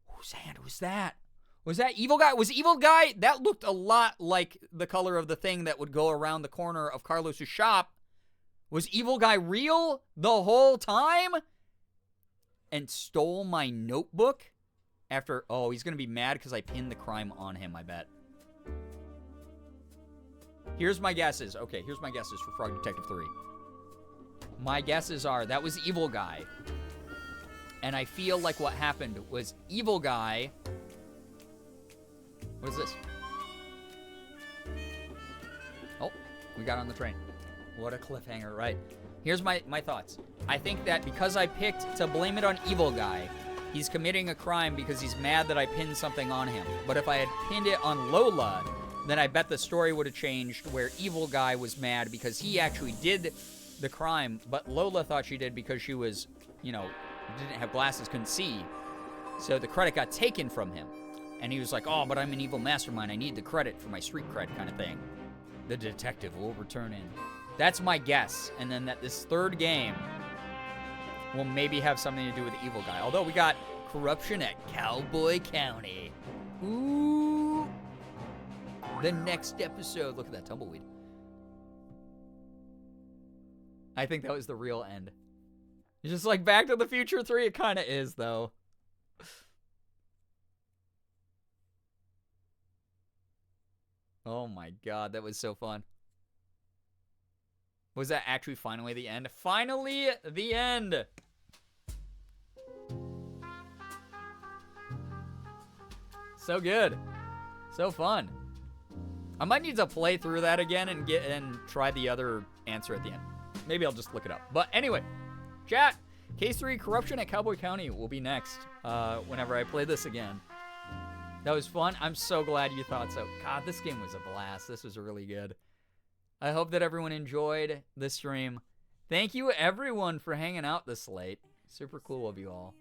Whose hand was that? Was that evil guy? Was evil guy? That looked a lot like the color of the thing that would go around the corner of Carlos's shop. Was evil guy real the whole time? And stole my notebook? After, oh, he's gonna be mad because I pinned the crime on him, I bet. Here's my guesses. Okay, here's my guesses for Frog Detective 3. My guesses are that was evil guy. And I feel like what happened was evil guy. What is this? Oh, we got on the train. What a cliffhanger, right? Here's my thoughts. I think that because I picked to blame it on evil guy, he's committing a crime because he's mad that I pinned something on him. But if I had pinned it on Lola, then I bet the story would have changed where evil guy was mad because he actually did the crime, but Lola thought she did because she was, you know, didn't have glasses, couldn't see. So the credit got taken from him. And he was like, oh, but I'm an evil mastermind. I need the credit for my street cred kind of thing. The detective will return in. That's my guess. And then that this third game will maybe have something to do with the evil guy. Although we got corruption at Cowboy County. Ooh. The next episode. Look at that tumbleweed. I think that was the real end. It's just like Back to the Future 3. It kind of is, though. Oh my god, that was so fun. Was that actually finally the end? Finally the end! So good. So fun. I might need to play through that again and try the other answer at the end. Maybe I'll just look it up. But anyway, chat, Case 3 Corruption at Cowboy County will be next whenever I play this again. That was fun. I'm so glad you thought so. God, this game was a blast. This was really good. I hope that everyone enjoyed this stream. Thank you, everyone, for hanging out this late. Super cool of you all.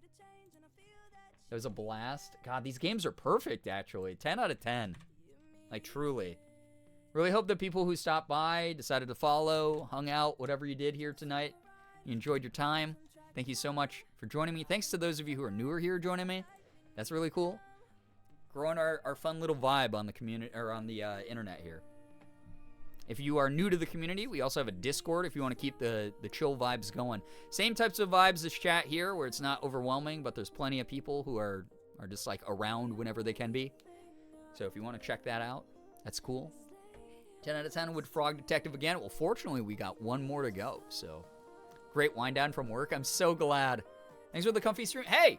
It was a blast. God, these games are perfect, actually. 10 out of 10. Like, truly. Really hope that people who stopped by, decided to follow, hung out, whatever you did here tonight, you enjoyed your time. Thank you so much for joining me. Thanks to those of you who are newer here joining me. That's really cool. Growing our fun little vibe on the community or on the internet here. If you are new to the community, we also have a Discord if you want to keep the chill vibes going. Same types of vibes as chat here, where it's not overwhelming, but there's plenty of people who are just like around whenever they can be. So if you want to check that out, that's cool. 10 out of 10 with Frog Detective again. Well, fortunately, we got one more to go. So great wind down from work. I'm so glad. Thanks for the comfy stream. Hey,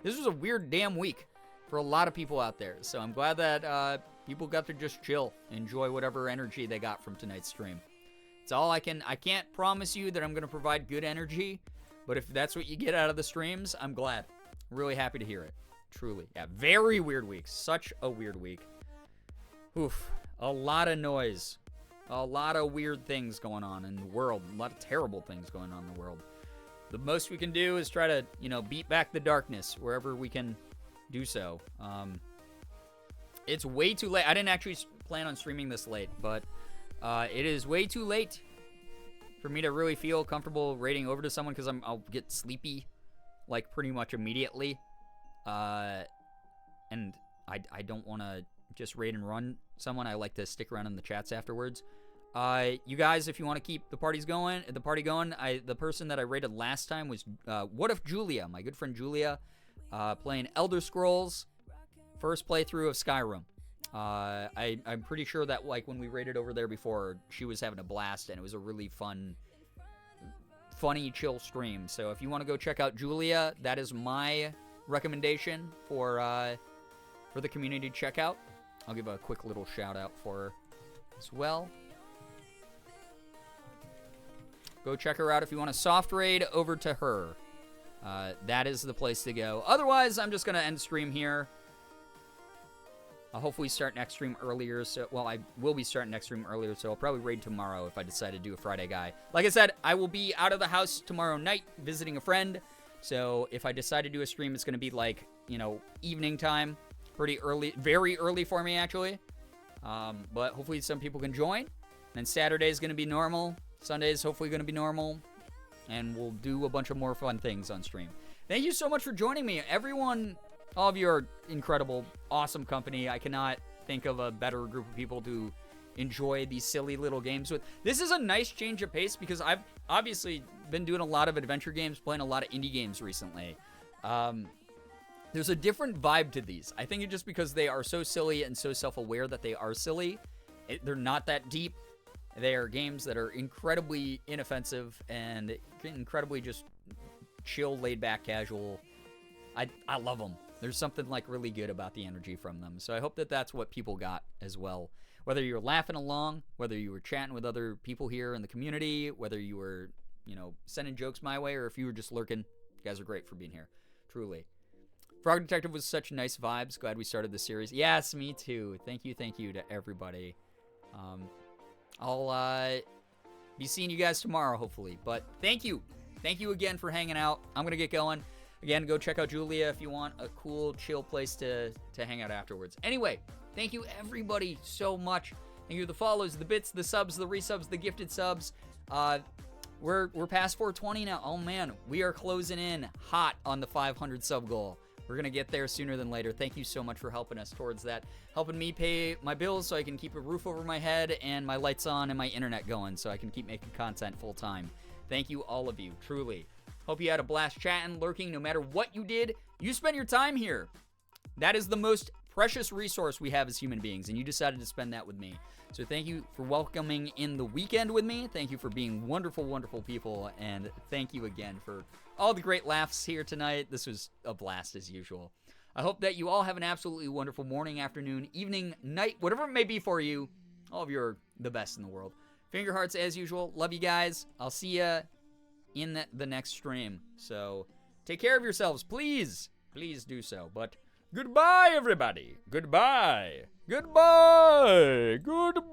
this was a weird damn week for a lot of people out there. So I'm glad that people got to just chill, enjoy whatever energy they got from tonight's stream. It's all I can't promise you that I'm going to provide good energy, but if that's what you get out of the streams, I'm glad. Really happy to hear it. Truly. Yeah, very weird week. Such a weird week. Oof. A lot of noise. A lot of weird things going on in the world. A lot of terrible things going on in the world. The most we can do is try to, beat back the darkness wherever we can do so. It's way too late. I didn't actually plan on streaming this late, but it is way too late for me to really feel comfortable raiding over to someone because I'll get sleepy like pretty much immediately. and I don't want to just raid and run someone. I like to stick around in the chats afterwards. You guys, if you want to keep the party going, the person that I raided last time was What If Julia, my good friend Julia, playing Elder Scrolls, first playthrough of Skyrim. I'm pretty sure that like when we raided over there before, she was having a blast, and it was a really funny, chill stream. So if you want to go check out Julia, that is my recommendation for the community to check out. I'll give a quick little shout out for her as well. Go check her out if you want a soft raid over to her. That is the place to go. Otherwise, I'm just going to end stream here. I'll hopefully start next stream earlier. I will be starting next stream earlier, so I'll probably raid tomorrow if I decide to do a Friday guy. Like I said, I will be out of the house tomorrow night visiting a friend. So if I decide to do a stream, it's going to be like, evening time. Pretty early, very early for me, actually. But hopefully some people can join. And then Saturday is going to be normal. Sunday is hopefully going to be normal. And we'll do a bunch of more fun things on stream. Thank you so much for joining me. Everyone, all of you are incredible, awesome company. I cannot think of a better group of people to enjoy these silly little games with. This is a nice change of pace because I've obviously been doing a lot of adventure games, playing a lot of indie games recently. There's a different vibe to these. I think it's just because they are so silly and so self-aware that they are silly. They're not that deep. They are games that are incredibly inoffensive and incredibly just chill, laid-back, casual. I love them. There's something like really good about the energy from them. So I hope that that's what people got as well. Whether you're laughing along, whether you were chatting with other people here in the community, whether you were, sending jokes my way, or if you were just lurking, you guys are great for being here. Truly. Frog Detective was such nice vibes. Glad we started this series. Yes, me too. Thank you to everybody. I'll be seeing you guys tomorrow, hopefully. But thank you. Thank you again for hanging out. I'm going to get going. Again, go check out Julia if you want a cool, chill place to hang out afterwards. Anyway, thank you everybody so much. Thank you the follows, the bits, the subs, the resubs, the gifted subs. We're past 420 now. Oh, man. We are closing in hot on the 500 sub goal. We're going to get there sooner than later. Thank you so much for helping us towards that. Helping me pay my bills so I can keep a roof over my head and my lights on and my internet going so I can keep making content full time. Thank you, all of you, truly. Hope you had a blast chatting, lurking, no matter what you did. You spent your time here. That is the most precious resource we have as human beings, and you decided to spend that with me. So thank you for welcoming in the weekend with me. Thank you for being wonderful, wonderful people, and thank you again for all the great laughs here tonight. This was a blast as usual. I hope that you all have an absolutely wonderful morning, afternoon, evening, night, whatever it may be for you. All of you are the best in the world. Finger hearts as usual. Love you guys. I'll see you in the next stream. So take care of yourselves, please. Please do so. But goodbye, everybody. Goodbye. Goodbye. Goodbye.